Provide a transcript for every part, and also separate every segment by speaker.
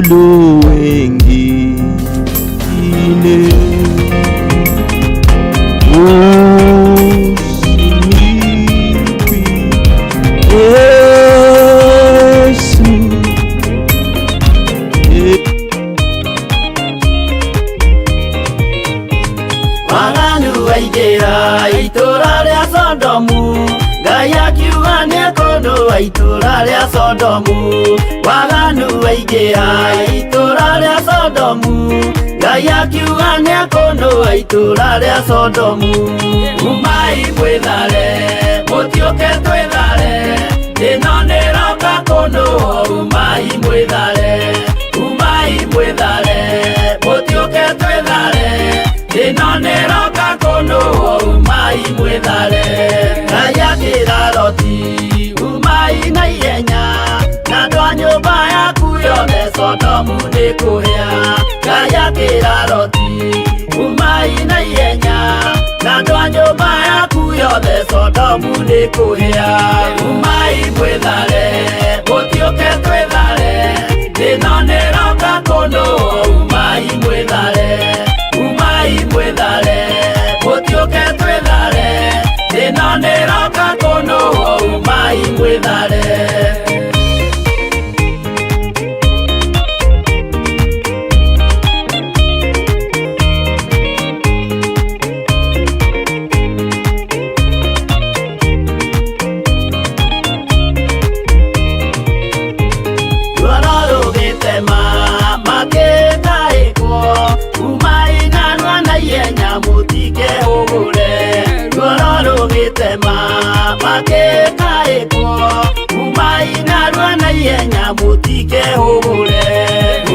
Speaker 1: walio wengi
Speaker 2: Waganu waigera itura ria Sodomu, Ngai akiuga nĩekũndũa itura ria Sodomu. Waganu waigera itura ria Sodomu, Ngai akiuga nĩekũndũa itura ria Sodomu. Umai mwĩthare, mũtiũke twĩthare, ĩno nĩĩroka kũndũa. Umai mwĩthare, umai mwĩthare, mũtiũke twĩthare, ĩno nĩĩroka kũndũa. Umai mwĩthare. Ngai akĩra Loti, umai na ihenya, na andũ a nyũmba yaku yothe Sodomu nĩkũhĩa. Ngai akĩra Loti, umai na ihenya, na andũ a nyũmba yaku yothe Sodomu nĩkũhĩa. Umai mwĩthare, mũtiũke twĩthare, ĩno nĩĩroka kũndũa. Umai mwĩthare, umai mwĩthare, mũtiũke twĩthare, ĩno nĩĩroka kũndũa. Umai mwĩthare.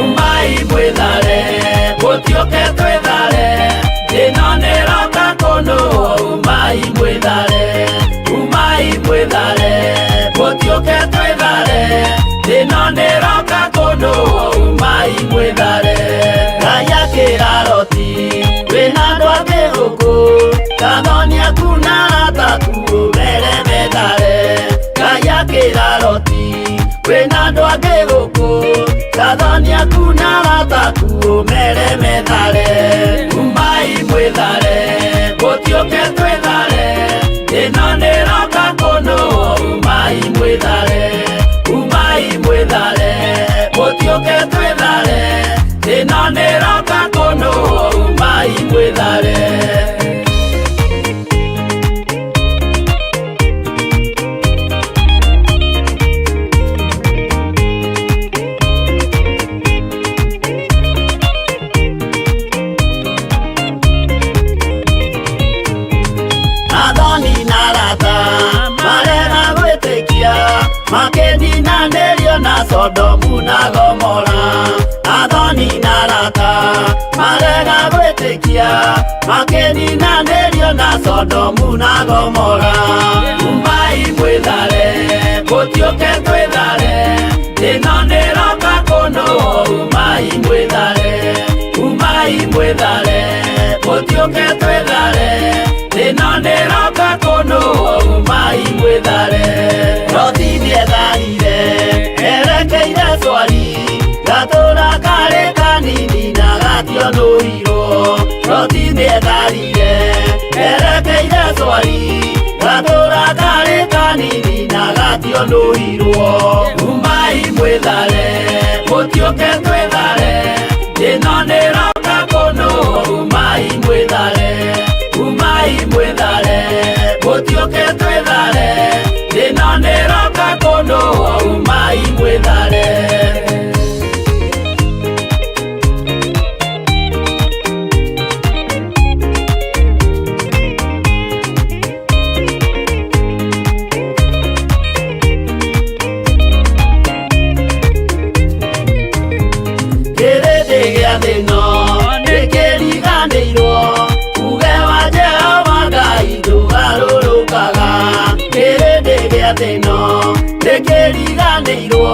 Speaker 2: Umai mwĩthare, mũtiũke twĩthare, ĩno nĩĩroka kũndũa. Umai mwĩthare, umai mwĩthare, mũtiũke twĩthare, ĩno nĩĩroka kũndũa. Umai mwĩthare. Ngai akĩra Loti, wĩna andũ angĩ gũkũ, Tathonia kuna arataku ũmere methare. Ngai akĩra Loti, wĩna andũ angĩ gũkũ, Tathonia kuna arataku ũmere methare. Umai mwĩthare, mũtiũke twĩthare, ĩno nĩĩroka kũndũa. Umai mwĩthare, umai mwĩthare, mũtiũke twĩthare, ĩno nĩĩroka kũndũa. Umai mwĩthare. Makĩninanĩrio na Sodomu na Gomora. Athoni na arata marega gwĩtĩkia, makĩninanĩrio na Sodomu na Gomora. Umai mwĩthare, mũtiũke twĩthare, ĩno nĩĩroka kũndũa. Umai mwĩthare, umai mwĩthare, mũtiũke twĩthare, ĩno nĩĩroka kũndũa. Umai mwĩthare. Loti nĩetharire, erekeire Zoari, gatũũra karĩ kanini na gationũirwo. Loti nĩetharire, erekeire Zoari, gatũũra karĩ kanini na gationũirwo. Umai mwĩthare, mũtiũke twĩthare, ĩno nĩĩroka kũndũa. Umai mwĩthare, umai mwĩthare, mũtiũke twĩthare, ĩno nĩĩroka kũndũa. Umai mwĩthare. Kĩrĩndĩ gĩa thĩ ĩno nĩkĩriganĩirwo, uge wa Jehova Ngai ndũgarũrũkaga. Kĩrĩndĩ gĩa thĩ ĩno nĩkĩriganĩirwo,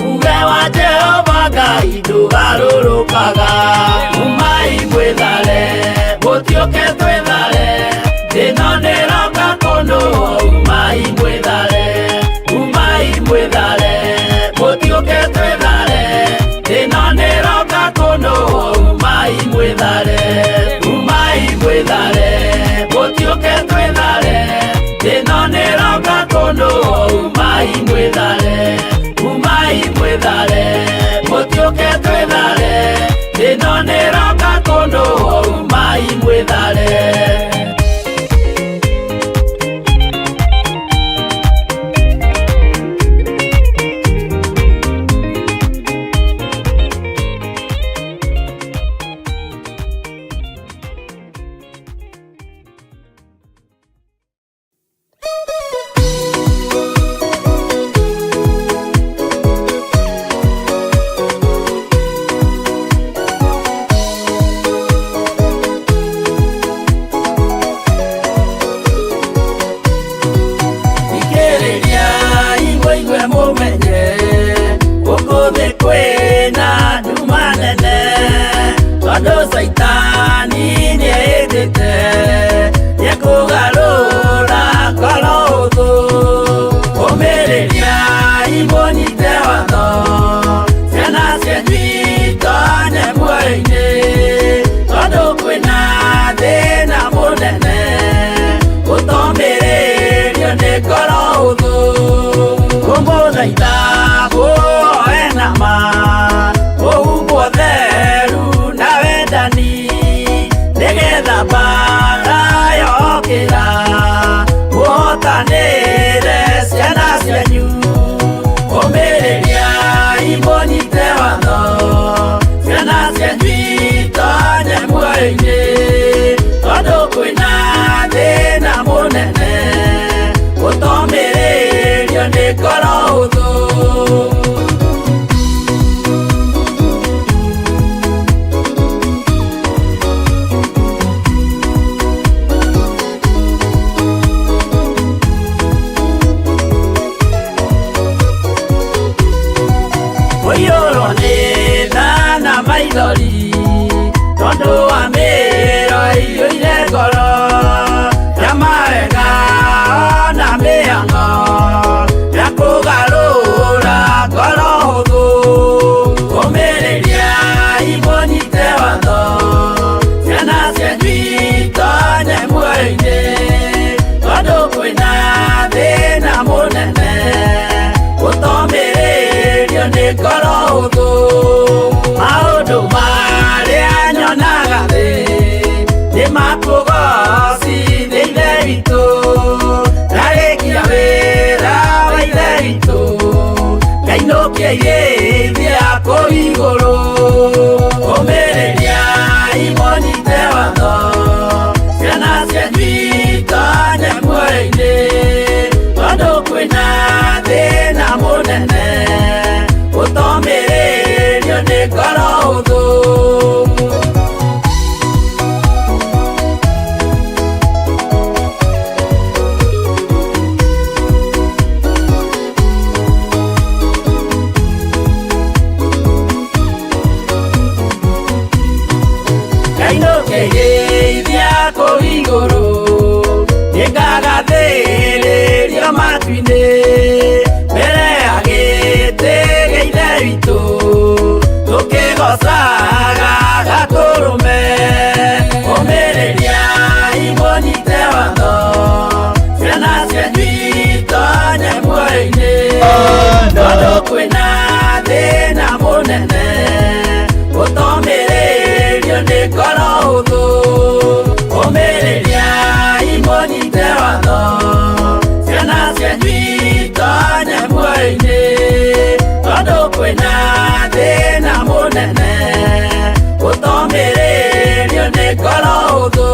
Speaker 2: uge wa Jehova Ngai ndũgarũrũkaga. Umai mwĩthare, mũtiũke twĩthare, ĩno nĩĩroka kũndũa. Umai mwĩthare, umai mwĩthare, mũtiũke twĩthare, ĩno gĩthare. Tondũ Saitani nĩendete nĩekũgarũra ngoro hũthũ. Ũmĩrĩriai mũnyite watho, ciana cianyu itonye muoyo-inĩ, tondũ kwĩna thĩna mũnene ũtomĩrĩrio nĩ ngoro hũthũ. Ngũmũthaitha mũoe na ma, mũhumbwo theru na wendani, nĩgetha mbara yokĩra mũhotanĩre ciana cianyu. Ũmĩrĩriai mũnyite watho, ciana cianyu itonye muoyo-inĩ, tondũ kwĩna thĩna mũnene ũtomĩrĩrio nĩ ngoro hũthũ. Mũiyũrwo nĩ tha na maithori, tondũ wa mĩĩro ĩiyũire ngoro ya mawega na mĩhang'o ya kũgarũra ngoro hũthũ. Ũmĩrĩriai mũnyite watho, ciana cianyu itonye muoyo-inĩ, tondũ kwĩna thĩna mũnene ũtomĩrĩrio nĩ ngoro hũthũ. Maũndũ marĩa nyonaga thĩ nĩ makũgocithia Ithe witũ, ndarĩkia wĩra wa Ithe witũ, ngainũkia irĩithia kũu igũrũ. Ũmĩrĩriai mũnyite watho, ciana cianyu itonye muoyo-inĩ, tondũ kwĩna thĩna mũnene ũtomĩrĩrio nĩ ngoro hũthũ. Ngainũkia irĩithia kũu igũrũ, nĩngagathĩrĩrio matu-inĩ, mbere ya gĩtĩ gĩa Ithe witũ, tũkĩgocaga Gatũrũme. Ũmĩrĩriai mũnyite watho, ciana cianyu itonye muoyo-inĩ, tondũ kwĩna thĩna mũnene ũtomĩrĩrio nĩ ngoro hũthũ. Ũmĩrĩriai mũnyite watho, ciana cianyu itonye muoyo-inĩ, tondũ kwĩna thĩna mũnene ũtomĩrĩrio nĩ ngoro hũthũ.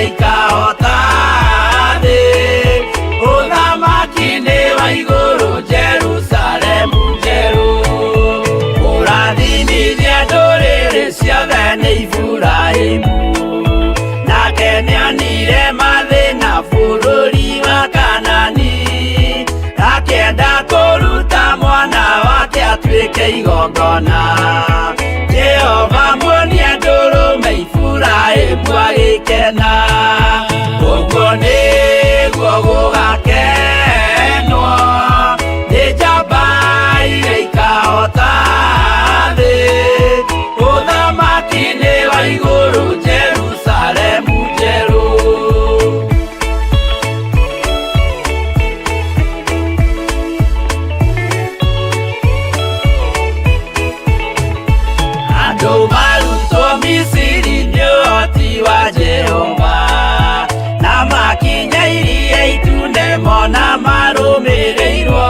Speaker 3: ikahota thĩ
Speaker 2: Iburahĩmu, nake nĩonire mathĩna bũrũri wa Kanani, akĩenda kũruta mwana wake atuĩke igongona. Jehova muonia ndũrũme Iburahĩmu agĩkena, ũguo nĩguo gũgakenwo nĩ njamba iria ikahota thĩ, ũthamaki-inĩ wa igũrũ Jerusalemu njerũ. Andũ marutwo Misiri nĩ ũhoti wa Jehova, na makinya Iria Itune mona marũmĩrĩirwo,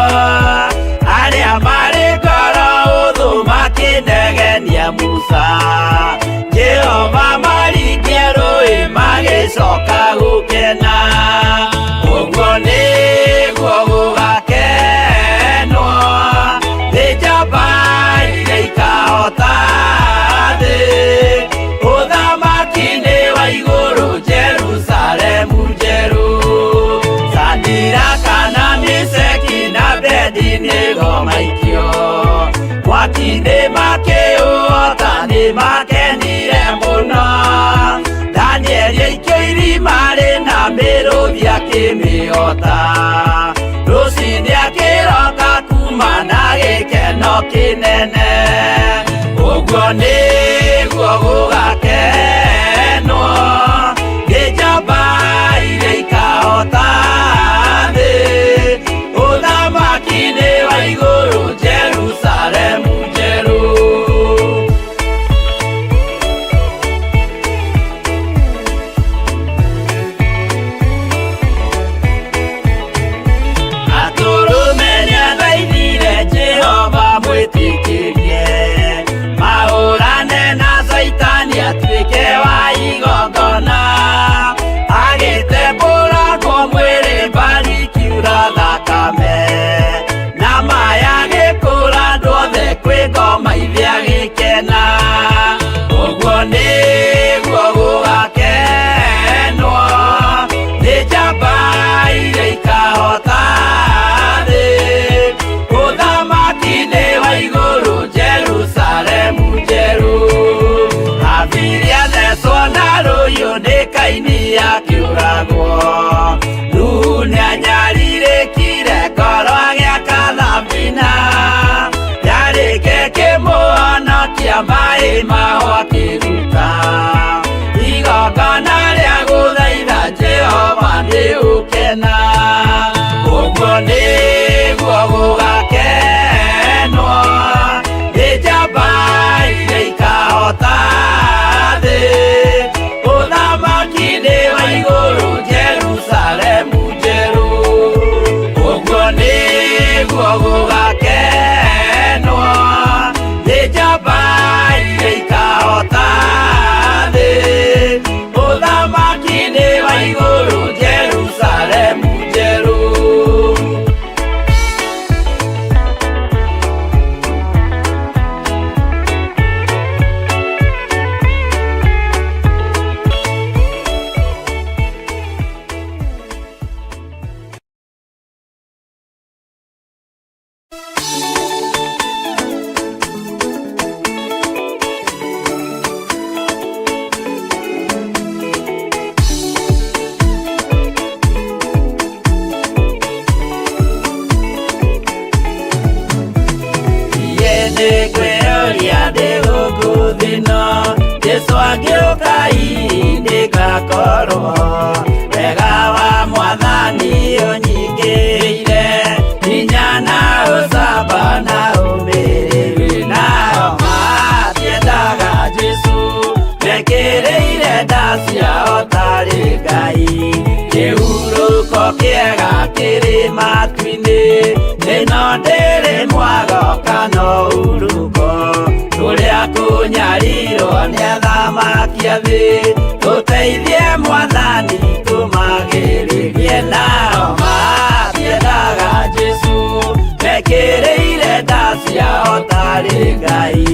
Speaker 2: arĩa marĩ ngoro hũthũ makĩnegenia Musa. Jehova maringie rũĩ magĩcoka gũkena, ũguo nĩguo gũgakenwo nĩ njamba iria ikahota thĩ, ũthamaki-inĩ wa igũrũ Jerusalemu njerũ. Shadiraka na Meshaki na Abedinego maikio mwaki-inĩ makĩũhota, nĩmakenire mũno. Danieli aikio irima rĩna mĩrũthi akĩmĩhota, rũciinĩ akĩroka kuma na gĩkeno kĩnene, ũguo nĩguo gũgakenwo nĩ njamba iria ikahota thĩ, ũthamaki-inĩ wa igũrũ Jerusalemu njerũ. Atũrũme nĩathaithire Jehova mwĩtĩkĩrie, mahũrane na Saitani atuĩke wa igongona, agĩtembũragwo mwĩrĩ mbari kiura thakame, na maya gĩkũra andũ othe kwĩ ngoma ithe agĩkena, ũguo nĩguo gũgakenwo nĩ njamba iria ikahota thĩ, ũthamaki-inĩ wa igũrũ Jerusalemu njerũ. Habili athecwo na rũhiũ nĩ Kaini akĩũragwo, Nuhu nĩanyarirĩkire ngoro agĩaka thabina, yarĩke kĩmũhonokia maĩ maho akĩruta, igongona rĩa gũthaitha Jehova nĩ ũkena, ũguo nĩguo gũgakenwo nĩ njamba iria ikahota thĩ, ũthamaki-inĩ wa igũrũ Jerusalemu njerũ, ũguo nĩguo gũgakenwo nĩ njamba iria ikahota thĩ, ũthamaki-inĩ wa igũrũ Jerusalemu njerũ. Nĩngwĩyũria ndĩ gũkũ thĩ ĩno, Jesũ angĩũka ihinda ngakorwo, wega wa Mwathani ũnyingĩrĩire, hinya na ũcamba na ũmĩrĩru, nao matiendaga Jesũ mekĩrĩire nda ciao tarĩ Ngai. Kĩhurũko kĩega kĩrĩ matu-inĩ, ĩno ndĩrĩ mwago kana ũruko, tũrĩa kũnyarirwo nĩ athamaki a thĩ, tũteithie Mwathani tũmagĩrĩrie, nao matiendaga Jesũ mekĩrĩire nda ciao tarĩ Ngai.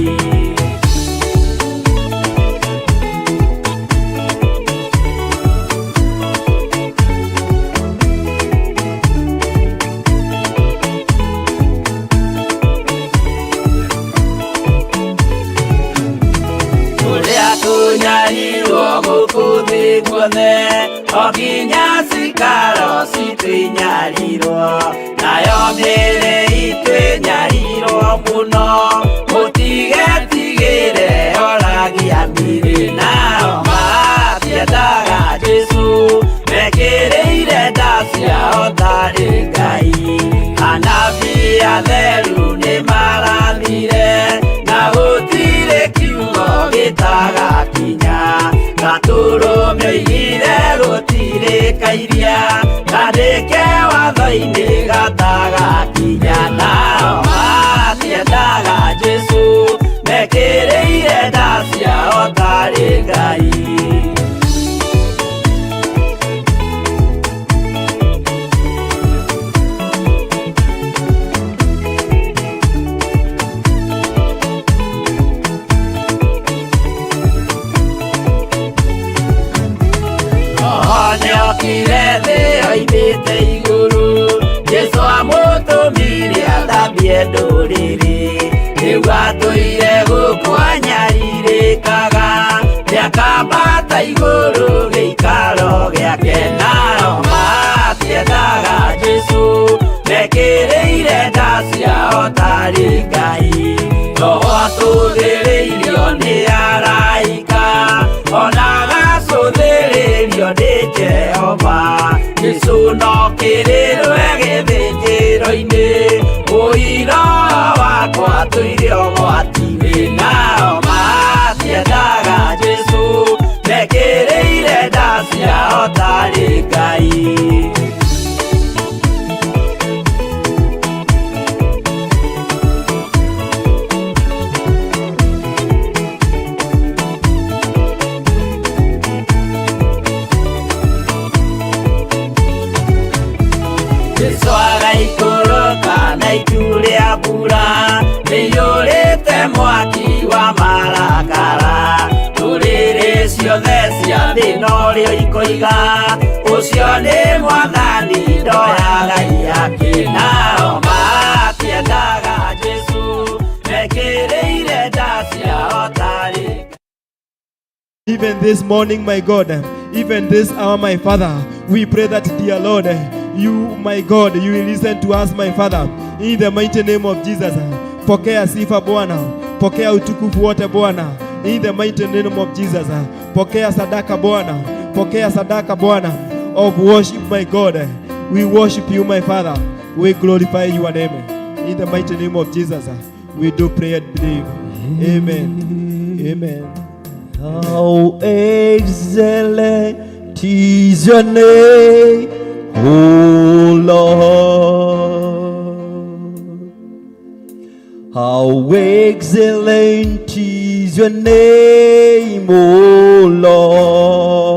Speaker 2: nĩoigire gũtirĩ kairia kandĩke watho-inĩ gatagakinya, nao matiendaga Jesũ mekĩrĩire nda ciao tarĩ Ngai. Nĩokire thĩ oimĩte igũrũ, Jesũ amũtũmire athambie ndũrĩrĩ, rĩu atũire gũkũ anyarirĩkaga, nĩakambata igũrũ gĩikaro gĩake, nao matiendaga Jesũ mekĩrĩire nda ciao tarĩ Ngai. Roho atũthĩrĩirio nĩ araika, ona agacũthĩrĩrio nĩ Jehova. Jesũ no kĩrĩrwe gĩthĩnjĩro-inĩ, ũira wakwa tũire ũgwati-inĩ, nao matiendaga Jesũ mekĩrĩire nda ciao tarĩ Ngai. Jesũ agaikũrũka na itu rĩa mbura, rĩiyũrĩte mwaki wa marakara, ndũrĩrĩ ciothe cia thĩ norĩo ikoiga, ũcio nĩ Mwathani ndoya Ngai yake, nao matiendaga Jesũ mekĩrĩire nda ciao tarĩ.
Speaker 1: Even this morning, my God, even this hour, my Father, we pray that, dear Lord, you, my God, you will listen to us, my Father, in the mighty name of Jesus. Pokea sifa Bwana, pokea utukufu wote Bwana, in the mighty name of Jesus. Pokea sadaka Bwana, pokea sadaka Bwana of worship, my God. We worship you, my Father. We glorify your name. In the mighty name of Jesus, we do pray and believe. Amen. Amen.
Speaker 3: How excellent is your name, O Lord. How excellent is your name, O Lord.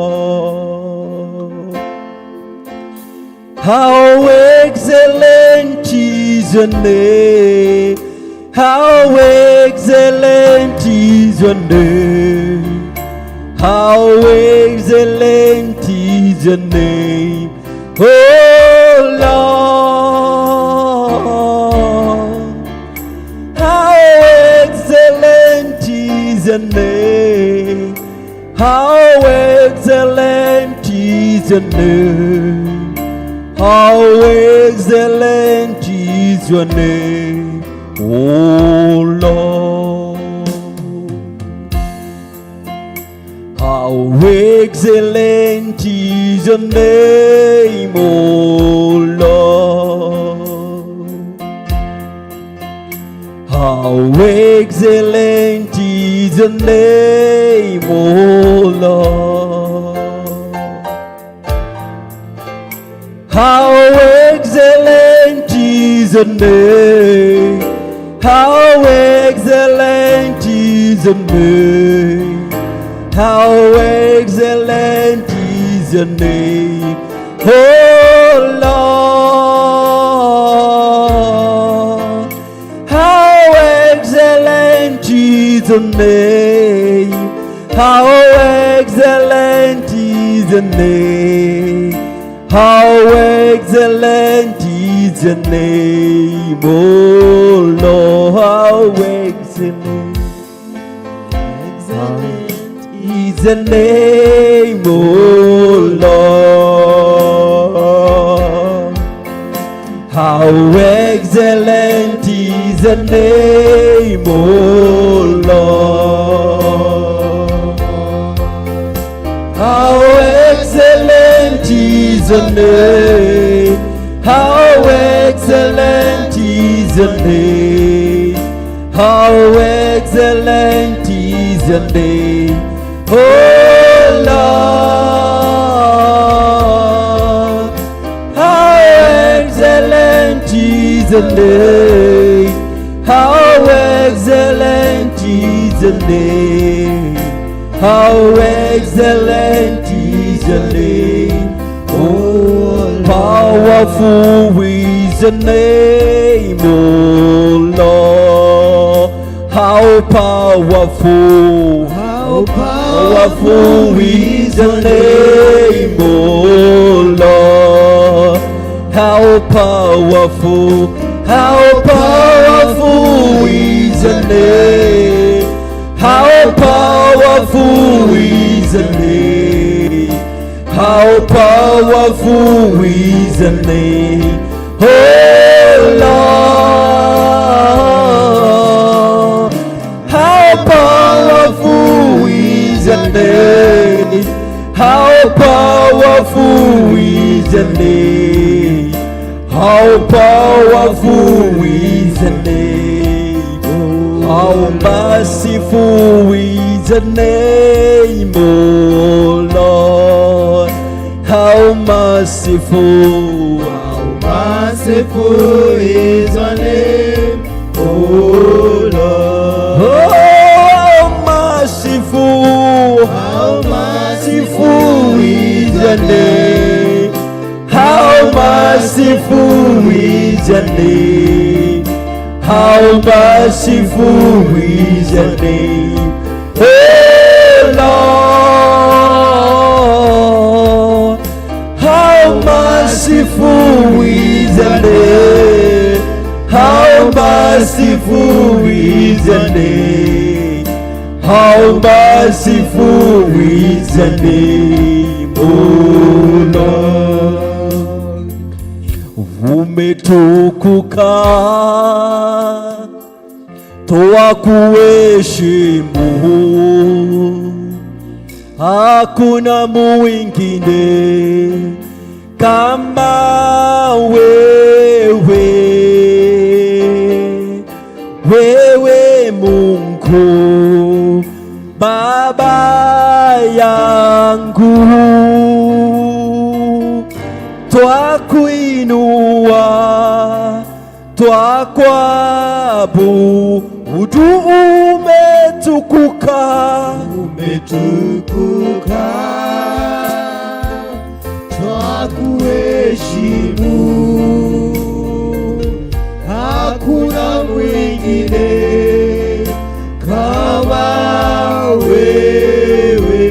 Speaker 3: How excellent is your name. How excellent is your name. How excellent is your name, oh Lord. How excellent is your name. How excellent is your name. How excellent is your name, oh Lord. How excellent is your name, oh Lord. How excellent is your name, oh Lord. How excellent is your name. How excellent is your name. How excellent is your name, oh Lord. How excellent is your name. How excellent is your name. How excellent is your name, oh Lord. How excellent is the name, oh Lord. How excellent is the name, oh Lord. How excellent is the name. How excellent is the name. How excellent is the name, oh Lord. excellent is the name. How excellent is the name. How excellent is the name. Oh, powerful is the name, oh Lord. How powerful, how powerful is the name, oh Lord. How powerful, how powerful is the name. How powerful is the name. How powerful is the name, oh Lord. How powerful is the name. How powerful is the name. How powerful is the name. How merciful is the name, oh Lord. How merciful, how merciful is the name, oh Lord. How merciful, how merciful is the name. How merciful is the name. How merciful is the name, oh Lord. How merciful is the name. How merciful is the name. How merciful is the name, oh Lord. Umetukuka, twakuheshimu, hakuna mwingine kama wewe. Wewe Mungu Baba yangu, twakuinua, twakwabudu. Umetukuka, umetukuka, twakuheshimu, hakuna mwingine kama wewe.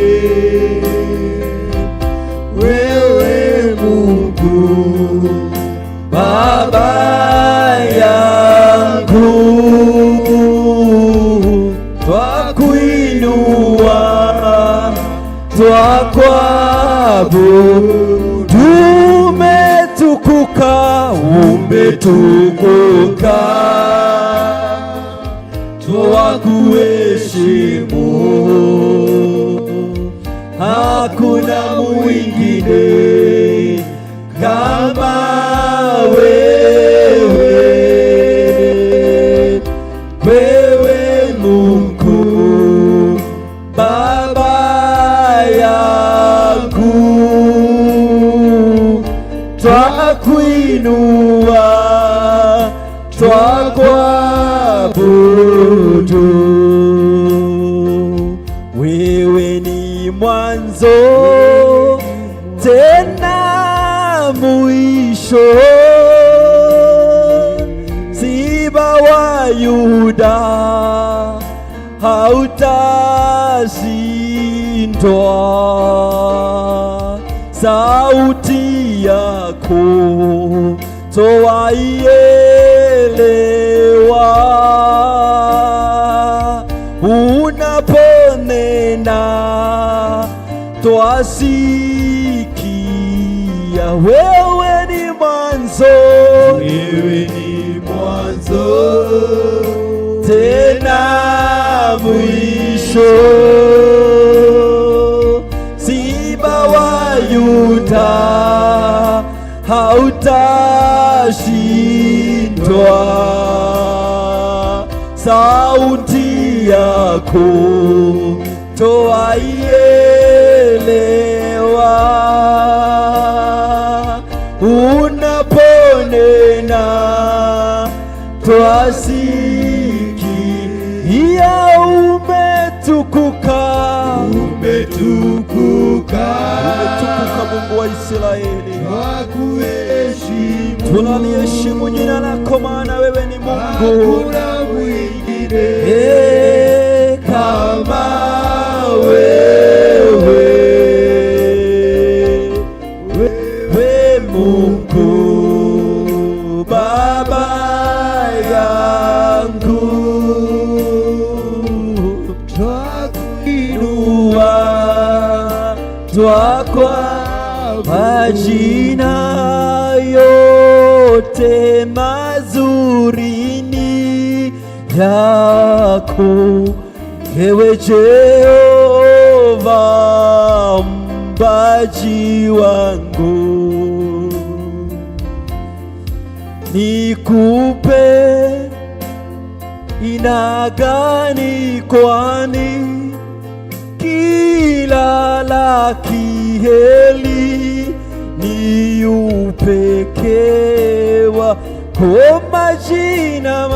Speaker 3: Wewe Mungu Baba yangu, twakuinua, twakwabudu. Umetukuka, umetukuka, twakuheshimu, hakuna mwingine kama wewe. Wewe Mungu Baba yangu, twakuinua, twakwabudu. Wewe ni mwanzo tena mwisho, Simba wa Yuda hautashindwa. Sauti yako twaielewa, unaponena twasikia. Wewe ni mwanzo, wewe ni mwanzo tena mwisho, Simba wa Yuda hautashindwa. Sauti yako twaielewa, unaponena twasikia umetukuka,
Speaker 1: umetukuka
Speaker 3: Mungu wa Israeli.
Speaker 1: Twakuheshimu,
Speaker 3: tunaliheshimu jina lako, maana wewe ni Mungu.
Speaker 1: hakuna mwingine
Speaker 3: kama wewe, wewe Mungu Baba yangu, twakuinua twakwa majina yote mazuri ni yako, ewe Jehova mbaji wangu. Nikupe ina gani, kwani kila la kiheli ni upekee wako. Majina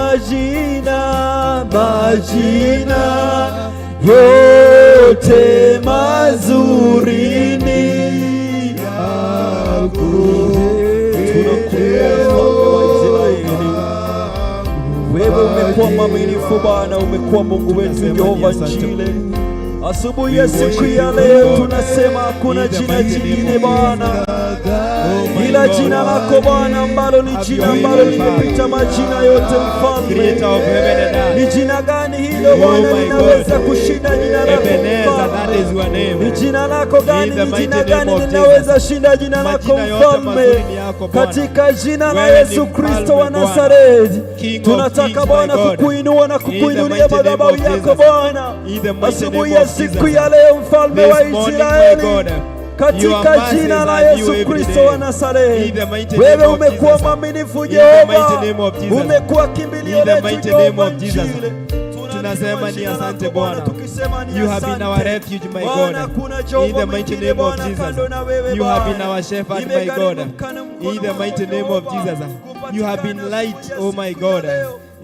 Speaker 3: yote mazuri ni yako. Wewe umekuwa mwaminifu Bwana, umekuwa Mungu wetu Jehova Jireh. Asubuhi ya siku ya leo tunasema hakuna jina jingine Bwana ila jina lako Bwana, ambalo ni jina ambalo limepita majina yote. Mfalme, ni jina gani hilo Bwana linaweza kushinda jina lako? Ni jina lako gani, ni jina gani linaweza shinda jina lako Mfalme? Katika jina la Yesu Kristo wa Nazareti tunataka Bwana kukuinua na kukuinulia madhabahu yako Bwana asubuhi ya siku ya leo, Mfalme wa Israeli, katika jina la Yesu Kristo wa Nazareti. Wewe umekuwa mwaminifu Jehova, umekuwa kimbilio letu Jehova Jireh.
Speaker 1: Tunasema ni asante Bwana. You have been our refuge, my God. In the mighty name of Jesus. You have been our shepherd, my God. In the mighty name of Jesus. You have been light, oh my God.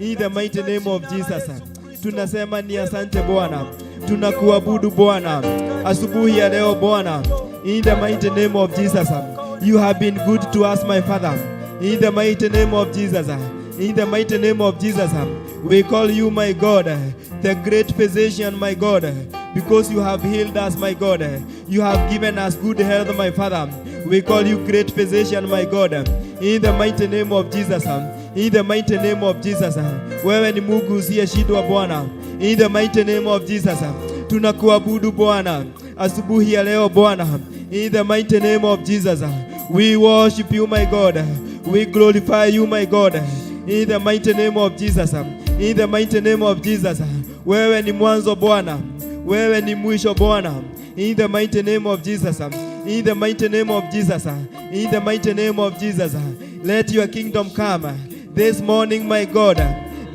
Speaker 1: In the mighty name of Jesus. Tunasema ni asante Bwana. Tunakuabudu Bwana asubuhi ya leo Bwana. In the mighty name of Jesus. You have been good to us, my Father. In the mighty name of Jesus. In the mighty name of Jesus. We call you, my God, the great physician, my God, because you have healed us, my God. You have given us good health, my Father. We call you great physician, my God. In the mighty name of Jesus. In the mighty name of Jesus. Wewe ni Mungu usiyeshindwa Bwana. In the mighty name of Jesus. Tunakuabudu Bwana asubuhi ya leo Bwana. In the mighty name of Jesus. We worship you, my God. We glorify you, my God. In the mighty name of Jesus. In the mighty name of Jesus. Wewe ni mwanzo Bwana. Wewe ni mwisho Bwana. In the mighty name of Jesus. In the mighty name of Jesus. In the mighty name of Jesus. Let your kingdom come this morning, my God.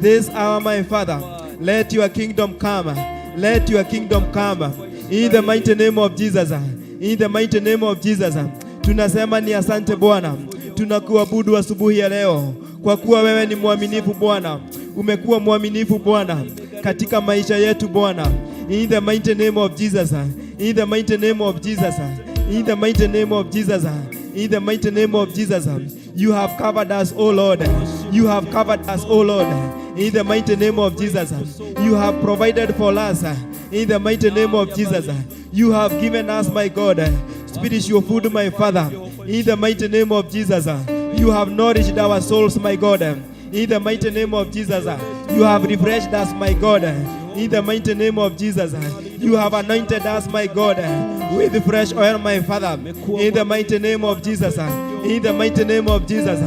Speaker 1: This hour, my Father. Let your kingdom come. Let your kingdom come. In the mighty name of Jesus. In the mighty name of Jesus. Tunasema ni asante Bwana. Tunakuabudu asubuhi ya leo kwa kuwa wewe ni mwaminifu Bwana. Umekuwa mwaminifu Bwana katika maisha yetu Bwana. In the mighty name of Jesus. In the mighty name of Jesus. In the mighty name of Jesus. In the mighty name of Jesus. You have covered us, oh Lord. You have covered us, oh Lord. In the mighty name of Jesus. You have provided for us. In the mighty name of Jesus. You have given us, my God, spiritual food, my Father. In the mighty name of Jesus. You have nourished our souls, my God. In the mighty name of Jesus. You have refreshed us, my God. In the mighty name of Jesus. You have anointed us, my God, with fresh oil, my Father. In the mighty name of Jesus. In the mighty name of Jesus.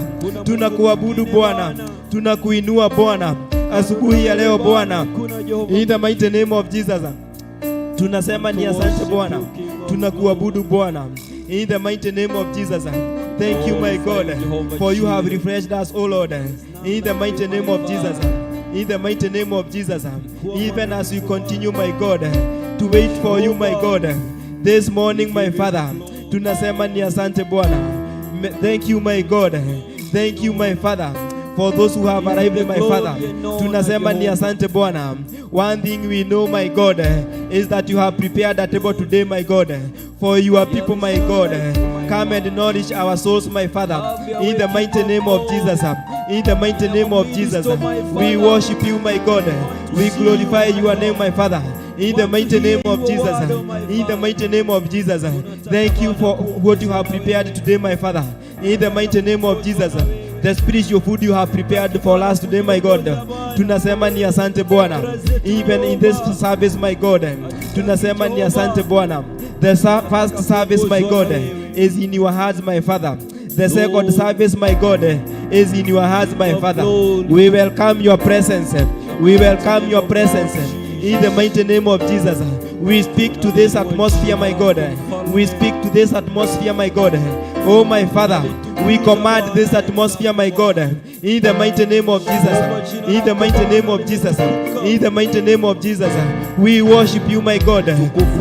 Speaker 1: Tunakuabudu Bwana. Tunakuinua Bwana asubuhi ya leo Bwana. In the mighty name of Jesus. Tunasema ni asante Bwana. Tunakuabudu Bwana. In the mighty name of Jesus. Thank you, my God, for you have refreshed us, O Lord. In the mighty name of Jesus. In the mighty name of Jesus. Even as we continue, my God, to wait for you, my God, this morning, my Father. Tunasema ni asante Bwana. Thank you, my God. Thank you, my Father. For those who have arrived, my Father, tunasema ni asante Bwana. One thing we know, my God, is that you have prepared a table today, my God, for your people, my God. Come and nourish our souls, my Father, in the mighty name of Jesus. In the mighty name of Jesus, we worship you, my God. We glorify your name, my Father. In the mighty name of Jesus. In the mighty name of Jesus. Thank you for what you have prepared today, my Father. In the mighty name of Jesus. The spiritual food you have prepared for us today, my God. Tunasema ni asante Bwana. Even in this service, my God. Tunasema ni asante Bwana. The first service, my God, is in your hands, my Father. The second service, my God, is in your hands, my Father. We welcome your presence. We welcome your presence. In the mighty name of Jesus, we speak to this atmosphere, my God. We speak to this atmosphere, my God. Oh, my Father, we command this atmosphere, my God. In the mighty name of Jesus. In the mighty name of Jesus. In the mighty name of Jesus. We worship you, my God.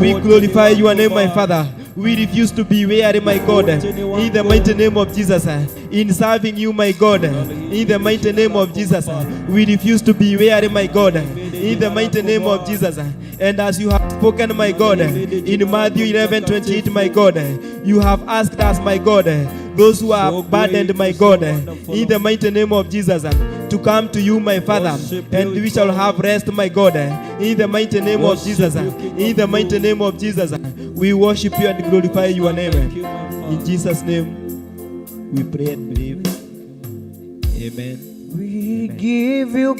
Speaker 1: We glorify your name, my Father. We refuse to be weary, my God. In the mighty name of Jesus. In serving you, my God. In the mighty name of Jesus. We refuse to be weary, my God. In the mighty name of Jesus. And as you have spoken, my God, in Matthew 11:28, my God, you have asked us, my God, those who are burdened, my God, in the mighty name of Jesus, to come to you, my Father, and we shall have rest, my God, in the mighty name of Jesus. In the mighty name of Jesus, we worship you and glorify your name. In Jesus' name, we pray and believe. Amen.
Speaker 4: We give you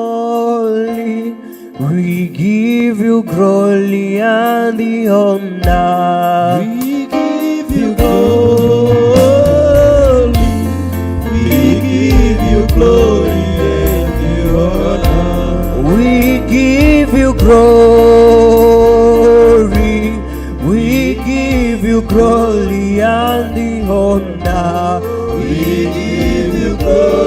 Speaker 4: glory. We give you glory and the honor.
Speaker 3: We give you glory. We give you glory and the honor.
Speaker 4: We give you glory. We give you glory and the honor.
Speaker 3: We give you glory.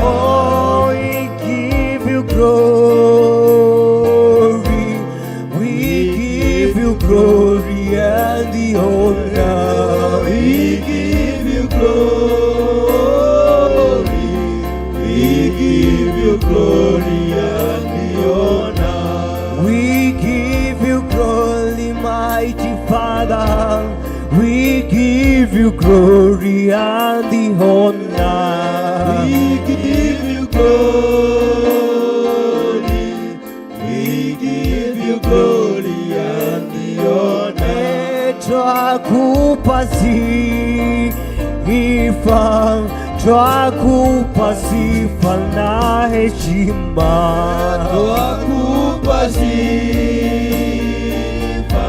Speaker 4: Oh, we give you glory. We give you glory and the honor.
Speaker 3: We give you glory. We give you glory and the honor.
Speaker 4: We give you glory, mighty Father. We give you glory and the honor.
Speaker 3: We give you glory. We give you glory and the honor.
Speaker 4: Twakupa sifa, twakupa sifa na heshima.
Speaker 3: Twakupa sifa,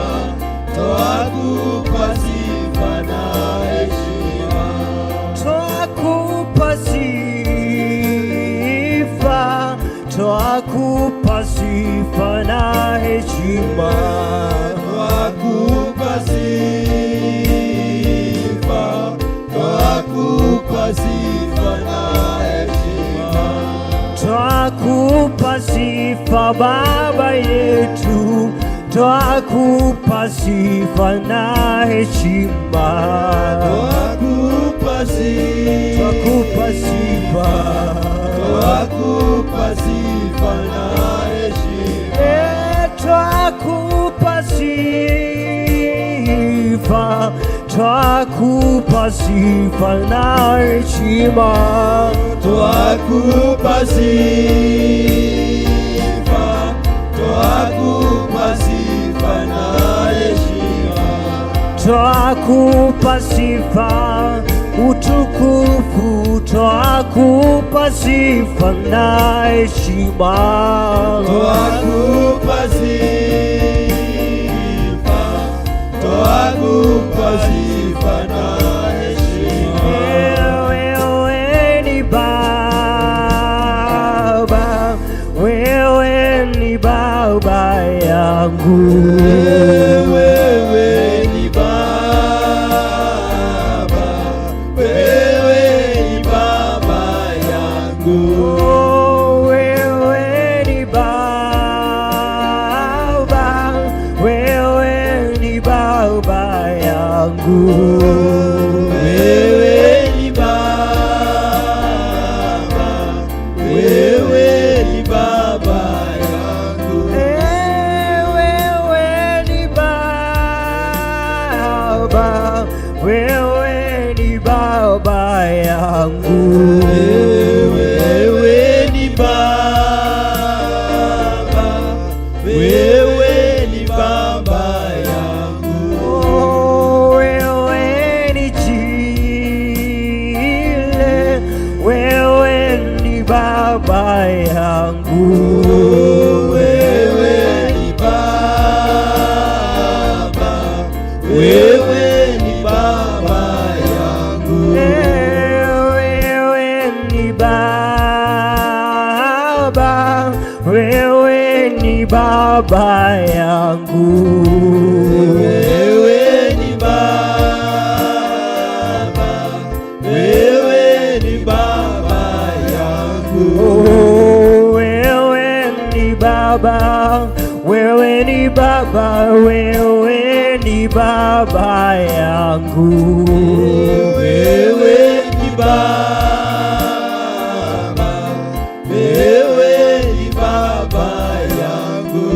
Speaker 3: twakupa sifa na heshima.
Speaker 4: Twakupa sifa, twakupa sifa na heshima.
Speaker 3: Twakupa sifa, twakupa sifa na heshima.
Speaker 4: Twakupa sifa Baba yetu, twakupa sifa na heshima.
Speaker 3: Twakupa sifa,
Speaker 4: Twakupa sifa,
Speaker 3: twakupa sifa na heshima.
Speaker 4: Twakupa sifa, twakupa sifa na heshima.
Speaker 3: Twakupa sifa, twakupa sifa na heshima.
Speaker 4: Twakupa sifa, utukufu, twakupa sifa na heshima.
Speaker 3: Twakupa sifa, twakupa sifa na heshima.
Speaker 4: Wewe ni Baba, wewe ni Baba yangu.
Speaker 3: Wewe ni Baba, wewe ni Baba yangu.
Speaker 4: Wewe ni Baba, yangu.
Speaker 3: Wewe ni Baba, wewe ni Baba yangu.
Speaker 4: Wewe ni Baba, wewe ni Baba yangu.
Speaker 3: Wewe ni Baba, wewe ni Baba yangu.
Speaker 4: Wewe ni Jile, wewe ni Baba yangu.
Speaker 3: Wewe ni Baba, wewe ni Baba yangu.
Speaker 4: Wewe ni Baba, wewe ni Baba yangu.
Speaker 3: Wewe ni Baba, wewe ni Baba yangu.
Speaker 4: Wewe ni Baba, wewe ni Baba, wewe ni Baba yangu.
Speaker 3: Wewe ni Baba, wewe ni Baba yangu.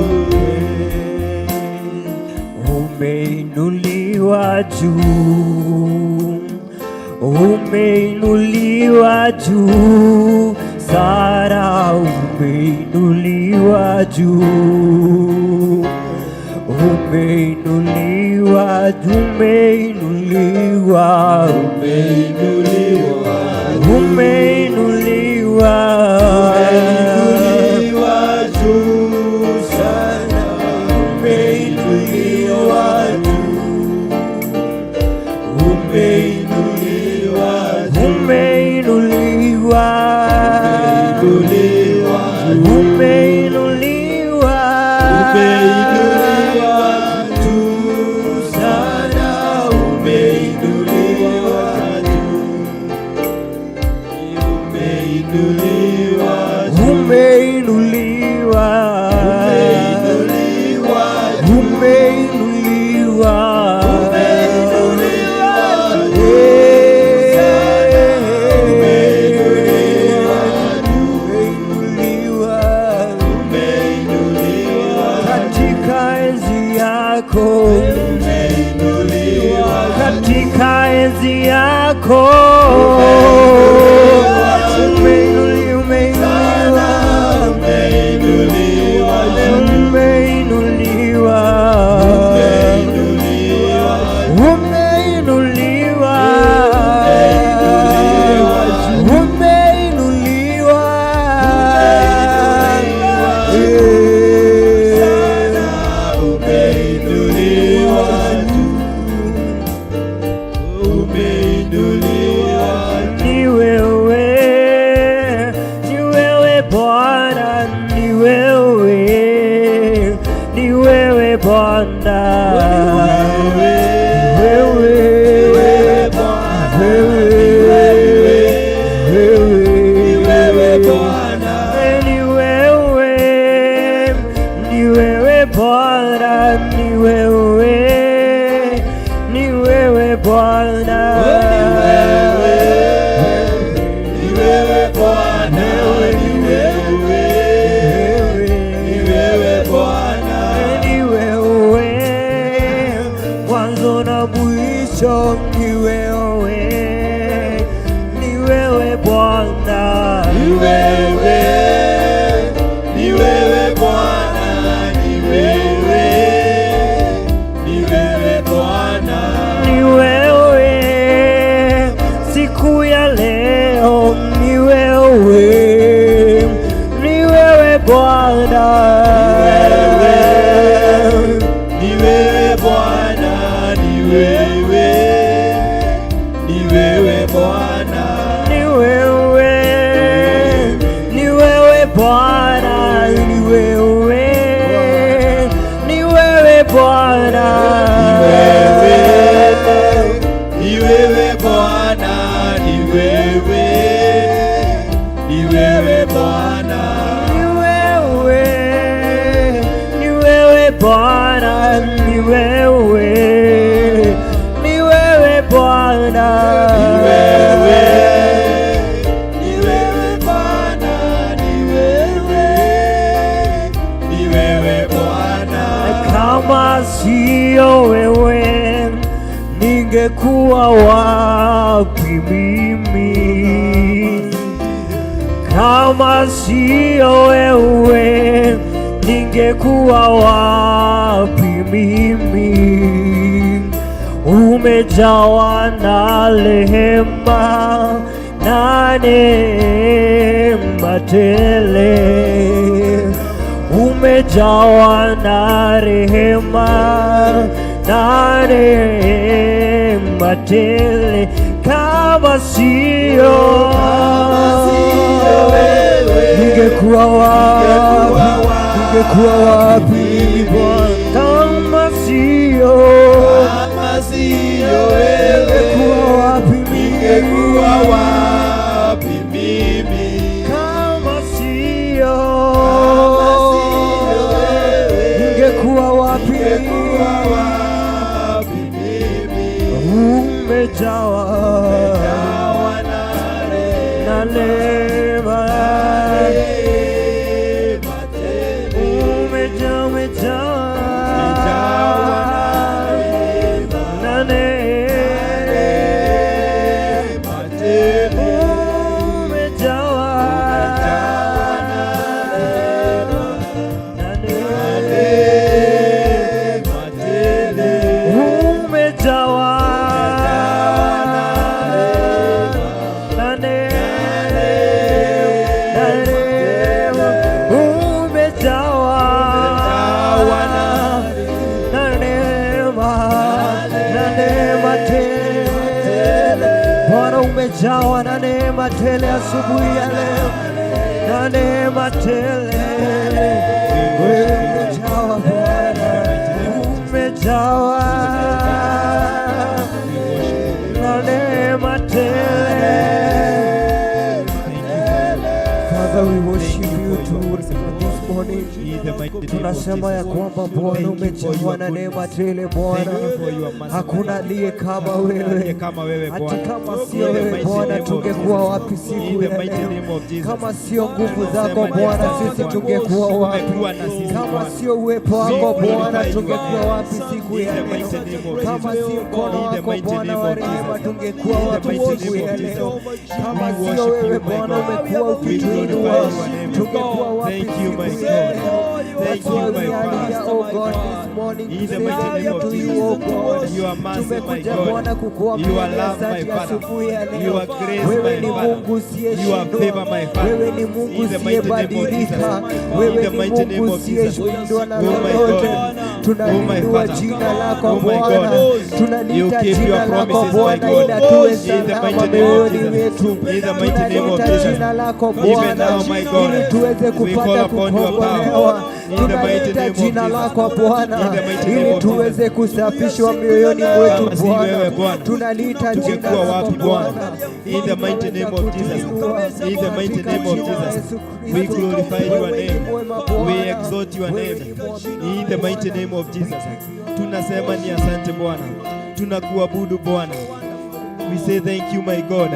Speaker 4: Umeinuliwa juu, umeinuliwa juu sana, umeinuliwa juu, umeinuliwa, umeinuliwa,
Speaker 3: Umeinuliwa,
Speaker 4: umeinuliwa,
Speaker 3: umeinuliwa juu sana. Umeinuliwa juu, umeinuliwa juu,
Speaker 4: umeinuliwa,
Speaker 3: umeinuliwa juu,
Speaker 4: umeinuliwa,
Speaker 3: umeinuliwa juu sana. Umeinuliwa juu, umeinuliwa juu,
Speaker 4: umeinuliwa,
Speaker 3: umeinuliwa
Speaker 4: katika enzi yako, katika enzi yako, umeinuliwa, umeinuliwa, umeinuliwa, umeinuliwa, umeinuliwa, ni wewe, ni wewe Bwana, ni wewe, ni wewe Bwana, mwanzo na mwisho, ni wewe, ni wewe Bwana,
Speaker 3: Ni wewe, ni wewe Bwana, ni wewe, ni wewe Bwana,
Speaker 4: ni wewe siku ya leo, ni wewe, ni wewe Bwana,
Speaker 3: ni wewe Bwana, ni wewe, ni wewe Bwana,
Speaker 4: ni wewe, ni wewe Bwana, ni wewe, ni wewe Bwana,
Speaker 3: ni wewe Bwana, ni wewe, ni wewe Bwana,
Speaker 4: ni wewe, ni wewe Bwana, ni wewe, ni wewe sio wewe, ningekuwa wapi mimi? Kama sio wewe, ningekuwa wapi mimi? Umejawa na rehema na neema tele, umejawa na rehema na neema tele. Kama sio wewe, ningekuwa wapi? Ningekuwa wapi Bwana? Kama sio
Speaker 1: wewe,
Speaker 4: ningekuwa wapi?
Speaker 1: ningekuwa wapi mimi?
Speaker 4: Kama sio ningekuwa wapi? Umejawa na neema, umejawa na neema, umejawa na neema, umejawa umejawa na neema tele asubuhi ya leo, na neema tele. Wewe umejawa Bwana, umejawa na neema tele. Father, we worship you too this morning. Tunasema ya kwamba Bwana umejawa na neema tele Bwana, hakuna aliye kama wewe. Hata kama sio wewe Bwana, tungekuwa wapi siku ya leo? Kama sio nguvu zako Bwana, sisi tungekuwa wapi? Kama sio uwepo wako Bwana, tungekuwa wapi siku ya leo? Kama si mkono wako Bwana wa rehema, tungekuwa wapi siku ya leo? Kama sio wewe Bwana umekuwa ukituinua, tungekuwa wapi siku ya leo? That's why we are here, oh God, this morning to say thank you to you, oh God. Tumekuja Bwana kukuabudia asante asubuhi ya leo. Wewe ni Mungu usiyeshindwa, wewe ni Mungu usiyebadilika, wewe ni Mungu usiyeshindwa na lolote. Tunaliinua jina lako Bwana, tunaliita jina lako Bwana ili tuwe salama mioyoni mwetu. Tunaliita jina lako Bwana ili tuweze kupata kukombolewa. Tunaliita jina lako Bwana ili tuweze kusafishwa mioyoni mwetu Bwana. Tunaliita jina lako Bwana.
Speaker 1: In the mighty name of Jesus. In the mighty name of Jesus. We glorify your name. We exalt your name. In the mighty name of Jesus. Tunasema ni asante Bwana. Tunakuabudu Bwana. We say thank you my God.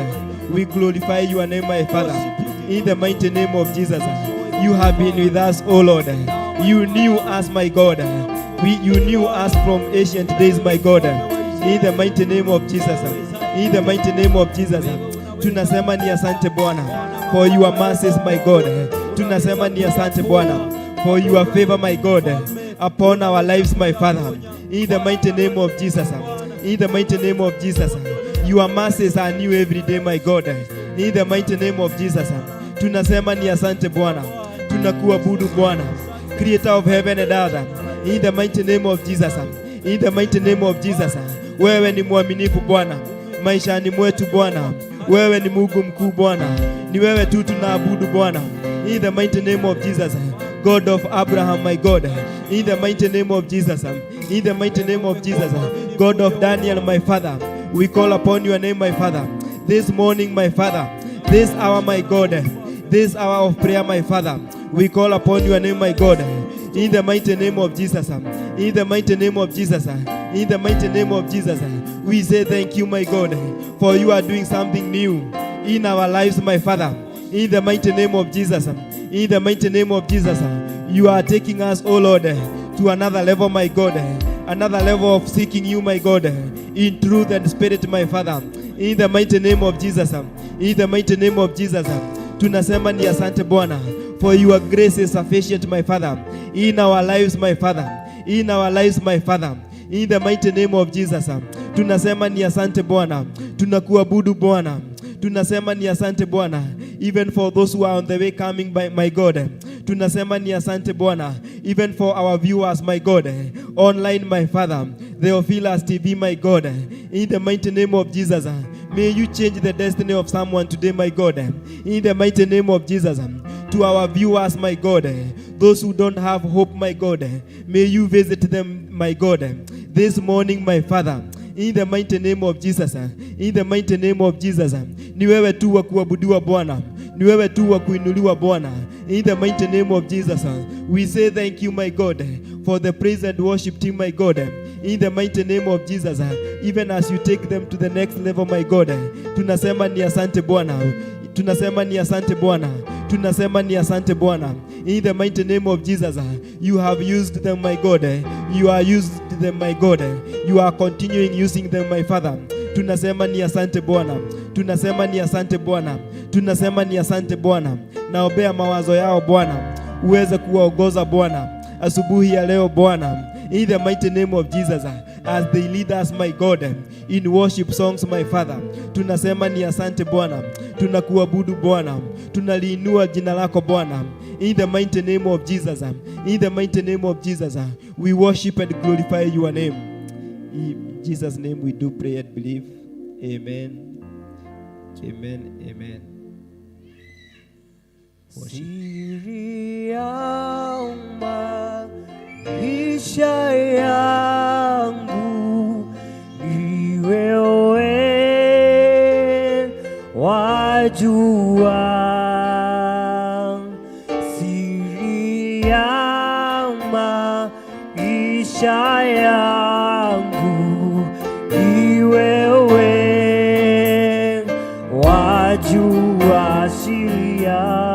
Speaker 1: We glorify your name my Father. In the mighty name of Jesus. You have been with us, O Lord. You knew us, my God. You knew us from ancient days, my God. In the mighty name of Jesus. In the mighty name of Jesus. Tunasema ni asante Bwana for your mercies, my God. Tunasema ni asante Bwana for your favor, my God, upon our lives, my Father. In the mighty name of Jesus. In the mighty name of Jesus. Your mercies are new every day, my God. In the mighty name of Jesus. Tunasema ni asante Bwana. Tunakuabudu Bwana, creator of heaven and earth. In the mighty name of Jesus. In the mighty name of Jesus. Wewe ni mwaminifu Bwana maishani mwetu Bwana. Wewe ni Mungu mkuu Bwana. Ni wewe tu tunaabudu Bwana. In the mighty name of Jesus. God of Abraham, my God. In the mighty name of Jesus. In the mighty name of Jesus. God of Daniel, my Father. We call upon your name, my Father. This morning, my Father. This hour, my God. This hour of prayer, my Father. We call upon your name, my God. In the mighty name of Jesus. In the mighty name of Jesus. In the mighty name of Jesus. We say thank you, my God, for you are doing something new in our lives, my Father. In the mighty name of Jesus. In the mighty name of Jesus. You are taking us, oh Lord, to another level, my God. another level of seeking you, my God, in truth and spirit, my Father. In the mighty name of Jesus. In the mighty name of Jesus. Tunasema ni asante Bwana, for your grace is sufficient, my Father, in our lives, my Father. In our lives, my Father. In the mighty name of Jesus. Tunasema ni asante Bwana. Tunakuabudu Bwana. Tunasema ni asante Bwana. Even for those who are on the way coming, by my God. Tunasema ni asante Bwana. Even for our viewers, my God. Online, my Father. Theophilus TV, my God. In the mighty name of Jesus. May you change the destiny of someone today, my God. In the mighty name of Jesus. To our viewers, my God. Those who don't have hope, my God. May you visit them, my God. This morning, my Father. In the mighty name of Jesus. In the mighty name of Jesus. Ni wewe tu wa kuabudiwa Bwana. Ni wewe tu wa kuinuliwa Bwana. In the mighty name of Jesus. We say thank you, my God, for the praise and worship team, my God. In the mighty name of Jesus. Even as you take them to the next level, my God. Tunasema ni asante Bwana. Tunasema ni asante Bwana. Tunasema ni asante Bwana. In the mighty name of Jesus. You have used them, my God. You are used them, my God. You are continuing using them, my Father. Tunasema ni asante Bwana. Tunasema ni asante Bwana. Tunasema ni asante Bwana. Naombea mawazo yao Bwana, uweze kuwaongoza Bwana asubuhi ya leo Bwana. In the mighty name of Jesus, as they lead us, my God, in worship songs, my Father. Tunasema ni asante Bwana. Tunakuabudu Bwana. Tunaliinua jina lako Bwana. In the mighty name of Jesus. In the mighty name of Jesus. We worship and glorify your name. In Jesus' name we do pray and believe. Amen. Amen. Amen.
Speaker 4: Siri ya maisha yangu ni wewe wajua. Siri ya maisha yangu ni wewe wajua. Siri ya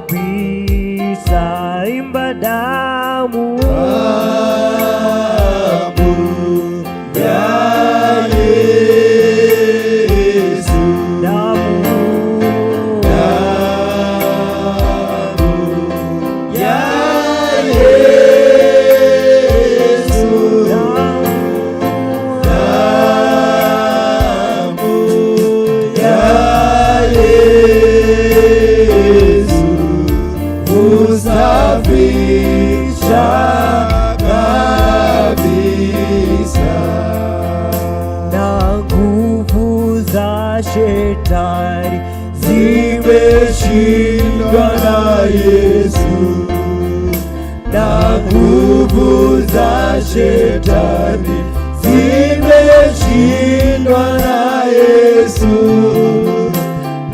Speaker 4: kabisa, imba damu shetani zimeshindwa na Yesu, na nguvu za shetani zimeshindwa na Yesu,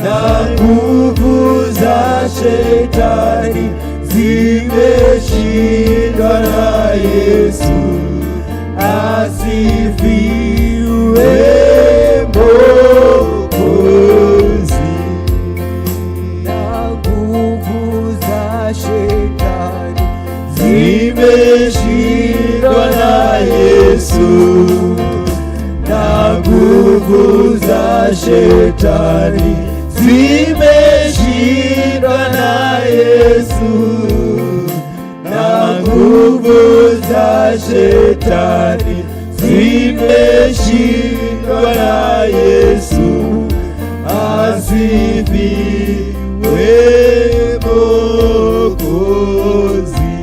Speaker 4: na nguvu za shetani zimeshindwa na Yesu. Asifiwe Mwokozi, na nguvu za shetani zimeshindwa na Yesu, na nguvu za shetani zimeshindwa na Yesu, na nguvu za shetani zimeshindwa na Yesu. Asifiwe Mwokozi,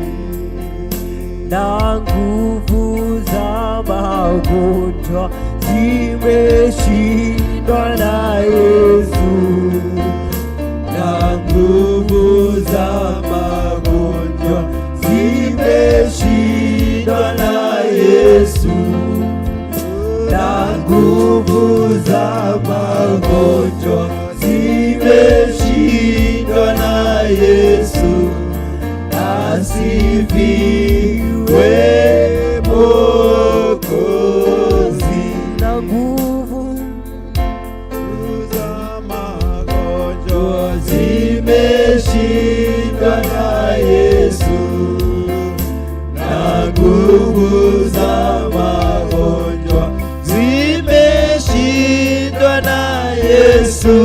Speaker 4: na nguvu za magonjwa zimeshindwa na Yesu, na nguvu za magonjwa zimeshindwa na Yesu, na nguvu za magonjwa zimeshindwa na Yesu. Asifiwe Mwokozi, na nguvu za magonjwa zimeshindwa na Yesu, na nguvu za magonjwa zimeshindwa na Yesu,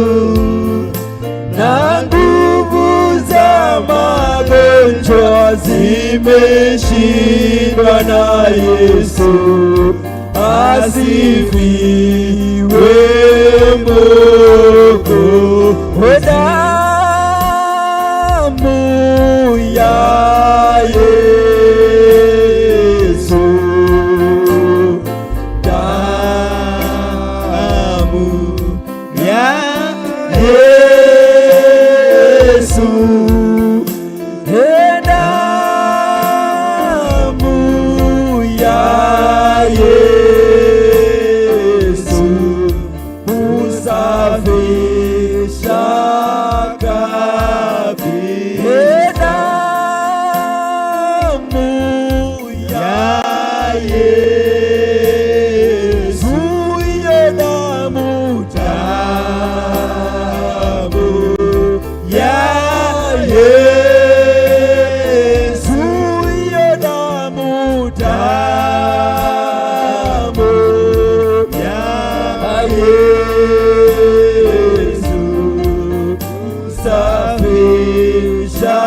Speaker 4: na nguvu za magonjwa zimeshindwa na Yesu. Asifiwe Mwokozi, damu ya Yesu, damu ya Yesu, damu ya Yesu husafisha kabisa, damu ya Yesu, hiyo damu ya Yesu, hiyo damu ya Yesu safisha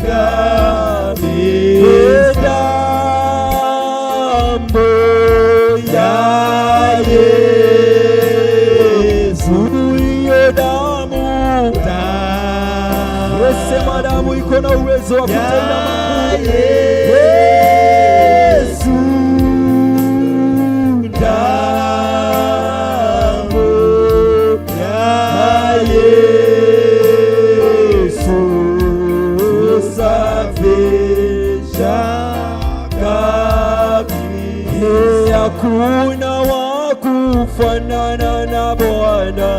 Speaker 4: kabisa, damu ya Yesu, hiyo damu. Sema damu iko na uwezo wa kutenda mambo. Yesu, damu ya Yesu safisha kabisa. Hakuna wa kufanana na Bwana,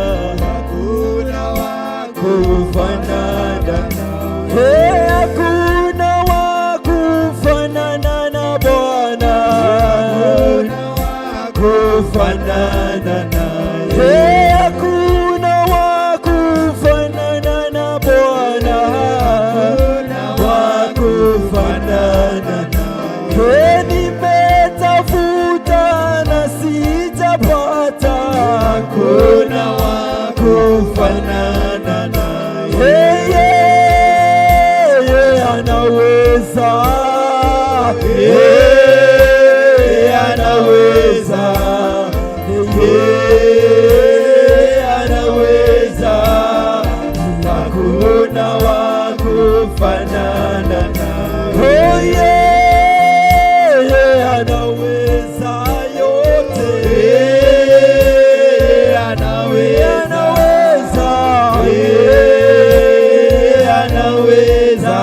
Speaker 4: hakuna wa kufanana, hakuna wa kufanana na Bwana, hakuna wa kufanana naye, hakuna wa kufanana na Bwana.
Speaker 3: yeye anaweza,
Speaker 1: yeye anaweza, yeye anaweza, hakuna wa kufanana naye.
Speaker 3: yeye anaweza yote,
Speaker 1: Yeye anaweza, yeye anaweza,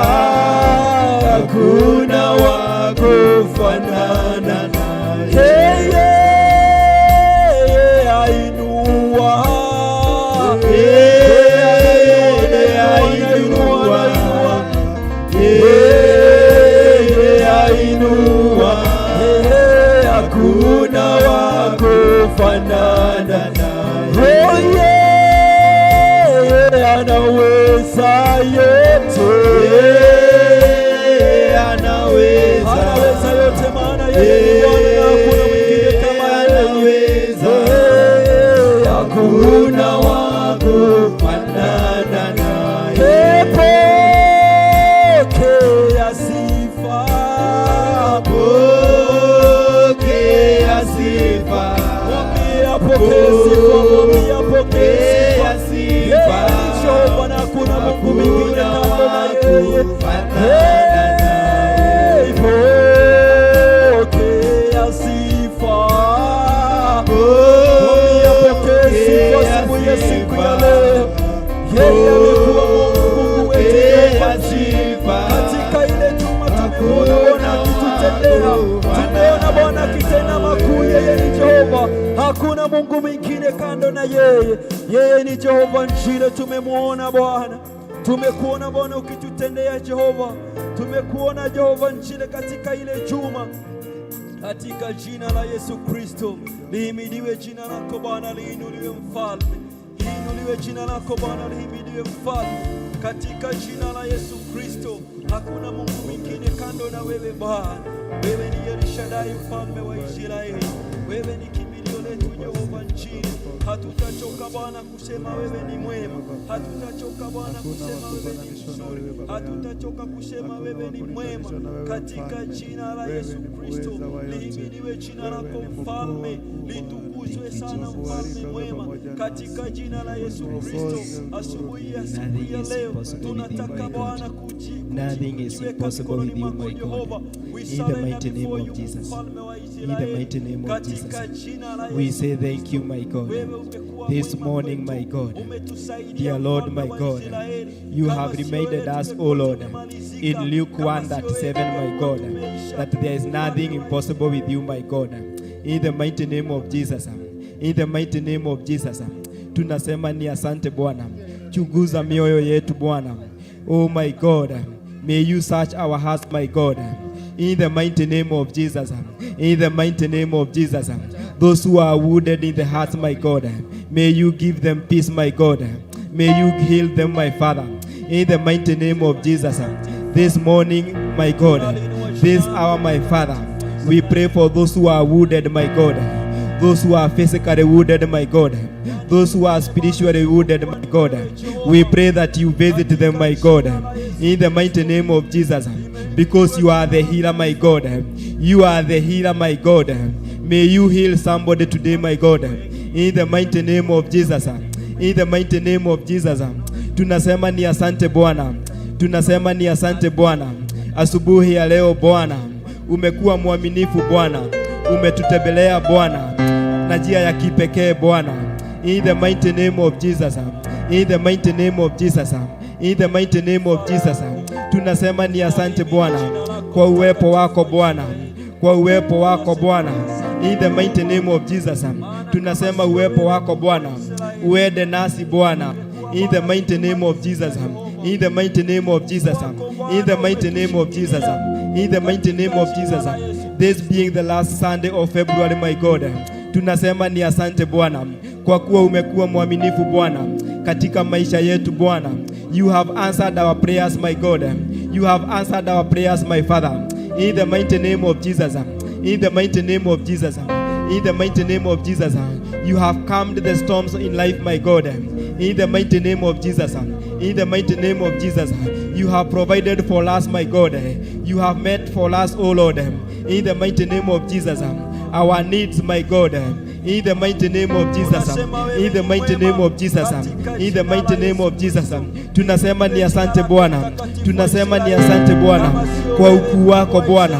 Speaker 1: hakuna wa kufanana naye.
Speaker 3: yeye ainua,
Speaker 1: Yeye ainua, yeye ainua, hakuna wa kufanana naye.
Speaker 3: yeye anaweza yote,
Speaker 1: Yeye anaweza,
Speaker 3: anaweza yote, maana yeye ni Bwana na hakuna mwingine kama yeye.
Speaker 1: hakuna wa kufanana naye.
Speaker 3: Pokea sifa,
Speaker 1: Pokea sifa,
Speaker 3: mwambie apokee sifa, mwambie apokee
Speaker 1: pokea
Speaker 3: sifa.
Speaker 1: sifa,
Speaker 3: Yeye ni Jehova na hakuna Mungu mwingine kando na yeye.
Speaker 1: kufanana naye.
Speaker 3: Pokea sifa, mwambie apokee sifa siku ya siku ya leo. Yeye amekuwa Mungu wetu Jehova sifa. Katika ile juma tumemuona Bwana akitutendea, tumeona Bwana akitenda makuu. Yeye ni Jehova, hakuna Mungu mwingine kando na yeye. Yeye ni Jehova Njire, tumemuona Bwana, tumekuona Bwana ukitutendea Jehova, tumekuona Jehova Njire katika ile juma. Katika jina la Yesu Kristo, lihimidiwe jina lako Bwana, liinuliwe Mfalme, liinuliwe jina lako Bwana, lihimidiwe Mfalme. Katika jina la Yesu Kristo, hakuna Mungu mwingine kando na wewe Bwana. Wewe ni El Shaddai, mfalme wa Israeli. Wewe ni kimbilio letu Jehova nchini. Hatutachoka Bwana kusema wewe ni mwema, hatutachoka Bwana kusema wewe ni mzuri, hatutachoka kusema wewe ni mwema. Katika jina la Yesu Kristo, lihimidiwe jina lako Mfalme, litukuzwe sana Mfalme mwema. Katika jina la Yesu Kristo, asubuhi ya siku ya leo tunataka Bwana
Speaker 1: Nothing is impossible with you, my God. In the mighty name of Jesus. In the mighty name of Jesus. We say thank you, my God. This morning, my God. Dear Lord, my God. You have reminded us, O Lord, in Luke 1:37, my God, that there is nothing impossible with you, my God. In the mighty name of Jesus. In the mighty name of Jesus. Tunasema ni asante Bwana. Chunguza mioyo yetu Bwana. Oh my God, may you search our hearts, my God, in the mighty name of Jesus. In the mighty name of Jesus. Those who are wounded in the heart, my God, may you give them peace, my God. May you heal them, my Father, in the mighty name of Jesus. This morning, my God, this hour, my Father, we pray for those who are wounded, my God, those who are physically wounded, my God, those who are spiritually wounded, my God. We pray that you visit them, my God, in the mighty name of Jesus, because you are the healer, my God. You are the healer, my God. May you heal somebody today, my God, in the mighty name of Jesus. In the mighty name of Jesus. Tunasema ni asante Bwana. Tunasema ni asante Bwana. Asubuhi ya leo Bwana, umekuwa mwaminifu Bwana. Umetutembelea Bwana na njia ya kipekee Bwana. In the mighty name of Jesus. In the mighty name of Jesus. In the mighty name of Jesus. Tunasema ni asante Bwana kwa uwepo wako Bwana. Kwa uwepo wako Bwana. In the mighty name of Jesus. Tunasema uwepo wako Bwana uende nasi Bwana. In the mighty name of Jesus. In the mighty name of Jesus. In the mighty name of Jesus. In the mighty name of Jesus. This being the last Sunday of February, my God. Tunasema ni asante Bwana kwa kuwa umekuwa mwaminifu Bwana katika maisha yetu Bwana. You have answered our prayers, my God. You have answered our prayers, my Father. In the mighty name of Jesus. In the mighty name of Jesus. In the mighty name of Jesus. You have calmed the storms in life, my God. In the mighty name of Jesus. In the mighty name of Jesus, you have provided for us, my God. You have met for us, O Lord. In the mighty name of Jesus, our needs, my God. In the mighty name of Jesus, in the mighty name of Jesus, in the mighty name of Jesus, tunasema ni asante Bwana, tunasema ni asante Bwana kwa ukuu wako Bwana,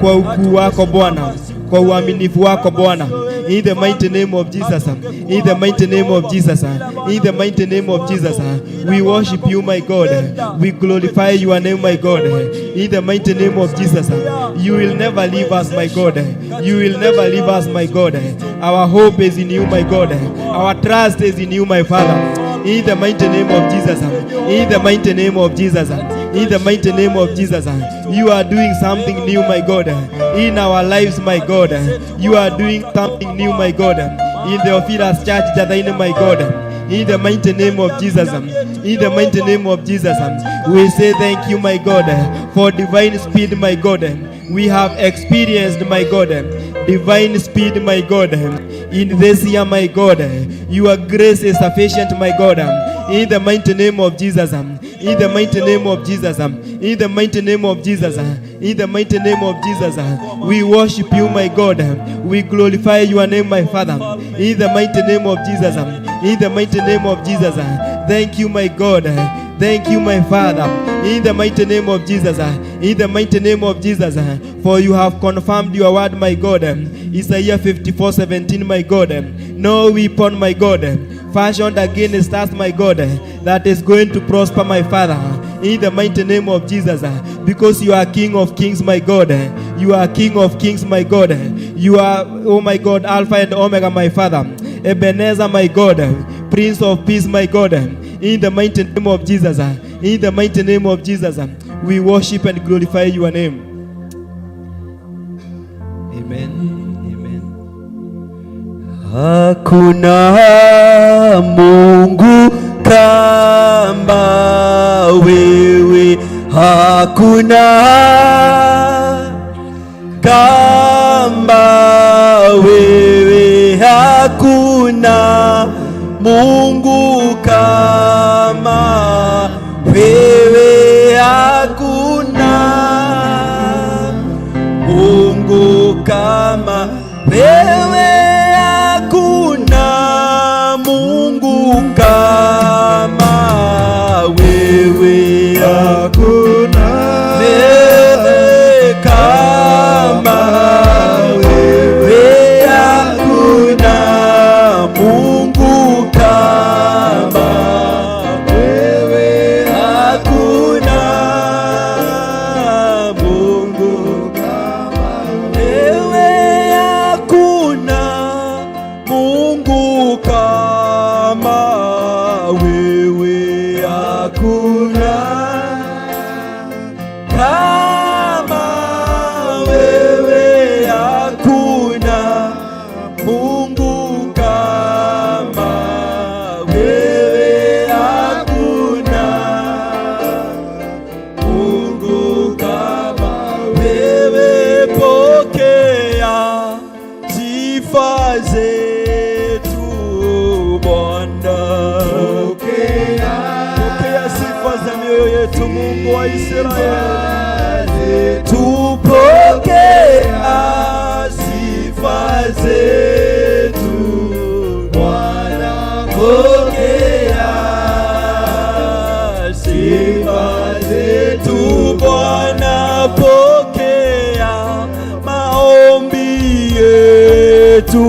Speaker 1: kwa ukuu wako Bwana, kwa uaminifu wako Bwana. In the mighty name of Jesus, in the mighty name of Jesus, in the mighty name of Jesus, we worship you, my God. We glorify your name, my God. In the mighty name of Jesus, you will never leave us, my God. You will never leave us, my God. Our hope is in you, my God. Our trust is in you, my Father. In the mighty name of Jesus, in the mighty name of Jesus, in the mighty name of Jesus, you are doing something new, my God. In our lives, my God, you are doing something new, my God. In the Ophiras Church, Jadaine, my God. In the mighty name of Jesus, in the mighty name of Jesus, we say thank you, my God, for divine speed, my God. We have experienced, my God, divine speed, my God. In this year, my God, your grace is sufficient, my God. In the mighty name of Jesus, in the mighty name of Jesus, in the mighty name of Jesus, in the mighty name of Jesus, we worship you, my God. We glorify your name, my Father. In the mighty name of Jesus, in the mighty name of Jesus, thank you, my God. Thank you, my Father. In the mighty name of Jesus, in the mighty name of Jesus, for you have confirmed your word, my God. Isaiah 54:17, my God. No weapon, my God, fashioned against us, my God, that is going to prosper, my Father. In the mighty name of Jesus, because you are King of Kings, my God. You are King of Kings, my God. You are, oh my God, Alpha and Omega, my Father. Ebenezer, my God. Prince of Peace, my God. In the mighty name of Jesus, in the mighty name of Jesus, we worship and glorify your name. Amen. Amen.
Speaker 3: Hakuna Mungu kama wewe, hakuna kama wewe, hakuna Mungu kama wewe, hakuna Mungu kama wewe, hakuna Mungu kama wewe, hakuna wewe kama wewe, hakuna Mungu kama wewe, hakuna Mungu kama wewe, hakuna Mungu kama wewe, hakuna kama wewe, hakuna Mungu kama wewe, hakuna Mungu kama wewe. Pokea sifa zetu Bwana, pokea sifa za mioyo yetu, Mungu wa Israeli. Tupokea sifa zetu Bwana, pokea sifa zetu Bwana, pokea maombi yetu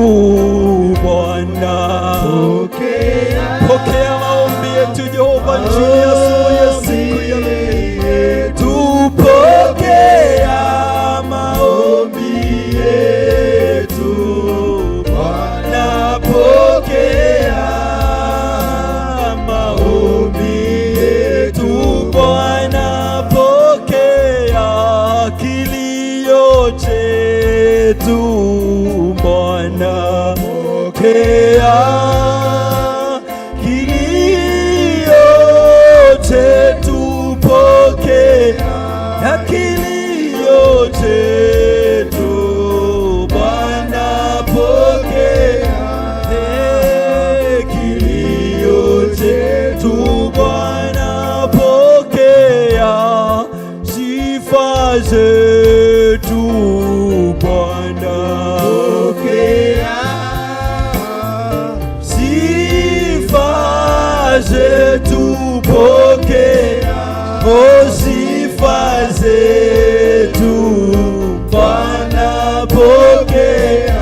Speaker 3: Bwana, pokea maombi yetu Jehova, njia ya siku ya leo. Tupokea maombi yetu Bwana, pokea maombi yetu Bwana, pokea kilio chetu Bwana, pokea kilio chetu, pokea kilio chetu Bwana, pokea kilio chetu Bwana, zetu Bwana, sifa zetu pokea, oh sifa zetu Bwana pokea,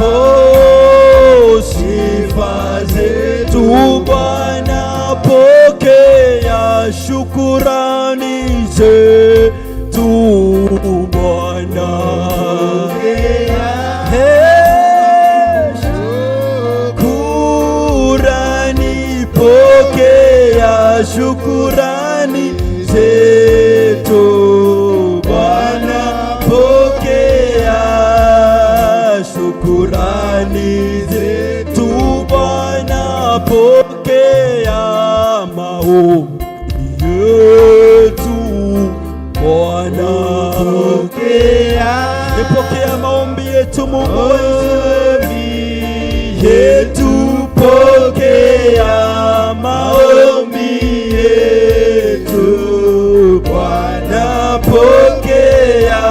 Speaker 3: oh sifa zetu Bwana pokea, shukurani zetu Bwana, shukurani pokea, shukurani zetu Bwana pokea, shukurani zetu Bwana pokea, maombi yetu Bwana pokea, pokea maombi yetu Mungu yetu pokea, maombi yetu Bwana pokea,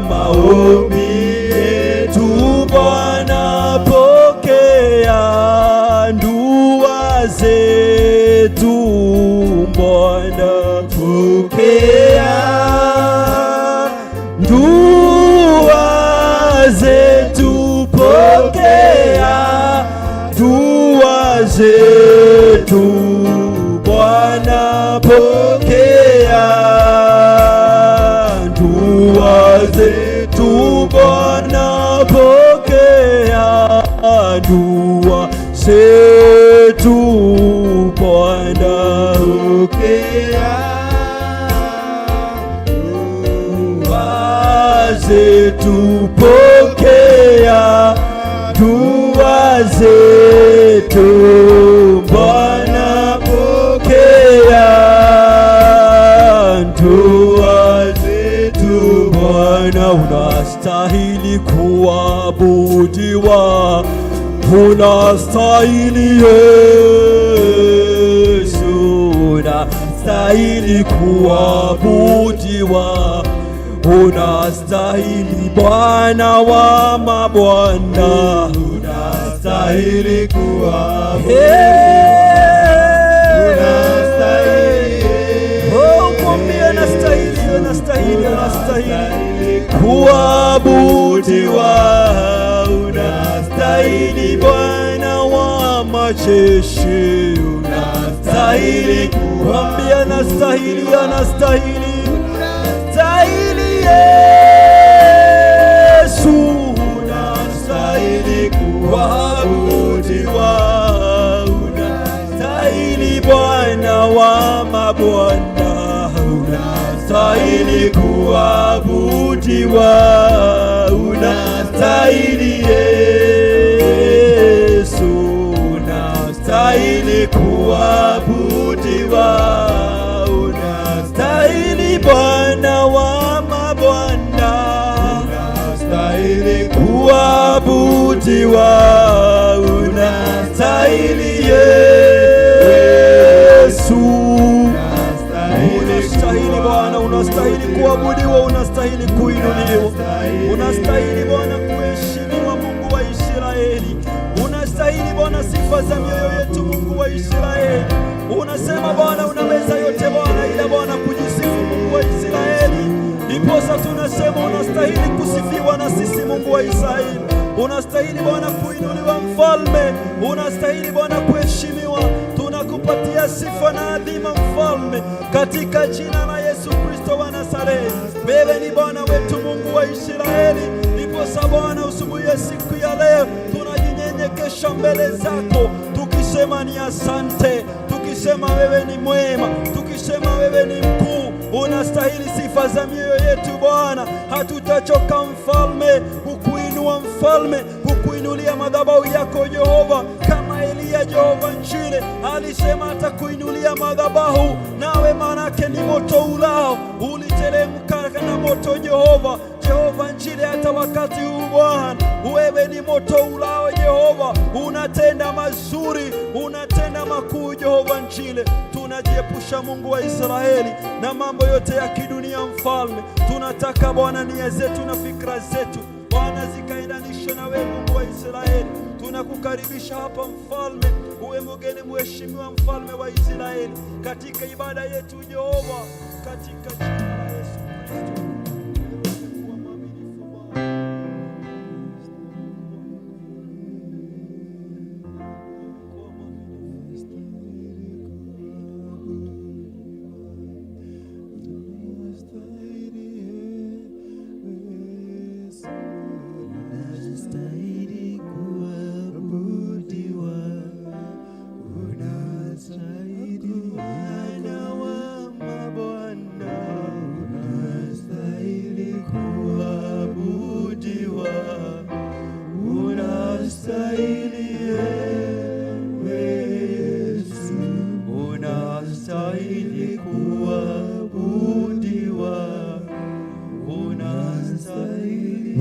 Speaker 3: maombi yetu Bwana pokea, dua zetu Bwana pokea, dua zetu pokea, dua zetu Bwana pokea, dua zetu Bwana pokea, dua zetu Bwana pokea, dua zetu pokea, dua zetu Bwana pokea, dua zetu Bwana. Unastahili kuabudiwa, unastahili Yesu, unastahili kuabudiwa, unastahili Bwana wa mabwana, unastahili kuabudiwa, unastahili kuabudiwa, unastahili Bwana wa majeshi, unastahili kuambia, anastahili, anastahili, unastahili Yesu, unastahili kuabudiwa, unastahili Bwana wa mabwana, unastahili kuabudiwa, unastahili Yesu, unastahili kuabudiwa, unastahili Bwana wa mabwana, unastahili kuabudiwa, unastahili Yesu, unastahili Bwana, unastahili kuabudiwa, unastahili kuinuliwa, unastahili Bwana kuheshimiwa, Mungu wa Israeli, unastahili Bwana sifa za mioyo yetu, Mungu wa Israeli. Unasema Bwana unaweza yote Bwana, ila Bwana kujisifu, Mungu wa Israeli. Ndiposa tunasema unastahili kusifiwa na sisi, Mungu wa Israeli. Unastahili Bwana kuinuliwa mfalme, unastahili Bwana kuheshimiwa. Tunakupatia sifa na adhima mfalme, katika jina la Yesu Kristo wa Nazareti. Wewe ni Bwana wetu, Mungu wa Israeli. Ndiposa Bwana usubuhi siku ya leo tunajinyenyekesha mbele zako, tukisema ni asante, tukisema wewe ni mwema, tukisema wewe ni mkuu. Unastahili sifa za mioyo yetu Bwana. Hatutachoka mfalme kukuinua mfalme, kukuinulia madhabahu yako Jehova, kama Eliya Jehova nchini alisema atakuinulia madhabahu, nawe manake ni moto ulao uliteremka na moto Jehova. Jehova Njile, hata wakati huu Bwana, wewe ni moto ulao Jehova, unatenda mazuri, unatenda makuu Jehova Njile. Tunajiepusha Mungu wa Israeli na mambo yote ya kidunia Mfalme. Tunataka Bwana nia zetu na fikra zetu Bwana zikaendanishwe na wewe Mungu wa Israeli. Tunakukaribisha hapa Mfalme, uwe mgeni mheshimiwa Mfalme wa Israeli katika ibada yetu Jehova, katika jina la Yesu Kristo.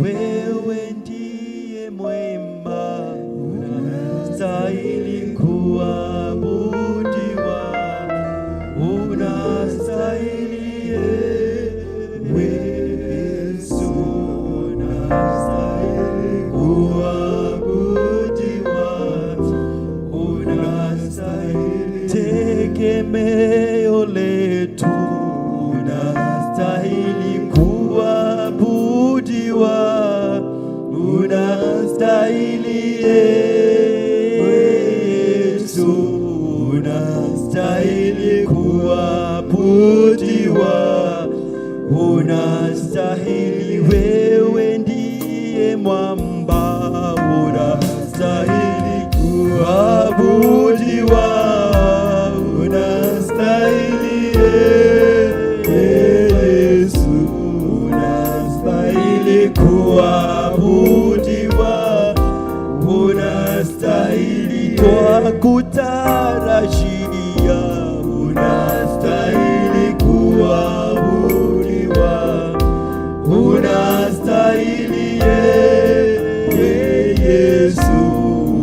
Speaker 3: Wewe ndiye mwema, unastahili kuabudiwa, unastahili Yesu, unastahili kuabudiwa, unastahili tegemeo letu, unastahili kuabudiwa, unastahili Yesu, unastahili kuabudiwa, unastahili. Wewe ndiye mwamba, unastahili kuabudiwa, unastahili Yesu, unastahili kuabudiwa, unastahili kutarajia, unastahili kuabudiwa, unastahili Yesu,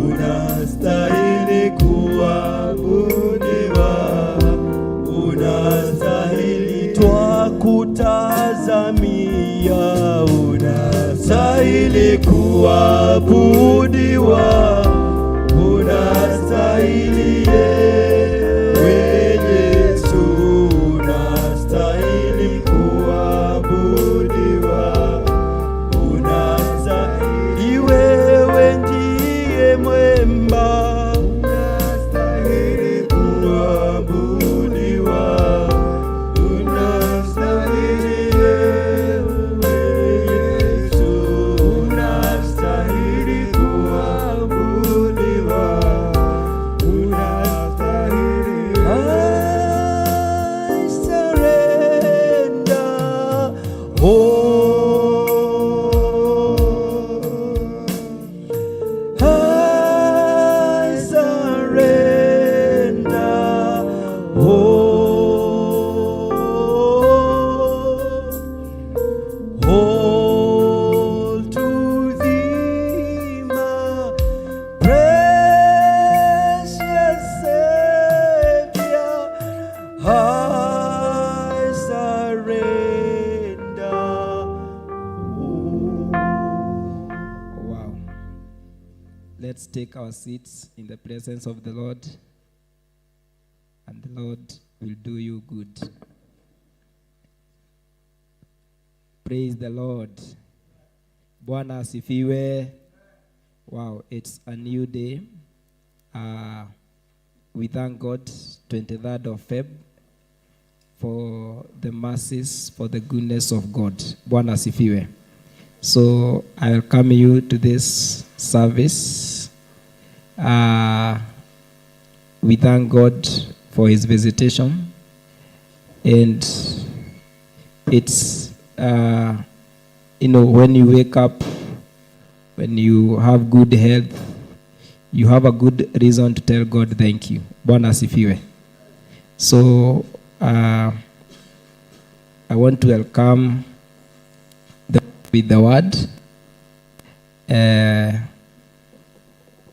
Speaker 3: unastahili kuabudiwa, unastahili twakutazamia, unastahili kuabudiwa, unastahili Yesu, unastahili kuabudiwa, unastahili. Wewe ndiye mwema, unastahili kuabudiwa, unastahili Yesu, unastahili kuabudiwa, unastahili. I surrender all to thee, my precious Savior. I surrender.
Speaker 1: Wow. Let's take our seats in the presence of the Lord, and the Lord will do you good. Praise the Lord. Bwana asifiwe. Wow, it's a new day. We thank God, 23rd of Feb, for the mercies, for the goodness of God. Bwana asifiwe. So I welcome you to this service. We thank God for his visitation. And it's, when you wake up, when you have good health, you have a good reason to tell God thank you. Bwana asifiwe. So I want to welcome the
Speaker 5: with the word.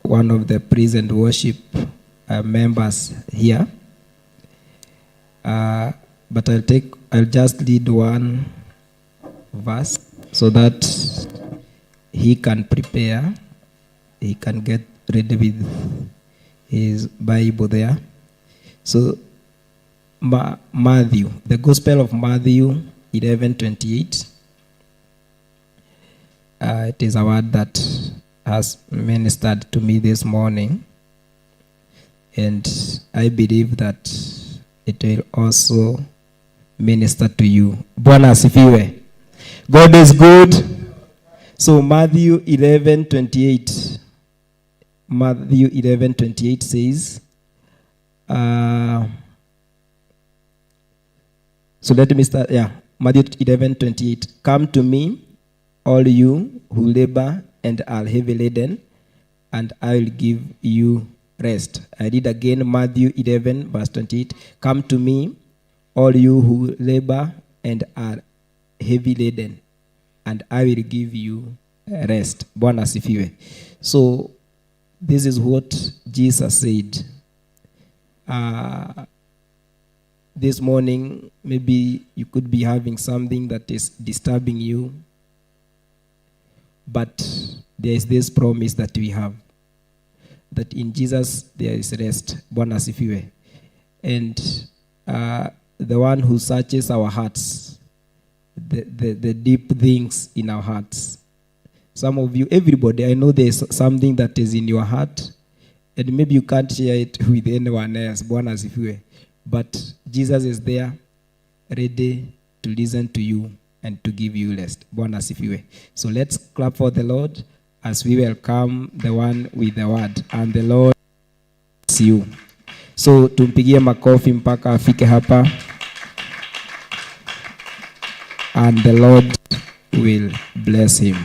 Speaker 5: One of the praise and worship members here. But I'll just read one verse so that he can prepare, he can get ready with his Bible there. So Matthew, the Gospel of Matthew 11:28. It is a word that has ministered to me this morning, and I believe that it will also minister to you. Bwana asifiwe. God is good. So Matthew 11:28. Matthew 11:28 says, so let me start. Matthew 11:28. Come to me, all you who labor and are heavy laden, and I will give you rest. I read again Matthew 11:28. Come to me, all you who labor and are heavy laden, and I will give you rest. Bwana asifiwe. So this is what Jesus said. This morning, maybe you could be having something that is disturbing you, but there is this promise that we have, that in Jesus there is rest. Bwana asifiwe. And the one who searches our hearts, the deep things in our hearts. Some of you, everybody, I know there's something that is in your heart, and maybe you can't share it with anyone else. Bwana asifiwe. But Jesus is there, ready to listen to you and to give you rest. Bwana asifiwe. So let's clap for the Lord as we welcome the one with the word. And the Lord bless you. So tumpigie makofi mpaka afike hapa. And the Lord will bless him.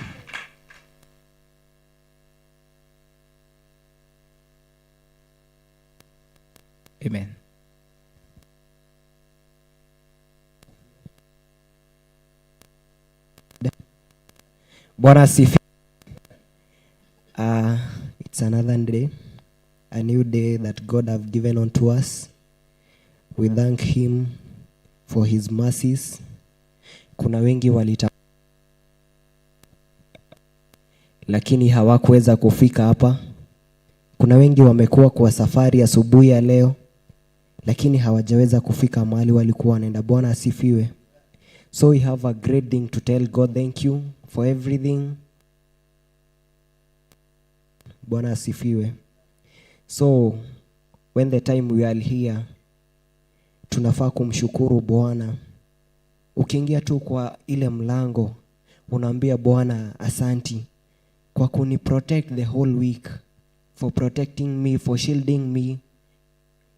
Speaker 5: Amen.
Speaker 4: Bwana asifiwe. It's another day, a new day that God have given unto us. We thank him for his mercies. Kuna wengi lakini hawakuweza kufika hapa. Kuna wengi wamekuwa kwa safari asubuhi ya leo, lakini hawajaweza kufika mahali walikuwa wanaenda. Bwana asifiwe. So we have a great thing to tell God thank you for everything. Bwana asifiwe. So when the time we are here, tunafaa kumshukuru Bwana. Ukiingia tu kwa ile mlango, unaambia Bwana asanti kwa kuni protect the whole week, for protecting me, for shielding me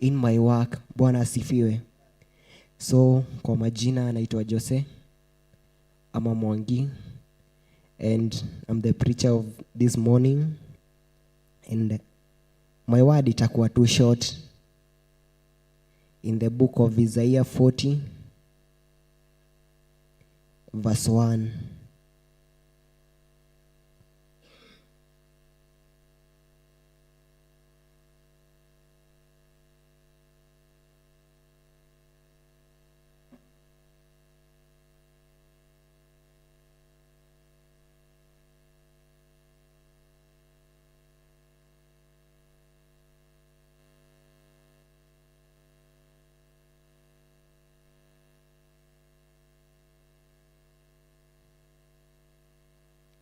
Speaker 4: in my work. Bwana asifiwe. So kwa majina naitwa Jose ama Mwangi, and I'm the preacher of this morning, and my word itakuwa too short. In the book of Isaiah 40 verse 1.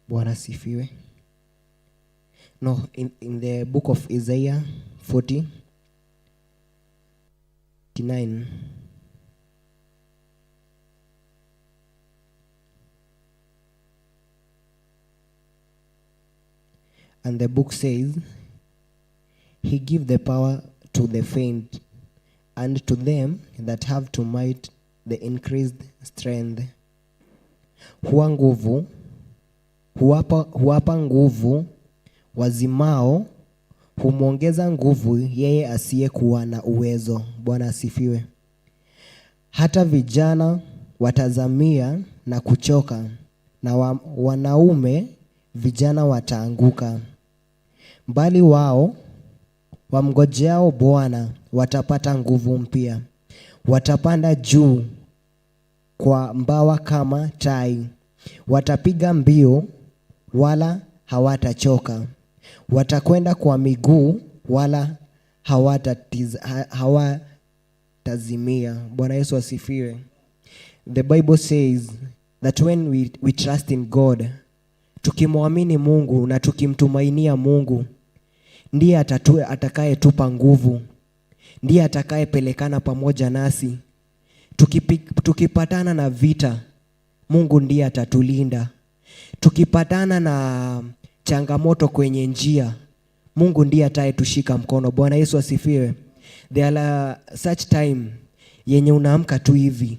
Speaker 4: Bwana asifiwe. No, in the book of Isaiah 40:9. And the book says, he give the power to the faint, and to them that have to might the increased strength. Huwapa nguvu wazimao, humwongeza nguvu yeye asiyekuwa na uwezo. Bwana asifiwe. Hata vijana watazamia na kuchoka, na wanaume vijana wataanguka. Bali wao wamngojeao Bwana watapata nguvu mpya. Watapanda juu kwa mbawa kama tai. Watapiga mbio wala hawatachoka. Watakwenda kwa miguu wala hawatazimia. Bwana Yesu asifiwe. The Bible says that when we trust in God, tukimwamini Mungu na tukimtumainia Mungu, ndiye atakayetupa nguvu, ndiye atakayepelekana pamoja nasi. Tukipatana na vita, Mungu ndiye atatulinda. Tukipatana na changamoto kwenye njia, Mungu ndiye atayetushika mkono. Bwana Yesu asifiwe. There are such time yenye unaamka tu hivi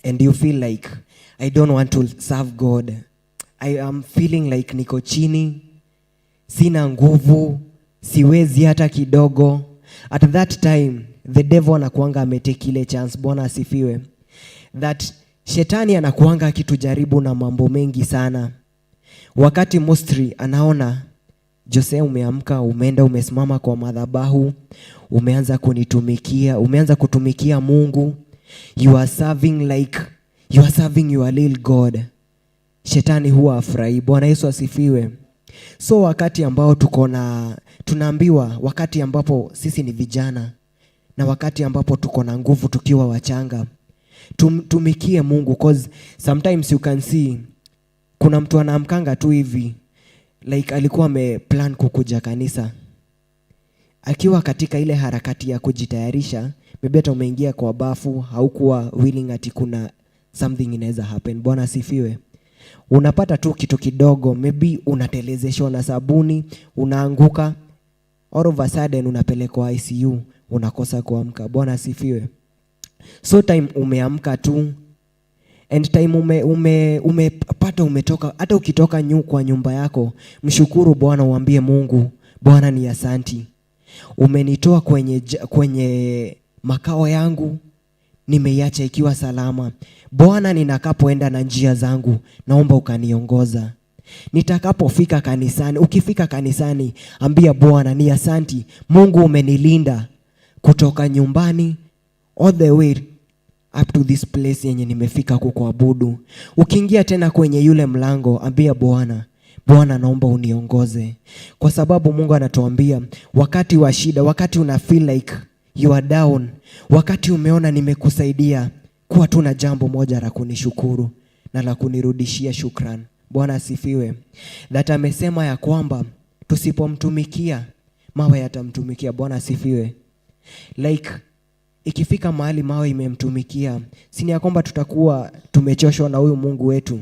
Speaker 4: and you feel like I don't want to serve God. I am feeling like niko chini, sina nguvu, siwezi hata kidogo. At that time the devil anakuanga ametake ile chance. Bwana asifiwe. That shetani anakuanga akitujaribu na mambo mengi sana. Wakati mostly anaona Jose, umeamka, umeenda, umesimama kwa madhabahu, umeanza kunitumikia, umeanza kutumikia Mungu, you are serving your little God, shetani huwa afurahi. Bwana Yesu asifiwe. So wakati ambao tunaambiwa, wakati ambapo sisi ni vijana na wakati ambapo tuko na nguvu tukiwa wachanga, tumikie Mungu, cause sometimes you can see kuna mtu anaamkanga tu hivi like alikuwa ameplan kukuja kanisa. Akiwa katika ile harakati ya kujitayarisha, maybe hata umeingia kwa bafu, haukuwa willing ati kuna something inaweza happen. Bwana asifiwe. Unapata tu kitu kidogo, maybe unatelezeshwa na sabuni, unaanguka, all of a sudden unapelekwa ICU, unakosa kuamka. Bwana asifiwe. So time umeamka tu, and time umepata umetoka, hata ukitoka kwa nyumba yako, mshukuru Bwana, uambie Mungu, Bwana ni asanti. Umenitoa kwenye makao yangu, nimeiacha ikiwa salama. Bwana, ninakapoenda na njia zangu, naomba ukaniongoza. Nitakapofika kanisani, ukifika kanisani, ambia Bwana ni asanti. Mungu umenilinda kutoka nyumbani all the way up to this place yenye nimefika kukuabudu. Ukiingia tena kwenye yule mlango, ambia Bwana, naomba uniongoze. Kwa sababu Mungu anatuambia wakati wa shida, wakati una feel like you are down, wakati umeona nimekusaidia, kuwa tu na jambo moja la kunishukuru na la kunirudishia shukrani. Bwana asifiwe. That amesema ya kwamba tusipomtumikia mawe yatamtumikia. Bwana asifiwe. Like ikifika mahali mawe imemtumikia, si ni ya kwamba tutakuwa tumechoshwa na huyu Mungu wetu.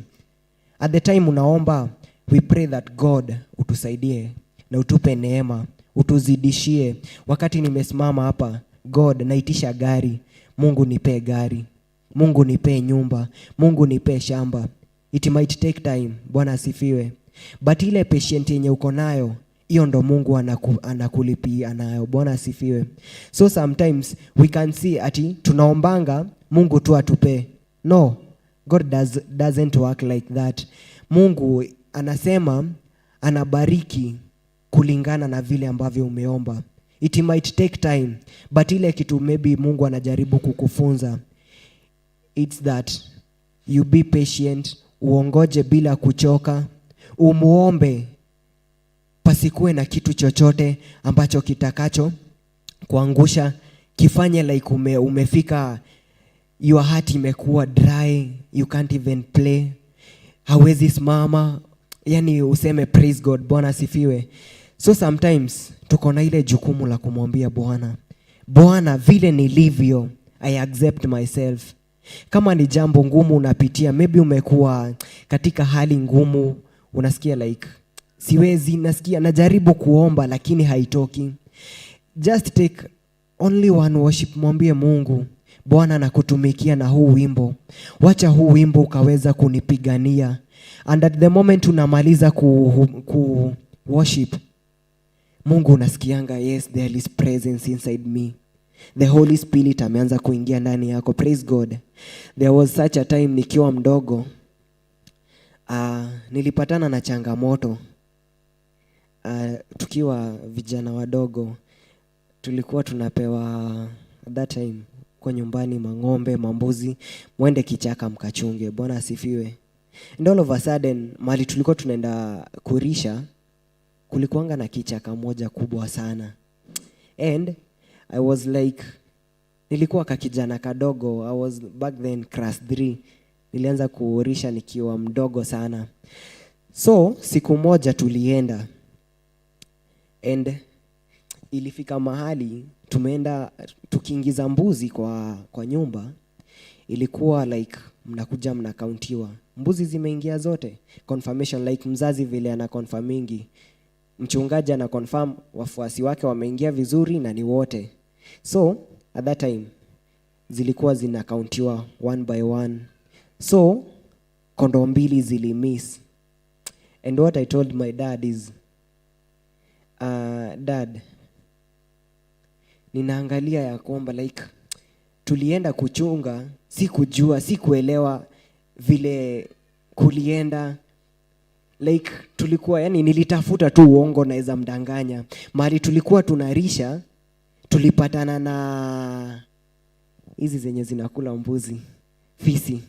Speaker 4: At the time unaomba, we pray that God utusaidie na utupe neema, utuzidishie. Wakati nimesimama hapa, God, naitisha gari, Mungu nipe gari, Mungu nipe nyumba, Mungu nipe shamba. It might take time. Bwana asifiwe. But ile patient yenye uko nayo, hiyo ndo Mungu anakulipia nayo. Bwana asifiwe. So sometimes we can see ati tunaombanga Mungu tu atupe. No, God doesn't work like that. Mungu anasema anabariki kulingana na vile ambavyo umeomba. It might take time, but ile kitu maybe Mungu anajaribu kukufunza, it's that you be patient, uongoje bila kuchoka, umuombe pasikuwe na kitu chochote ambacho kitakacho kuangusha, kifanye like umefika, your heart imekuwa dry, you can't even play, hawezi simama, yani useme praise God. Bwana asifiwe. So sometimes tuko na ile jukumu la kumwambia Bwana, vile nilivyo, I accept myself. Kama ni jambo ngumu unapitia, maybe umekuwa katika hali ngumu, unasikia like siwezi, najaribu kuomba lakini haitoki. Just take only one worship, mwambie Mungu, Bwana nakutumikia na huu wimbo. Wacha huu wimbo ukaweza kunipigania. And at the moment unamaliza ku worship, Mungu unasikianga, yes, there is presence inside me. The Holy Spirit ameanza kuingia ndani yako. Praise God. There was such a time nikiwa mdogo, Nilipatana na changamoto tukiwa vijana wadogo. Tulikuwa tunapewa at that time kwa nyumbani mang'ombe, mambuzi, mwende kichaka mkachunge. Bwana asifiwe. And all of a sudden mali tulikuwa tunaenda kurisha, kulikuanga na kichaka moja kubwa sana. And I was like, nilikuwa kakijana kadogo. I was back then class 3. Nilianza kurisha nikiwa mdogo sana. So siku moja tulienda, and ilifika mahali tumeenda tukiingiza mbuzi kwa nyumba. Ilikuwa like mnakuja mnakauntiwa, mbuzi zimeingia zote, confirmation like mzazi vile ana confirmingi, mchungaji ana confirm wafuasi wake wameingia vizuri na ni wote. So at that time zilikuwa zinakauntiwa one by one. So kondoo 2 zilimiss. And what I told my dad is, Dad, ninaangalia ya kwamba like tulienda kuchunga, sikujua, sikuelewa vile kulienda. Like tulikuwa, yani nilitafuta tu uongo naweza mdanganya. Mahali tulikuwa tunarisha, tulipatana na hizi zenye zinakula mbuzi, fisi.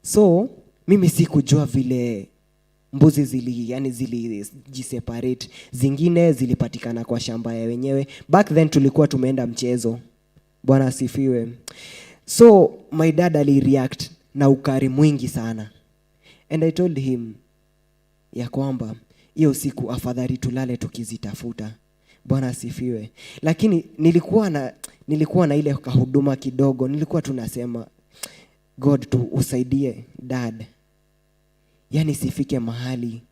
Speaker 4: So mimi sikujua vile mbuzi zilijiseparate. Zingine zilipatikana kwa shamba ya wenyewe. Back then tulikuwa tumeenda mchezo. Bwana asifiwe. So my dad alireact na ukari mwingi sana. And I told him ya kwamba hiyo siku afadhali tulale tukizitafuta. Bwana asifiwe. Lakini nilikuwa na ile kahuduma kidogo. Nilikuwa tunasema, God tu usaidie dad. Yani sifike mahali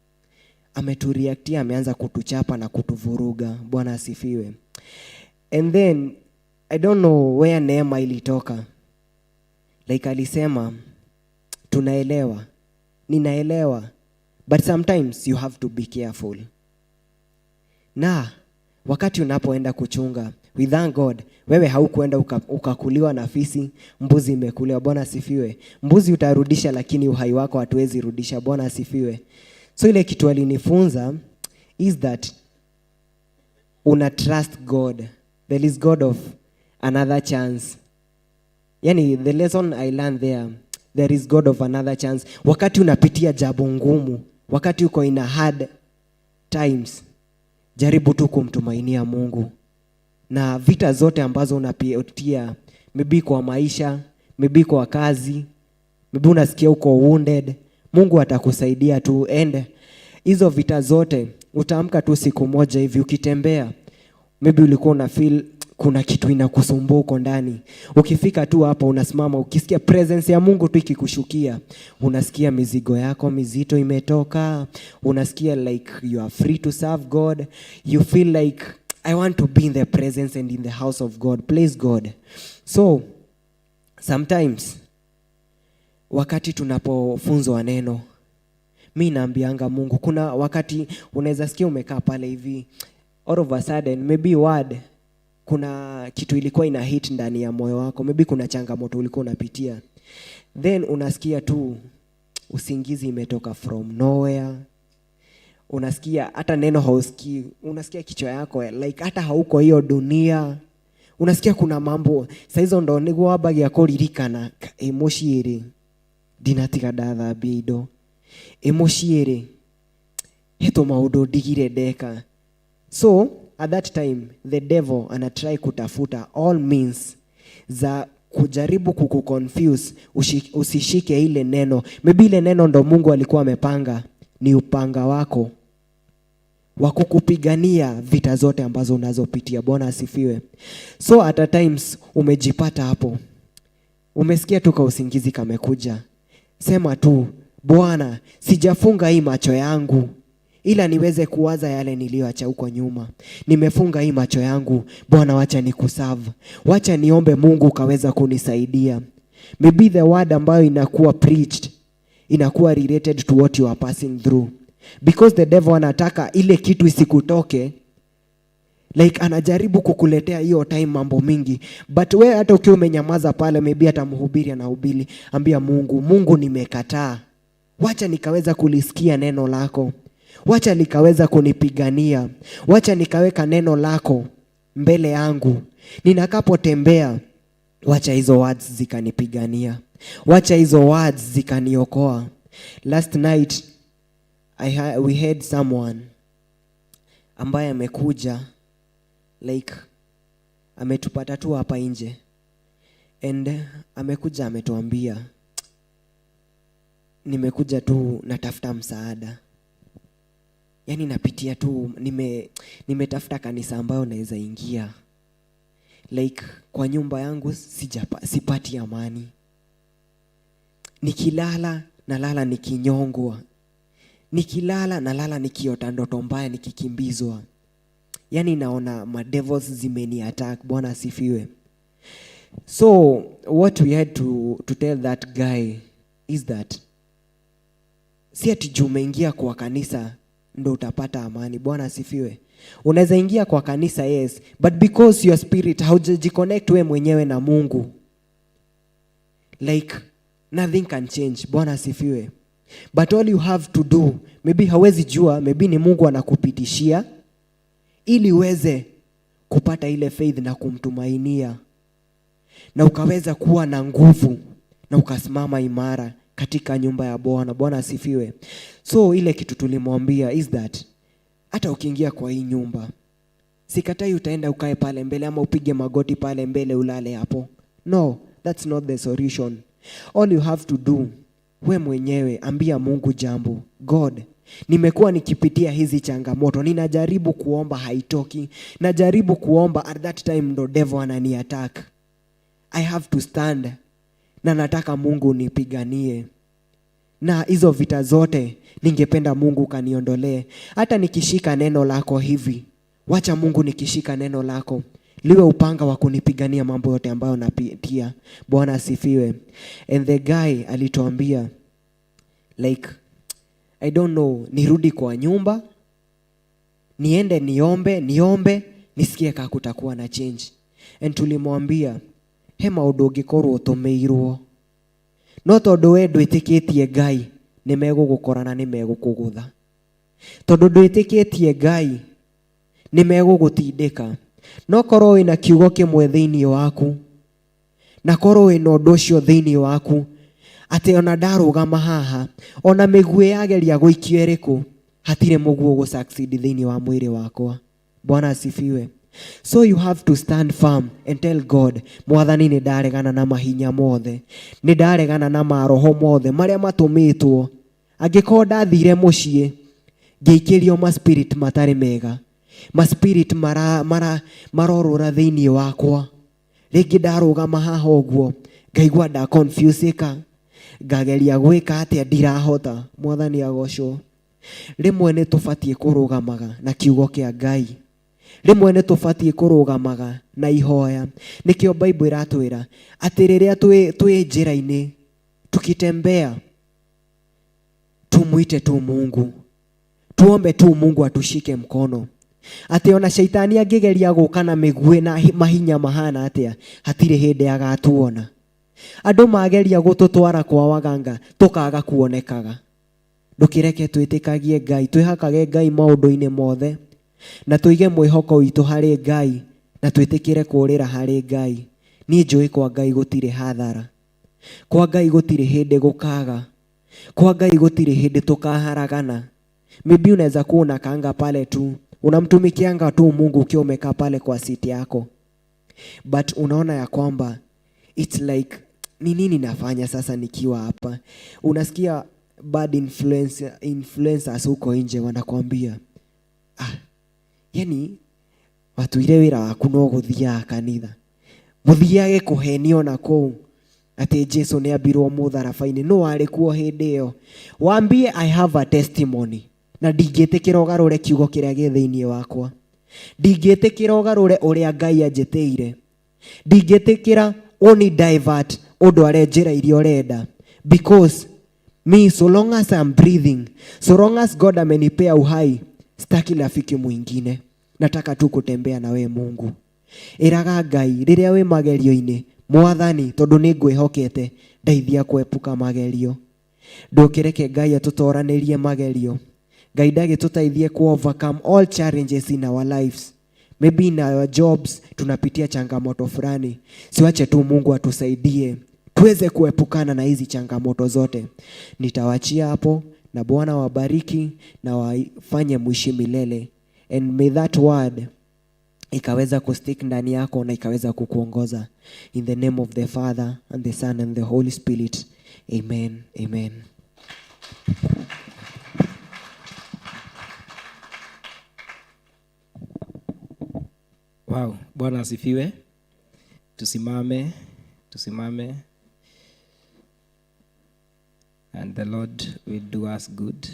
Speaker 4: ameturiaktia, ameanza kutuchapa na kutuvuruga. Bwana asifiwe. And then I don't know where neema ilitoka. Like alisema, tunaelewa, ninaelewa, but sometimes you have to be careful. Na wakati unapoenda kuchunga, we thank God, wewe haukuenda ukakuliwa na fisi, mbuzi imekuliwa. Bwana asifiwe. Mbuzi utarudisha, lakini uhai wako hatuwezi rudisha. Bwana asifiwe. So ile kitu alinifunza is that una trust God. There is God of another chance. Yani the lesson I learned there is God of another chance. Wakati unapitia jambo ngumu, wakati uko in a hard times, jaribu tu kumtumainia Mungu. Na vita zote ambazo unapitia, maybe kwa maisha, maybe kwa kazi, maybe unasikia uko wounded, Mungu atakusaidia tu. And hizo vita zote utaamka tu siku moja hivi ukitembea, maybe ulikuwa una feel kuna kitu inakusumbua uko ndani. Ukifika tu hapa unasimama, ukisikia presence ya Mungu tu ikikushukia, unasikia mizigo yako mizito imetoka, unasikia like you are free to serve God. You feel like I want to be in the presence and in the house of God. Praise God. So sometimes wakati tunapofunzwa neno, mimi naambianga Mungu, kuna wakati unaweza sikia umekaa pale hivi, all of a sudden maybe word, kuna kitu ilikuwa ina hit ndani ya moyo wako, maybe kuna changamoto ulikuwa unapitia, then unasikia tu usingizi imetoka from nowhere. Unasikia hata neno hausikii, unasikia kichwa yako like hata hauko hiyo dunia. Unasikia kuna mambo saizo ndo niguo wabagia kuririkana, emoshiri dinatiga dathabia indo, emoshiri heto maundu ndigire ndeka. So at that time the devil anatry kutafuta all means za kujaribu kukuconfuse usishike ile neno. Maybe ile neno ndo Mungu alikuwa amepanga ni upanga wako wa kukupigania vita zote ambazo unazopitia. Bwana asifiwe. So at times umejipata hapo, umesikia tu usingizi kamekuja, sema tu, Bwana, sijafunga hii macho yangu ila niweze kuwaza yale niliyoacha huko nyuma. Nimefunga hii macho yangu, Bwana, wacha nikuserve, wacha niombe Mungu kaweza kunisaidia. Maybe the word ambayo inakuwa preached inakuwa related to what you are passing through, because the devil anataka ile kitu isikutoke. Like anajaribu kukuletea hiyo time mambo mingi, but wewe hata ukiwa umenyamaza pale, maybe hata mhubiri anahubiri, ambia Mungu, Mungu nimekataa, wacha nikaweza kulisikia neno lako, wacha likaweza kunipigania, wacha nikaweka neno lako mbele yangu ninakapotembea. Wacha hizo words zikanipigania, wacha hizo words zikaniokoa. Last night we had someone ambaye amekuja like ametupata tu hapa nje, and amekuja ametuambia, nimekuja tu natafuta msaada. Yani napitia tu, nimetafuta kanisa ambayo naweza ingia. Like kwa nyumba yangu sipati amani. Nikilala nalala nikinyongwa. Nikilala nalala nikiota ndoto mbaya, nikikimbizwa. Yani naona ma devils zimeni attack. Bwana asifiwe. So what we had to tell that guy is that si ati juu umeingia kwa kanisa ndo utapata amani. Bwana asifiwe. Unaweza ingia kwa kanisa, yes, but because your spirit haujiconnect wewe mwenyewe na Mungu, like nothing can change. Bwana asifiwe. But all you have to do, maybe hawezi jua, maybe ni Mungu anakupitishia ili uweze kupata ile faith na kumtumainia, na ukaweza kuwa na nguvu na ukasimama imara katika nyumba ya Bwana. Bwana asifiwe. So ile kitu tulimwambia is that hata ukiingia kwa hii nyumba, sikatai utaenda ukae pale mbele ama upige magoti pale mbele ulale hapo. No, that's not the solution. All you have to do, we mwenyewe ambia Mungu jambo. God, nimekuwa nikipitia hizi changamoto, ninajaribu kuomba haitoki, najaribu kuomba, at that time ndo devil anani attack. I have to stand, na nataka Mungu nipiganie. Na hizo vita zote ningependa Mungu kaniondolee. Hata nikishika neno lako hivi, wacha Mungu nikishika neno lako liwe upanga wa kunipigania mambo yote ambayo napitia. Bwana asifiwe. And the guy alituambia like, I don't know, nirudi kwa nyumba, niende niombe, nisikie kama kutakuwa na change. And tulimwambia, hema udogikorwo tumeirwo, no tondu we ndwitikitie Ngai nimegugukora na nimegukugutha. Tondu ndwitikitie Ngai nimegugutindika. No korwo wina kiugo kimwe thiini waku, na korwo wina undu ucio thiini waku, ati ona ndarugama haha, ona migue yageria guikio iriku, hatire muguo go succeed thiini wa mwiri wakwa. Bwana asifiwe. So you have to stand firm and tell God, Mwathani ni ndaregana na mahinya mothe, ni ndaregana na maroho mothe maria matumitwo, angiko ndathire mucii ngeikirio ma spirit matari mega, ma spirit marorora thiini wakwa. Ringi ndarugama haha uguo ngaigua nda confuseka, ngageria gwika atia ndirahota. Mwathani agocwo. Rimwe ni tubatie kurugamaga na kiugo kia Ngai, rimwe ni tubatie kurugamaga na ihoya. Nikio Bible iratwira ati riria twi njira-ini tukitembea, tumuite tu Mungu, tuombe tu Mungu atushike mkono. Ati ona shaitani angigeria guka na migue na mahinya mahana atia, hatire hindi agatuona. Andu mageria gututwara kwa waganga tukaga kuonekaga. Ndukireke twitikagie Ngai, twihakage Ngai maundu-ini mothe, na tuige mwihoko witu hari Ngai, na twitikire kurira hari Ngai. Ni njui kwa Ngai gutire hathara, kwa Ngai gutire hindi gukaga, kwa Ngai gutire hindi tukaharagana. Maybe unaweza kuona kanga pale tu, unamtumikianga tu Mungu ukiwa umekaa pale kwa siti yako, but unaona ya kwamba it's like, ni nini nafanya sasa nikiwa hapa? Unasikia bad influencers huko nje wanakuambia, yani watu ile wira waku no guthia kanitha, muthiage kuhenio na kou ati Jesu ni ambirwo mutharabaini. No ari kuo hindi yo, wambie I have a testimony, na ndingitikira ugarure kiugo kiria gi thiini wakwa, ndingitikira ugarure uria Ngai anjiteire, ndingitikira only divert udware njira iria urenda, because me, so long as I'm breathing, so long as God amenipea uhai, sitaki rafiki mwingine, nataka tu kutembea na we Mungu. Iraga Ngai riria we magerio-ini, Mwathani tondu ni ngwihokete, ndeithia kuepuka magerio. ndukireke Ngai atutoranirie magerio. Ngai ndagĩtũteithie ku overcome all challenges in our lives. Maybe in our jobs tunapitia changamoto fulani. Siwache tu Mungu atusaidie tuweze kuepukana na hizi changamoto zote. Nitawachia hapo, na Bwana wabariki na wafanye mwishi milele. And may that word ikaweza kustick ndani yako na ikaweza kukuongoza. In the name of the Father and the Son and the Holy Spirit. Amen. Amen.
Speaker 5: Wow, Bwana asifiwe. Tusimame. And the Lord will do us good.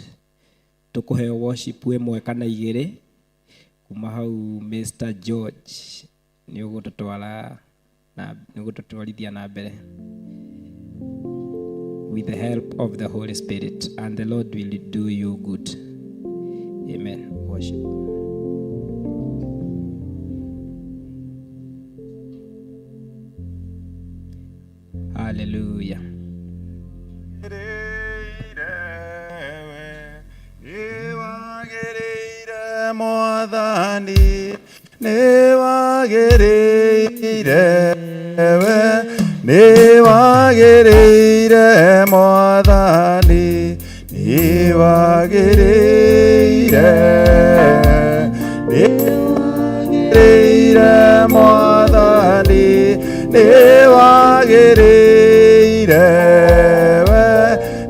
Speaker 5: Tukuhe worship we mweka na igere. Kuma hau Mr. George ni ugututwarithia na mbere. With the help of the Holy Spirit, and the Lord will do you good. Amen. Worship. Hallelujah.
Speaker 6: Mwathani niwagĩrĩire we, niwagĩrĩire Mwathani, niwagĩrĩire, niwagĩrĩire Mwathani, niwagĩrĩire we,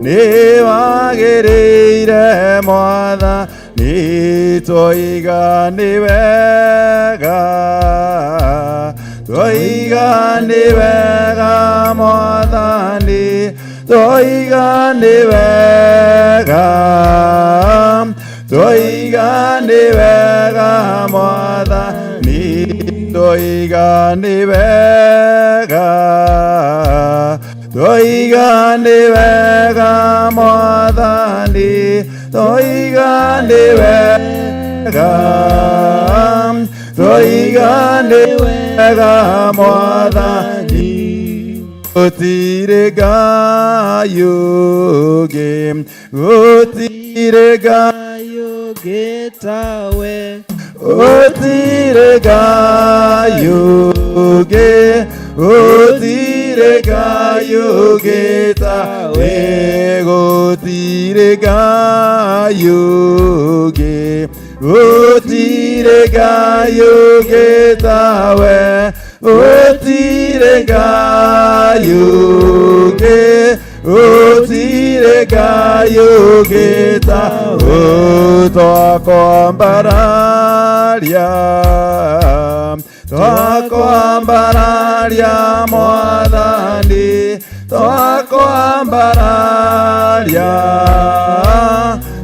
Speaker 6: niwagĩrĩire Mwathani, twoiga nĩ wega, twoiga nĩ wega Mwathani, twoiga nĩ wega, twoiga nĩ wega Mwathani, twoiga nĩ wega, twoiga nĩ wega Mwathani, twoiga nĩ wega, twoiga nĩ wega Mwathani, gũtirĩ Ngai ũngĩ, gũtirĩ Ngai ũngĩ tawe, gũtirĩ Ngai ũngĩ, gũtirĩ Ngai ũngĩ tawe, gũtirĩ Ngai ũngĩ, gũtirĩ Ngai ũngĩ tawe, gũtirĩ Ngai ũngĩ, gũtirĩ Ngai ũngĩ tawe, twakwambararia, twakwambararia Mwathani, twakwambararia,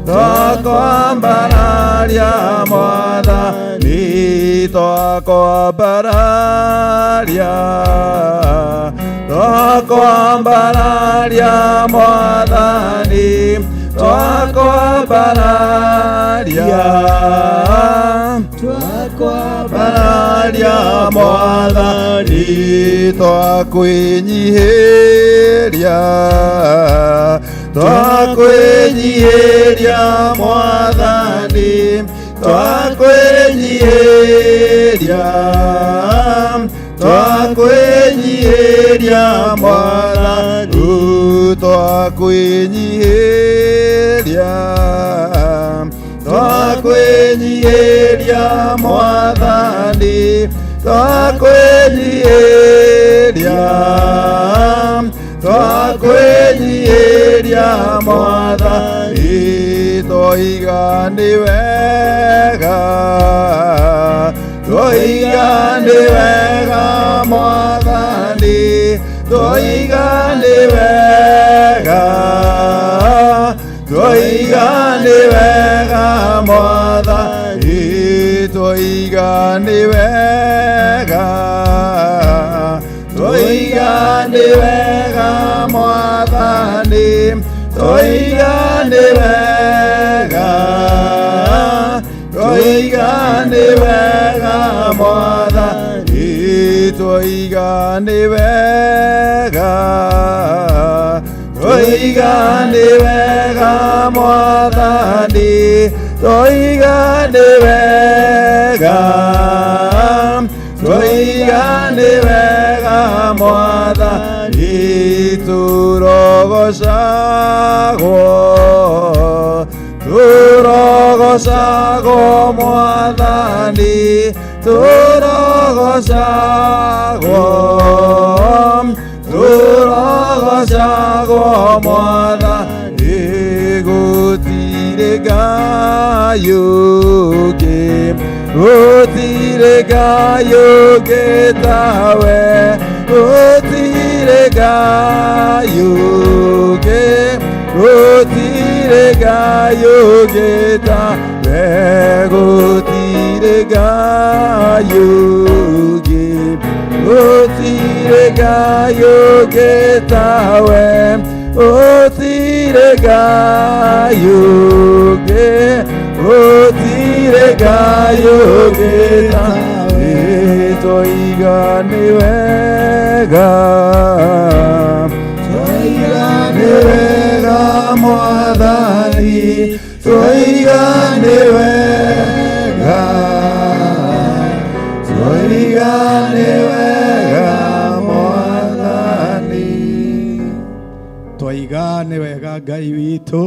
Speaker 6: twakwambararia Mwathani, twakwambararia, twakwambararia Mwathani, twakwambararia, twakwambararia Mwathani, twakwĩnyihĩria, twakwĩnyihĩria Mwathani, twakwĩnyihĩria, twakwĩnyihĩria Mwathani, twakwĩnyihĩria, twakwĩnyihĩria Mwathani, twakwĩnyihĩria, twakwĩnyihĩria Mwathani, twoiga nĩ wega, twoiga nĩ wega Mwathani, twoiga nĩ wega, twoiga nĩ wega Mwathani, twoiga nĩ wega, twoiga nĩ wega Mwathani, twoiga nĩ wega, twoiga nĩ wega Mwathani, twoiga nĩ wega, twoiga Tũiga nĩ wega Mwathani, Tũiga nĩ wega, Tũiga nĩ wega Mwathani, turogocagwo, turogocagwo Mwathani, turogocagwo, turogocagwo Mwathani, gũtirĩ Ngai ũngĩ, gũtirĩ Ngai ũngĩ tawe, gũtirĩ Ngai ũngĩ, gũtirĩ Ngai ũngĩ tawe, gũtirĩ Ngai ũngĩ, gũtirĩ Ngai ũngĩ tawe, gũtirĩ Ngai ũngĩ, gũtirĩ Ngai ũngĩ tawe, Tũiga nĩ wega, Tũiga nĩ wega Mwathani, Tũiga nĩ wega, Tũiga nĩ wega Mwathani.
Speaker 7: Tũiga nĩ wega Ngai witũ,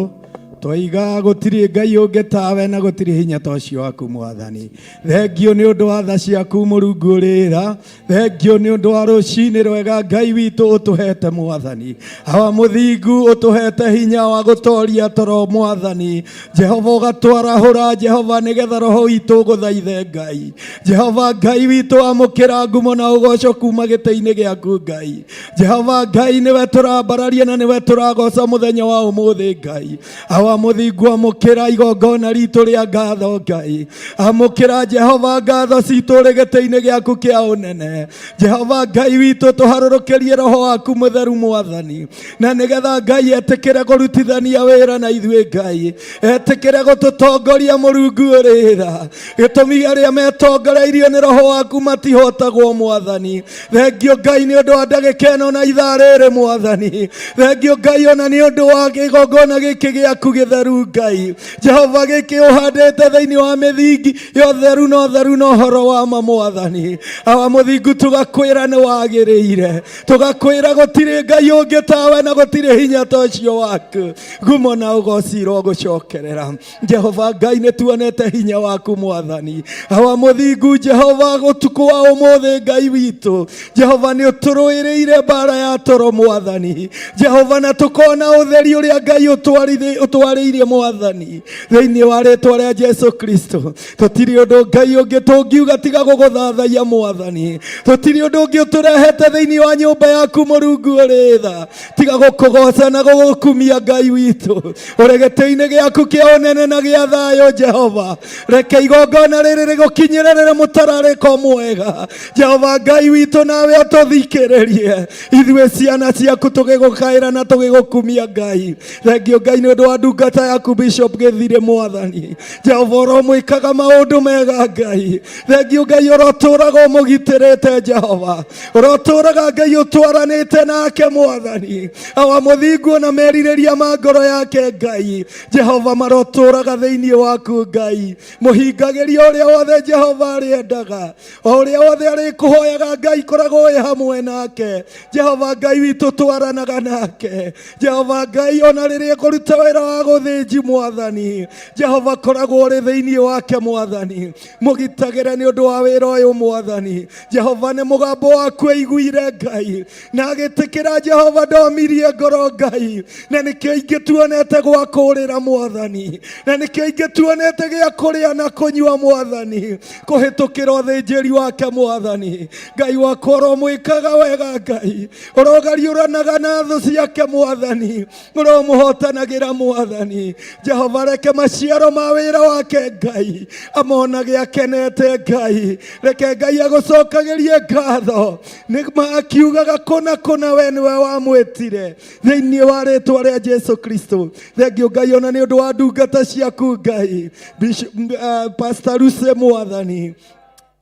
Speaker 7: Tũiga gũtirĩ Ngai ũngĩ tawe na gũtirĩ hinya ta ũcio waku Mwathani. Thengio nĩ ũndũ wa tha ciaku Mũrungu ũrĩra, thengio nĩ ũndũ wa rũcinĩ rwega Ngai witũ ũtũhete Mwathani. Hawa mũthingu ũtũhete hinya wa gũtoria toro Mwathani. Jehova ũgatwarahũra Jehova nĩgetha roho witũ ũgũthaithe Ngai. Jehova Ngai witũ amũkĩra ngumo na ũgoco kuma gĩtĩ-inĩ gĩaku Ngai. Jehova Ngai nĩwe tũrambararia na nĩwe tũragoca mũthenya wa ũmũthĩ Ngai. Hawa mũthingu amũkĩra igongona ritũ rĩa ngatho Ngai. Amũkĩra Jehova ngatho citũ rĩ gĩtĩ-inĩ gĩaku kĩa ũnene. Jehova Ngai witũ tũharũrũkĩrie roho waku mũtheru Mwathani, na nĩgetha Ngai etĩkĩre kũrutithania wĩra na ithuĩ Ngai, etĩkĩre gũtũtongoria Mũrungu ũrĩra. Gĩtũmi arĩa metongoreirio nĩ roho waku matihotagwo Mwathani. Thengio Ngai nĩ ũndũ wa ndagĩka ĩno na ithaa rĩrĩ Mwathani. Thengio Ngai ona nĩ ũndũ wa igongona gĩkĩ gĩaku gĩtheru Ngai. Jehova gĩkĩ ũhandĩte thĩinĩ wa mĩthingi ya ũtheru na ũtheru na ũhoro wa ma Mwathani. Hawa mũthingu tũgakwĩra nĩ wagĩrĩire, tũgakwĩra gũtirĩ Ngai ũngĩ tawe na gũtirĩ hinya ta ũcio waku. Ngumo na ũgoci irogũcokerera Jehova Ngai, nĩ tuonete hinya waku Mwathani. Hawa mũthingu Jehova gũtukũ wa ũmũthĩ Ngai witũ, Jehova nĩ ũtũrũĩrĩire mbara ya toro Mwathani. Jehova na tũkona ũtheri ũrĩa Ngai ũtwarĩirie Mwathani thĩinĩ wa rĩtwa rĩa Jesu Kristo. Tũtirĩ ũndũ Ngai ũngĩ tũngiuga tiga gũgũthathaiya Mwathani. Tũtirĩ ũndũ ũngĩ ũtũrehete thĩinĩ wa nyũmba yaku Mũrungu ũrĩ tha tiga gũkũgoca na gũgũkumia Ngai witũ ũrĩ gĩtĩ-inĩ gĩaku kĩa ũnene na gĩa thayũ. Jehova reke igongona rĩrĩ rĩgũkinyĩrĩre mũtararĩko mwega. Jehova Ngai witũ nawe ũtũthikĩrĩrie ithuĩ ciana ciaku tũgĩgũkaĩra na tũgĩgũkumia Ngai. Thengio Ngai nĩ ũndũ wa ndungata yaku Bishop Gĩthirĩ Mwathani. Jehova ũromwĩkaga maũndũ mega Ngai. Thengio Ngai ũrotũraga ũmũgitĩrĩte Jehova, ũrotũraga Ngai ũtwaranĩte nake Mwathani. Hawa mũthingu ona merirĩria ma ngoro yake Ngai, Jehova marotũraga thĩinĩ waku Ngai. Mũhingagĩria ũrĩa wothe Jehova arĩendaga, o ũrĩa wothe arĩkũhoyaga Ngai koragwo wĩ hamwe nake. Jehova Ngai witũ twaranaga nake. Jehova Ngai ona rĩrĩa kũruta wĩra wa gũthĩnji Mwathani, Jehova koragwo ũrĩ thĩinĩ wake Mwathani. Mũgitagĩre nĩ ũndũ wa wĩra ũyũ Mwathani. Jehova nĩ mũgambo waku aiguire Ngai, na agĩtĩkĩra Jehova ndomirie ngoro Ngai, na nĩkĩo ingĩtuonete gwa kũũrĩra Mwathani, na nĩkĩo ingĩtuonete gĩa kũrĩa na kũnyua Mwathani kũhĩtũkĩra ũthĩnjĩri wake Mwathani. Ngai wakwa ũromwĩkaga wega Ngai, ũrogariũranaga na thũ ciake Mwathani, ũromũhotanagĩra Mwathani. Jehova reke maciaro ma wĩra wake Ngai amonage akenete Ngai. Reke Ngai agũcokagĩrie ngatho nĩ akiugaga kũna kũna we nĩwe wamwĩtire thĩinĩ wa rĩtwa rĩa Jesu Kristo. Thengio Ngai ona nĩ ũndũ wa ndungata ciaku Ngai, Pastor Lucy Mwathani.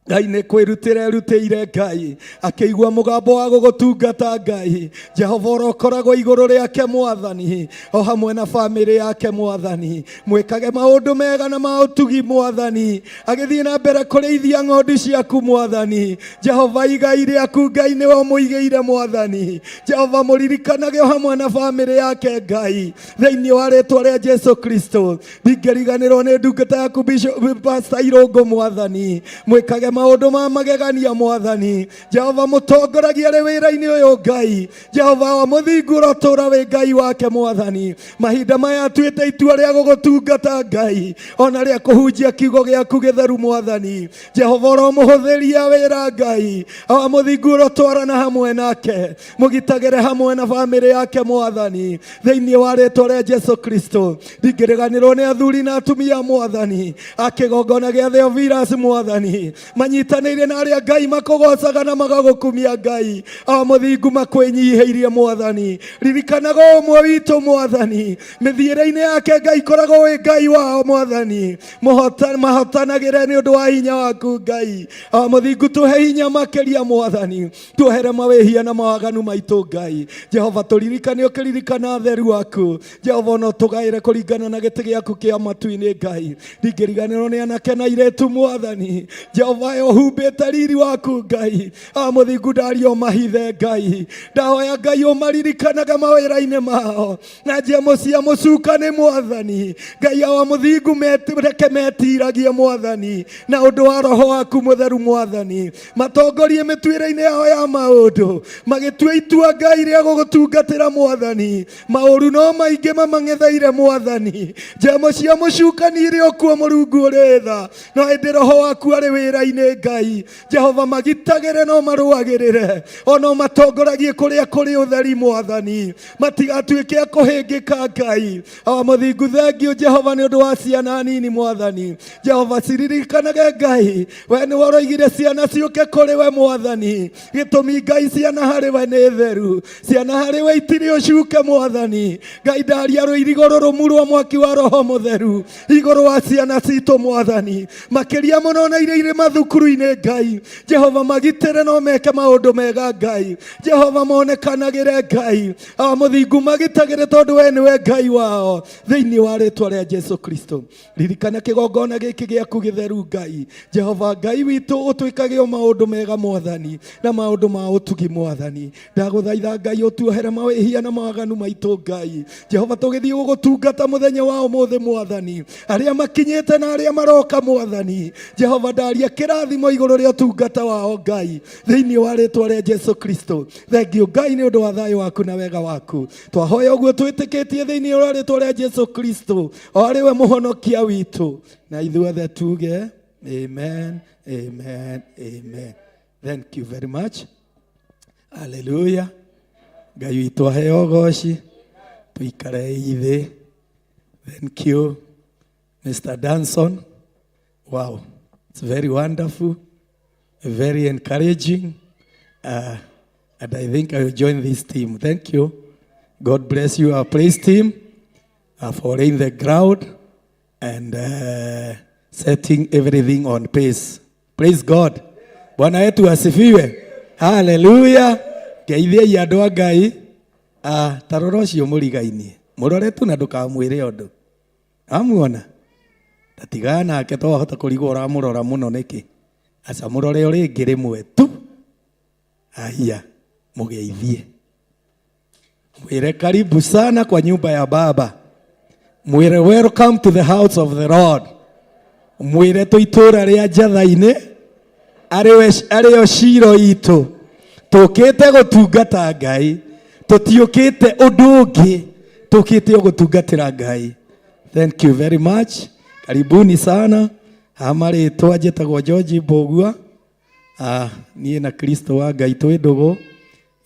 Speaker 7: Ngai nĩ kwĩrutĩra erutĩire Ngai akĩigua mũgambo wa gũgũtungata Ngai. Jehova ũrokoragwo igũrũ rĩake Mwathani, o hamwe na bamĩrĩ yake Mwathani. Mwĩkage maũndũ mega na maũtugi Mwathani, agĩthiĩ na mbere kũrĩithia ng'ondu ciaku Mwathani. Jehova igai rĩaku Ngai nĩwe ũmũigĩire Mwathani. Jehova mũririkanage o hamwe na bamĩrĩ yake Ngai, thĩinĩ wa rĩĩtwa rĩa Jesu Kristo. Ndingĩriganĩrwo nĩ ndungata yaku Bishop Pastor Irũngũ Mwathani, mwĩkage maũndũ ma magegania Mwathani. Jehova mũtongoragia arĩ wĩra-inĩ ũyũ Ngai. Jehova wa mũthingu ũrotũũra wĩ Ngai wake Mwathani. Mahinda maya atuĩte itua rĩa gũgũtungata Ngai, ona rĩa kũhunjia kiugo gĩaku gĩtheru Mwathani. Jehova ũromũhũthĩria wĩra Ngai, wa mũthingu ũrotwarana hamwe nake, mũgitagĩre hamwe na bamĩrĩ yake Mwathani, thĩinĩ wa rĩĩtwa rĩa Jesu Kristo. Ndingĩriganĩrwo nĩ athuri na atumia Mwathani a kĩgongona gĩa Theophilus Mwathani, manyitanĩire na arĩa Ngai makũgocaga na magagũkumia Ngai, a mũthingu makwĩnyihĩirie Mwathani. Ririkanaga ũmwe witũ Mwathani, mĩthiĩre-inĩ yake Ngai koragwo wĩ Ngai wao Mwathani. Mahotanagĩre nĩ ũndũ wa hinya waku Ngai, a mũthingu tũhe hinya makĩria Mwathani, tuohere mawĩhia na mawaganu maitũ Ngai. Jehova tũririkane ũkĩririkana theru waku. Jehova no tũgaĩre kũringana na gĩtĩ gĩaku kĩa matu-inĩ Ngai. Ndingĩriganĩrwo nĩ anake na airĩtu Mwathani. Jehova ũhumbĩte riri waku Ngai, a mũthingu ndaria ũmahithe Ngai. Ndahoya Ngai ũmaririkanaga mawĩra-inĩ mao na njĩra cia mũcukani Mwathani. Ngai wa mũthingu reke metiragie Mwathani na ũndũ wa roho waku mũtheru Mwathani. Matongorie mĩtuĩre-inĩ yao ya maũndũ, magĩtua itua Ngai rĩa gũgũtungatĩra Mwathani. Maũru no maingĩ mamang'etheire Mwathani. Njĩra cia mũcukani irĩ okuo Mũrungu ũrĩ tha, no hĩndĩ roho waku arĩ wĩra-inĩ Ngai. Jehova magitagĩre no marũagĩrĩre, ono matongoragie kũrĩa kũrĩ ũtheri Mwathani, matigatuĩke a kũhĩngĩka Ngai. O mũthingu thengiũ Jehova nĩ ũndũ wa ciana nini Mwathani. Jehova ciririkanage Ngai, we nĩwe ũroigire ciana ciũke kũrĩ we Mwathani. Gĩtũmi Ngai ciana harĩ we nĩ theru, ciana harĩ we itirĩ ũcuke Mwathani. Ngai ndaria rũirigo rũrũmu rwa mwaki wa roho mũtheru igũrũ wa ciana citũ Mwathani, makĩria mũno na iria irĩ mathukuru-inĩ Ngai. Jehova magitĩre no meke maũndũ mega Ngai. Jehova monekanagĩre Ngai, a mũthingu magitagĩre tondũ we nĩwe Ngai wao, thĩinĩ wa rĩĩtwa rĩa Jesu Kristo. Ririkana kĩgongona gĩkĩ gĩaku gĩtheru Ngai. Jehova Ngai witũ ũtwĩkage o maũndũ mega Mwathani na maũndũ ma ũtugi Mwathani. Ndagũthaitha Ngai ũtuohere mawĩhia na mawaganu maitũ Ngai. Jehova tũgĩthiĩ gũgũtungata mũthenya wa ũmũthĩ Mwathani, arĩa makinyĩte na arĩa maroka Mwathani. Jehova ndaria kĩrathimo igũrũ rĩa ũtungata wao Ngai, thĩinĩ wa rĩĩtwa rĩa Jesu Kristo. Thengiũ Ngai nĩ ũndũ wa thayũ waku na wega waku. Twahoya ũguo twĩtĩkĩtie thĩinĩ wa rĩĩtwa rĩa Jesu Kristo, o arĩ we mũhonokia witũ, na ithuothe tuge amen, amen, amen. Thank you very much. Hallelujah. Ngai witũ aheo goci. Tuikare ithe. Thank you, Mr. Danson. Wow, it's very wonderful, very encouraging, and I think I will join this team. Thank you. God bless you, our praise team, for laying the ground and setting everything on pace. Praise God. Bwana yetu asifiwe. Hallelujah. Geithia andũ a Ngai. Tarora ũcio mũriga-inĩ. Mũrore tu na ndũkamwĩre ũndũ. Amuona? Tatigana nake twahota kũrigwo ũramũrora mũno nĩkĩ. Aca mũrore ũrĩ ngĩ rĩmwe tu. Aya, mũgeithie. Mwĩre karibu sana kwa nyumba ya Baba. Mwĩre welcome to the house of the Lord. Mwĩre tu itũra rĩa Njatha-inĩ arĩo ciro itũ. Tũkĩte gũtungata Ngai, tũtiũkĩte ũndũ ũngĩ, tũkĩte gũtungatĩra Ngai. Thank you very much. Karibuni sana. Marĩtwa njĩtagwo George Mbũgua. Niĩ na Kristo wa Ngai twĩ ndũgũ.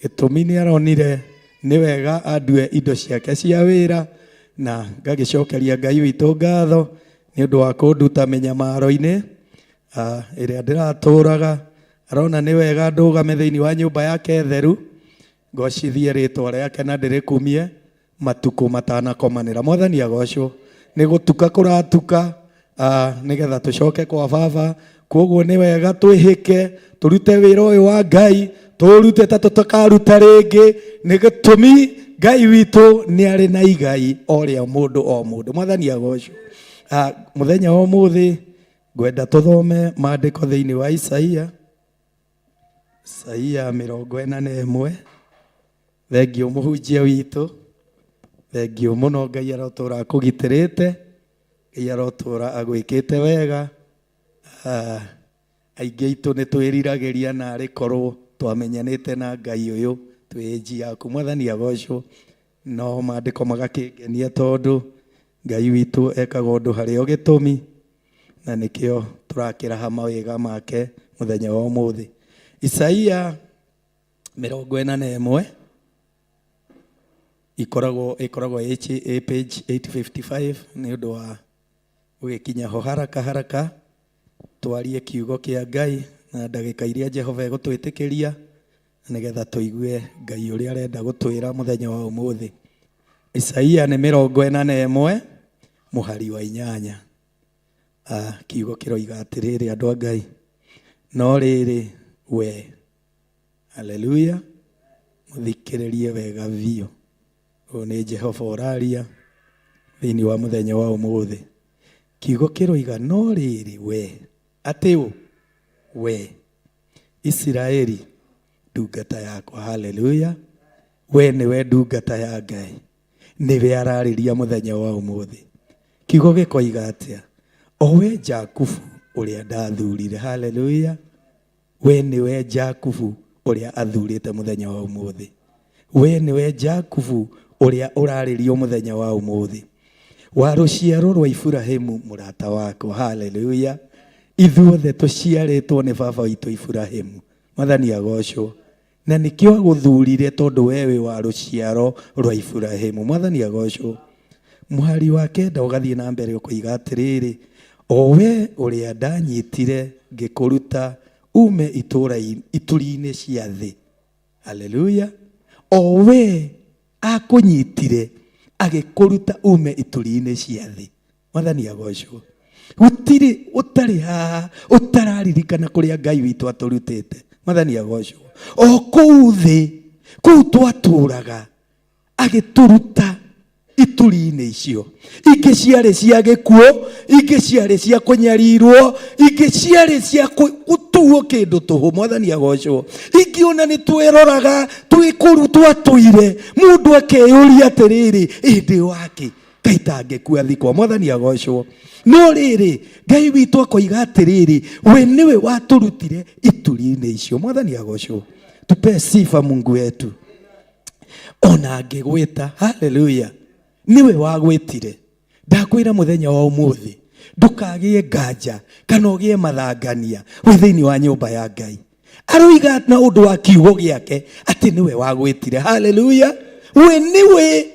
Speaker 7: Gĩtũmi nĩ aronire nĩ wega andue indo ciake cia wĩra, na ngagĩcokeria Ngai witũ ngatho nĩ ũndũ wa kũnduta mĩnyamaro-inĩ ĩrĩa ndĩratũraga. Arona nĩ wega ndũgame thĩinĩ wa nyũmba yake theru, ngocithie rĩtwa rĩake na ndĩrĩkumie matukũ matanakomanĩra. Mwathani agocwo. Nĩ gũtuka kũratuka, nĩgetha tũcoke kwa Baba koguo nĩ wega twĩhĩke tũrute wĩra ũyũ wa Ngai tũrute ta tũtakaruta rĩngĩ nĩ gĩtũmi Ngai witũ nĩ arĩ na igai orĩa mũndũ o mũndũ. Mwathani agocwo. Mũthenya wa ũmũthĩ ngwenda tũthome maandĩko thĩinĩ wa Isaia 41. Thengio mũhunjia witũ, thengio mũno. Ngai arotũra akũgitĩrĩte, Ngai arotũra agwĩkĩte wega. Aingĩ aitũ nĩ twĩriragĩria narĩ korwo twamenyanĩte na Ngai ũyũ twĩ nji yaku. Mwathani agocwo. No maandĩko magakĩngenia tondũ Ngai witũ ekaga ũndũ harĩ o gĩtũmi, na nĩkĩo tũrakĩraha mawĩga make mũthenya wa ũmũthĩ. Isaia 41 ikoragwo page 855 nĩ ũndũ wa gũgĩkinya ho haraka twarie kiugo kĩa Ngai na ndagĩka iria Jehova egũtwĩtĩkĩria nĩgetha tũigue Ngai ũrĩa arenda gũtwĩra mũthenya wa ũmũthĩ. Isaia nĩ 41 mũhari wa 8. Kiugo kĩroiga atĩrĩrĩ, andũ a Ngai, no rĩrĩ we, haleluya, mũthikĩrĩrie wega biũ. Ũyũ nĩ Jehova ũraria thĩinĩ wa mũthenya wa ũmũthĩ. Kiugo kĩroiga no rĩrĩ we, atĩ we Isiraeli ndungata yakwa. Haleluya. We nĩwe ndungata ya Ngai, nĩwe ararĩria mũthenya wa ũmũthĩ. Kiugo gĩkoiga atĩa? O we Jakubu ũrĩa ndathurire. Haleluya. We nĩwe Jakubu ũrĩa athurĩte mũthenya wa ũmũthĩ. We nĩwe Jakubu ũrĩa ũrarĩrio mũthenya wa ũmũthĩ, wa rũciaro rwa Iburahĩmu mũrata wakwa. Haleluya. Ithuothe tũciarĩtwo nĩ baba witũ Iburahĩmu. Mwathani agocwo. Na nĩkĩo agũthurire tondũ wewe wa rũciaro rwa Iburahĩmu. Mwathani agocwo. Mũhari wa 9 ũgathiĩ na mbere ũkoiga atĩrĩrĩ, o we ũrĩa ndanyitire ngĩkũruta ume ituri-inĩ cia thĩ. Haleluya. O we akũnyitire agĩkũruta ume ituri-inĩ cia thĩ. Mwathani agocwo. Gũtirĩ ũtarĩ haha ũtararirikana kũrĩa Ngai witũ atũrutĩte. Mwathani agocwo. O kũu thĩ kũu twatũraga agĩtũruta ituri-inĩ icio. Ingĩ ciarĩ cia gĩkuũ, ingĩ ciarĩ cia kũnyarirwo, ingĩ ciarĩ cia gũtuo kĩndũ tũhũ. Mwathani agocwo. Ingĩ ona nĩ twĩroraga twĩkũrutwo tũire, mũndũ akeyũria atĩrĩrĩ, ĩndĩ wake Ngai tangĩkua thikwa. Mwathani agocwo. No rĩrĩ Ngai witũ akoiga atĩrĩrĩ, we nĩwe watũrutire ituri-inĩ icio. Mwathani agocwo. Tupe sifa Mungu wetu. Ona angĩgwĩta. Haleluya. Niwe wagwĩtire. Ndakwĩra mũthenya wa ũmũthĩ ndũkagĩe nganja kana ũgĩe mathangania wĩ thĩinĩ wa nyũmba ya Ngai. Aroiga na ũndũ wa kiugo gĩake atĩ niwe wagwĩtire. Haleluya. We niwe,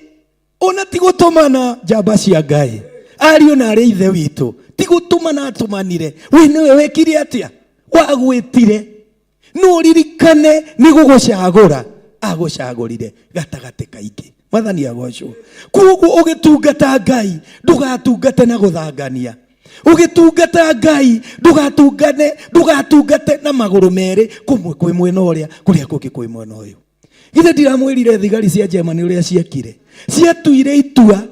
Speaker 7: ona ti gũtũmana njamba cia Ngai, ariũ na arĩ ithe witũ, ti gũtũmana atũmanire. We niwe wekire atĩa? Wagwĩtire. No ririkane nĩ gũgũcagũra agũcagũrire gatagatĩ kaingĩ. Mwathani agocwo. Koguo ũgĩtungata Ngai ndũgatungate na gũthangania. Ũgĩtungata Ngai ndũgatungate na magũrũ merĩ, kũmwe kwĩ mwena ũrĩa kũrĩa kũngĩ kwĩ mwena ũyũ. Githĩ ndiramwĩrire thigari cia Germany ũrĩa ciekire? Ciatuire itua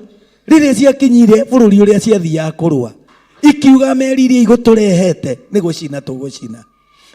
Speaker 7: rĩrĩa ciakinyire bũrũri ũrĩa ciathiaga kũrũa, ikiuga meri iria igũtũrehete nĩ gũcina tũgũcina.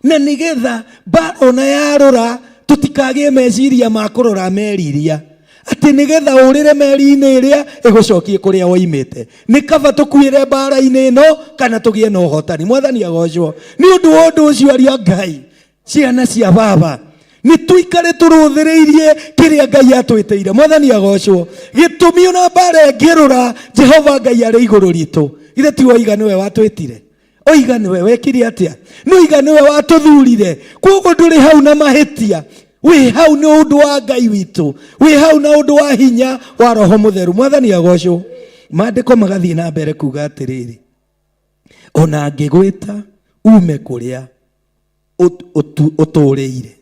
Speaker 7: Na nĩgetha mbara ona yarũra tũtikagĩe meciria ma kũrora meri iria, atĩ nĩgetha ũrĩre meri-inĩ ĩrĩa ĩgũcokie kũrĩa woimĩte. Nĩ kaba tũkuĩre mbara-inĩ ĩno kana tũgĩe na ũhotani. Mwathani agocwo. Nĩ ũndũ wa ũndũ ũcio aria Ngai, ciana cia baba, nĩ tuikare tũrũthĩrĩirie kĩrĩa Ngai atwĩtĩire. Mwathani agocwo. Gĩtũmi ona mbara ĩngĩrũra Jehova Ngai arĩ igũrũ ritũ. Githĩ ti oiga nĩwe watwĩtire? Oiga nĩwe wekire atĩa? Noiga nĩwe watũthurire. Koguo ndũrĩ hau na mahĩtia. Wĩ hau nĩ ũndũ wa Ngai witũ. Wĩ hau na ũndũ wa hinya wa Roho Mũtheru. Mwathani agocwo. Maandĩko magathiĩ na mbere kuga atĩrĩrĩ, ona angĩgwĩta ume kũrĩa ũtũrĩire,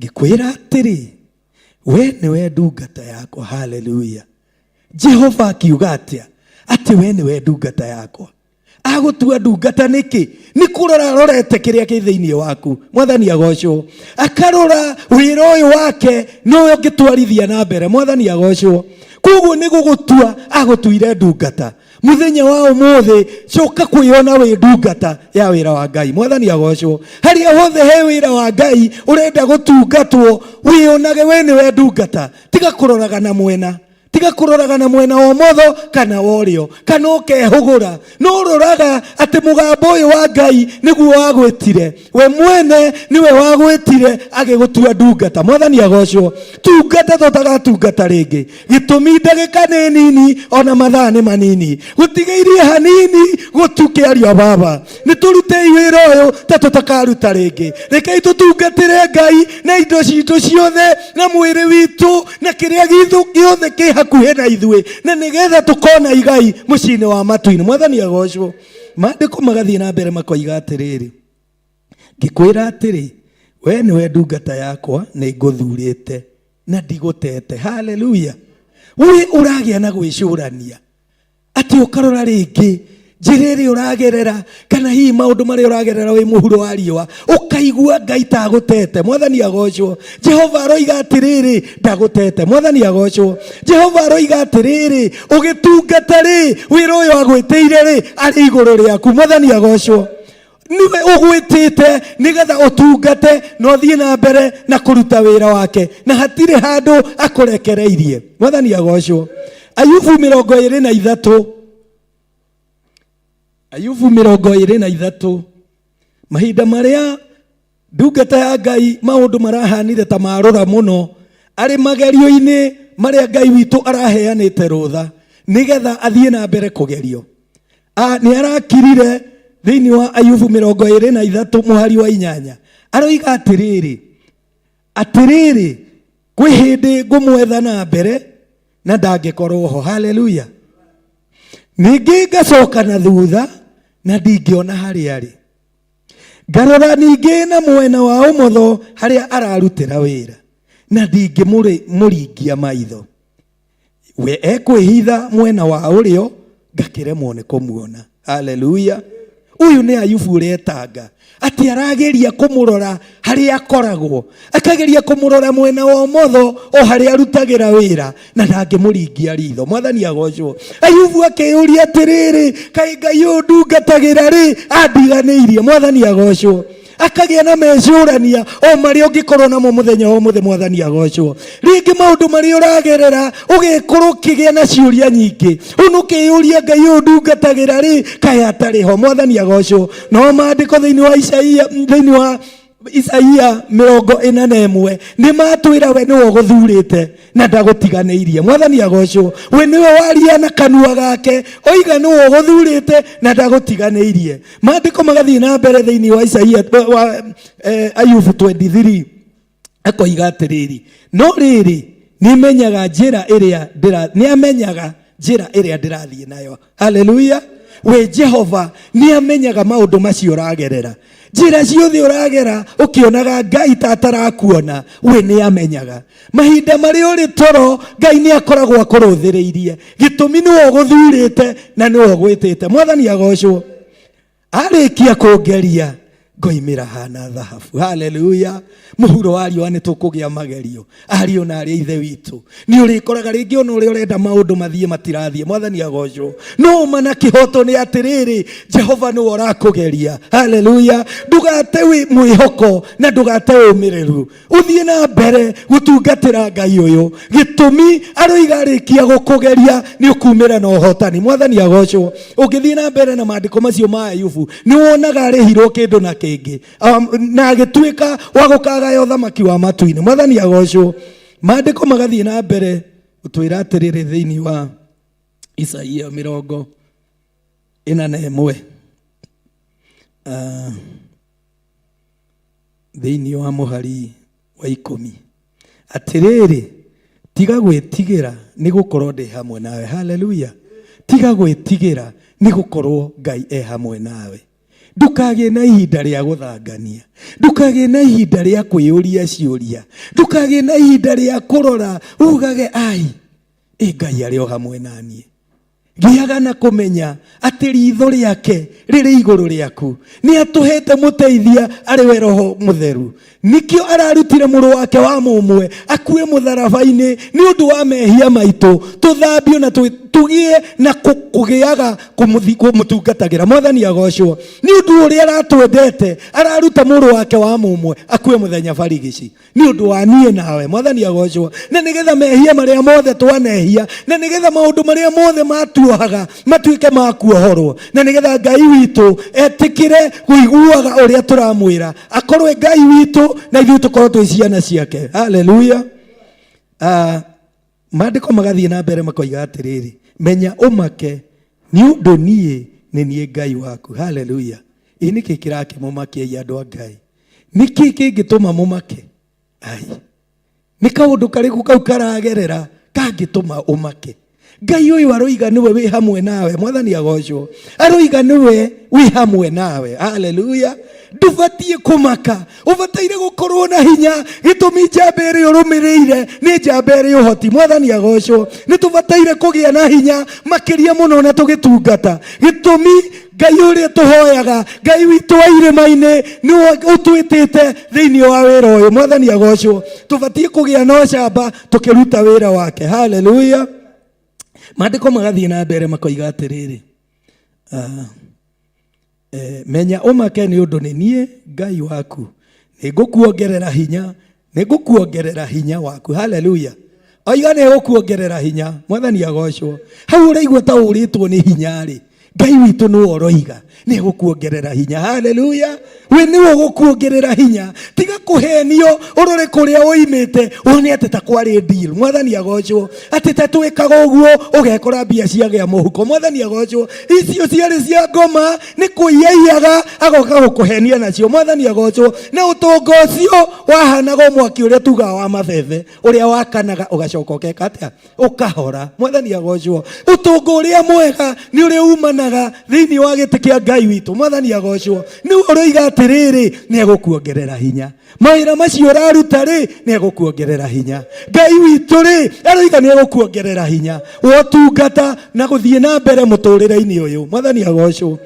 Speaker 7: ngĩkwĩra atĩrĩ, we nĩwe ndungata yakwa. Haleluya. Jehova akiuga atĩa? Atĩ we nĩwe ndungata yakwa. agutua ndungata niki ni kurora rorete kiria ki thiini waku. Mwathani agocwo. Akarora wira uyu wake no ngitwarithia na mbere. Mwathani agocwo. Koguo ni gugutua agutuire ndungata. Muthenya wa umuthi coka kuiona wi ndungata ya wira wa Ngai. Mwathani agocwo. Haria hothe he wira wa Ngai urenda gutungatwo wionage we ni we ndungata. Tiga kuroraga na mwena. Tiga kuroraga na mwena wa motho kana worio kana ukehugura. No roraga ati mugambo uyu wa Ngai niguo wagwitire. We mwene niwe wagwitire agigutua ndungata. Mwathani agocwo. Tungata tutagatungata ringi. Gitumi ndagika ni nini ona mathaa ni manini. Gutigeirie hanini gutuke aria baba. Niturute wira uyu ta tutakaruta ringi. Rekei tutungatire Ngai na indo citu ciothe na mwiri witu na kiria githu giothe ki hakuhe na ithue na nigetha tukona igai mucine wa matu-ini. Mwathani agocwo. Maandiko magathie na mbere makoiga atiriri, ngikwira atiri we ni we ndungata yakwa ni nguthurite na ndigutete. Haleluya. We uragia na gwicurania ati ukarora ringi njiriri uragerera kana hi maundu mari uragerera wi muhuro wa riwa ukaigua Ngai ta gutete. Mwathani agocwo. Jehova aroiga atiriri ndagutete. Mwathani agocwo. Jehova aroiga atiriri ugitungata ri wira uyu agwitiire ri ari iguru riaku. Mwathani agocwo. Niwe ugwitite nigetha utungate no thie na mbere na kuruta wira wake na hatire handu akurekereirie. Mwathani agocwo. Ayubu 23 Ayubu 23 mahinda maria ndungata ya Ngai maundu marahanire ta marora muno ari magerio-ini maria Ngai witu araheanite rutha nigetha athie na mbere kugerio. Ni arakirire thiini wa Ayubu 23 muhari wa 8 aroiga atiriri kwi hindi ngumwetha na mbere na ndangikorwo ho. Haleluya. Ningi ngacoka na thutha na ndingiona haria ari. Ngarora ningi na mwena wa umotho haria ararutira wira na ndingimuringia maitho. We ekwihitha mwena wa urio ngakiremwo ni kumuona. Haleluya. Uyu ni Ayubu uretanga ati arageria kumurora haria akoragwo, akageria kumurora mwena wa umotho o haria arutagira wira na ndangimuringia ritho. Mwathani agocwo. Ayubu akeyuria atiriri kai Ngai uyu ndungatagira ri andiganiirie. Mwathani agocwo. Akagia na mecurania o mari ungikorwo namo muthenya o muthe. Mwathani agocwo. Ringi maundu mari uragerera ugikorwo kigia na ciuria nyingi unukiyuria Ngai uyu ndungatagira ri kai atari ho. Mwathani agocwo. No maandiko thiini wa Isaia 41 ni matwira we niwe guthurite na ndagutiganeirie. Mwathani agocwo. We niwe waria na kanua gake oiga niwe guthurite na ndagutiganeirie. Maandiko magathie na mbere thiini wa Isaia Ayubu 23 akoiga atiriri no riri nimenyaga njira iria ndirathie nayo. Haleluya. We Jehova ni amenyaga maundu macio uragerera. Njira ciothe uragera ukionaga Ngai ta atarakuona we ni amenyaga. Mahinda mari uri toro Ngai ni akoragwo akuruthiriirie. Gitumi ni uguthurite na ni ugwitite. Mwathani agocwo. Arikia kugeria ngoimira hana thahabu. Haleluya. Muhuro wa riwa ni tukugia magerio. Ario na ari ithe witu. Ni urikoraga ringi ona uri urenda maundu mathie matirathie. Mwathani agocwo. No mana kihoto ni atiriri Jehova ni urakugeria. Haleluya. Ndugatewi mwihoko na ndugatewi umiriru. Uthie na mbere gutungatira Ngai uyu. Gitumi aroiga arikia gukugeria ni ukumira na uhotani. Mwathani agocwo. Ungithie na mbere na maandiko macio ma Ayubu ni wonaga arihirwo kindu na kingi na agituika wa gukaga uthamaki wa matu-ini. Mwathani agocwo. Maandiko magathie na mbere utwira atiriri thiini wa Isaia 41 thiini wa muhari wa 10 atiriri tiga gwitigira ni gukorwo ndi hamwe nawe. Haleluya. Tiga gwitigira ni gukorwo Ngai e hamwe nawe. Ndukagie na ihinda ria guthangania. Ndukagie na ihinda ria kwiyuria ciuria. Ndukagie na ihinda ria kurora ugage ai Ngai ari o hamwe nanie. giaga na kumenya ati ritho riake riri iguru riaku. Ni atuhete muteithia ari we Roho Mutheru. Nikio ararutire muru wake wa mumwe akue mutharabaini ni undu wa mehia maitu, tuthambio na tugie na kugiaga kumutungatagira. Mwathani agocwo ni undu uria aratwendete, araruta muru wake wa mumwe akue muthenya barigici ni undu wa nie nawe. Mwathani agocwo na nigetha mehia maria mothe twanehia, na nigetha maundu maria mothe matuohaga matuike ma kuohorwo, na nigetha Ngai witu etikire kuiguaga uria turamwira, akorwe Ngai witu na ithuĩ tukorwo twĩ ciana ciake. Haleluya. Maandĩko magathie na mbere makoiga atĩrĩrĩ, menya ũmake ni ũndũ niĩ nĩ niĩ Ngai waku. Haleluya. Ĩ nĩkĩ kĩrakĩmũmakia andũ a Ngai? Nĩkĩ kĩngĩtũma mũmake? Nĩ kaũndũ karĩkũ kau karagerera kangĩtũma ũmake? Ngai ũyũ aroiga niwe wĩ hamwe nawe. Mwathani agocwo, aroiga niwe wĩ hamwe nawe. Haleluya. Ndũbatiĩ kũmaka, ũbataire gũkorwo na hinya. Gĩtũmi njamba ĩrĩa ũrũmĩrĩire nĩ njamba ĩrĩ ũhoti. Mwathani agocwo, nĩ tũbataire kũgĩa na hinya makĩria mũno na tũgĩtungata. Gĩtũmi Ngai ũrĩa tũhoyaga, Ngai witũ wa irĩma-inĩ nĩ ũtwĩtĩte thĩinĩ wa wĩra ũyũ. Mwathani agocwo, tũbatiĩ kũgĩa na ũcamba tũkĩruta wĩra wake. Haleluya. Maandĩko magathie na mbere makoiga atĩrĩrĩ, menya ũmake nĩ ũndũ nĩ niĩ Ngai waku nĩngũkuongerera hinya, nĩngũkuongerera hinya waku. Haleluya. Oiga nĩgũkuongerera hinya. Mwathani agocwo. Hau ũraigua ta ũrĩtwo nĩ hinya rĩ, Ngai witũ nĩ oroiga nĩgũkuongerera hinya. Haleluya. We nĩwe ũgũkuongerera hinya. Tiga kũhenio ũrore kũrĩa ũimĩte wone atĩ ta kwarĩ deal. Mwathani agocwo, atĩ ta twĩkaga ũguo ũgekora mbia ciagĩa mũhuko. Mwathani agocwo, icio ciarĩ cia ngoma nĩ kũiyaiyaga agoka gũkũhenia nacio. Mwathani agocwo, na ũtonga ũcio wahanaga mwaki ũrĩa tugaga wa mabebe ũrĩa wakanaga ũgacoka ũkeka atĩa ũkahora. Mwathani agocwo, ũtonga ũrĩa mwega nĩ ũrĩa umanaga thĩinĩ wa gĩtĩ kĩa Ngai witũ. Mwathani agocwo, nĩ ũroiga atĩrĩrĩ nĩegũkuongerera hinya. Mawĩra macio ũraruta rĩ nĩegũkuongerera hinya. Ngai witũ rĩ aroiga nĩegũkuongerera hinya wotungata na gũthiĩ na mbere mũtũrĩre-inĩ ũyũ. Mwathani agocwo.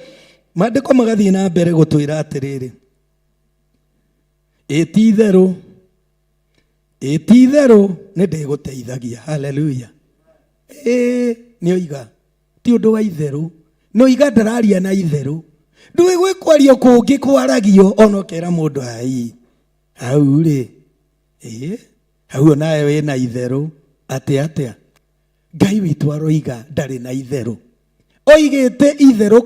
Speaker 7: Maandĩko magathiĩ na mbere gũtwĩra atĩrĩrĩ, ĩti-itherũ nĩ ndĩgũteithagia. Haleluya. Nĩ oiga ti ũndũ wa itherũ, nĩ oiga ndararia na itherũ. Ndũĩ gwĩkwario kũngĩ kwaragio ona ũkera mũndũ hau rĩ, hau nawe wĩna itherũ atĩa. Ngai witũ aroiga ndarĩ na itherũ, oigĩte itherũ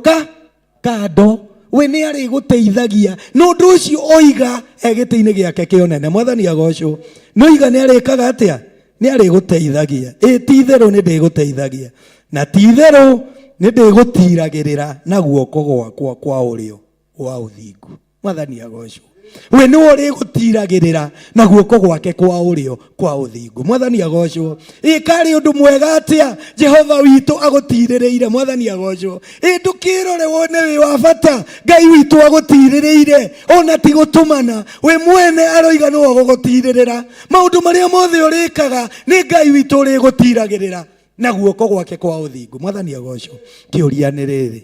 Speaker 7: kando. We nĩ arĩgũteithagia na ũndũ ũcio oiga gĩtĩ-inĩ gĩake kĩonene. Mwathani agocwo, noiga nĩ arĩkaga atĩa? Nĩ arĩgũteithagia. Ti-itherũ nĩ ndĩgũteithagia, na ti-itherũ nĩ ndĩgũtiragĩrĩra na guoko gwakwa kwa ũrĩo wa ũthingu. Mwathani agocwo, we nĩ ũrĩgũtiragĩrĩra na guoko gwake kwa ũrĩo kwa ũthingu. Mwathani agocwo. Karĩ ũndũ mwega atĩa Jehova witũ agũtirĩrĩire. Mwathani agocwo. Ndũkĩrore wone wĩ wa bata Ngai witũ agũtirĩrĩire, ona ti gũtũmana. We mwene aroiga nĩwe ũgũgũtirĩrĩra. Maũndũ marĩa mothe ũrĩkaga nĩ Ngai witũ ũrĩgũtiragĩrĩra na guoko gwake kwa ũthingu. Mwathani agocwo. Kĩũria nĩ rĩrĩ,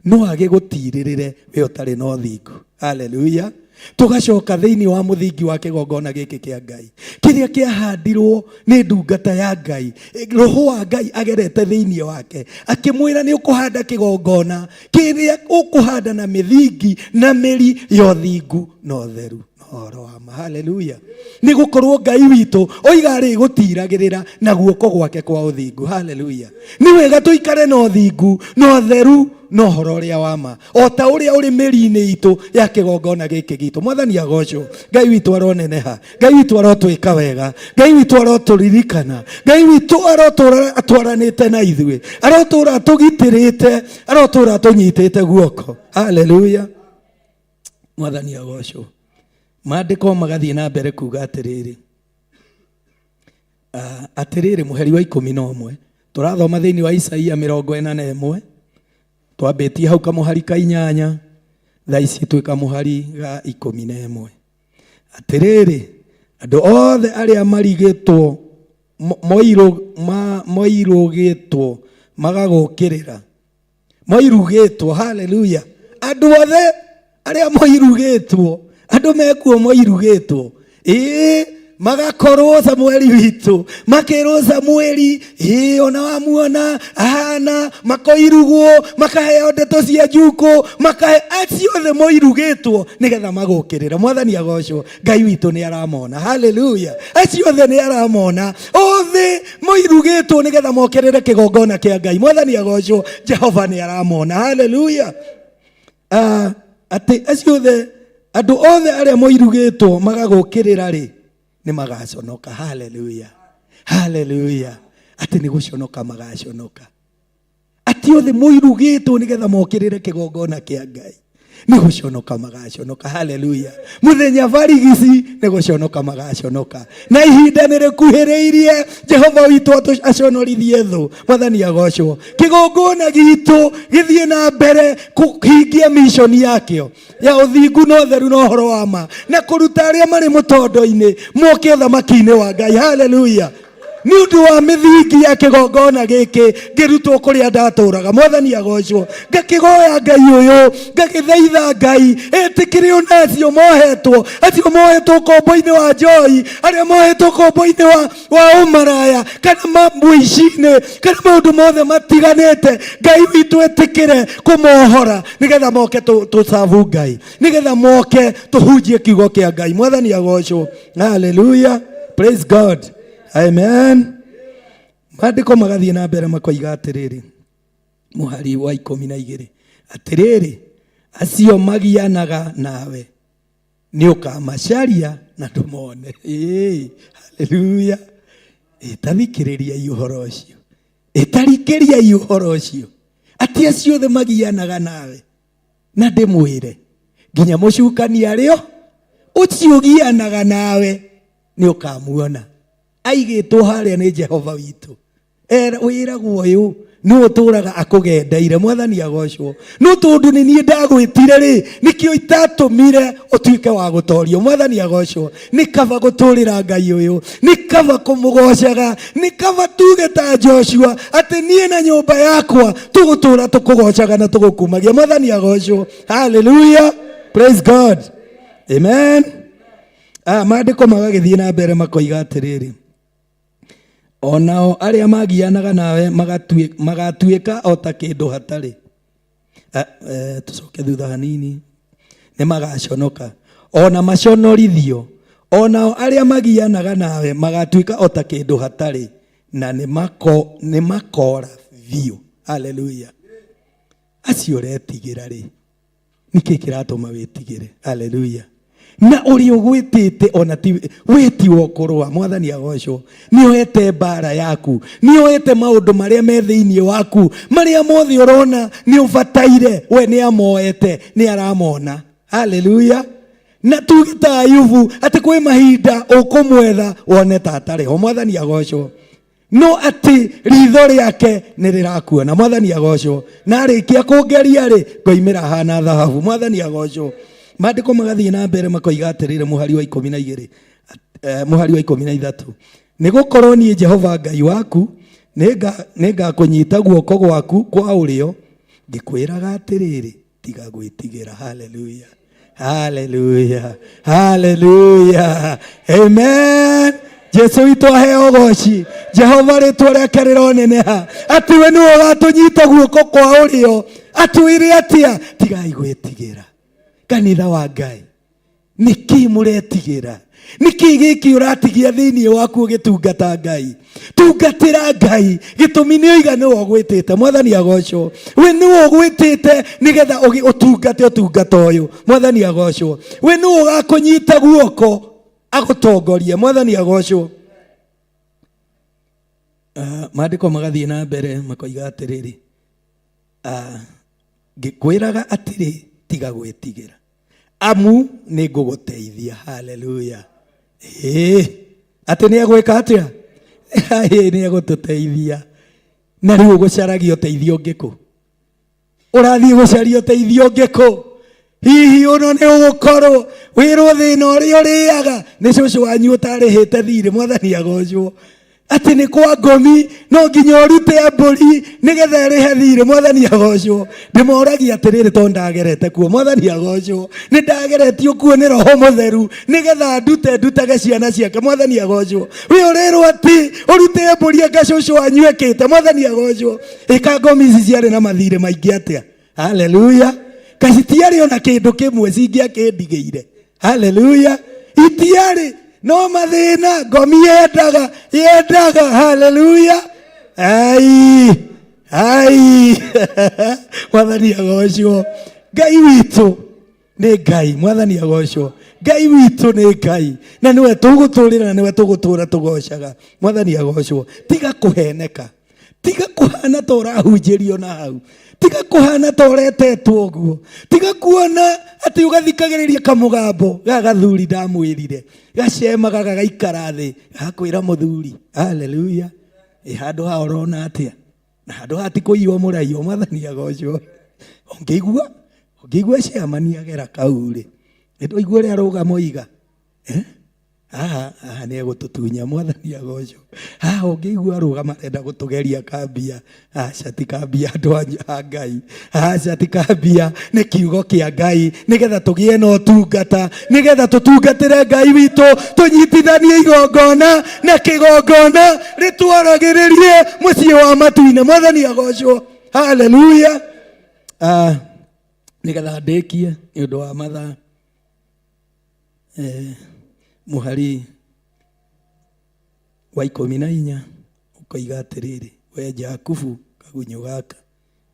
Speaker 7: no agĩgũtirĩrĩre we ũtarĩ na ũthingu? Haleluya. Tugacoka thĩinĩ wa mũthingi wa kĩgongona gĩkĩ kĩa Ngai kĩrĩa kĩahandirwo nĩ ndungata ya Ngai. Roho wa Ngai agerete thĩinĩ wake akĩmwĩra nĩ ũkũhanda kĩgongona kĩrĩa ũkũhanda na mĩthingi na mĩri ya ũthingu na ũtheru na ũhoro wa ma. Haleluya. Nĩ gũkorwo Ngai witũ oiga arĩgũtiragĩrĩra na guoko gwake kwa ũthingu. Haleluya. Nĩ wega tũikare na ũthingu na ũtheru na ũhoro ũrĩa wa ma, o ta ũrĩa ũrĩ mĩri-inĩ itũ ya kĩgongona gĩkĩ gitũ. Mwathani agocwo. Ngai witũ aroneneha, Ngai witũ arotwĩka wega, Ngai witũ arotũririkana, Ngai witũ arotũra atwaranĩte na ithuĩ, arotũra atũgitĩrĩte, arotũra atũnyitĩte guoko. Haleluya. Mwathani agocwo. Maandĩko magathiĩ na mbere kuga atĩrĩrĩ mũheri wa 11 tũrathoma thĩinĩ wa Isaia 41 twambĩtie hau kamũhari ka 8 thaa ici twĩka mũhari ga 11. Atĩrĩrĩ, andũ othe arĩa marigĩtwo moirũgĩtwo magagukirira moirugitwo. Haleluya. Andu othe aria moirugitwo, andu mekuo moirugitwo, magakorwo Samueli witu, makero Samueli ona wamuona ahana makoirugwo, makaheo ndeto cia njuko, makahe acio othe moirugitwo nigetha magukirira. Mwathani agocwo. Ngai witu ni aramona. Haleluya. Acio othe ni aramona, othe moirugitwo nigetha mokirire kigongona kia Ngai. Mwathani agocwo. Jehova ni aramona. Haleluya. Ati acio othe andu othe aria moirugitwo magagukirira ri ni magaconoka. Haleluya. Haleluya. Ati ni guconoka magaconoka. Ati othe moirugitwo nigetha mokirire kigongona kia Ngai ni guconoka magaconoka. Haleluya. Muthenya varigisi ni guconoka magaconoka. Na ihinda ni rikuhiriirie Jehova witu aconorithie thu. Mwathani agocwo. Kigongona gitu githie na mbere kuhingia mission yakio ya uthingu no theru no horo wa ma na kuruta aria mari mutondo-ini moke thamaki-ini wa Ngai. Haleluya. Ni undu wa mithingi ya kigongona giki ngirutwo kuria ndaturaga. Mwathani agocwo. Ngakigoya Ngai uyu, ngagithaitha Ngai etikire onacio mohetwo, acio mohetwo kombo-ini wa njoi, aria mohetwo kombo-ini wa umaraya kana mambuicine kana maundu mothe matiganite. Ngai witu etikire kumohora nigetha moke tusavu Ngai, nigetha moke tuhunjie kiugo kia Ngai. Mwathani agocwo. Hallelujah. Praise God. Amen. Maandiko magathie na mbere makoiga atiriri, muhari wa 12 atiriri, acio magianaga nawe ni ukamacaria na ndumone. Haleluya. Itathikiriria uhoro ucio, itarikiria uhoro ucio. Ati acio othe magianaga nawe na ndimwire nginya mucukani ario ucio gianaga nawe ni ukamuona. Aigitwo haria ni Jehova witu. Wiragwo uyu ni uturaga akugendeire. Mwathani agocwo. No tondu ni nie ndagwitire ri nikio itatumire utuike wa gutorio. Mwathani agocwo. Ni kaba guturira Ngai uyu, ni kaba kumugocaga, ni kaba tuge ta Joshua ati nie na nyumba yakwa tugutura tukugocaga na tugukumagia. Mwathani agocwo. Hallelujah. Praise God. Amen. Maandiko magagithie na mbere makoiga atiriri, onao aria magianaga nawe magatuika ota kindu hatari. Tucoke thutha hanini. Ni magaconoka. Ona maconorithio. Onao aria magianaga nawe magatuika ota kindu hatari na ni makora vio. Haleluya. Acio retigira ri niki kiratuma witigire. Haleluya. Na uri ugwitite ona ti weti wokorwa. Mwathani agocwo. Ni ohete bara yaku, ni ohete maundu maria me thiini waku, maria mothe urona ni ubataire we ni amoete, ni aramona. Haleluya. Na tugita Ayubu ati kwi mahinda ukumwetha wone tatari ho. Mwathani agocwo. No ati ritho riake ni rirakuona. Mwathani agocwo. Na arikia kungeria ri ngoimira hana thahabu. Mwathani agocwo. Maandiko magathie na mbere makoiga atirire muhari wa 12 muhari wa 13 nigukorwo nie Jehova Ngai waku nega kunyita guoko gwaku kwa urio ngikwiraga atiriri tiga gwitigira. Haleluya. Haleluya. Haleluya. Amen. Jesu witu aheo goci. Jehova ritwa riake rironeneha ati we ni ugatunyita guoko kwa urio atwire atia tiga igwitigira. Kanitha wa Ngai niki muretigira, niki giki uratigia thiini waku ugitungata Ngai. Tungatira Ngai gitumi ni oigana ogwitite. Mwathani agocwo. We ni ogwitite nigetha utungate utungata uyu. Mwathani agocwo. We ni ugakunyita guoko agutongorie. Mwathani agocwo. Maandiko magathie na mbere makoiga atiriri, ngikwiraga atiri tiga gwitigira amu ni nguguteithia. Haleluya. Ati ni agwika atia ni agututeithia. Na riu gucaragia uteithio ungiku, urathie gucaria uteithio ungiku. Hihi uno ni ugukorwo wirwo thina uria uriaga ni cucu wanyu utarihite thirĩ. Mwathani agocwo. ati ni kwa ngomi no nginya urute mburi nigetha rihe thire. Mwathani agocwo. Ndimoragia atiriri to ndagerete kuo. Mwathani agocwo. Ni ndageretio kuo ni Roho Mutheru nigetha ndutage ciana ciake. Mwathani agocwo. We urirwo ati urute mburi ngacucu anyuekete. Mwathani agocwo. Ika ngomi ici ciari na mathire maingi atia. Haleluya. Kacitiari ona kindu kimwe cingia kindigeire. Haleluya. Itiari no mathina ngomi yendaga. Haleluya. Ai Mwathani agocwo. Ngai witu ni Ngai. Mwathani agocwo. Ngai witu ni Ngai na niwe tuguturira na niwe tugutura tugocaga. Mwathani agocwo. Tiga kuheneka, tiga kuhana to rahunjirio na hau, tiga kuhana to retetwo guo, tiga kuona ati ugathikagiriria kamugambo gagathuri ndamwirire gacemaga gagaikara thi gakwira muthuri. Haleluya. Handu ha urona atia na handu hati kuiwa muraio. Mwathani agocwo. Ongigua cemania gera kauri nitwaigua ria rugamo iga ni egututunya. Mwathani agocwo. Ongigua rugama enda gutugeria kambia. Ti kambia andu a Ngai. Ti kambia ni kiugo kia Ngai nigetha tugie no tungata, nigetha tutungatire Ngai witu, tunyitithanie igongona na kigongona ritwaragiririe mucii wa matu-ine. Mwathani agocwo. Haleluya. Nigetha ndikie ni undu wa mathaa muhari wa 14 ukoiga atiriri, we Jakubu kagunyo gaka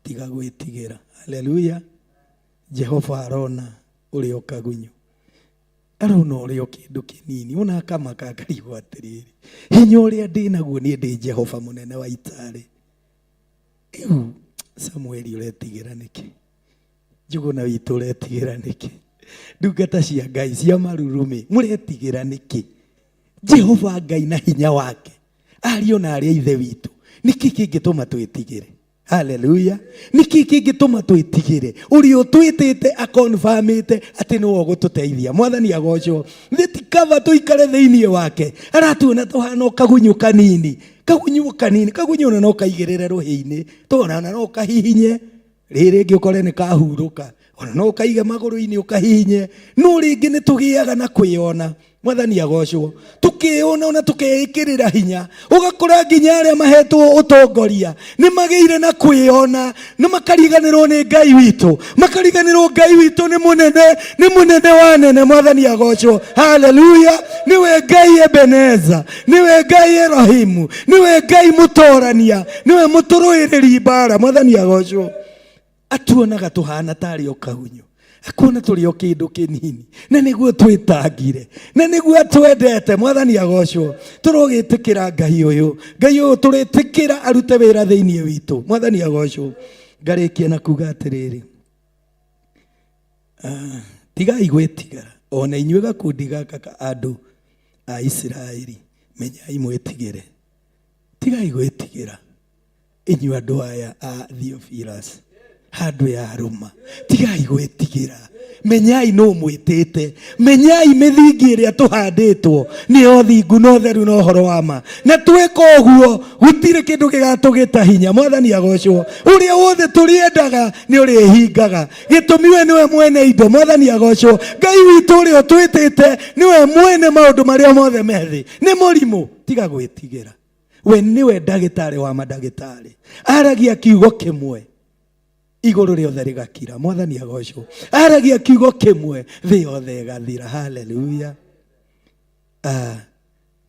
Speaker 7: tiga gwitigira. Haleluya. Jehova arona uri okagunyo, arona uri okindu kinini, ona kamaka karigo atiriri, hinya uri ndinaguo ni ndi Jehova munene wa itari. Samueli uretigira niki? Njuguna witu uretigira niki? Ndungata cia Ngai cia marurume muretigira niki? Jehova Ngai na hinya wake ario na aria ithe witu, niki kingituma twitigire? Haleluya. Niki kingituma twitigire? Uri utwitite akonfirmite ati no ugututeithia. Mwathani agocwo. Thitikava tuikare thiini wake, aratuona tuhana kagunyu kanini, kagunyu no kaigirire ruhi-ini, tuona no kahihinye riri ngikore ni kahuruka, ona no kaige maguru-ini ukahinye, no ringi ni tugiaga na kwiona. Mwathani agocwo. Tukiona ona tukeikirira hinya, ugakora nginya aria mahetwo utongoria ni magiire na kwiona, ni makariganirwo ni Ngai witu, makariganirwo Ngai witu ni munene wa nene. Mwathani agocwo. Haleluya. Niwe Ngai Ebeneza, niwe Ngai Erohimu, niwe Ngai mutorania, niwe muturuiriri mbara. Mwathani agocwo. Atuonaga tuhana tari okagunyo, akuona turi o kindu kinini, na niguo twitangire, na niguo twendete. Mwathani agocwo. Turogitikira Ngai uyu turitikira arute wira thiini witu. Mwathani agocwo. Ngarikia na kuga atiriri, tigai gwitigara ona inyue gakundi gaka ka andu a Israeli, menyai mwitigire. Tigai gwitigira inyue andu aya a Theophilus handu ya Roma, tigai gwitigira. Menyai no mwitite, menyai mithingi iria tuhanditwo ni o thingu no theru no horo wa ma, na tweka uguo gutire kindu gigatugita hinya. Mwathani agocwo. Uria wothe turiendaga ni uri hingaga, gitumiwe niwe mwene indo. Mwathani agocwo. Ngai witu uri otwitite niwe mwene maundu maria mothe methi ni murimu. Tiga gwitigira. We niwe ndagitari wa mandagitari, aragia kiugo kimwe iguru riothe rigakira. Mwathani agocwo. Aragia kiugo kimwe thi yothe igathira. Haleluya.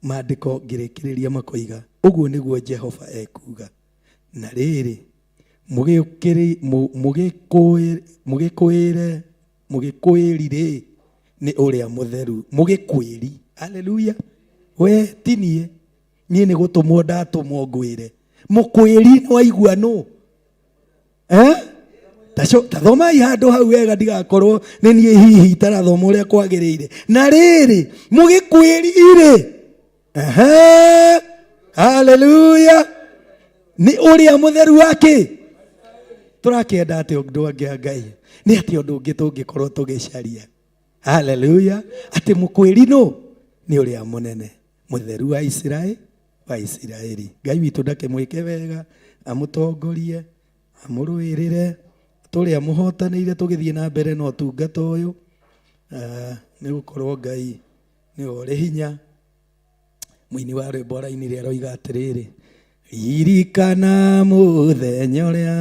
Speaker 7: Maandiko ngirikiriria makoiga uguo niguo Jehova ekuga. Na riri mugikwirire ni uria mutheru, mugikwiri. Haleluya. We tinie nie ni gutumwo ndatumwo ngwire mukwiri ni waigua no tathomai handu hau wega ndigakorwo ni nie hihi tarathoma uria kwagiriire. Na riri mugikwirire. Haleluya. Ni uria mutheru wake. Turakenda ati undu angi Ngai ni ati undu ungi tungikorwo tugicaria. Haleluya. Ati mukwiri no ni uria munene mutheru wa Israeli, wa Isiraeli. Ngai witũ ndake mwĩke wega, amũtongorie, amũrũĩrĩre, tũrĩa mũhotanĩire tũgĩthiĩ na mbere na ũtungata ũyũ. Nĩ gũkorwo Ngai nĩ ũrĩ hinya. Mũini wa rwĩmbo arainire aroiga atĩrĩrĩ, ririkana mũthenya ũrĩa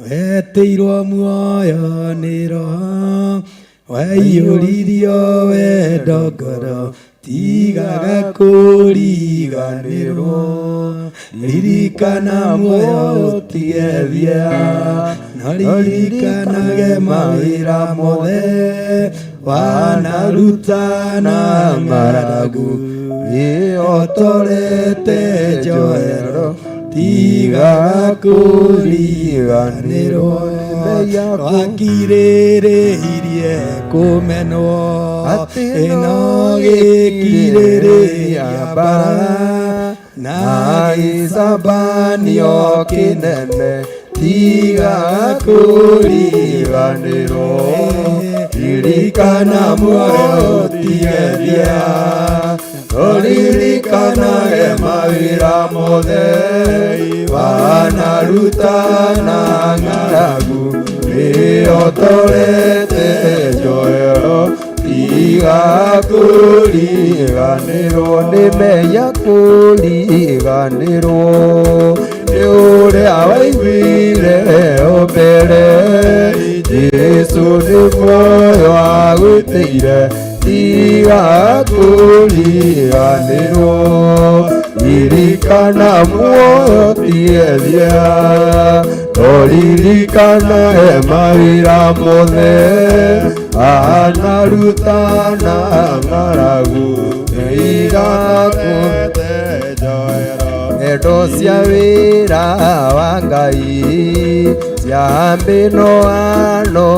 Speaker 7: wetĩirwo muoyo nĩ Roho, waiyũririo wendo ngoro, tigaga kũriganĩrwo. Ririkana muoyo ũtige thia, no ririkanage mawĩra mothe wanaruta na ng'aragu, wĩhotorete njohero, tigaga kũriganĩrwo. Wakirĩrĩirie kũmenwo, ĩno gĩkirĩrĩria mbara, na gĩcabanio kĩnene, tigaga kũriganĩrwo. Ririkana muoyo ũtige thia, ririkanaga mawĩra mothe wanaruta na ng'aragu, wĩhotorete njohero, tigaga kũriganĩrwo. Nĩmenya kũriganĩrwo nĩ ũrĩa waiguire o mbere, Jesũ nĩ muoyo agwĩtĩire, tigaga kũriganĩrwo. Ririkana muoyo ũtige thia, ririkanaga mawĩra mothe wanaruta na ng'aragu, wĩhotorete njohero. Ng'endo cia wĩra wa Ngai cia mĩnoano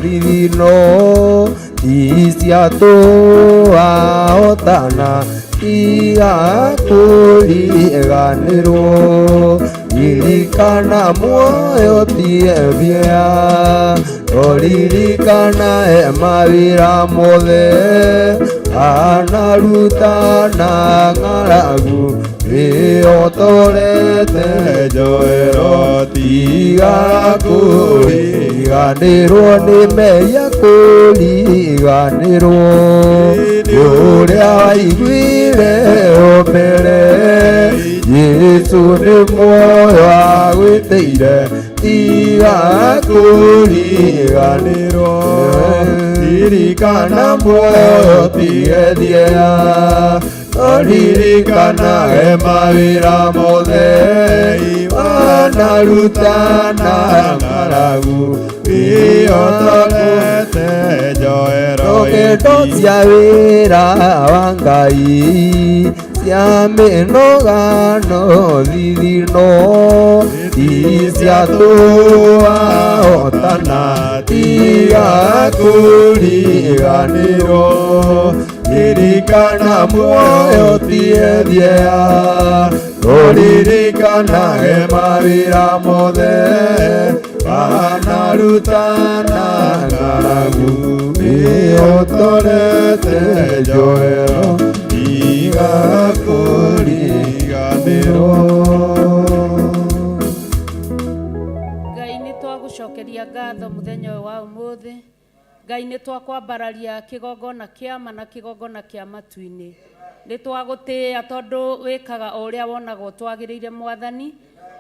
Speaker 7: thithino, ti cia tũahotana, tigaga kũriganĩrwo. Ririkana muoyo ũtige thia, ririkanaga mawĩra mothe wanaruta na ng'aragu, wĩhotorete njohero, tigaga kũriganĩrwo. Nĩmenya kũriganĩrwo nĩ ũrĩa waiguire o mbere, Jesũ nĩ muoyo agwĩtĩire, tigaga kũriganĩrwo. Ririkana muoyo ũtige thia, ririkanaga mawĩra mothe wanaruta na ng'aragu, wĩhotorete njohero. Ng'endo cia wĩra wa Ngai cia mĩnogano thithino, ti cia tũahotana, tigaga kũriganĩrwo. Ririkana muoyo ũtige thia, ririkanaga mawĩra mothe wanaruta na ng'aragu, wĩhotorete njohero, tigaga kũriganĩrwo.
Speaker 8: Ngai nĩ twagũcokeria ngatho mũthenya ũyũ wa ũmũthĩ. Ngai nĩ twakwambararia kĩgongona kĩa ma na kĩgongona kĩa matu-inĩ. Nĩ twagũtĩĩa tondũ wĩkaga o ũrĩa wonagwo twagĩrĩire Mwathani,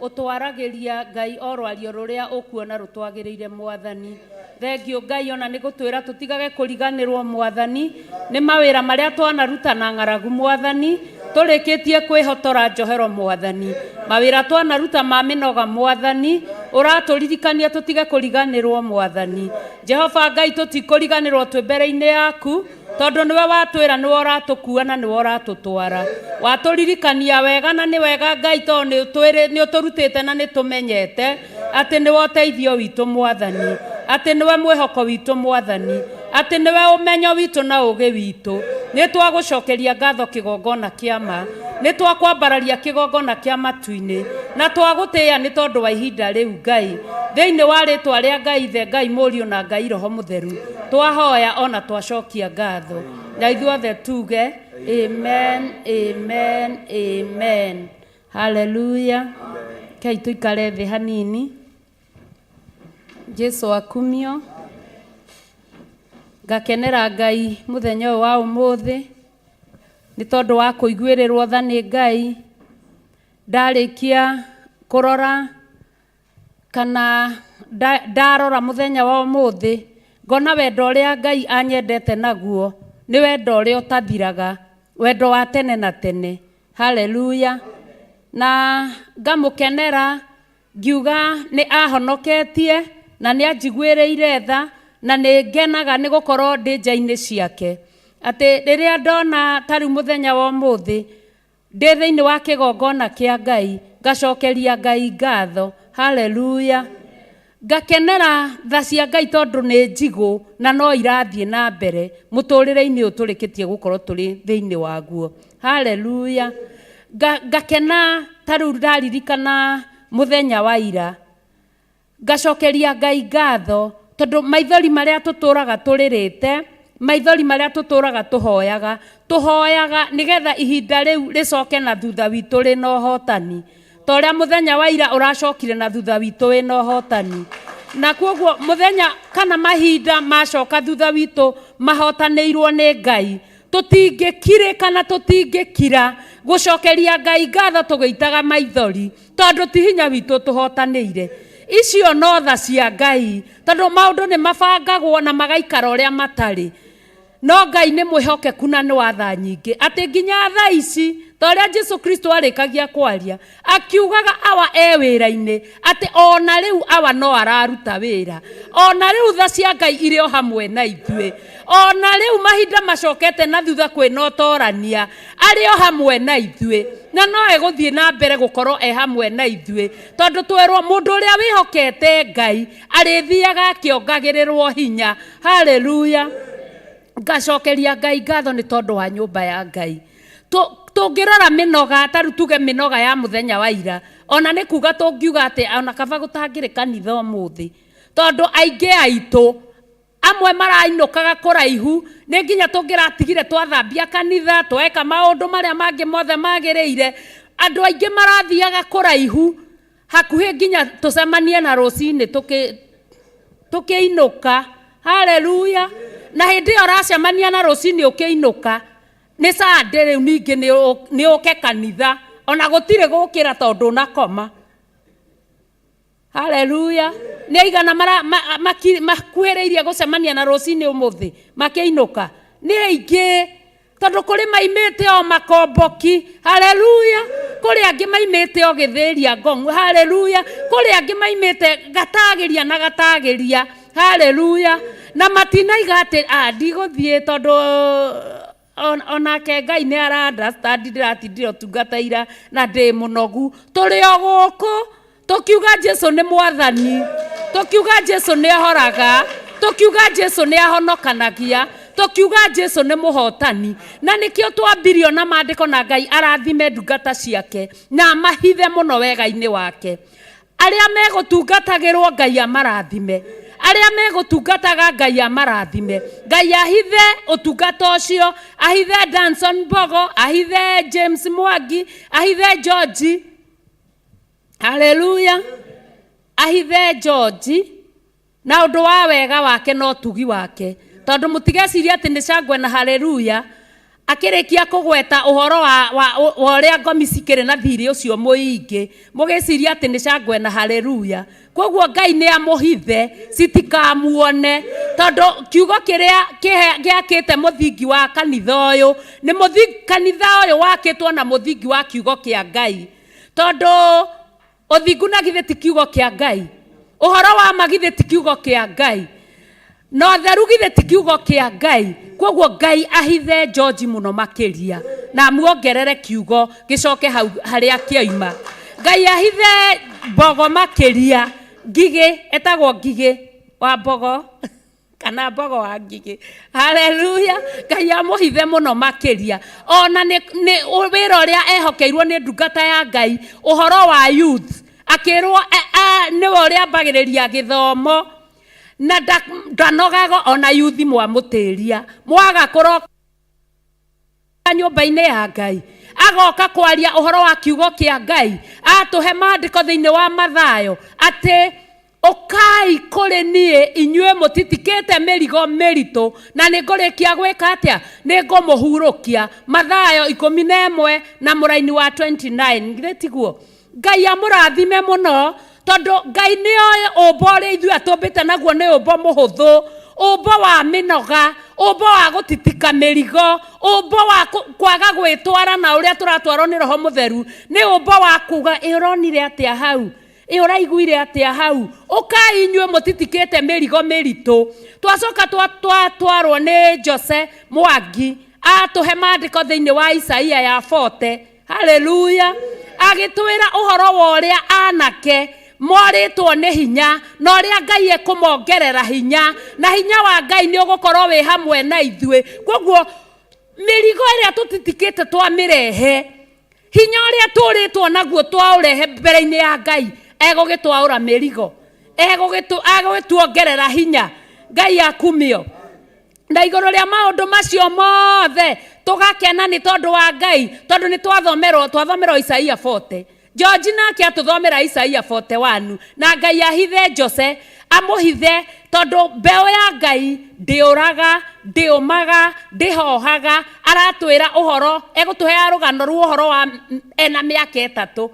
Speaker 8: ũtwaragĩria Ngai o rwario rũrĩa ũkuona rũtwagĩrĩire Mwathani. Thengiũ Ngai ona nĩ gũtwĩra tũtigage kũriganĩrwo Mwathani, nĩ mawĩra marĩa twanaruta na ng'aragu Mwathani, tũrĩkĩtie kwĩhotora njohero Mwathani. Mawĩra twanaruta ma mĩnoga Mwathani, ũratũririkania tũtige kũriganĩrwo Mwathani. Jehova Ngai tũtikũriganĩrwo twĩ mbere-inĩ yaku, tondũ nĩwe watwĩra nĩwe ũratũkua na nĩwe ũratũtwara. Watũririkania wega na nĩ wega Ngai tondũ nĩ ũtũrutĩte na nĩ tũmenyete atĩ nĩwe ũteithio witũ Mwathani, atĩ nĩwe mwĩhoko witũ Mwathani, atĩ nĩwe ũmenyo witũ na ũũgĩ witũ. Nĩ twagũcokeria ngatho kĩgongona kĩa ma, nĩ twakwambararia kĩgongona kĩa matu-inĩ, na twagũtĩĩa nĩ tondũ wa ihinda rĩu Ngai. Thĩinĩ wa rĩtwa rĩa Ngai Ithe, Ngai Mũriũ na Ngai Roho Mũtheru, twahoya ona twacokia ngatho. Na ithuothe tuge Amen, amen, amen. Hallelujah. Kai tuikare thĩ hanini. Jesu akumio. Ngakenera Ngai mũthenya ũyũ wa ũmũthĩ nĩ tondũ wa kũiguĩrĩrwo tha nĩ Ngai. Ndarĩkia kũrora kana ndarora mũthenya wa ũmũthĩ ngona wendo ũrĩa Ngai anyendete naguo nĩ wendo ũrĩa ũtathiraga, wendo wa tene na tene. Hallelujah. Na ngamũkenera ngiuga nĩ ahonoketie na nĩ anjiguĩrĩire tha na nĩ ngenaga nĩ gũkorwo ndĩ nja-inĩ ciake. Atĩ rĩrĩa ndona tarĩ mũthenya wa ũmũthĩ ndĩ thĩinĩ wa kĩgongona kĩa Ngai ngacokeria Ngai ngatho. Hallelujah. Ngakenera tha cia Ngai tondũ nĩ njigũ na no irathiĩ na mbere mũtũrĩre-inĩ ũyũ tũrĩkĩtie gũkorwo tũrĩ thĩinĩ waguo. Hallelujah. Ngakena tarĩu ndaririkana mũthenya wa ira ngacokeria Ngai ngatho tondũ maithori marĩa tũtũraga tũrĩrĩte, maithori marĩa tũtũraga tũhoyaga nĩgetha ihinda rĩu rĩcoke na thutha witũ rĩna ũhotani, ta ũrĩa mũthenya wa ira ũracokire na thutha witũ wĩna ũhotani. Na kwoguo mũthenya kana mahinda macoka thutha witũ mahotanĩirwo nĩ Ngai, tũtingĩkire kana tũtingĩkira gũcokeria Ngai ngatho tũgĩitaga maithori tondũ ti hinya witũ tũhotanĩire. Icio no tha cia Ngai tondũ maũndũ nĩ mabangagwo na magaikara ũrĩa matarĩ. No Ngai nĩ mwĩhokeku na nĩ wa tha nyingĩ atĩ nginya tha ici ta ũrĩa Jesu Kristo arĩkagia kwaria akiugaga awa wĩra-inĩ atĩ ona rĩu awa no araruta wĩra, ona rĩu tha cia Ngai irĩ o hamwe na ithuĩ, ona rĩu mahinda macokete na thutha kwĩna ũtorania arĩ o hamwe na ithuĩ na no egũthiĩ na mbere gũkorwo hamwe na ithuĩ tondũ twerwo mũndũ ũrĩa wĩhokete Ngai arĩthiaga akĩongagĩrĩrwo hinya. Hallelujah. Ngacokeria Ngai ngatho nĩ tondũ wa nyũmba ya Ngai. Tũngĩrora mĩnoga tarĩu tuge mĩnoga ya mũthenya wa ira ona nĩ kuga tũngiuga atĩ ona kaba gũtangĩrĩ kanitha ũmũthĩ tondũ aingĩ aitũ amwe marainũkaga kũraihu nĩ nginya tũngĩratigire twathambia kanitha tweka maũndũ marĩa mangĩ mothe magĩrĩire. Andũ aingĩ marathiaga kũraihu hakuhĩ nginya tũcemanie na rũcinĩ tũkĩinũka. Hallelujah. Na hĩndĩ ĩyo racemania na rũcinĩ ũkĩinũka nĩ Sunday rĩu ningĩ nĩ ũke kanitha ona gũtirĩ gũkĩra tondũ nakoma. Hallelujah. Nĩ aigana makuhĩrĩirie gũcemania na rũcinĩ ũmũthĩ makĩinũka nĩ aingĩ tondũ kũrĩ maimĩte o makomboki. Hallelujah. Kũrĩ angĩ maimĩte o gĩthĩria ngong'u. Hallelujah. Kũrĩ angĩ maimĩte gatagĩria na gatagĩria. Hallelujah. Na matinaiga atĩ ndigũthiĩ tondũ onake Ngai nĩ understand ndiratindire ũtungata ira na ndĩ mũnogu. Tũrĩ o gũkũ tũkiuga Jesu nĩ mwathani, tũkiuga Jesu nĩ ahoraga, tũkiuga Jesu nĩ ahonokanagia, tũkiuga Jesu nĩ mũhotani. Na nĩkĩo twambirio na maandĩko na Ngai arathime ndungata ciake na mahithe mũno wega-inĩ wake. Arĩa megũtungatagĩrwo Ngai amarathime, arĩa megũtungataga Ngai amarathime. Ngai ahithe ũtungata ũcio, ahithe Danson Mbogo, ahithe James Mwangi, ahithe George. Hallelujah. Ahithe George na ũndũ wa wega wake no tugi wake tondũ mũtigeciria atĩ nĩ cangwe na hallelujah akĩrĩkia kũgweta ũhoro wa ũrĩa ngomi cikĩrĩ na thirĩ ũcio mũingĩ mũgeciria atĩ nĩ cangwe na hallelujah. Kwoguo Ngai nĩ amũhithe citikamuone tondũ kiugo kĩrĩa gĩakĩte mũthingi wa kanitha ũyũ nĩ kanitha ũyũ wakĩtwo na mũthingi wa kiugo kĩa Ngai tondũ ũthingu na githĩ ti kiugo kĩa Ngai, ũhoro wa magithĩ ti kiugo kĩa Ngai, no theru githĩ ti kiugo kĩa Ngai. Kwoguo Ngai ahithe George mũno makĩria na muongerere kiugo gĩcoke hau harĩa kĩoima. Ngai ahithe Mbogo makĩria, Ngigĩ etagwo Ngigĩ wa Mbogo kana Mbogo wa Ngigĩ. Hallelujah. Ngai amũhithe mũno makĩria ona nĩ wĩra ũrĩa ehokeirwo nĩ ndungata ya Ngai ũhoro wa youth akĩrwo nĩwe ũrĩa ambagĩrĩria gĩthomo na ndanogago ona youth mwamũtĩria mwaga kũroka nyũmba-inĩ ya Ngai agoka kwaria ũhoro wa kiugo kĩa Ngai atũhe maandĩko thĩinĩ wa Mathayo atĩ Okai kũrĩ niĩ inyuĩ mũtitikĩte mĩrigo mĩritũ na nĩ ngũrĩkia gwĩka atĩa nĩ ngũmũhurũkia. Mathayo 11 na mũraini wa 29. Ngire tiguo Ngai amũrathime mũno tondũ Ngai nĩoĩ ũmbo ũrĩa ithuĩ atũmbĩte naguo nĩ ũmbo mũhũthũ, ũmbo wa mĩnoga, ũmbo wa gũtitika mĩrigo, ũmbo wa kwaga gwĩtwara na ũrĩa tũratwarwo nĩ Roho Mũtheru, nĩ ũmbo wa kuga ũronire atĩa hau, ũraiguire atĩa hau. Ũkai inyuĩ mũtitikĩte mĩrigo mĩritũ. Twacoka twatwarwo nĩ Jose Mwangi atũhe maandĩko thĩinĩ wa Isaia ya 40. Haleluya. Agĩtwĩra ũhoro wa ũrĩa anake morĩtwo nĩ hinya na ũrĩa Ngai ekũmongerera hinya, na hinya wa Ngai nĩ ũgũkorwo wĩ hamwe na ithuĩ. Koguo mĩrigo ĩrĩa tũtitikĩte twamĩrehe, hinya ũrĩa tũrĩtwo naguo twaũrehe mbere-inĩ ya Ngai egũgĩtwaũra mĩrigo, egũgĩtuongerera hinya. Ngai akumio na igũrũ rĩa maũndũ macio mothe tũgakena nĩ tondũ wa Ngai, tondũ nĩ twathomerwo Isaia 40. George nake atũthomera Isaia 41 na Ngai ahithe Jose amũhithe tondũ mbeũ ya Ngai ndĩũraga, ndĩũmaga, ndĩhohaga. Aratwĩra ũhoro, egũtũhe rũgano rwa ũhoro wa ena mĩaka 3.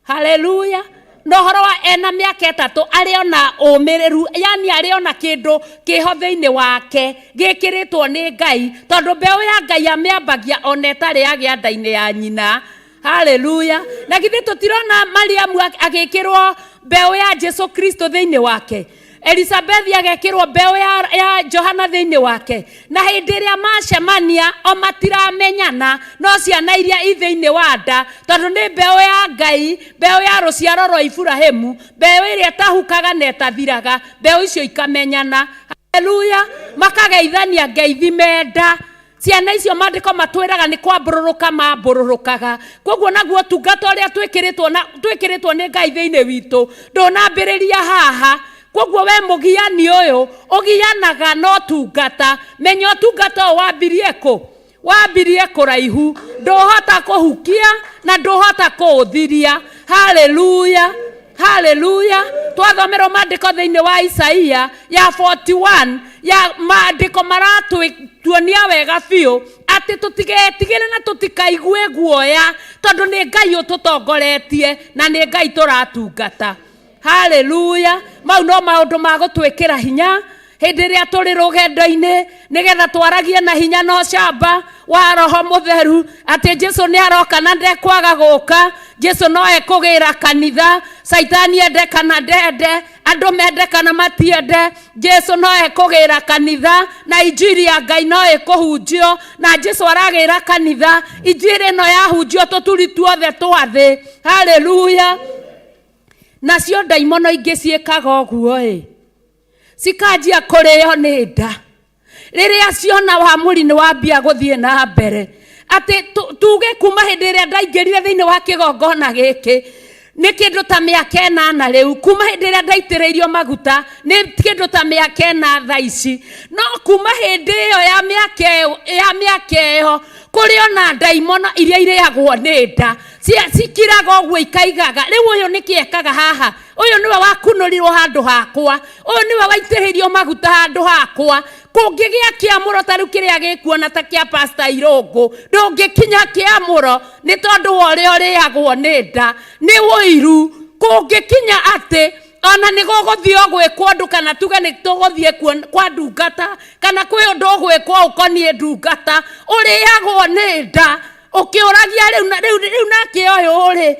Speaker 8: Haleluya. No ũhoro wa ena mĩaka 3 arĩ ona ũmĩrĩru, yani arĩ ona kĩndũ kĩho thĩinĩ wake gĩkĩrĩtwo nĩ Ngai, tondũ mbeũ ya Ngai amĩambagia ona ĩtarĩ yagĩa nda-inĩ ya nyina. Haleluya. Na githĩ tũtirona Mariamu agĩkĩrwo mbeũ ya Jesu Kristo thĩinĩ wake, Elizabeth agĩkĩrwo mbeũ ya Johana thĩinĩ wake, na hĩndĩ ĩrĩa macemania o matiramenyana, no ciana iria thĩinĩ wa nda, tondũ nĩ mbeũ ya Ngai, mbeũ ya rũciaro rwa Iburahĩmu, mbeũ ĩrĩa ĩtahukaga na ĩtathiraga, mbeũ icio ikamenyana. Haleluya. Makageithania ngeithi menda. Ciana icio maandĩko matwĩraga nĩ kwambũrũrũka mambũrũrũkaga. Koguo naguo tungata ũrĩa twĩkĩrĩtwo nĩ Ngai thĩinĩ witũ ndũnambĩrĩria haha. Koguo we mũgiani ũyũ ũgianaga no tungata, menya tungata ũyũ wambirie kũ? Wambirie kũraihu, ndũhota kũhukia na ndũhota kũũthiria. Haleluya. Haleluya. Twathomerwo maandĩko thĩinĩ wa Isaia ya 41 ya maandĩko maratuonia wega biũ atĩ tũtigetigĩre na tũtikaigue guoya, tondũ nĩ Ngai ũtũtongoretie na nĩ Ngai tũratungata. Haleluya. Mau no maũndũ ma gũtwĩkĩra hinya hĩndĩ ĩrĩa tũrĩ rũgendo-inĩ, nĩgetha twaragie na hinya na ũcamba wa Roho Mũtheru atĩ Jesu nĩ aroka na ndekwaga gũka. Jesu no ekũgĩra kanitha, Saitani ende kana ndende, andũ mende kana matiende, Jesu no ekũgĩra kanitha na injiri ya Ngai no ĩkũhunjio, na Jesu aragĩra kanitha, injiri ĩno yahunjio tũturi tuothe twa thĩ. Haleluya. Nacio ndaimono ingĩ ciĩkaga ũguo cikanjia kũrĩo nĩ nda rĩrĩa ciona wamũri nĩ wambia gũthiĩ na mbere. Atĩ tuge kuma hĩndĩ ĩrĩa ndaingĩrire thĩinĩ wa kĩgongona gĩkĩ nĩ kĩndũ ta mĩaka 8 rĩu, kuma hĩndĩ ĩrĩa ndaitĩrĩirio maguta nĩ kĩndũ ta mĩaka 4 thaa ici, no kuma hĩndĩ ĩyo ya mĩaka ĩyo kũrĩ ona ndaimono iria irĩagwo nĩ nda cikiraga ũguo ikaigaga. Rĩu ũyũ nĩkĩ ekaga haha? Ũyũ nĩwe wakunũrirwo handũ hakwa, ũyũ nĩwe waitĩrĩirio maguta handũ hakwa. Kũngĩgĩa kĩamũro ta rĩu kĩrĩa gĩkuona ta kĩa Pastor Irũngũ, ndũngĩkinya kĩamũro nĩ tondũ wa ũrĩa ũrĩagwo nĩ nda, nĩ ũiru. Kũngĩkinya atĩ ona nĩ gũgũthiĩ gwĩkwo ũndũ, kana tuge nĩ tũgũthiĩ kwa ndungata, kana kwĩ ũndũ ũgwĩkwo ũkoniĩ ndungata, ũrĩagwo nĩ nda ũkĩũragia rĩu nake ũyũ ũrĩ.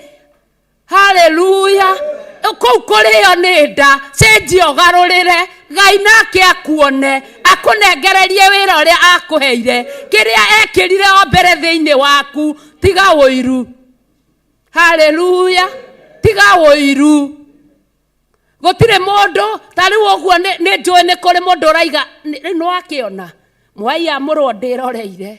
Speaker 8: Haleluya. Kũu kũrĩo nĩ nda cenjia ũgarũrĩre, Ngai nake akuone, akũnengererie wĩra ũrĩa akũheire, kĩrĩa ekĩrire o mbere thĩinĩ waku. Tiga ũiru. Haleluya. Tiga ũiru. Gũtirĩ mũndũ ta rĩu ũguo nĩ njũĩ nĩ kũrĩ mũndũ ũraiga nĩ wakĩona mwai amũrwo ndĩroreire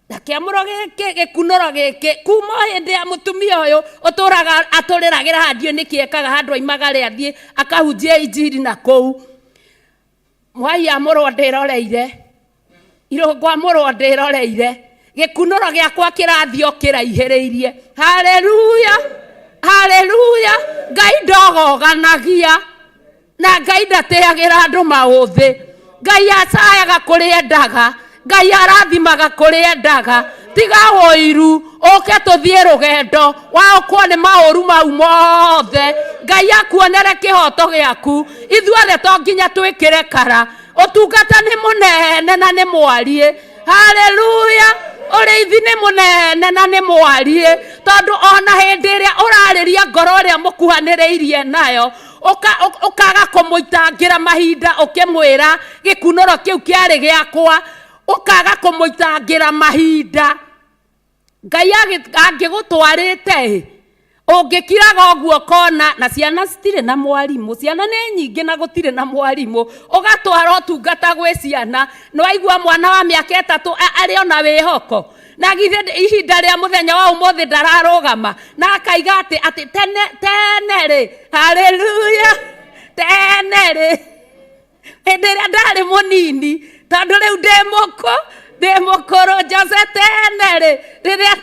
Speaker 8: na kĩamũro gĩkĩ gĩkunũro gĩkĩ kuma hĩndĩ ya mũtumia ũyũ ũtũraga atũrĩragĩra handio nĩkĩekaga handũ aimagare athiĩ akahunjia injiri na kũu. Mwai amũrwo ndĩroreire, Irũngũ amũrwo ndĩroreire, gikunuro giakwa kirathio kiraihiriirie. Haleluya, haleluya. Ngai ndogoganagia na Ngai ndateagira andu mauthi. Ngai acayaga kuri endaga, Ngai arathimaga kuri endaga. Tiga woiru oke tuthie rugendo wa okwo ni mauru mau mothe. Ngai akuonere kihoto giaku. Ithuothe to nginya twikire kara. Utungata ni munene na ni mwarie. Haleluya. Uriithi ni munene na ni mwarie. Tondu ona hindi iria urariria ngoro iria mukuhaniriirie nayo ukaga kumuitangira mahinda ukimwira gikunuro kiu kiari giakwa, ukaga kumuitangira mahinda. Ngai angigutwarite ungikiraga oguo kona na ciana citire na mwarimu. Ciana ni nyingi na gutire na mwarimu. Ugatwara utungata gwi ciana. No aigua mwana wa miaka 3 ari ona wihoko na githe ihinda ria muthenya wa umuthi ndararugama na akaiga ati tene ri. Haleluya, tene ri. Enderea ndari munini tondu riu ndimukuru Jose tene ri riria.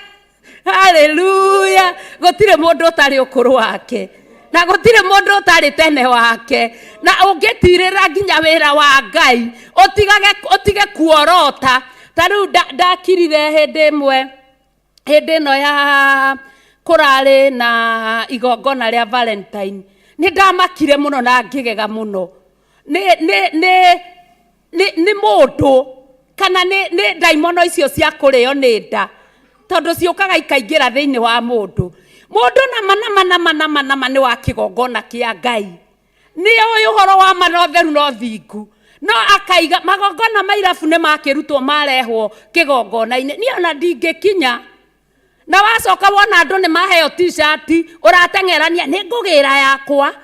Speaker 8: Haleluya. Gutire mundu utari ukuru wake na gutire mundu utari tene wake, na ungitirira nginya wira wa Ngai utige kuorota. Taru ndakirire hindi imwe, hindi no ya kurari na igongona ria Valentine. Ni ndamakire muno na ngigega muno. Ni mundu kana ni daimono icio cia kurio ni nda, tondu ciukaga ikaingira thiini wa mundu nama ni wa kigongona kia Ngai. Ni uyu horo wa manotheru no thingu no akaiga magongona mairabu ni makirutwo marehwo kigongona-ini. Ni ona ndingikinya na wacoka wona andu ni maheo t-shirt urateng'erania ni ngugira yakwa.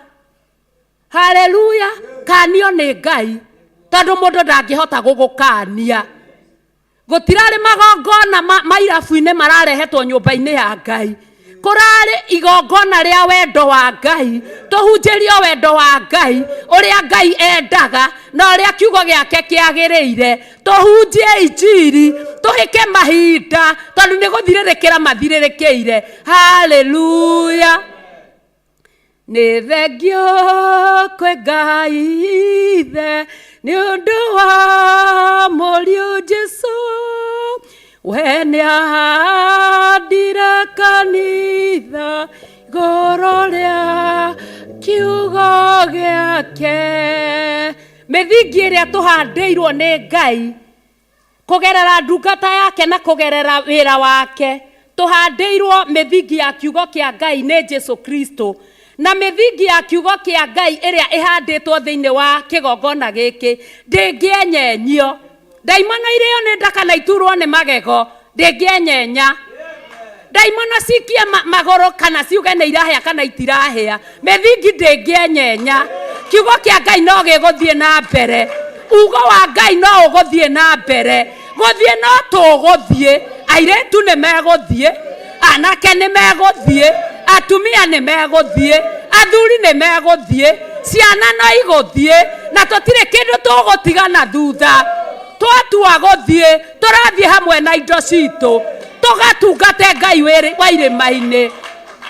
Speaker 8: Haleluya. Kanio ni Ngai tondu mundu ndangihota gugukania. Gutirari magongona mairabu-ini mararehetwo nyumba-ini ya Ngai. Kurari igongona ria wendo wa Ngai. Tuhunjirio wendo wa Ngai uria Ngai endaga na uria kiugo giake kiagiriire. Tuhunjie injiri, tuhike mahinda tondu ni guthiririkira mathiririkiire. Haleluya. Ni thengio kwe Ngai ithe ni undu wa Mũriũ Jesu we ni ahandire kanitha igũrũ ria kiugo giake. Mithingi iria tuhandiirwo ni Ngai kugerera ndungata yake na kugerera wira wake. Tuhandiirwo mithingi ya kiugo kia Ngai ni Jesu Kristo, na mithingi ya kiugo kia Ngai iria ihanditwo thiini wa kigongona giki ndingienyenyio. Daimono irio ni ndaka na iturwo ni magego ndingienyenya. Daimono cikie magoro kana ciuge ni irahia kana itirahia, mithingi ndingienyenya. Kiugo kia Ngai no giguthie na mbere. Ugo wa Ngai no uguthie na mbere. Guthie no tuguthie. Airetu ni meguthie, anake ni meguthie, atumia ni meguthie, athuri ni meguthie, ciana no iguthie, na tutire kindu tugutigana thutha. Twatua guthie turathie hamwe na indo citu tugatungate Ngai wa irima-ini.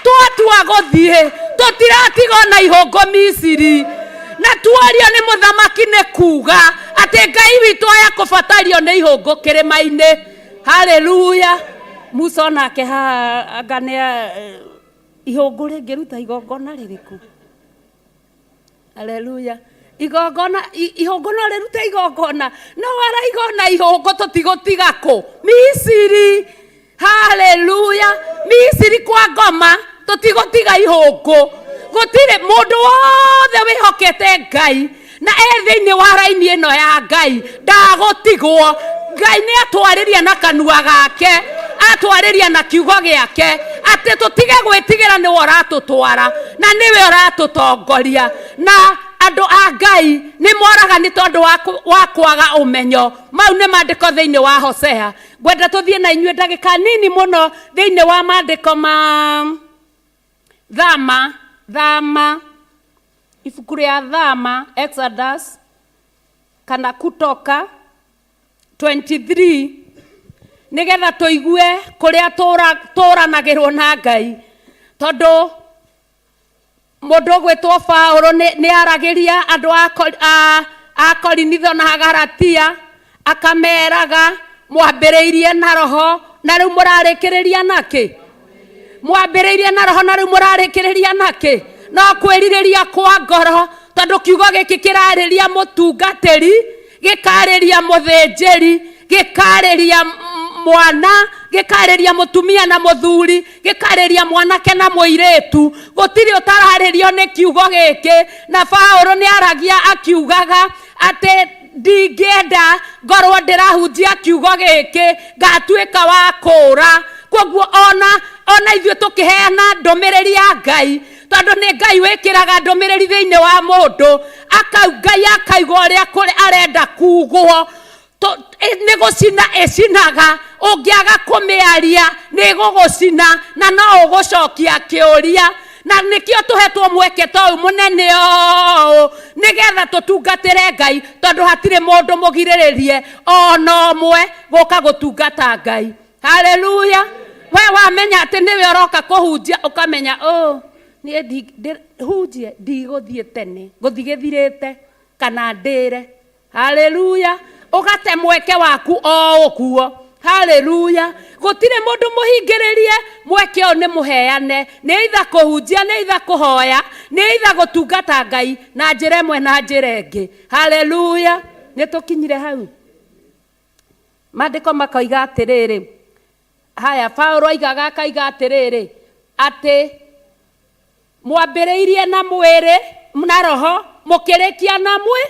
Speaker 8: Twatua guthie tutiratigwo na ihongo Misiri, na tuario ni muthamaki ni kuga ati Ngai witu aya kubatario ni ihongo kirima-ini. Haleluya. Musa nake agania ihongo ringiruta igongona ririku. Haleluya. Igongona ihongo no riruta igongona no waraigona ihongo tutigutiga ku Misiri. Haleluya. Misiri kwa ngoma tutigutiga ihongo. Gutire mundu wothe wihokete Ngai na thiini wa raini ino ya Ngai ndagutigwo. Ngai ni atwariria na kanua gake, atwariria na kiugo giake ati tutige gwitigira ni waratutwara na niwe uratutongoria. Na andu a Ngai ni moraga ni tondu wa kwaga umenyo. Mau ni mandiko thiini wa Hosea. Ngwenda tuthie na inyue ndagika nini muno thiini wa mandiko ma Thama, ibuku ria Thama, Exodus kana Kutoka 23 nigetha tuigue kuria turanagirwo na Ngai tondu mundu gwitwo Paulo ni aragiria andu a Korinitho na Galatia akameraga mwambiriirie na roho na riu murarikiriria naki mwambiriirie na roho na riu murarikiriria naki no kwiririria kwa ngoro tondu kiugo giki kirariria mutungatiri gikariria muthinjiri gikariria mwana gikariria mutumia na muthuri gikariria mwanake na muiretu gutiri utararirio ni kiugo giki na Paulo ni aragia akiugaga ate ndingenda ngorwo ndirahunjia kiugo giki ngatuika wa kura koguo ona ithio tukiheana ndomereri ya Ngai tondu ni Ngai wikiraga ndomereri thiini wa mundu Ngai akaigwa uria kuri arenda kugwo ni gucina ecinaga ungiaga kumiaria ni gugucina na no ugucokia kiuria na nikio tuhetwo mweke to munene o nigetha tutungatire Ngai tondu hatire mundu mugiriririe ono mwe guka gutungata Ngai. Haleluya. We wamenya ati niwe uroka kuhunjia ukamenya ni hunjie ndiguthie tene nguthigithirite kana ndire. Haleluya. Ugate mweke waku o ukuo. Haleluya. Gutire mundu muhingiririe mweke o ni muheane ni itha kuhunjia ni itha kuhoya ni itha gutungata Ngai na njira imwe na njira ingi. Haleluya. Ni tukinyire hau mandiko makoiga atiriri haya Paulo aigaga akaiga atiriri ati mwambiriirie na mwiri na roho mukirikia na mwi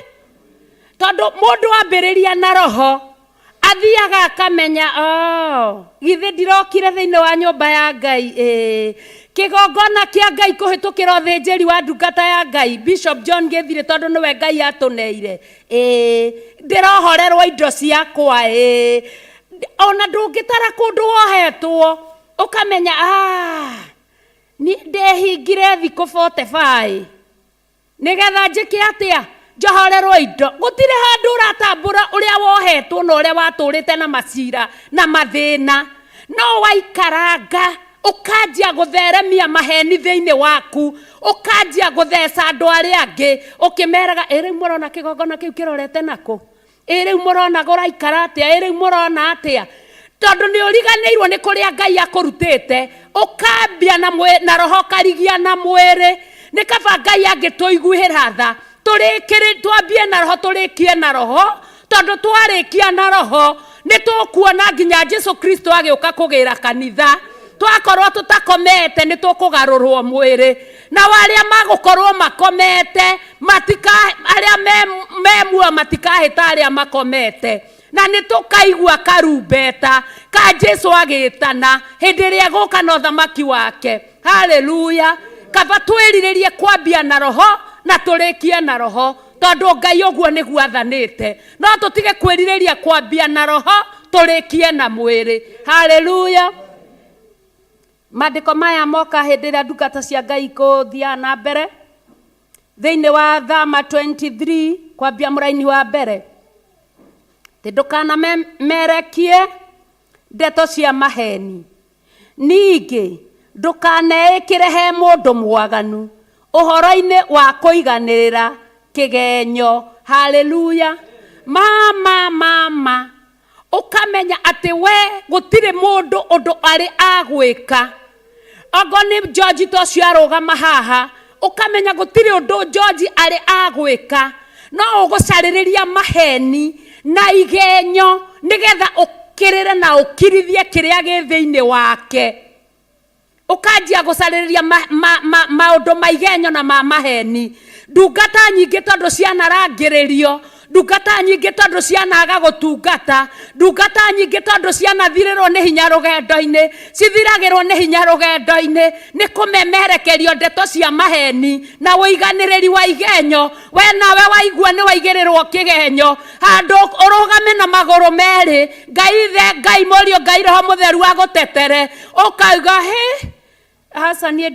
Speaker 8: tondu mundu ambiriria na roho athiaga akamenya githi ndirokire thiini wa nyumba ya Ngai kigongona kia Ngai kuhitukira uthinjiri wa ndungata ya Ngai Bishop John Githire tondu niwe Ngai atuneire ndirohorerwo indo ciakwa ona ndungitara kundu wohetwo ukamenya ni ndehingire thikũ 45 nigetha njike atia njohorerwo indo gutire handu uratambura uria wohetwo na uria waturite na macira na mathina no waikaranga ukanjia gutheremia maheni thiini waku ukanjia gutheca andu aria angi ukimeraga riu murona kigongona kiu kirorete nako riu murona guraikara atia riu murona atia tondu ni uriganirwo ni kuria Ngai akurutite ukambia na roho karigia na mwiri ni kaba Ngai angituiguhira tha turikiri twambie na roho turikie na roho tondu twarikia na roho ni tukuona nginya Jesu Kristo agiuka kugira kanitha twakorwo tutakomete ni tukugarurwo mwiri na waria magukorwo makomete aria memua matikahita aria makomete na ni tukaigua karumbeta ka Jesu agitana hindi ria guka na uthamaki wake. Haleluya. Kaba twiriririe kwambia na roho na turikie na roho tondu Ngai oguo niguo athanite no tutige kwiririria kwambia na roho turikie na mwiri. Haleluya. Mandiko maya moka hindi ria ndungata cia Ngai kuthia na mbere thiini wa Thama 23 kwambia muraini wa mbere ndukana merekie ndeto cia maheni ningi ndukaneikire he mundu mwaganu uhoro-ini wa kuiganirira kigenyo. Haleluya. Mama ukamenya ati we gutire mundu undu ari agwika ogo ni George tocio arugama haha ukamenya gutire undu George ari agwika no ugucaririria maheni na igenyo nigetha ukirire na ukirithie kiria gi thiini wake ukanjia gucaririria maundu maigenyo na maheni. Ndungata nyingi tondu cianarangiririo ndungata nyingi tondu cianaga gutungata ndungata nyingi tondu cianathirirwo ni hinya rugendo-ini cithiragirwo ni hinya rugendo-ini ni kumemerekerio ndeto cia maheni na uiganiriri wa igenyo. We nawe waigua ni waigirirwo kigenyo handu urugame na maguru meri Ngai murio Ngai Roho Mutheru agutetere ukauga hasa nie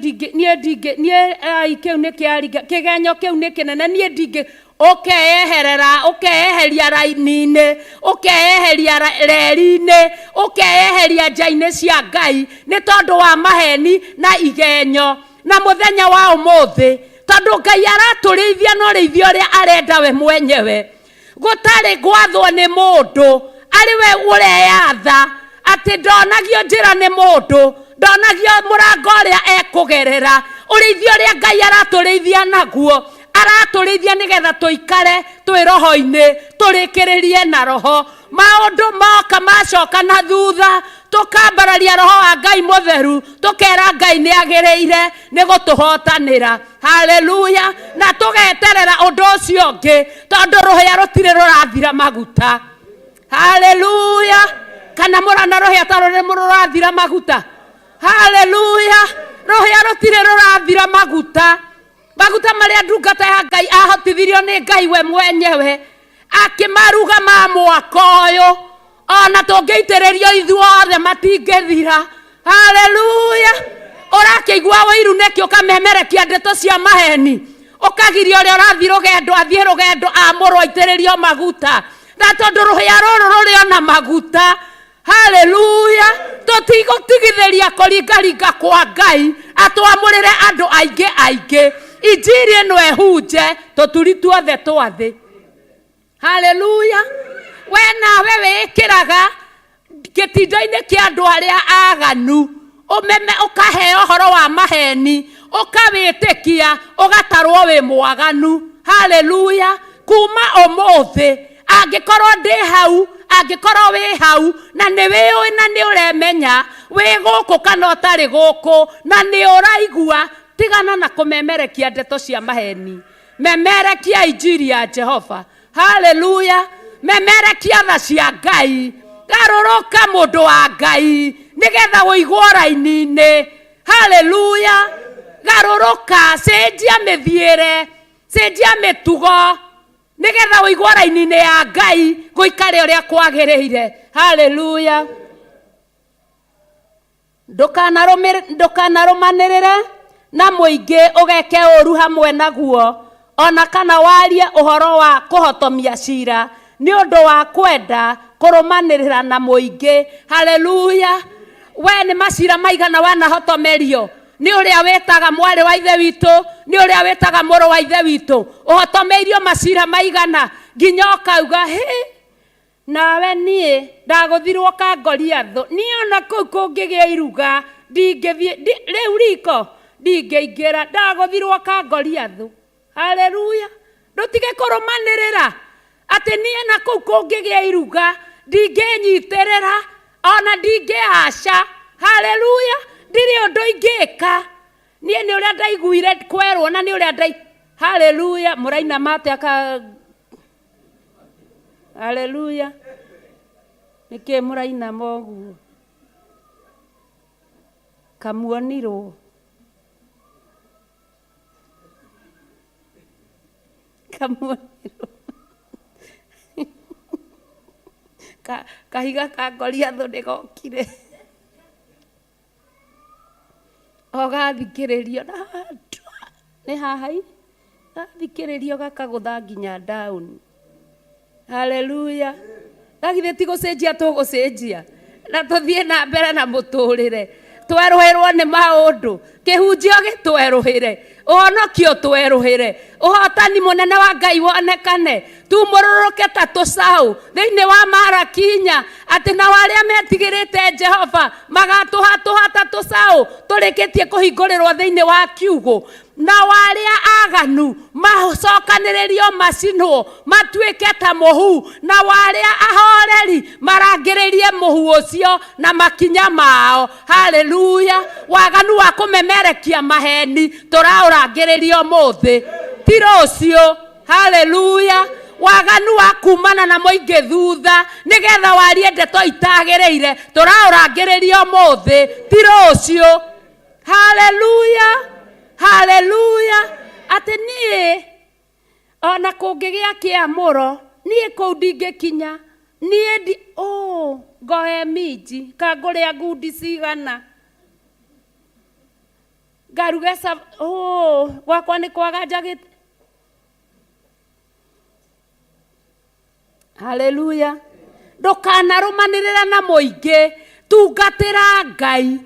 Speaker 8: keu ne kiariga kigenyo keu ne kinene nie ndingi ukeeheria raini-inĩ ukeeheria reri-inĩ ukeeheria nja-inĩ cia Ngai nĩ tondũ wa maheni na igenyo na mũthenya wa ũmũthĩ tondũ Ngai aratũrĩithia no rĩithio ũrĩa arenda we mwenyewe gũtarĩ gwathwo nĩ mũndũ arĩ we ũreyatha atĩ ndonagio njĩra nĩ mũndũ ndonagio mũrango ũrĩa ekũgerera ũrĩithio ũrĩa Ngai aratũrĩithia naguo aratũrĩithia nĩgetha tũikare twĩ roho-inĩ tũrĩkĩrĩrie na roho maũndũ moka macoka na thutha tũkambararia roho wa Ngai mũtheru tũkera Ngai nĩ agĩrĩire nĩ gũtũhotanĩra haleluya na tũgeterera ũndũ ũcio ũngĩ tondũ rũhĩa rũtirĩ rũrathira maguta haleluya kana mũrana rũhĩa ta rũrathira maguta haleluya rũhĩa rũtirĩ rũrathira maguta marĩa ndungata ya Ngai ahotithirio nĩ Ngai we mwenyewe akĩmaruga ma mwaka ũyũ ona tũngĩitĩrĩrio ithuothe matingĩthira haleluya ũrakĩigua wĩiru nĩkĩ ũkamemerekia ndeto cia maheni ũkagiria ũrĩa ũrathiĩ rũgendo athiĩ rũgendo amũrwo aitĩrĩrio maguta na tondũ rũhĩa rũrũ rũrĩ ona maguta haleluya tũtigũtigithĩria kũringaringa kwa Ngai atwamũrĩre andũ aingĩ injiri ĩno ehunje tũturi tuothe twathĩ haleluya we nawe wĩkĩraga gĩtindo-inĩ kĩa andũ arĩa aganu ũmeme ũkahe ũhoro wa maheni ũkawĩtĩkia ũgatarwo wĩ mwaganu haleluya kuma ũmũthĩ angĩkorwo ndĩ hau angĩkorwo wĩ hau na nĩ wĩũĩ na nĩ ũremenya wĩ gũkũ kana ũtarĩ gũkũ na nĩ ũraigua tigana na kũmemerekia ndeto cia maheni memerekia injiri ya Jehova haleluya memerekia tha cia Ngai garũrũka mũndũ wa Ngai nĩgetha ũigwo raini-inĩ haleluya garũrũka cenjia mĩthiĩre cenjia mĩtugo nĩgetha ũigwo raini-inĩ ya Ngai gũikare ũrĩa kwagĩrĩire haleluya ndũkanarũmanĩrĩre na mũingĩ ũgeke ũru hamwe naguo ona kana warie ũhoro wa kũhotomia cira nĩ ũndũ wa kwenda kũrũmanĩrĩra na mũingĩ haleluya we nĩ macira maigana wanahotomerio nĩ ũrĩa wĩtaga mwarĩ wa ithe witũ nĩ ũrĩa wĩtaga mũrũ wa ithe witũ ũhotomeirio macira maigana nginya ũkauga nawe niĩ ndagũthirwo ka Goliathũ niĩ ona kũu kũngĩgĩa iruga rĩu riko ndingĩingĩra ndagũthirwo ka Goliathũ haleluya ndũtige kũrũmanĩrĩra atĩ niĩ na kũu kũngĩgĩa iruga ndingĩnyitĩrĩra ona ndingĩaca haleluya ndirĩ ũndũ ingĩka niĩ nĩ ũrĩa ndaiguire kwerwo na nĩ ũrĩa haleluya mũraina mate aka haleluya nĩkĩ mũraina moguo kamuonirwo kahiga ka Goliathũ nĩgokire ũgathikĩrĩrio nĩ hahai gathikĩrĩrio gakagũtha nginya down haleluya gagithĩ ti gũcenjia tũgũcenjia na tũthiĩ na mbere na mũtũrĩre twerũhĩrwo nĩ maũndũ kĩhunjio gĩtwerũhĩre ũhonokio twerũhĩre ũhotani mũnene wa Ngai wonekane tumũrũrũke ta tũcaũ thĩinĩ wa marakinya atĩ na arĩa metigĩrĩte Jehova magatũhatũha ta tũcaũ tũrĩkĩtie kũhingũrĩrwo thĩinĩ wa kiugũ na arĩa aganu macokanĩrĩrio macinwo matuĩke ta mũhu na arĩa ahoreri marangĩrĩrie mũhu ũcio na makinya mao haleluya waganu wa kũmemerekia maheni tũraũrangĩrĩrio mũthĩ ti rũciũ haleluya waganu wa kumana na mũingĩ thutha nĩgetha warie ndeto itagĩrĩire tũraũrangĩrĩrio mũthĩ ti rũciũ haleluya haleluya atĩ niĩ ona kũngĩgĩa kĩamũro niĩ kũu ndingĩkinya niĩ ngohe minji kangũrĩa ngundi cigana Garugesa gwakwa nĩ kwaga njagĩte. Hallelujah. Ndũkanarũmanĩrĩra na mũingĩ, tungatĩra Ngai.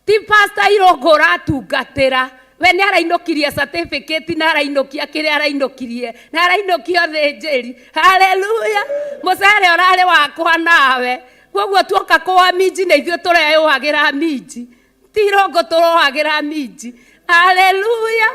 Speaker 8: Ti pastor Irũngũ ũratungatĩra, we nĩ arainũkirie certificate na arainũkia kĩrĩa arainũkirie, na arainũkia ũthĩnjĩri. Hallelujah. Mũcere ũrarĩ wakwa nawe, koguo tuoka kũwa minji na ithuĩ tũreyũhagĩra minji, ti Irũngũ tũrohagĩra minji. Hallelujah.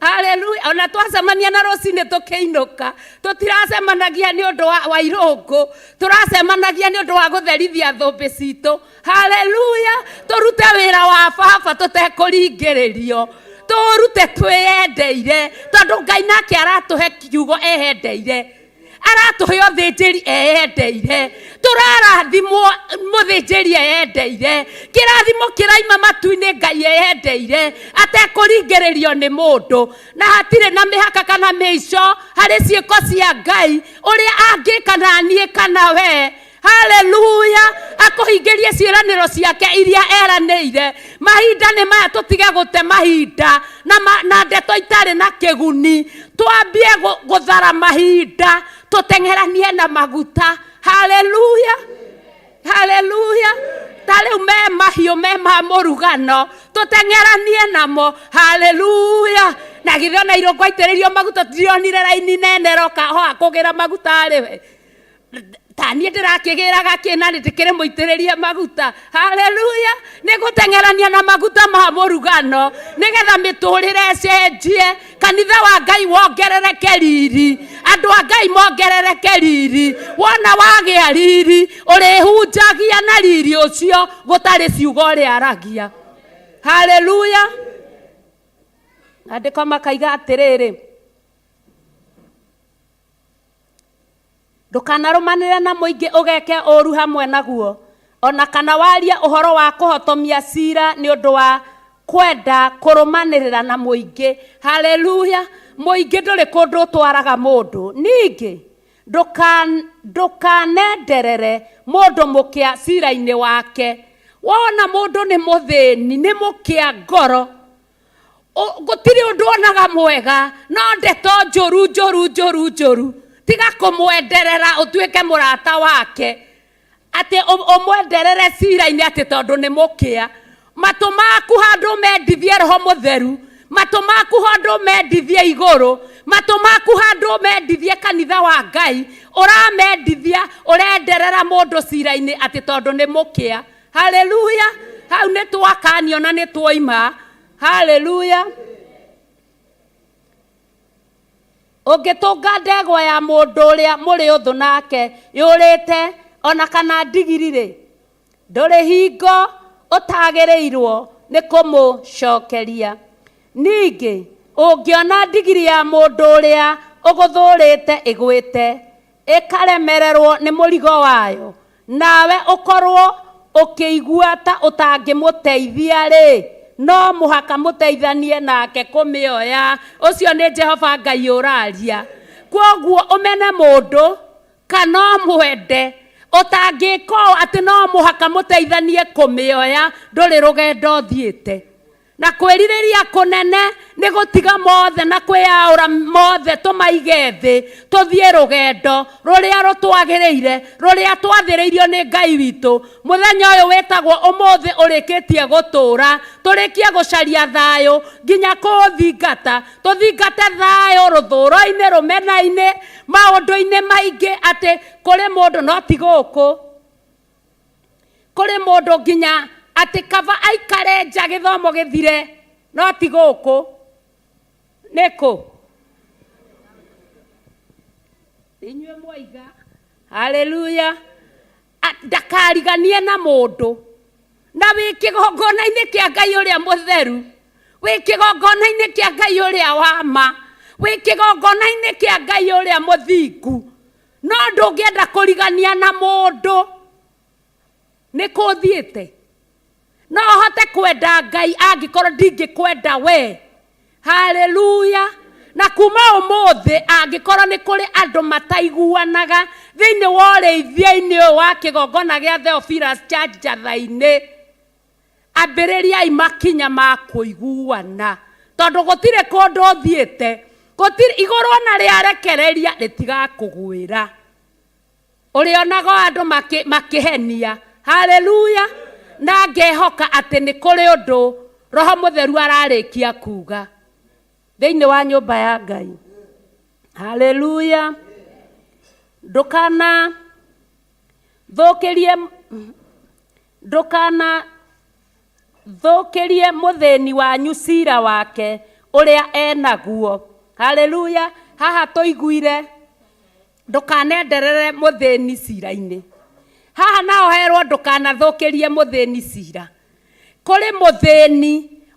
Speaker 8: Hallelujah. Ona twacemania na rũcinĩ tũkĩinũka, tũtiracemanagia nĩ ũndũ wa Irũngũ, tũracemanagia nĩ ũndũ wa gũtherithia thũmbĩ citũ. Hallelujah. Tũrute wĩra wa Baba tũtekũringĩrĩrio, tũrute twĩyendeire, tondũ Ngai nake aratũhe kiugo eyendeire, aratuhe ũthĩnjĩri eyendeire, tũrarathimwo mũthĩnjĩri eyendeire, kĩrathimo kĩraima matu-inĩ Ngai eyendeire, atekũringĩrĩrio nĩ mũndũ, na hatirĩ na mĩhaka kana mĩico harĩ ciĩko cia Ngai ũrĩa angĩka na niĩ kana we. Hallelujah. Akũhingĩrie ciĩranĩro ciake iria eranĩire. Mahinda nĩ maya, tũtige gũte mahinda na ndeto itarĩ na kĩguni, twambie gũthara mahinda, tũteng'eranie na maguta. Hallelujah. Hallelujah. Tarĩu me mahiũ me ma mũrugano, tũteng'eranie namo. Hallelujah. Na githĩ ona Irũngũ aitĩrĩrio maguta, tutionire raini nene roka ho akũgĩra maguta arĩ we. Tani ndĩrakĩgĩraga kĩna nĩ ndĩkĩrĩ mũitĩrĩrie maguta. Hallelujah. Nĩ gũteng'erania na maguta ma mũrugano nĩgetha mĩtũrĩre cenjie, kanitha wa Ngai wongerereke riri, andũ a Ngai mongerereke riri. Wona wagĩa riri ũrĩhunjagia na riri ũcio gũtarĩ ciugo ũrĩa aragia. Hallelujah. Andĩko makaiga atĩrĩrĩ, ndũkanarũmanĩrĩra na mũingĩ ũgeke ũru hamwe naguo, ona kana warie ũhoro wa kũhotomia cira nĩ ũndũ wa kwenda kũrũmanĩrĩra na mũingĩ. Hallelujah. Mũingĩ ndũrĩ kũndũ ũtwaraga mũndũ. Ningĩ ndũkanenderere mũndũ mũkĩa cira-inĩ wake. Wona mũndũ nĩ mũthĩni, nĩ mũkĩa ngoro, gũtirĩ ũndũ onaga mwega, no ndeto njũru, tiga kũmwenderera ũtuĩke mũrata wake, atĩ ũmwenderere cira-inĩ atĩ tondũ nĩ mũkĩa. Matũ maku handũ mendithie Roho Mũtheru, matũ maku handũ mendithie igũrũ, matũ maku handũ mendithie kanitha wa Ngai, ũramendithia ũrenderera mũndũ cira-inĩ atĩ tondũ nĩ mũkĩa. Hallelujah. Hau nĩ twakanio na nĩ twoima. Hallelujah. Ũngĩtũnga ndegwa ya mũndũ ũrĩa mũrĩ ũthũ nake yũrĩte ona kana ndigiri-rĩ, ndũrĩ hingo ũtagĩrĩirwo nĩ kũmũcokeria. Ningĩ ũngĩona ndigiri ya mũndũ ũrĩa ũgũthũrĩte ĩgwĩte ĩkaremererwo nĩ mũrigo wayo, nawe ũkorwo ũkĩigua ta ũtangĩmũteithia-rĩ, no mũhaka mũteithanie nake kũmĩoya. Ũcio nĩ Jehova Ngai ũraria. Kwoguo ũmene mũndũ kana ũmwende, ũtangĩko atĩ no mũhaka mũteithanie kũmĩoya, ndũrĩ rũgendo ũthiĩte. Na kwĩrirĩria kũnene nĩ gũtiga mothe na kwĩyaũra mothe tũmaige thĩ, tũthiĩ rũgendo rũrĩa rũtwagĩrĩire, rũrĩa twathĩrĩirio nĩ Ngai witũ. Mũthenya ũyũ wĩtagwo ũmũthĩ ũrĩkĩtie gũtũra, tũrĩkie gũcaria thayũ nginya kũũthingata. Tũthingate thayũ rũthũro-inĩ, rũmena-inĩ, maũndũ-inĩ maingĩ, atĩ kũrĩ mũndũ no ti gũkũ, kũrĩ mũndũ nginya atĩ kaba aikare nja gĩthomo gĩthire, no ti gũkũ. Nĩkũ? Inyuĩ mwaiga. Hallelujah. Ndakariganie na mũndũ, na wĩ kĩgongona-inĩ kĩa Ngai ũrĩa mũtheru, wĩ kĩgongona-inĩ kĩa Ngai ũrĩa wa ma, wĩ kĩgongona-inĩ kĩa Ngai ũrĩa mũthingu, no ndũngĩenda kũrigania na mũndũ. Nĩ kũthiĩte? No hote kwenda Ngai angĩkorwo ndingĩkwenda we. Hallelujah. Na kuma ũmũthĩ angĩkorwo nĩ kũrĩ andũ mataiguanaga thĩinĩ wa ũrĩithia-inĩ ũyũ wa kĩgongona gĩa Theophilus Church Njatha-inĩ, ambĩrĩriai makinya ma kũiguana, tondũ gũtirĩ kũndũ ũthiĩte, gũtirĩ igũrũ ona rĩarekereria rĩtigakũgwĩra. Ũrĩonaga andũ makĩhenia. Haleluya. Na ngehoka atĩ nĩ kũrĩ ũndũ Roho Mũtheru ararĩkia kuga thĩinĩ wa nyũmba ya Ngai. Haleluya. Ndũkana thũkĩrie mũthĩni wanyu cira wake ũrĩa enaguo. Haleluya. Haha tũiguire ndũkanenderere mũthĩni cira-inĩ. Haha nao herwo ndũkanathũkĩrie mũthĩni cira. Kũrĩ mũthĩni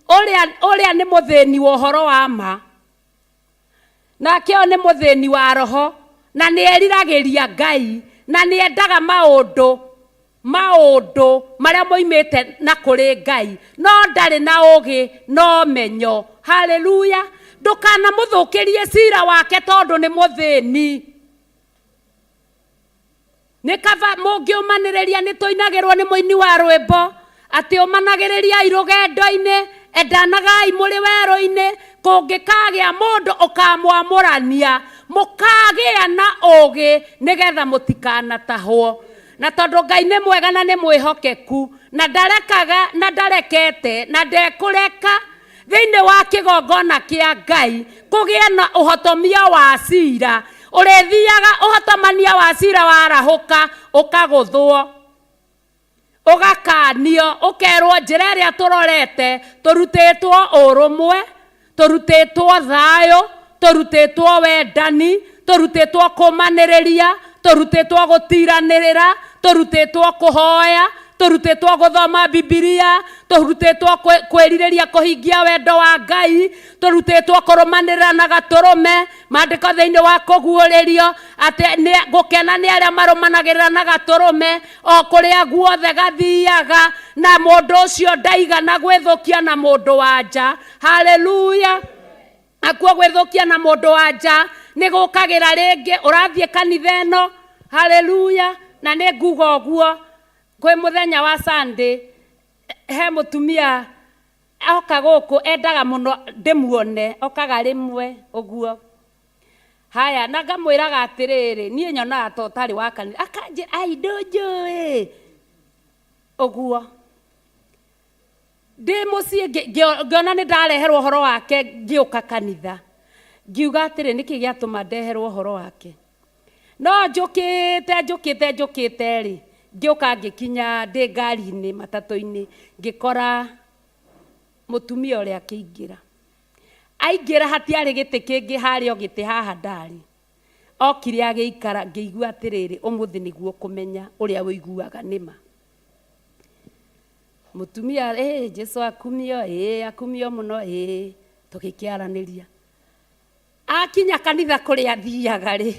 Speaker 8: ũrĩa nĩ mũthĩni wa ũhoro wa ma, nake nĩ mũthĩni wa roho, na nĩ eriragĩria Ngai, na nĩ endaga maũndũ marĩa moimĩte na kũrĩ Ngai, no ndarĩ na ũgĩ no menyo. Haleluya. Ndũkanamũthũkĩrie cira wake tondũ nĩ mũthĩni. Nĩ kaba mũngĩũmanĩrĩria nĩ tũinagĩrwo nĩ mũini wa rwĩmbo atĩ ũmanagĩrĩriai rũgendo-inĩ, endanagai mũrĩ werũ-inĩ, kũngĩkagĩa mũndũ ũkamwamũrania, mũkagĩa na ũgĩ nĩgetha mũtikanatahwo. Na tondũ Ngai nĩ mwega na nĩ mwĩhokeku, na ndarekaga na ndarekete na ndekũreka thĩinĩ wa kĩgongona kĩa Ngai kũgĩe na ũhotomia wa cira. Ũrĩthiaga ũhotomania wa cira warahũka ũkagũthwo, ũgakanio, ũkerwo njĩra ĩrĩa tũrorete tũrutĩtwo ũrũmwe, tũrutĩtwo thayũ, tũrutĩtwo wendani, tũrutĩtwo kũmanĩrĩria, tũrutĩtwo gũtiranĩrĩra, tũrutĩtwo kũhoya, tũrutĩtwo gũthoma Bibilia, tũrutĩtwo kwĩrirĩria kũhingia wendo wa Ngai, tũrutĩtwo kũrũmanĩrĩra na gatũrũme. Maandĩko thĩinĩ wa kũguũrĩrio atĩ gũkena nĩ arĩa marũmanagĩrĩra na gatũrũme o kũrĩa guothe gathiaga, na mũndũ ũcio ndaigana gwĩthũkia na mũndũ wa nja. Haleluya. Akuo gwĩthũkia na mũndũ wa nja nĩ gũkagĩra rĩngĩ ũrathiĩ kanitha ĩno. Haleluya. Na nĩ nguga ũguo, kwĩ mũthenya wa Sunday he mũtumia oka gũkũ endaga mũno ndĩmuone, okaga rĩmwe ũguo. Haya, na ngamwĩraga atĩrĩrĩ, niĩ nyonaga ta ũtarĩ wa kanitha. Akanjĩra ai ndũnjũĩ ũguo. Ndĩ mũciĩ ngĩona nĩ ndareherwo ũhoro wake ngĩũka kanitha, ngiuga atĩrĩ nĩkĩ gĩatũma ndeherwo ũhoro wake. No njũkĩte rĩ, ngĩũka ngĩkinya ndĩ ngari-inĩ matatũ-inĩ, ngĩkora mũtumia ũrĩa akĩingĩra. Aingĩra hatiarĩ gĩtĩ kĩngĩ harĩa gĩtĩ haha ndarĩ. Okire agĩikara, ngĩigua atĩrĩrĩ ũmũthĩ nĩguo kũmenya ũrĩa ũiguaga nĩma. Mũtumia Jesũ akumio, akumio mũno, tũgĩkĩaranĩria. Akinya kanitha kũrĩa athiaga rĩ,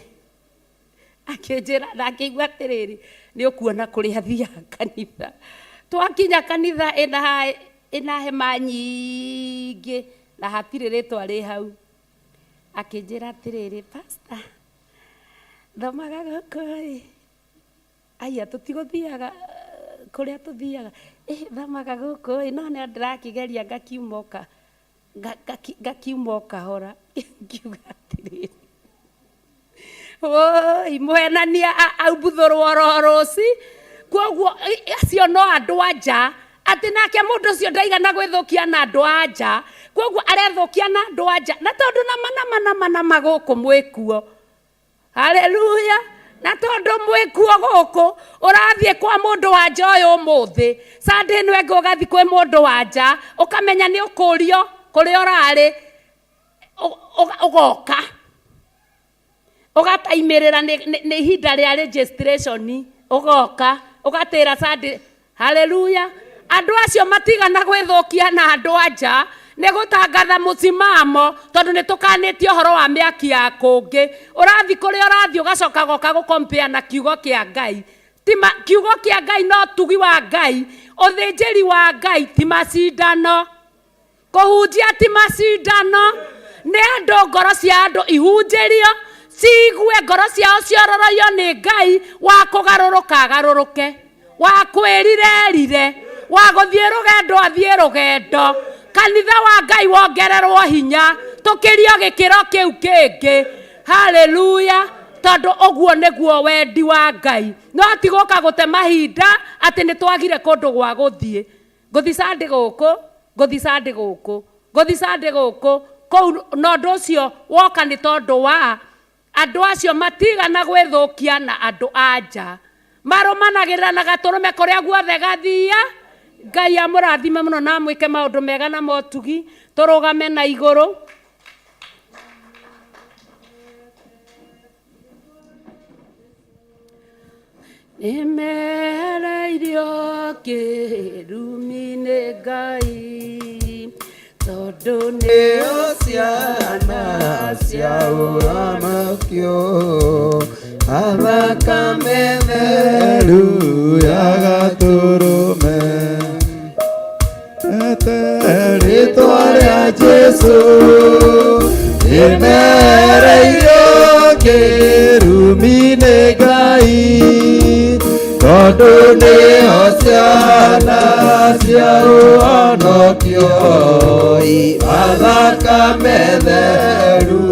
Speaker 8: akĩnjĩra na akĩigua atĩrĩrĩ nĩ ũkuona kũrĩa athiaga kanitha. Twakinya kanitha ĩna hema nyingĩ na hatirĩ rĩtwa rĩ hau. Akĩnjĩra atĩrĩrĩ, pastor, thomaga gũkũ aya tũtigũthiaga kũrĩa tũthiaga, thomaga gũkũ no nĩ ndĩrakĩgeria ngakiuma o kahora. Ngiuga atĩrĩrĩ, mũhenania aumbuthũrwo rũci. Koguo acio no andũ a nja, atĩ nake mũndũ ũcio ndaigana gwĩthũkia na andũ a nja, koguo arethũkia na andũ a nja, na tondũ na mana magũkũ mwĩkuo. Haleluya. Na tondũ mwĩkuo gũkũ ũrathiĩ kwa mũndũ wa nja ũyũ ũmũthĩ, Sunday ĩno ĩngĩ ũgathiĩ kwĩ mũndũ wa nja, ũkamenya nĩ ũkũrio kũrĩa ũrarĩ, ũgoka ũgataimĩrĩra nĩ ihinda rĩa registration, ũgoka ũgatĩra Sunday. Haleluya. Andũ acio matigana gwĩthũkia na andũ a nja, nĩ gũtangatha mũsimamo, tondũ nĩ tũkanĩtie ũhoro wa mĩaki ya kũngĩ. Ũrathiĩ kũrĩa ũrathiĩ ũgacoka goka gũkompea na kiugo kĩa Ngai. Kiugo kĩa Ngai no tugi wa Ngai, ũthĩnjĩri wa Ngai ti macindano, kũhunjia ti macindano. Nĩ andũ ngoro cia andũ ihunjĩrio, ciigue ngoro ciao ciororoio nĩ Ngai, wa kũgarũrũka agarũrũke, wa kwĩrirerire, waguthie rugendo athie rugendo kanitha wa Ngai wongererwo hinya tukirio gikiro kiu kingi haleluya tondu oguo niguo wendi wa Ngai no tiguka gute mahinda ati ni twagire kundu gwa guthie guthi sande guku kou no ndocio woka ni tondu wa andu acio matigana gwithukia na andu anja marumanagira na gaturume kuria guothe gathia Ngai amurathime muno na mwike maundu mega na motugi turugame na iguru Nimereirio kirumine Ngai tondu nio ciana cia uramukio athakame theru ya gaturume rĩtwa rĩa Jesũ nimereirio kĩrumi-inĩ Ngai tondũ nĩho ciana cia ũhonokio athakame theru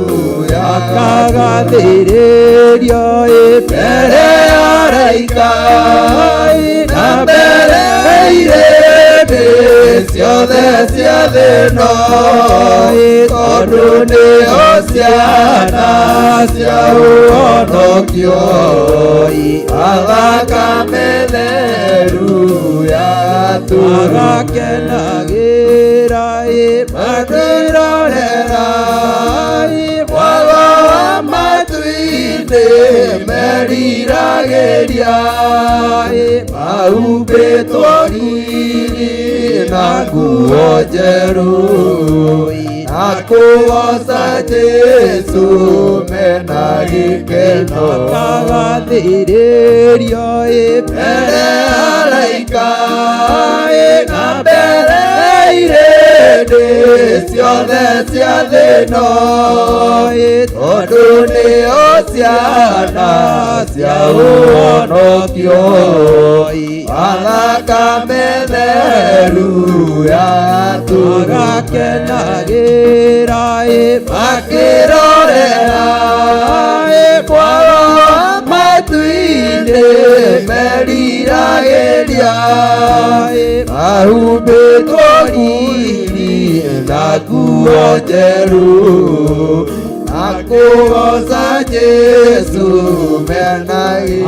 Speaker 8: yakagathĩrĩrio mbere ya araika na mbere irĩndĩ ciothe cia thĩ ĩno tondũ nĩho ciana cia ũhonokio athakame theru agakenagĩra makĩrorera mwago wa matu-inĩ meriragĩria mahumbĩtwo riri na nguo njerũ na kũgoca Jesũ mena gĩkeno akagathĩrĩrio mbere araika na mbere irĩndĩ ciothe cia thĩ ĩno tondũ nĩo ciana cia ũhonokio athakame theru agakenagĩra makĩrorera mwago wa matu-inĩ meriragĩria mahumbĩtwo riri na nguo njerũ na kũgoca Jesũ mena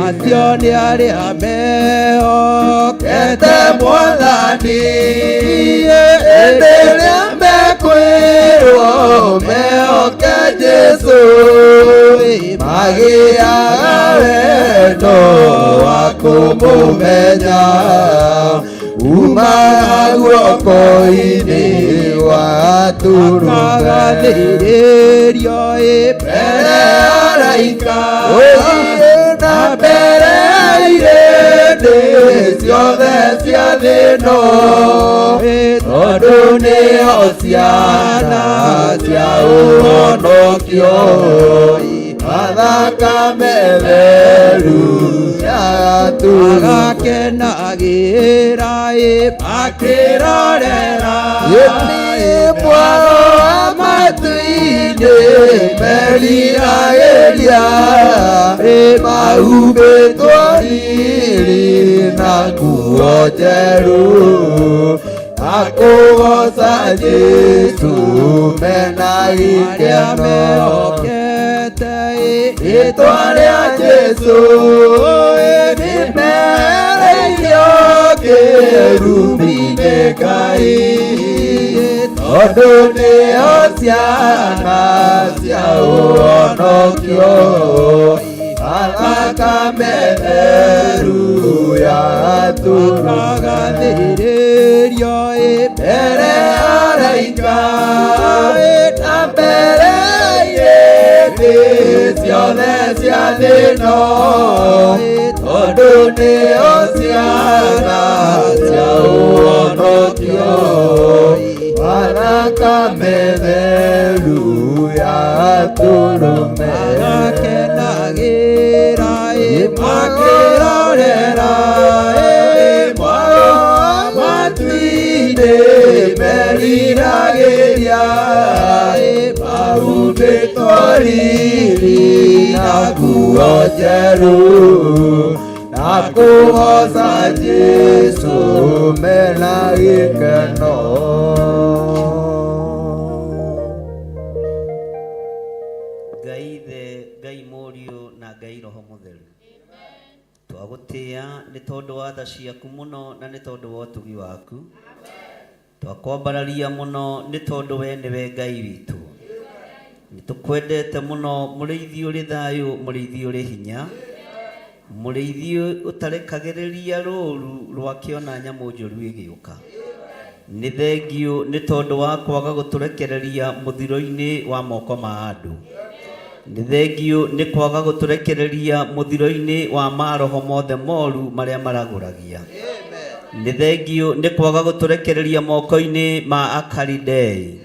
Speaker 8: acio nĩ arĩa mehokete Mwathani hĩndĩ ĩrĩa mekwĩrwo mehoke Jesũ magĩaga wendo wa kũmũmenya umaga guoko-inĩ wa turagathĩrĩrio mbere araika na mbere irĩndĩ ciothe cia thĩ ĩno tondũ nĩho ciana cia ũhonokio athakame theru agakenagĩra makĩrorera mwago wa matu-inĩ meriragĩria mahumbĩtwo riri na nguo njerũ akũgoca Jesũ mena gĩkeno rĩtwa rĩa Jesũ nimereirio kĩrumi-inĩ Ngai tondũ nĩho ciana cia ũhonokio athakame theru agathĩrĩrio mbere araika na mbere irĩndĩ ciothe cia thĩ ĩno tondũ nĩho ciana cia ũhonokio athakame theru gatũrũme agakenagĩra makĩrorera mwago wa
Speaker 6: Mahumbĩtwo riri na nguo njerũ, na kũgoca Jesũ mena gĩkeno.
Speaker 2: Ngai Ithe, Ngai Mũriũ na Ngai Roho Mũtheru, twagũtĩĩa nĩ tondũ wa tha ciaku mũno na nĩ tondũ wa ũtugi waku. Twakwambararia mũno nĩ tondũ we nĩwe Ngai witũ. Nĩtũkwendete mũno, mũrĩithi ũrĩ thayũ, mũrĩithi ũrĩ hinya, mũrĩithi ũtarekagĩrĩria rũũru rwakĩona nyamũ njũru ĩgĩũka. Nĩ thengio nĩ tondũ wa kwaga gũtũrekereria mũthiro-inĩ wa moko ma andũ. Nĩ thengio nĩ kwaga gũtũrekereria mũthiro-inĩ wa maroho mothe moru marĩa maragũragia. Nĩ thengio nĩ kwaga gũtũrekereria moko-inĩ ma Akalidei.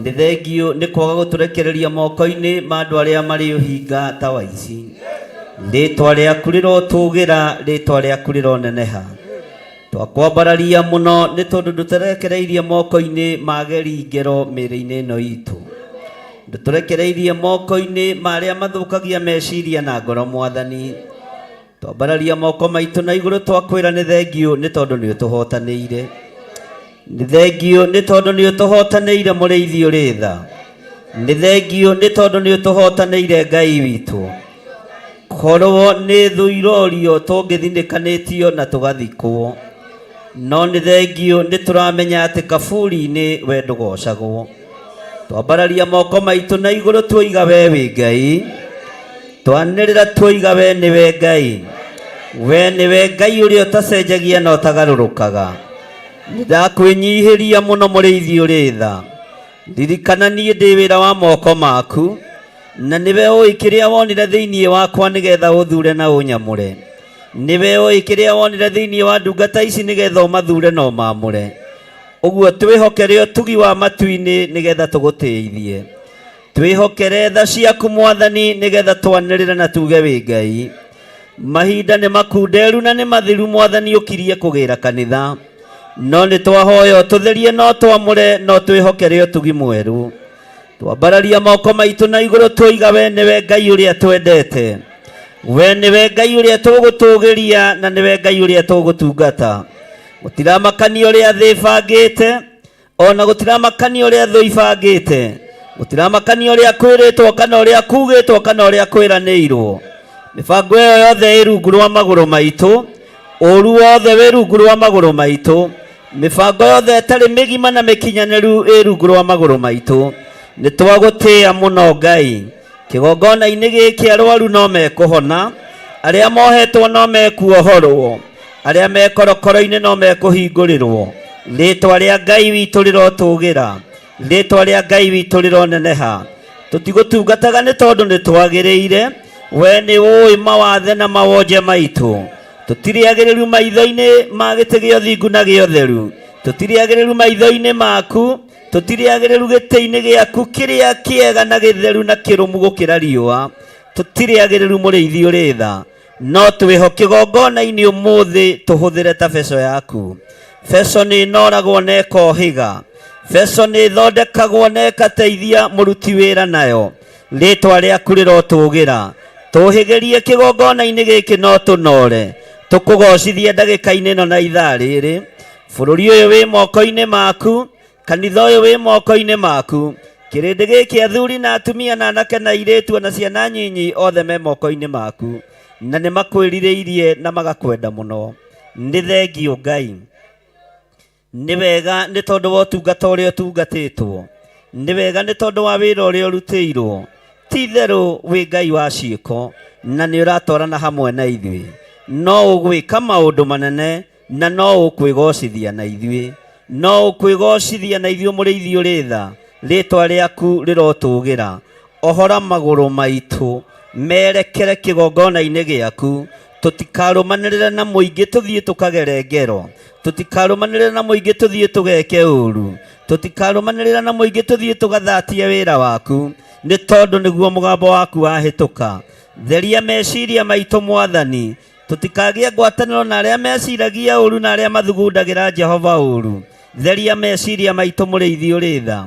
Speaker 2: Nĩ thengio nĩ kwaga gũtũrekereria moko-inĩ ma andũ arĩa marĩ ũhinga ta waici. Rĩĩtwa rĩaku rĩrotũgĩra, rĩĩtwa rĩaku rĩroneneha. Twakwambararia mũno nĩ tondũ ndũtũrekereirie moko-inĩ ma ageri ngero mĩĩrĩ-inĩ ĩno itũ. Ndũtũrekereirie moko-inĩ ma arĩa mathũkagia meciria na ngoro, Mwathani. Twambararia moko maitũ na igũrũ twakwĩra nĩ thengio nĩ tondũ nĩ ũtũhotanĩire. Nĩ thengio nĩ tondũ nĩ ũtũhotanĩire, mũrĩithi ũrĩ tha. Nĩ thengio nĩ tondũ nĩ ũtũhotanĩire, Ngai witũ. Korwo nĩ thũ irorio tũngĩthinĩkanĩtio na tũgathikwo, no nĩ thengio nĩ tũramenya atĩ kaburi-inĩ we ndũgocagwo. Twambararia moko maitũ na igũrũ tuoiga we wĩ Ngai. Twanĩrĩra tuoiga we nĩwe Ngai. We nĩwe Ngai ũrĩa ũtacenjagia na ũtagarũrũkaga. Nĩndakwĩnyihĩria mũno, mũrĩithi ũrĩ tha. Ririkana niĩ ndĩ wĩra wa moko maku, na nĩwe ũĩ kĩrĩa wonire thĩinĩ wakwa nĩgetha ũthure na ũnyamũre. Nĩwe ũĩ kĩrĩa wonire thĩinĩ wa ndungata ici nĩgetha ũmathure na ũmamũre. Ũguo twĩhokere ũtugi wa matu-inĩ nĩgetha tũgũteithie. Twĩhokere tha ciaku, Mwathani, nĩgetha twanĩrĩre na tuge wĩ Ngai. Mahinda nĩ makunderu na nĩ mathiru, Mwathani, ũkirie kũgĩra kanitha. No nĩ twahoya ũtũtherie no twamũre, no twĩhokere ũtugi mwerũ. Twambararia moko maitũ na igũrũ tuoiga we nĩwe Ngai ũrĩa twendete. We nĩwe Ngai ũrĩa tũgũtũgĩria na nĩwe Ngai ũrĩa tũgũtungata. Gũtiramakania ũrĩa thĩ ĩbangĩte, ona gũtiramakania ũrĩa thũ ibangĩte. Gũtiramakania ũrĩa kwĩrĩtwo kana ũrĩa kugĩtwo kana ũrĩa kwĩranĩirwo. Mĩbango ĩyo yothe ĩ rungu rwa magũrũ maitũ, ũru wothe wĩ rungu rwa magũrũ maitũ. Mĩbango yothe ĩtarĩ mĩgima na mĩkinyanĩru ĩ rungu rwa magũrũ maitũ. Nĩ twagũtĩĩa mũno, Ngai. Kĩgongona-inĩ gĩkĩ arwaru no mekũhona, arĩa mohetwo no mekuohorwo, arĩa me korokoro-inĩ no mekũhingũrĩrwo. Rĩĩtwa rĩa Ngai witũ rĩrotũgĩra, rĩĩtwa rĩa Ngai witũ rĩroneneha. Tũtigũtungataga nĩ tondũ nĩ twagĩrĩire, we nĩ ũĩ mawathe na mawonje maitũ. Tũtirĩ agĩrĩru maitho-inĩ ma gĩtĩ gĩa ũthingu na gĩa ũtheru. Tũtirĩ agĩrĩru maitho-inĩ maku, tũtirĩ agĩrĩru gĩtĩ-inĩ gĩaku kĩrĩa kĩega na gĩtheru na kĩrũmu gũkĩra riũa. Tũtirĩ agĩrĩru, mũrĩithi ũrĩ tha. No twĩhoke kĩgongona-inĩ ũmũthĩ tũhũthĩre ta beco yaku. Beco nĩ inoragwo na ĩkohĩga. Beco nĩ ĩthondekagwo na ĩgateithia mũruti wĩra nayo. Rĩĩtwa rĩaku rĩrotũgĩra. Tũhĩgĩrie kĩgongona-inĩ gĩkĩ no tũnore. Tũkũgocithie ndagĩka-inĩ ĩno na ithaa rĩrĩ. Bũrũri ũyũ wĩ moko-inĩ maku, kanitha ũyũ wĩ moko-inĩ maku. Kĩrĩndĩ gĩkĩ, athuri na atumia na anake na airĩtu ona ciana nyinyi, othe me moko-inĩ maku, na nĩ makwĩrirĩirie na magakwenda mũno. Nĩ thengio, Ngai. Nĩ wega nĩ tondũ wa ũtungata ũrĩa ũtungatĩtwo. Nĩ wega nĩ tondũ wa wĩra ũrĩa ũrutĩirwo. Ti itherũ wĩ Ngai wa ciĩko, na nĩ ũratwarana hamwe na ithuĩ. No ũgwĩka maũndũ manene, na no ũkwĩgocithia na ithuĩ. No ũkwĩgocithia na ithuĩ, mũrĩithi ũrĩ tha. Rĩĩtwa rĩaku rĩrotũgĩra. Ohora magũrũ maitũ merekere kĩgongona-inĩ gĩaku. Tũtikarũmanĩrĩre na mũingĩ tũthiĩ tũkagere ngero. Tũtikarũmanĩrĩre na mũingĩ tũthiĩ tũgeke ũru. Tũtikarũmanĩrĩre na mũingĩ tũthiĩ tũgathatie wĩra waku, nĩ tondũ nĩguo mũgambo waku wahĩtũka. Theria meciria maitũ, Mwathani. Tũtikagĩe ngwatanĩro na arĩa meciragia ũru na arĩa mathugundagĩra Jehova ũru. theria meciria maitũ mũrĩithi ũrĩ tha,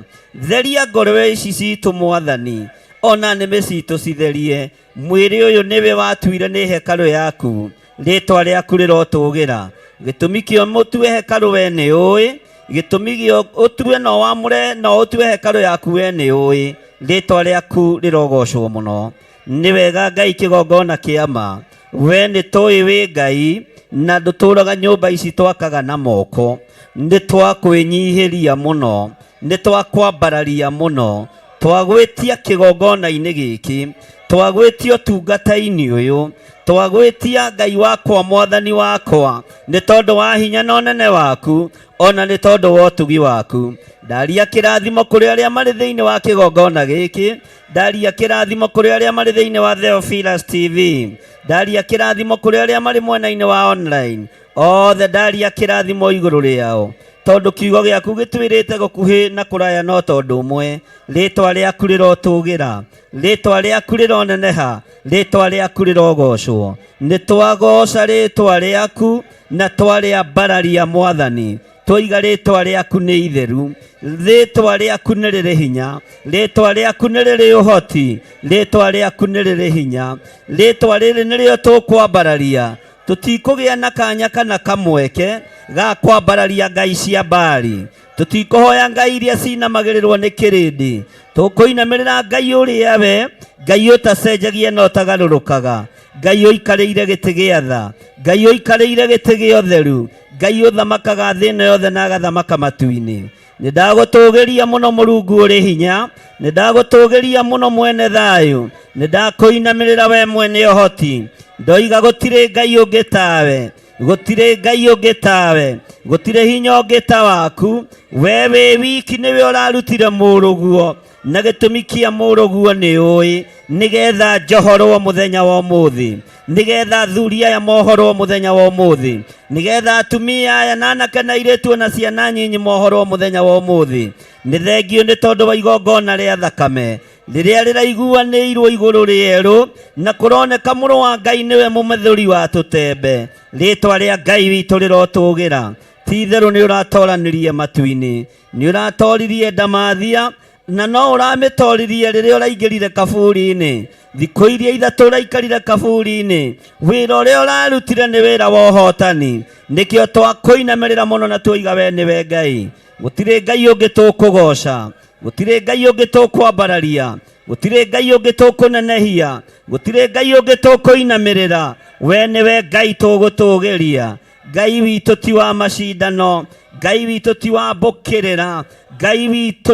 Speaker 2: theria ngoro ici citũ Mwathani, ona nĩmĩ citũ citherie. Mwĩrĩ ũyũ nĩwe watuire nĩ hekarũ yaku, rĩtwa rĩaku rĩrotũgĩra. Gĩtũmi kĩo mũtue hekarũ we nĩ ũĩ, gĩtũmi gĩo ũtue no wamũre no ũtue hekarũ yaku we nĩ ũĩ, rĩtwa rĩaku rĩrogocwo mũno. Nĩ wega Ngai kĩgongona kĩa ma, we nĩ tũĩ wĩ Ngai na ndũtũraga nyũmba ici twakaga na moko. Nĩ twakwĩnyihĩria mũno, nĩ twakwambararia mũno, twagwĩtia kĩgongona-inĩ gĩkĩ, twagwĩtia ũtungata-inĩ ũyũ, twagwĩtia Ngai wakwa Mwathani wakwa, nĩ tondũ wa hinya na ũnene waku, ona nĩ tondũ wa ũtugi waku. Ndaria kĩrathimo kũrĩ arĩa marĩ thĩinĩ wa kĩgongona gĩkĩ, ndaria kĩrathimo kũrĩ arĩa marĩ thĩinĩ wa Theophilus TV, ndaria kĩrathimo kũrĩ arĩa marĩ mwena-inĩ wa online, othe ndaria kĩrathimo igũrũ rĩao, tondũ kiugo gĩaku gĩtwĩrĩte gũkuhĩ na kũraya no tondũ ũmwe. Rĩtwa rĩaku rĩrotũgĩra, rĩtwa rĩaku rĩroneneha, rĩtwa rĩaku rĩrogocwo. Nĩ twagoca rĩtwa rĩaku na twarĩambararia Mwathani, twoiga rĩtwa rĩaku nĩ itheru, rĩtwa rĩaku nĩ rĩrĩ hinya, rĩtwa rĩaku nĩ rĩrĩ ũhoti, rĩtwa rĩaku nĩ rĩrĩ hinya. Rĩtwa rĩrĩ nĩrĩo tũkwambararia, tũtikũgĩa na kanya kana kamweke ga kwambararia ngai cia Baali, tũtikũhoya ngai iria cinamagĩrĩrwo nĩ kĩrĩndĩ, tũkũinamĩrĩra Ngai ũrĩa we, Ngai ũtacenjagia na ũtagarũrũkaga, Ngai ũikarĩire gĩtĩ gĩa tha, Ngai ũikarĩire gĩtĩ gĩa ũtheru, Ngai ũthamakaga thĩ ĩno yothe na agathamaka matu-inĩ. Nĩ ndagũtũgĩria mũno Mũrungu ũrĩ hinya, nĩ ndagũtũgĩria mũno mwene thayũ, nĩ ndakũinamĩrĩra we mwene ũhoti. Ndoiga gũtirĩ Ngai ũngĩ tawe, gũtirĩ Ngai ũngĩ tawe, gũtirĩ hinya ũngĩ ta waku. We wĩ wiki nĩwe ũrarutire mũrũguo, na gĩtũmi kĩa mũrũguo nĩ ũĩ, nĩgetha njohorwo mũthenya wa ũmũthĩ, nĩgetha athuri aya mohorwo mũthenya wa ũmũthĩ, nĩgetha atumia aya na anake na airĩtu na ciana nyinyi mohorwo mũthenya wa ũmũthĩ. Nĩ thengio nĩ tondũ wa igongona rĩa thakame rĩrĩa rĩraiguanĩirwo igũrũ rĩerũ, na kũroneka mũrũ wa Ngai nĩwe mũmethũri wa tũtembe. Rĩtwa rĩa Ngai witũ rĩrotũgĩra, ti itherũ nĩ ũratoranĩrie matu-inĩ, nĩ ũratoririe Ndamathia, na no ũramĩtoririe rĩrĩa ũraingĩrire kaburi-inĩ. Thikũ iria ithatũ ũraikarire kaburi-inĩ, wĩra ũrĩa ũrarutire nĩ wĩra wa ũhotani. Nĩkĩo twakũinamĩrĩra mũno na tuoiga we nĩwe Ngai. Gũtirĩ Ngai ũngĩ tũkũgoca, gũtirĩ Ngai ũngĩ tũkwambararia, gũtirĩ Ngai ũngĩ tũkũnenehia, gũtirĩ Ngai ũngĩ tũkũinamĩrĩra. We nĩwe Ngai tũgũtũgĩria. Ngai witũ ti wa macindano, Ngai witũ ti wa mbũkĩrĩra, Ngai witũ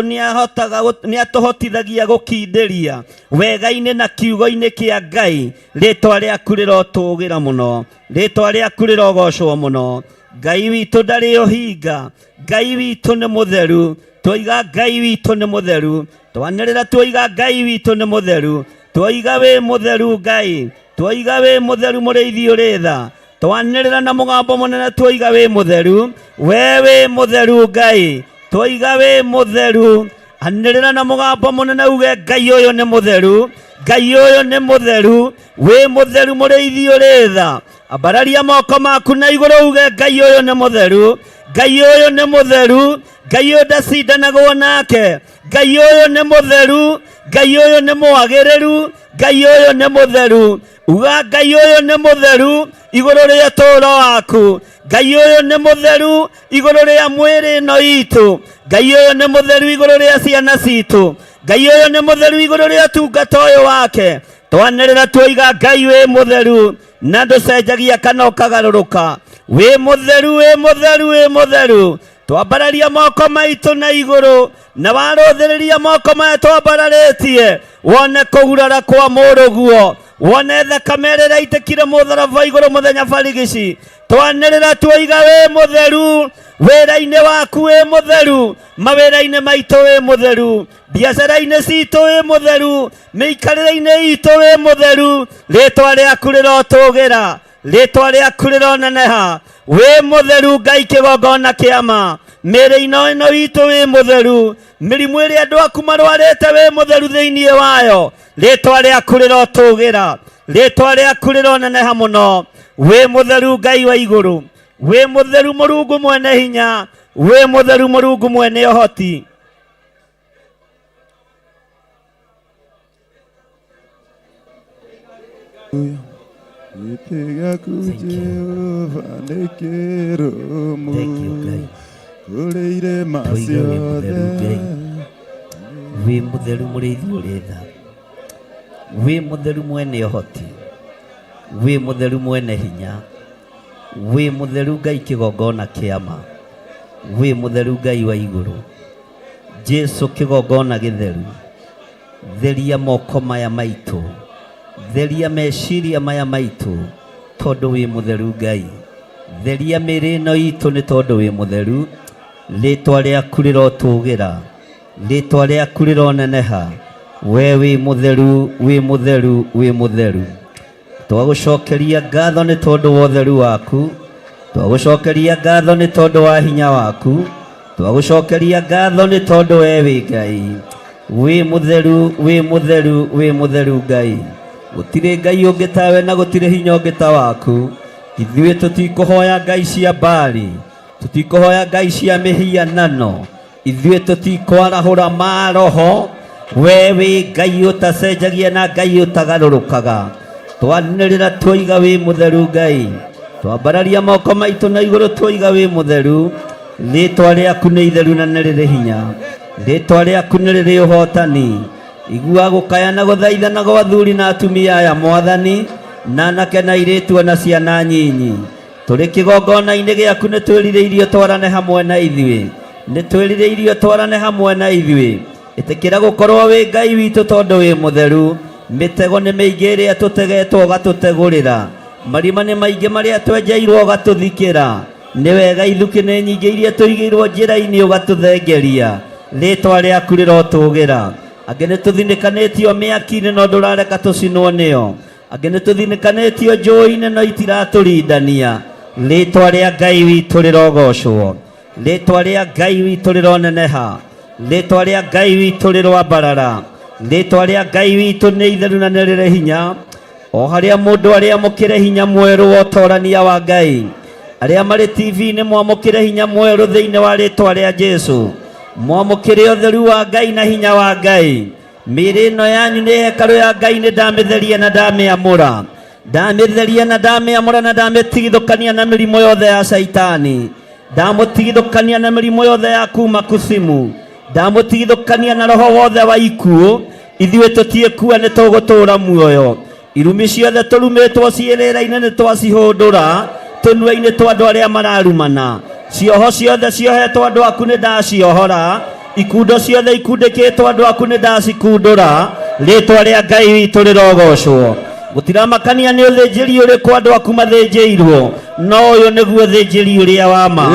Speaker 2: nĩ atũhotithagia gũkindĩria wega-inĩ na kiugo-inĩ kĩa Ngai. Rĩtwa rĩaku rĩrotũgĩra mũno, rĩtwa rĩaku rĩrogocwo mũno. Ngai witũ ndarĩ ũhinga, Ngai witũ nĩ mũtheru, twoiga Ngai witũ nĩ mũtheru, twanĩrĩra twoiga Ngai witũ nĩ mũtheru, twoiga wĩ mũtheru Ngai, twoiga wĩ mũtheru mũrĩithi ũrĩ tha, twanĩrĩra na mũgambo mũnene twoiga wĩ mũtheru, we wĩ mũtheru Ngai, twoiga wĩ mũtheru. Anĩrĩra na mũgambo mũnene uge Ngai ũyũ nĩ mũtheru, Ngai ũyũ nĩ mũtheru, wĩ mũtheru mũrĩithi ũrĩ tha. Ambararia moko maku na igũrũ uge Ngai ũyũ nĩ mũtheru, Ngai ũyũ nĩ mũtheru, Ngai ũyũ ndacindanagwo nake, Ngai ũyũ nĩ mũtheru, Ngai ũyũ nĩ mwagĩrĩru, Ngai ũyũ nĩ mũtheru. Uga Ngai ũyũ nĩ mũtheru igũrũ rĩa tũũro waku, Ngai ũyũ nĩ mũtheru igũrũ rĩa mwĩrĩ ĩno itũ, Ngai ũyũ nĩ mũtheru igũrũ rĩa ciana citũ, Ngai ũyũ nĩ mũtheru igũrũ rĩa ũtungata ũyũ wake. Twanĩrĩra twoiga Ngai wĩ mũtheru na ndũcenjagia kana ũkagarũrũka, wĩ mũtheru, wĩ mũtheru, wĩ mũtheru. Twambararia moko maitũ na igũrũ, na warũthĩrĩria moko maya twambararĩtie, wone kũgurara kwa mũrũguo, wone thakame ĩrĩa ĩraitĩkire mũtharaba igũrũ mũthenya barigici. Twanĩrĩra twoiga wĩ mũtheru, wĩra-inĩ waku wĩ mũtheru, mawĩra-inĩ maitũ wĩ mũtheru, biacara-inĩ citũ wĩ mũtheru, mĩikarĩre-inĩ itũ wĩ mũtheru. Rĩtwa rĩaku rĩrotũgĩra, rĩtwa rĩaku rĩroneneha, wĩ mũtheru Ngai kĩgongona kĩa ma. Mĩrĩ-ino ĩno itũ wĩ mũtheru, mĩrimũ ĩrĩa andũ aku marwarĩte wĩ mũtheru thĩinĩ wayo. Rĩtwa rĩaku rĩrotũgĩra, rĩtwa rĩaku rĩroneneha mũno. Wĩ mũtheru Ngai wa igũrũ, wĩ mũtheru Mũrungu mwene hinya, we mutheru Murungu mwene ũhoti. We mutheru mũrĩithi ũrĩ tha, we mutheru mwene ũhoti, we mutheru mwene hinya, we mutheru Ngai kĩgongona kĩama, we mutheru Ngai wa igũrũ. Jesu kĩgongona gĩtheru, theria moko maya maitũ, theria meciria maya maitũ, tondũ wĩ mutheru Ngai. Theria mĩĩrĩ ĩno itũ nĩ tondũ wĩ mutheru. Rĩĩtwa rĩaku rĩrotũũgĩra, rĩĩtwa rĩaku rĩroneneha. We wĩ mutheru, wĩ mutheru, wĩ mutheru. Twagũcokeria ngatho nĩ tondũ wa ũtheru waku, twagũcokeria ngatho nĩ tondũ wa hinya waku, twagũcokeria ngatho nĩ tondũ we wĩ Ngai. Wĩ mutheru, wĩ mutheru, wĩ mutheru Ngai. Gũtirĩ Ngai ũngĩ tawe na gũtirĩ hinya ũngĩ ta waku. Ithuĩ tũtikũhoya ngai cia Baali, tũtikũhoya ngai cia mĩhianano, ithuĩ tũtikwarahũra maroho. We wĩ Ngai ũtacenjagia na Ngai ũtagarũrũkaga. Twanĩrĩra twoiga wĩ mutheru Ngai, twambararia moko maitũ na igũrũ twoiga wĩ mutheru. Rĩĩtwa rĩaku nĩ itheru na nĩ rĩrĩ hinya, rĩĩtwa rĩaku nĩ rĩrĩ ũhotani. Igua gũkaya na gũthaithana gwa athuri na atumia aya Mwathani, na anake na airĩtu na ciana nyinyi. Tũrĩ kĩgongona-inĩ gĩaku nĩ twĩrirĩirio twarane hamwe na ithuĩ, nĩ twĩrirĩirio twarane hamwe na ithuĩ. Ĩtĩkĩra gũkorwo wĩ Ngai witũ tondũ wĩ mutheru. Mĩtego nĩ mĩingĩ ĩrĩa tũtegetwo ũgatũtegũrĩra, marima nĩ maingĩ marĩa twenjeirwo ũgatũthikĩra. Nĩ wega ithukĩ nĩ nyingĩ iria tũigĩirwo njĩra-inĩ ũgatũthengeria. Rĩĩtwa rĩaku rĩrotũũgĩra. Angĩ nĩ tũthinĩkanĩtio mĩaki-inĩ no ndũrareka tũcinwo nĩyo, angĩ nĩ tũthinĩkanĩtio njũĩ-inĩ no itiratũrindania. Rĩĩtwa rĩa Ngai witũ rĩrogocwo, rĩĩtwa rĩa Ngai witũ rĩroneneha, rĩĩtwa rĩa Ngai witũ rĩroambarara, rĩĩtwa rĩa Ngai witũ nĩ itheru na nĩ rĩrĩ hinya. O harĩa mũndũ arĩa amũkĩre hinya mwerũ wa ũtorania wa Ngai, arĩa marĩ TV-inĩ mwamũkĩre hinya mwerũ thĩinĩ wa rĩĩtwa rĩa Jesu, mwamũkĩre ũtheru wa Ngai na hinya wa Ngai. Mĩĩrĩ ĩno yanyu nĩ hekarũ ya Ngai, nĩ ndamĩtheria na ndamĩamũra, ndamĩtheria na ndamĩamũra na ndamĩtigithũkania na mĩrimũ yothe ya Saitani, ndamũtigithũkania na mĩrimũ yothe ya kuma kusimu, ndamũtigithũkania na roho wothe wa ikuũ. Ithuĩ tũtiĩkua nĩ tũgũtũũra muoyo. Irumi ciothe tũrumĩtwo ciĩrĩra-inĩ nĩ twacihũndũra tũnua-inĩ twa andũ arĩa mararumana. Cioho ciothe ciohetwo andũ aku nĩ ndaciohora, ikundo ciothe ikundĩkĩtwo andũ aku nĩ ndacikundũra. Rĩĩtwa rĩa Ngai witũ rĩrogocwo. Gũtiramakania nĩ ũthĩnjĩri ũrĩkũ andũ aku mathĩnjĩirwo, no ũyũ nĩguo ũthĩnjĩri ũrĩa wa ma,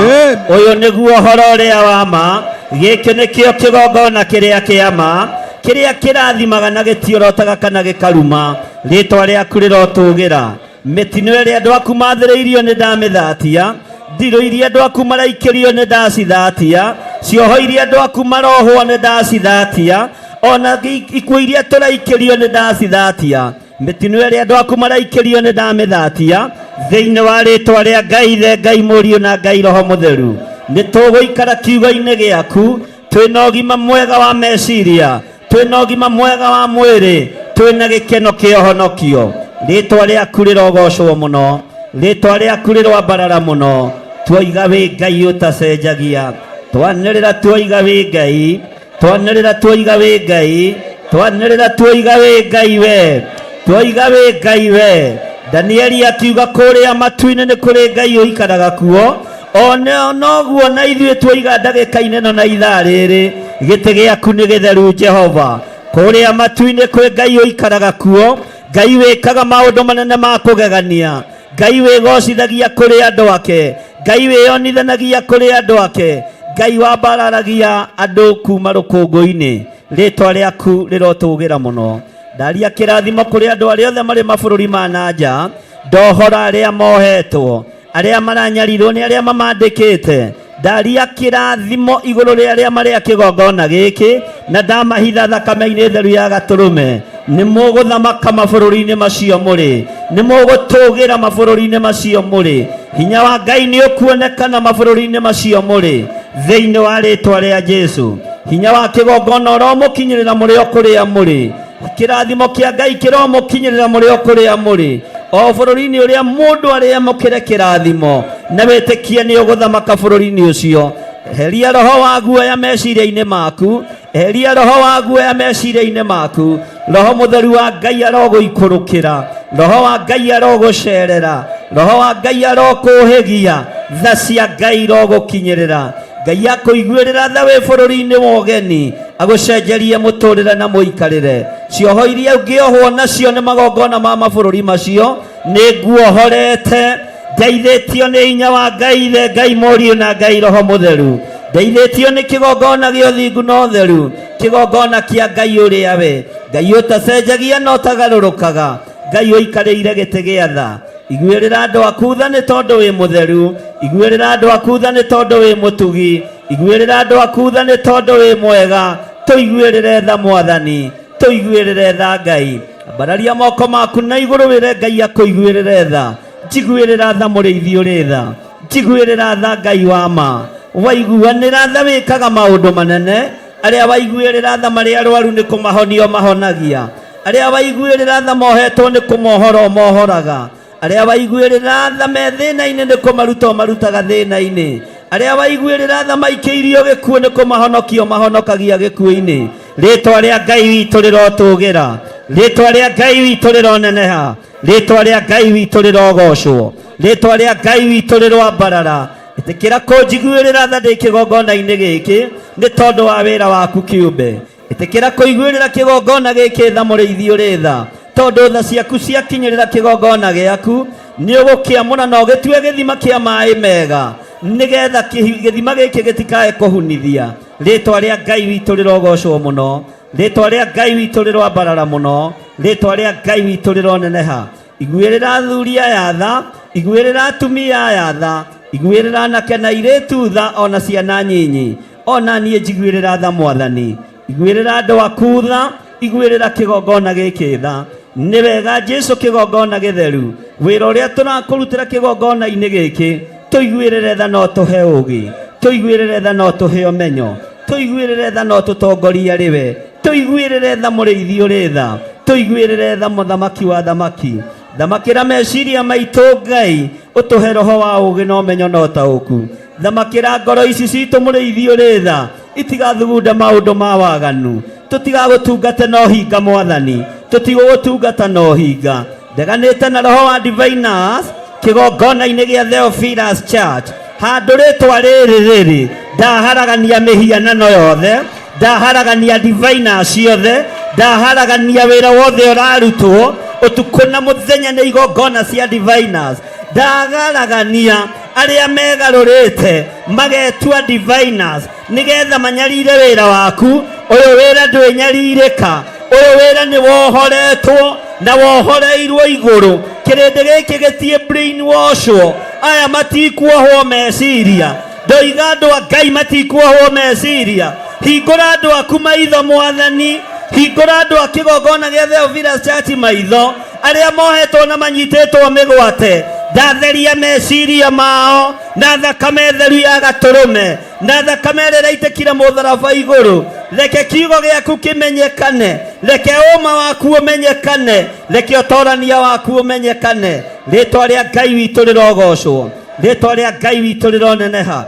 Speaker 2: ũyũ nĩguo ũhoro ũrĩa wa ma. Gĩkĩ nĩkĩo kĩgongona kĩrĩa kĩama, kĩrĩa kĩrathimaga na gĩtiorotaga kana gĩkaruma. Rĩĩtwa rĩaku rĩrotũũgĩra. Mĩtino ĩrĩa andũ aku mathĩrĩirio nĩ ndamĩthatia, ndirũ iria andũ aku maraikĩrio nĩ ndacithatia, cioho iria andũ aku marohwo nĩ ndacithatia, ona ikuũ iria tũraikĩrio nĩ ndacithatia. Mĩtino ĩrĩa andũ aku maraikĩrio nĩ ndamĩthatia thĩinĩ wa rĩĩtwa rĩa Ngai Ithe, Ngai Mũriũ na Ngai Roho Mũtheru. Nĩ tũgũikara kiugo-inĩ gĩaku twĩna ũgima mwega wa meciria, twĩna ũgima mwega wa mwĩrĩ, twĩna gĩkeno kĩa ũhonokio. Rĩĩtwa rĩaku rĩrogocwo mũno, rĩĩtwa rĩaku rĩroambarara mũno. Twoiga wĩ Ngai ũtacenjagia, twanĩrĩra twoiga wĩ Ngai, twanĩrĩra twoiga wĩ Ngai, twanĩrĩra twoiga wĩ Ngai we, twoiga wĩ Ngai we. Danieli akiuga kũrĩa matu-inĩ nĩ kũrĩ Ngai ũikaraga kuo, ona noguo na ithuĩ twoiga ndagĩka-inĩ ĩno na ithaa rĩrĩ, gĩtĩ gĩaku nĩ gĩtheru Jehova. Kũrĩa matu-inĩ kwĩ Ngai ũikaraga kuo, Ngai wĩkaga maũndũ manene ma kũgegania, Ngai wĩgocithagia kũrĩ andũ ake, Ngai wĩonithanagia kũrĩ andũ ake, Ngai wambararagia andũ kuma rũkũngũ-inĩ. Rĩĩtwa rĩaku rĩrotũũgĩra mũno. Ndaria kĩrathimo kũrĩ andũ arĩa othe marĩ mabũrũri ma nanja, ndohora arĩa mohetwo, arĩa maranyarirwo nĩ arĩa mamandĩkĩte. Ndaria kĩrathimo igũrũ rĩa arĩa marĩa kĩgongona gĩkĩ, na ndamahitha thakame-inĩ theru ya Gatũrũme. Nĩ mũgũthamaka mabũrũri-inĩ macio mũrĩ, nĩ mũgũtũũgĩra mabũrũri-inĩ macio mũrĩ. Hinya wa Ngai nĩ ũkuonekana mabũrũri-inĩ macio mũrĩ. thĩinĩ wa rĩtwa rĩa Jesu. Hinya wa kĩgongona ũromũkinyĩrĩra mũrĩ o kũrĩa mũrĩ. Kĩrathimo kĩa Ngai kĩromũkinyĩrĩra mũrĩ o kũrĩa mũrĩ. O bũrũri-inĩ ũrĩa mũndũ arĩamũkĩre kĩrathimo na wĩtĩkie nĩ ũgũthamaka bũrũri-inĩ ũcio. Eheria roho wa guoya meciria-inĩ maku, eheria roho wa guoya meciria-inĩ maku. Roho mũtheru wa Ngai arogũikũrũkĩra, roho wa Ngai arogũcerera, roho wa Ngai arokũhĩgia, tha cia Ngai irogũkinyĩrĩra. Ngai akũiguĩrĩra tha wĩ bũrũri-inĩ wa ũgeni, agũcenjerie mũtũrĩre na mũikarĩre. Cioho iria ũngĩohwo nacio nĩ magongona ma mabũrũri macio nĩ nguohorete. Ndeithĩtio nĩ hinya wa Ngai Ithe, Ngai Mũriũ na Ngai Roho Mũtheru. Ndeithĩtio nĩ kĩgongona gĩa ũthingu na ũtheru, kĩgongona kĩa Ngai ũrĩa we, Ngai ũtacenjagia na ũtagarũrũkaga, Ngai ũikarĩire gĩtĩ gĩa tha. Iguĩrĩra andũ aku tha nĩ tondũ wĩ mũtheru, iguĩrĩra andũ aku tha nĩ tondũ wĩ mũtugi, iguĩrĩra andũ aku tha nĩ tondũ wĩ mwega. Tũiguĩrĩre tha Mwathani, tũiguĩrĩre tha Ngai. Ambararia moko maku na igũrũ wĩre Ngai akũiguĩrĩre tha. Njiguĩrĩra tha mũrĩithi ũrĩ tha, njiguĩrĩra tha Ngai wa ma. Waiguanĩra tha wĩkaga maũndũ manene. Arĩa waiguĩrĩra tha marĩ arwaru nĩ kũmahonio mahonagia. Arĩa waiguĩrĩra tha mohetwo nĩ kũmohora mohoraga. Arĩa waiguĩrĩra tha me thĩna-inĩ nĩ kũmaruta marutaga thĩna-inĩ. Arĩa waiguĩrĩra tha maikĩirio gĩkuũ nĩ kũmahonokio mahonokagia gĩkuũ-inĩ. Rĩtwa rĩa Ngai witũ rĩrotũgĩra, rĩtwa rĩa Ngai witũ rĩroneneha, rĩtwa rĩa Ngai witũ rĩrogocwo, rĩtwa rĩa Ngai witũ rĩroambarara. Ĩtĩkĩra kũnjiguĩrĩra tha ndĩ kĩgongona-inĩ gĩkĩ nĩ tondũ wa wĩra waku kĩũmbe. Ĩtĩkĩra kũiguĩrĩra kĩgongona gĩkĩ tha mũrĩithi ũrĩ tha, tondũ tha ciaku ciakinyĩrĩra kĩgongona gĩaku nĩ ũgũkĩamũra na ũgĩtue gĩthima kĩa maĩ mega, nĩgetha gĩthima gĩkĩ gĩtikae kũhunithia. Rĩtwa rĩa Ngai witũ rĩrogocwo mũno, rĩtwa rĩa Ngai witũ rĩroambarara mũno, rĩtwa rĩa Ngai witũ rĩroneneha. Iguĩrĩra athuri aya tha, iguĩrĩra atumia aya tha, iguĩrĩra anake na airĩtu tha, ona ciana nyinyi. Ona niĩ njiguĩrĩra tha Mwathani, iguĩrĩra andũ aku tha, iguĩrĩra kĩgongona gĩkĩ tha. Nĩ wega Jesu kĩgongona gĩtheru, wĩra ũrĩa tũrakũrutĩra kĩgongona-inĩ gĩkĩ, tũiguĩrĩre tha no tũhe ũũgĩ, tũiguĩrĩre tha no tũhe ũmenyo, tũiguĩrĩre tha no tũtongoria rĩwe, tũiguĩrĩre tha mũrĩithi ũrĩ tha, tũiguĩrĩre tha mũthamaki wa thamaki. Thamakĩra meciria maitũ Ngai, ũtũhe roho wa ũũgĩ na ũmenyo na ũtaũku. Thamakĩra ngoro ici citũ mũrĩithi ũrĩ tha, itigathugunda maũndũ ma waganu. Tũtigagũtungate no hinga Mwathani, tũtigũgũtungata no hinga. Ndeganĩte na roho wa diviners kĩgongona-inĩ gĩa Theophilus Church, handũ rĩtwa rĩrĩ ndaharagania mĩhianano yothe, ndaharagania diviners ciothe, ndaharagania wĩra wothe ũrarutwo ũtukũ na mũthenya nĩ igongona cia diviners. Ndagaragania arĩa megarũrĩte magetua diviners nĩgetha manyarire wĩra waku. Ũyũ wĩra ndwĩnyarirĩka, ũyũ wĩra nĩ wohoretwo na wohoreirwo igũrũ. Kĩrĩndĩ gĩkĩ gĩtiĩ brainwashwo, aya matikuohwo meciria. Ndoiga andũ a Ngai matikuohwo meciria. Hingũra andũ aku maitho Mwathani, hingũra andũ a kĩgongona gĩa Theophilus Church maitho, arĩa mohetwo na manyitĩtwo mĩgwate. Ndatheria meciria mao na thakame theru ya gatũrũme, na thakame ĩrĩa ĩraitĩkire mũtharaba igũrũ. Reke kiugo gĩaku kĩmenyekane, reke ũma waku ũmenyekane, reke ũtorania waku ũmenyekane. Rĩtwa rĩa Ngai witũ rĩrogocwo, rĩtwa rĩa Ngai witũ rĩroneneha.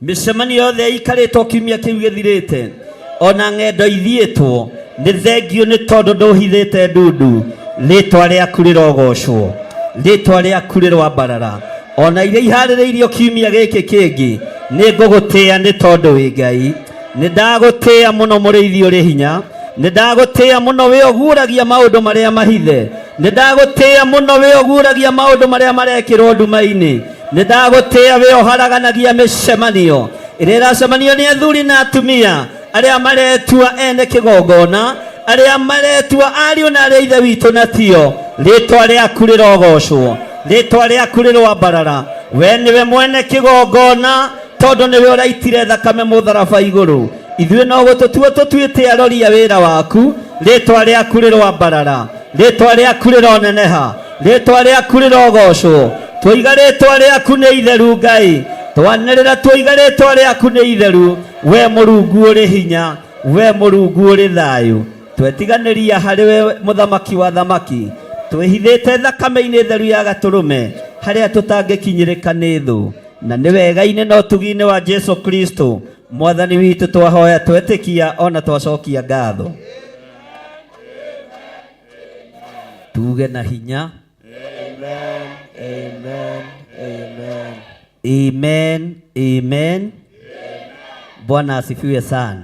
Speaker 2: Mĩcemanio yothe ĩikarĩtwo kiumia kĩu gĩthirĩte, ona ng'endo ithiĩtwo, nĩ thengio nĩ tondũ ndũhithĩte ndundu. Rĩtwa rĩaku rĩrogocwo, rĩtwa rĩaku rĩroambarara. Ona iria iharĩrĩirio kiumia gĩkĩ kĩngĩ, nĩ ngũgũtĩĩa nĩ tondũ wĩ Ngai. Nĩ ndagũtĩĩa mũno mũrĩithi ũrĩ hinya, nĩ ndagũtĩĩa mũno wĩ ũguũragia maũndũ marĩa mahithe, nĩ ndagũtĩĩa mũno wĩ ũguũragia maũndũ marĩa marekĩrwo nduma-inĩ, nĩ ndagũtĩĩa wĩ ũharaganagia mĩcemanio ĩrĩa ĩracemanio nĩ athuri na atumia arĩa maretua ene kĩgongona, arĩa maretua ariũ na arĩa ithe witũ na tio. Rĩtwa rĩaku rĩrogocwo, rĩtwa rĩaku rĩroambarara. We nĩwe mwene kĩgongona, tondũ nĩwe ũraitire thakame mũtharaba igũrũ. Ithuĩ no gũtũtua tũtuĩte arori a wĩra waku. Rĩtwa rĩaku rĩroambarara, rĩtwa rĩaku rĩroneneha, rĩtwa rĩaku rĩrogocwo. Twoiga rĩtwa rĩaku nĩ itheru Ngai, twanĩrĩra twoigarĩtwo rĩaku nĩ itheru, we Mũrungu ũrĩ hinya, we Mũrungu ũrĩ thayũ. Twetiganĩria harĩ we mũthamaki wa thamaki, twĩhithĩte thakame-inĩ theru ya Gatũrũme harĩa tũtangĩkinyĩrĩka nĩ thũ, na nĩ wega-inĩ na ũtugi-inĩ wa Jesu Kristo Mwathani witũ twahoya twetĩkia ona twacokia ngatho. Tuge na hinya.
Speaker 6: Amen, amen, amen.
Speaker 2: Amen, amen. Bwana asifiwe sana.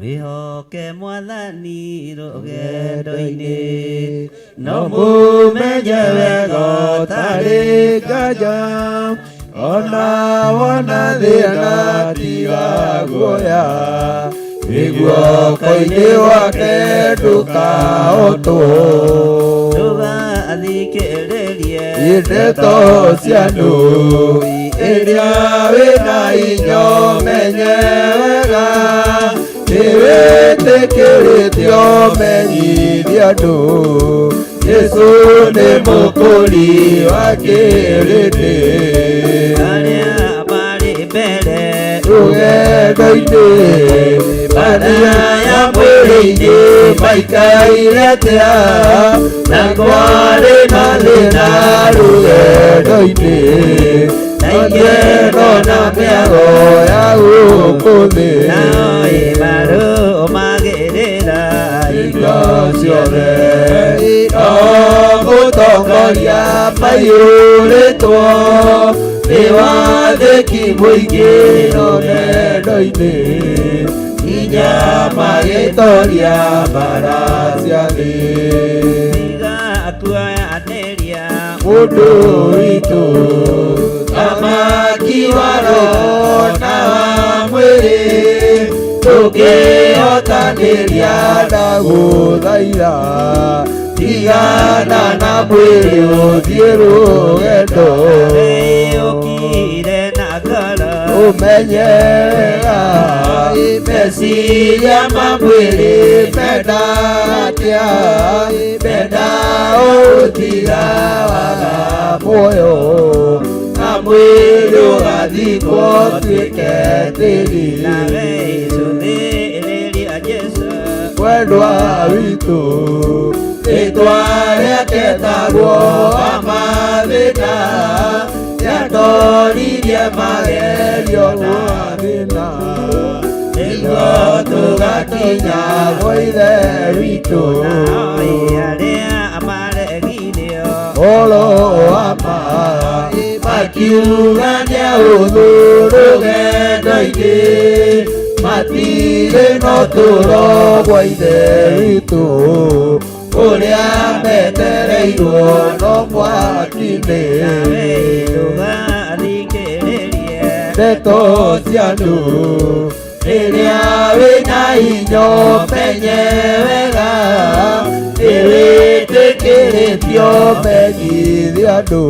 Speaker 2: Wihoke Mwathani rũgendo-inĩ, no mũmenye wega ũtarĩ
Speaker 6: nganja, ona wona thĩna tiga guoya, guoko-inĩ wake ndũkaotwo.
Speaker 2: Ndũgathikĩrĩrie
Speaker 6: ndeto cia andũ, ĩrĩa wĩna hinya ũmenye wega, nĩwĩtĩkĩrĩtio ũmenyithie andũ, Jesũ nĩ mũkũri wa kĩrĩndĩ.
Speaker 2: arĩa marĩ mbere
Speaker 6: rũgendo-inĩ, baada ya mwĩrĩ-inĩ maikaire atĩa, na kwarĩ na thĩna rũgendo-inĩ, na ingĩno na mĩago ya gũkũ thĩ,
Speaker 2: nao marũmagĩrĩra
Speaker 6: indo ciothe. O mũtongoria maiyũrĩtwo nĩ wathĩki mũingĩ rũgendo-inĩ, hinya magĩtoria mbara cia thĩ.
Speaker 2: tigakuoyanĩria
Speaker 6: Mũndũ witũ thamaki wa roho na wa mwĩrĩ, tũngĩhotanĩria ndagũthaitha, tigana na mwĩrĩ ũthiĩ rũgendo,
Speaker 2: ũkire na ngoro
Speaker 6: ũmenye wega meciria ma mwĩrĩ menda atĩa, menda ũtiga waga muoyo, na mwĩrĩ ũgathikwo tuĩke tĩri,
Speaker 2: nawe icũthĩrĩria Jesũ
Speaker 6: wendwa witũ, rĩtwa rĩake tagwo Amathĩna, rĩatoririe magerio ma thĩna, nĩguo tũgakinya gwa Ithe witũ.
Speaker 2: arĩa maregirio
Speaker 6: Ũhoro wa ma makiuga nĩ ũhũthũ rũgendo-inĩ, matirĩ na ũtũũro gwa Ithe witũ, ũrĩa metereirwo no mwaki-inĩ.
Speaker 2: ndũgathikĩrĩrie
Speaker 6: Ndeto cia andũ, rĩrĩa wĩna hinya ũmenye wega, nĩwĩtĩkĩrĩtio ũmenyithie andũ,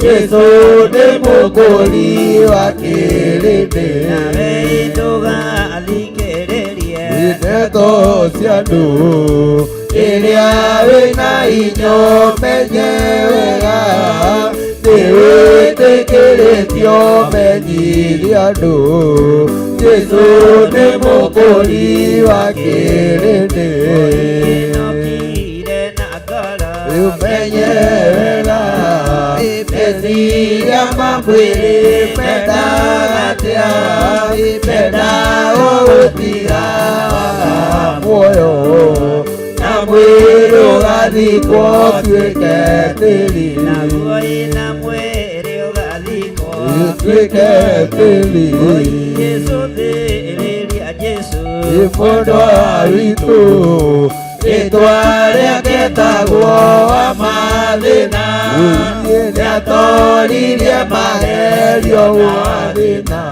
Speaker 6: Jesũ nĩ mũkũri wa kĩrĩndĩ.
Speaker 2: ndũgathikĩrĩrie
Speaker 6: Ndeto cia andũ, rĩrĩa wĩna hinya ũmenye wega, nĩwĩtĩkĩrĩtio ũmenyithie andũ, Jesũ nĩ mũkũri wa kĩrĩndĩ.
Speaker 2: ũkire na ngoro
Speaker 6: Ũmenye wega meciria ma mwĩrĩ mendaga atĩa, menda ũgũtiga waga muoyo, na mwĩrĩ ũgathikwo tuĩke tĩri,
Speaker 2: naguo ina mwĩrĩ ũgathikwo
Speaker 6: tuĩke tĩri.
Speaker 2: Jesũ thĩrĩria Jesũ
Speaker 6: Mũndũ witũ, rĩtwa rĩake tagwo Amathĩna, rĩatoririe magerio ma thĩna,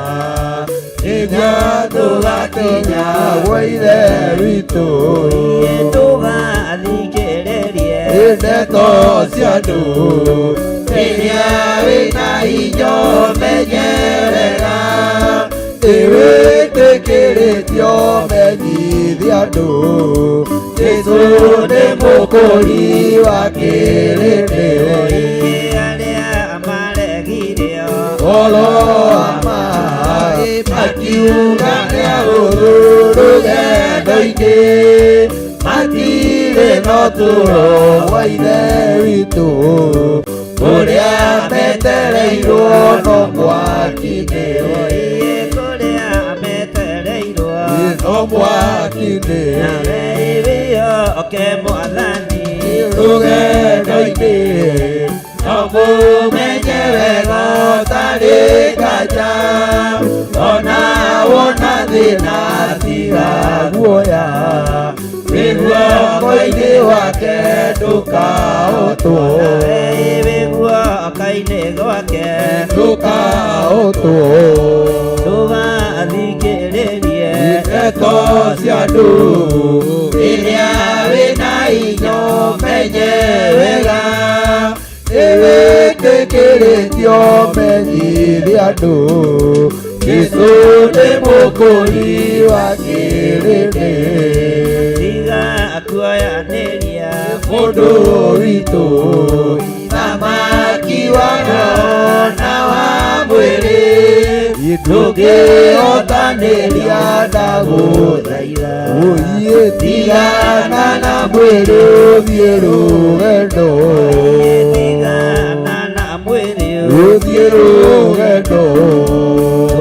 Speaker 6: nĩguo tũgakinya gwa Ithe witũ.
Speaker 2: ndũgathikĩrĩrie
Speaker 6: Ndeto cia andũ, rĩrĩa wĩna hinya ũmenye wega, nĩwĩtĩkĩrĩtio ũmenyithie andũ, Jesũ nĩ mũkũri wa kĩrĩndĩ.
Speaker 2: arĩa maregirio
Speaker 6: makiugania rũgendo-inĩ matirĩ na ũtũũro wa ithe witũ ũrĩa metereirwo no mwaki-inĩ
Speaker 2: kũrĩa metereirwo
Speaker 6: no mwaki-inĩ
Speaker 2: nawe wĩoke Mwathani
Speaker 6: rũgendo-inĩ no mũmenye wega ũtarĩ nganja ona wona thĩna tiga guoya wĩ guoko-inĩ wake ndũkaũtwo
Speaker 2: wĩ guoko-inĩ gwake
Speaker 6: ndũkaũtwo
Speaker 2: ndũgathikĩrĩrie
Speaker 6: ndeto cia andũ rĩrĩa wĩna hinya ũmenye wega nĩwĩtĩkĩrĩtio menyithie andũ Jesũ nĩ mũkũri wa kĩrĩndĩ
Speaker 2: tiga kuoyanĩria
Speaker 6: mũndũ witũ thamaki wa roho na wa mwĩrĩ ndũngĩhotanĩria ndagũthaitha tigana na mwĩrĩ ũthiĩ rũgendo
Speaker 2: tigana na mwĩrĩ
Speaker 6: ũthiĩ rũgendo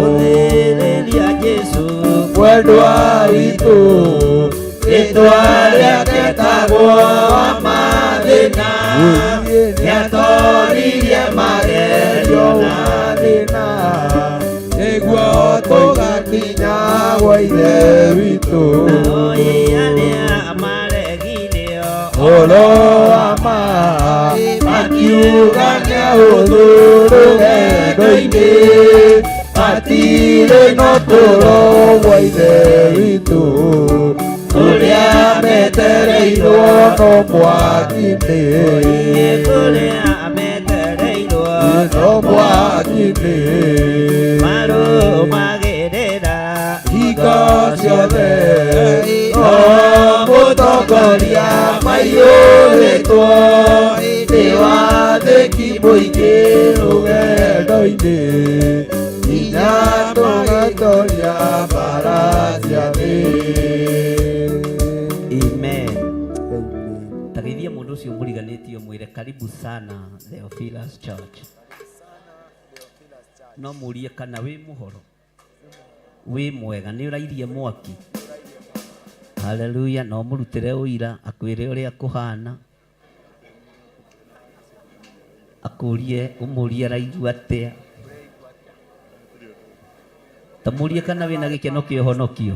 Speaker 2: ũthĩrĩria Jesũ
Speaker 6: mwendwa witũ rĩtwa rĩake tagwo wa mathĩna nĩatoririe magerio na thĩna nĩguo tũgakinya gwa ithe witũ
Speaker 2: oĩanĩa maregirio
Speaker 6: ũhoro wa ma akiuga nĩahũthũ rũgendo-inĩ matirĩ na ũtũũro gwa ithe witũ ũrĩa metereirwo no mwaki-inĩ
Speaker 2: kũrĩa metereirwo
Speaker 6: no mwaki-inĩ
Speaker 2: marũmagĩrĩra
Speaker 6: hingo ciothe o mũtongoria maiyũrĩtwo nĩ wathĩki mũingĩ rũgendo-inĩ nginya tũgatoria mbara cia thĩ.
Speaker 2: Amen. Tageithia mũndũ ũcio mũriganĩtio mwĩre karibu sana Theophilus Church. No mũrie kana wĩ mũhoro wĩ mwega nĩ ũrairie mwaki. Haleluya. No mũrutĩre ũira akwĩre ũrĩa kũhana akũrie ũmũrie araigua atĩa tamũrie kana wĩna gĩkeno kĩa ũhonokio.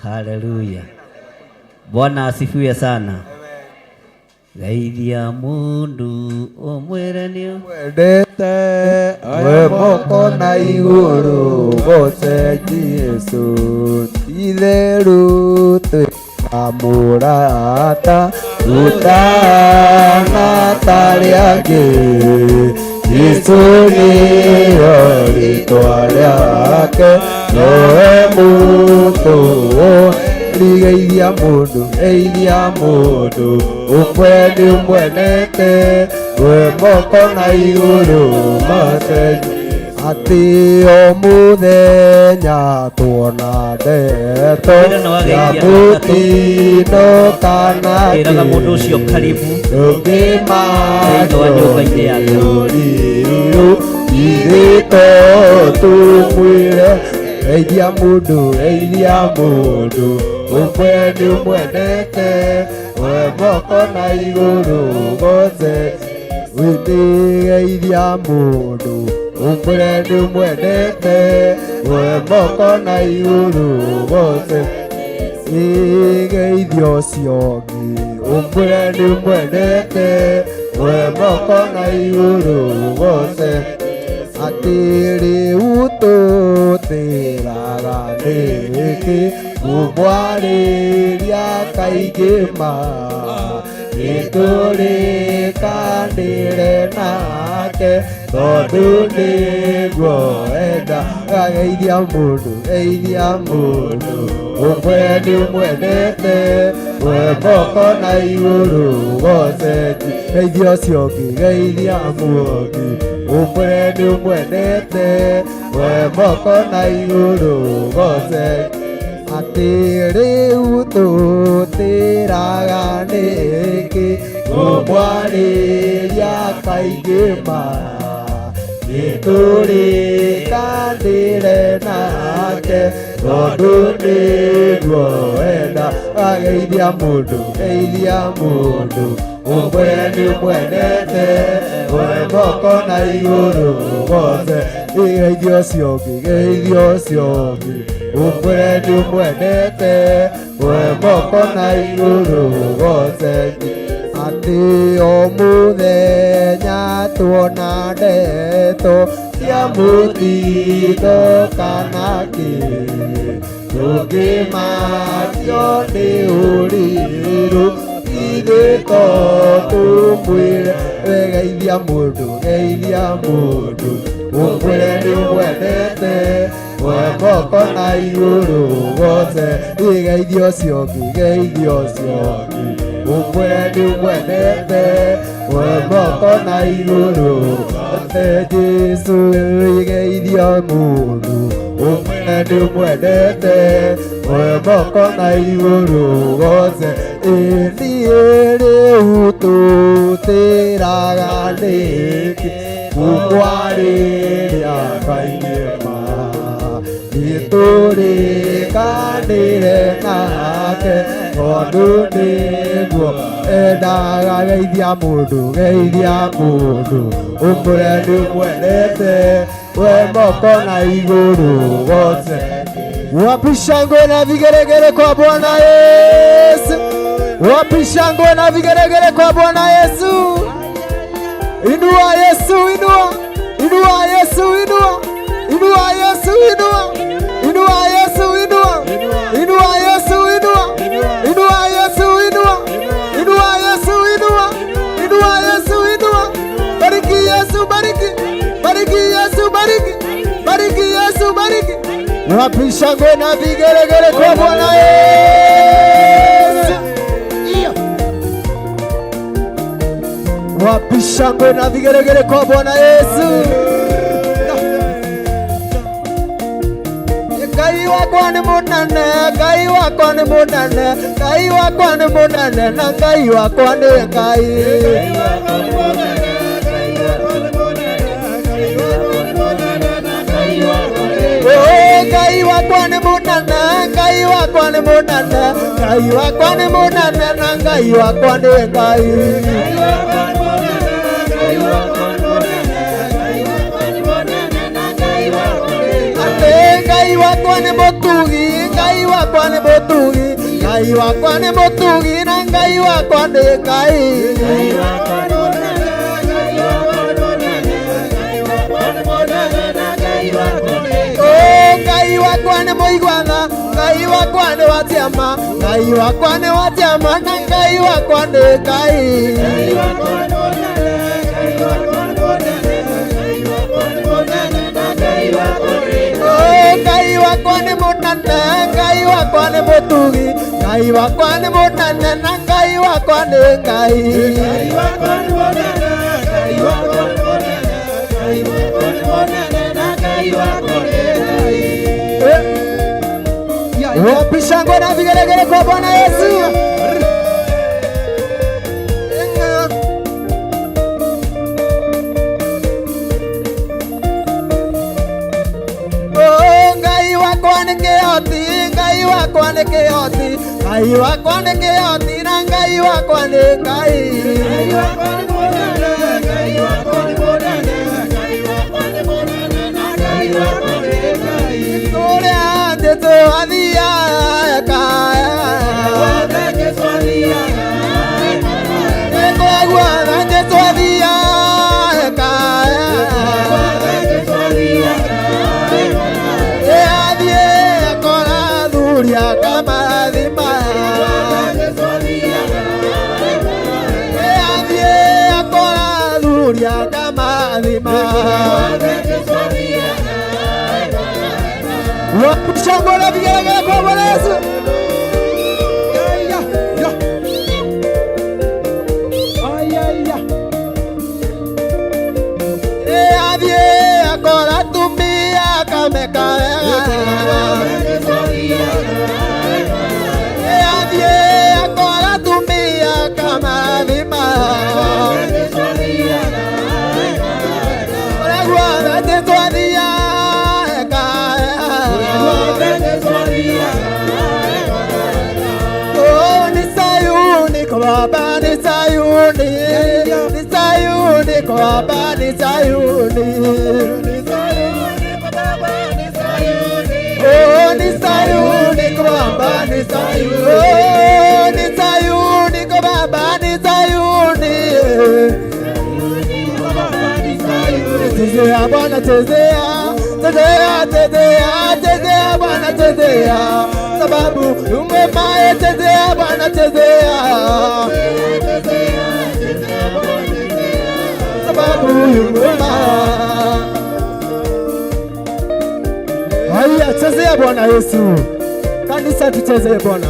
Speaker 2: Haleluya. Bwana asifiwe sana. Geithia mundu omwere nĩ
Speaker 6: Wendete we moko na igũrũ goce Jesũ itherũ twĩkamũrata tutana tarĩ angĩ Jesũ nĩyo rĩtwa rĩake nowe mũndũ geithia mũndũ ũmwe nĩ ũmwenete we moko na igũrũ macenji atĩ o mũthenya tuona ndeto ya mũtino kana
Speaker 2: ĩraga mũndũ ũcio karibu
Speaker 6: ndũngĩmarĩũ ithĩto tũmwĩre geithia mũndũ ũmwe nĩ ũmwenete we moko na igũrũ gothe wĩgeithia mũndũ ũmwe nĩ ũmwenete we moko na igũrũ gothe geithia ũcio ũngĩ ũmwe nĩ ũmwenete we moko na igũrũ gothe atĩ rĩu tũtĩraga nĩkĩ kũmwarĩria kaingĩ ma nĩtũrĩkanĩre nake tondũ nĩguo enda geithia mũndũ ũmwe nĩ ũmwenete we moko na igũrũ gothe geithia ũcio ũngĩ geithia mũndũ ũmwe nĩ ũmwenete we moko na iguru gose atiri ututiraga niki umwariria kaigima ituri kandire nake tondu niguo enda ageithia mundu umwire ni mwenete we moko na iguru gose geithio ciongi umwire ni mwenete we moko na iguru gose ati o muthenya tuona ndeto cia mutino kana kiri tukimatio ni uriru ithe to tumwire geithia mundu umwire ni mwenete we moko na iguru gose geithio ciongi umwire ni mwenete we moko na iguru gose Jesu geithio mundu umwire ni mwenete we moko na iguru gose iniere ututiraga niki umwariria kaigima ituri kandire nake tondu niguo endaga geithia mundu umwire ni mwenete we moko na iguru gose. Wapi shangwe na vigeregere kwa Bwana Yesu? Wapi shangwe na vigeregere kwa Bwana Yesu? Inua Yesu, inua Yesu, inua Yesu, inua Yesu, inua Yesu, inua Yesu, inua. Bariki Yesu, bariki Yesu, bariki Yesu, bariki. Wapi shangwe na vigeregere kwa Bwana Yesu? Wapi shangwe na vigeregere kwa Bwana Yesu? Ngai wakwa ni munene, Ngai wakwa ni munene, Ngai wakwa ni munene, na Ngai wakwa ni Ngai. Ngai wakwa ni munene, Ngai wakwa ni munene, Ngai wakwa ni munene, na Ngai wakwa ni Ngai. Ngai wakwa ni mutugi, Ngai wakwa ni mutugi, Ngai wakwa ni mutugi, na Ngai wakwa ni Ngai. Ngai wakwa ni muigwana, Ngai wakwa ni watiama, Ngai wakwa ni watiama, na Ngai wakwa ni Ngai. Ngai wakwa ni munene, Ngai wakwa ni mutugi, Ngai wakwa ni munene, na Ngai wakwa ni Ngai. Wapi shangwe na vigelegele kwa Bwana Yesu? Ngai wakwa ni kehoti, Ngai wakwa ni kehoti, Ngai wakwa ni kehoti, na Ngai wakwa ni Ngai. Shangwe na vigelegele kwa Bwana Yesu. Avie akora tumia Baba ni Sayuni, ni Sayuni kwa Baba ni Sayuni. Oh, ni Sayuni kwa Baba ni Sayuni. Oh, ni Sayuni kwa Baba ni Sayuni. Chezea Bwana chezea, chezea, chezea, chezea Bwana chezea, sababu umemaye. Chezea Bwana chezea, sababu umemaye. Haya, chezea Bwana Yesu. Kanisa tuchezee Bwana.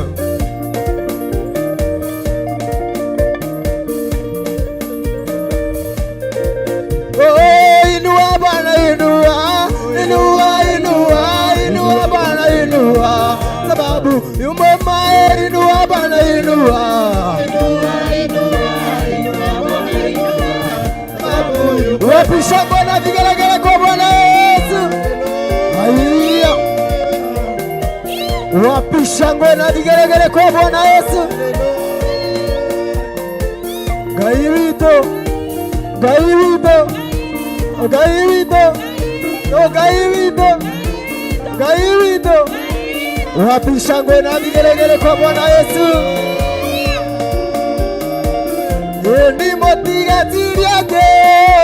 Speaker 6: Inua Bwana inua, inua, inua, inua Bwana inua, sababu umemaye. Inua Bwana inua, wapisha Bwana vigelegele kwa Bwana Yesu. Haya, wapisha Bwana vigelegele kwa Bwana Yesu. Gairito, gairito, gairito, gairito, gairito, wapisha Bwana vigelegele kwa Bwana Yesu. Ni motiga tiria ke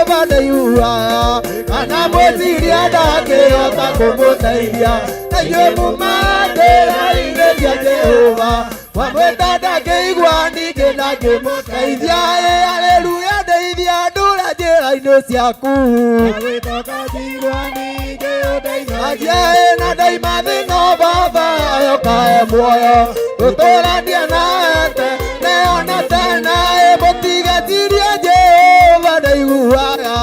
Speaker 6: badayua, kana motiga dake otakumutaidia, na yemu madera ine dia Jehova, wamweta dake igwani kena kemutaidia. Haleluya, deithia ndura njĩra-inĩ ciaku, agiaĩ na daima thĩno Baba yokae muoyo, gũtũũrania nawe tene ona tene. Mũtigatirie Jehova ndaiguaga,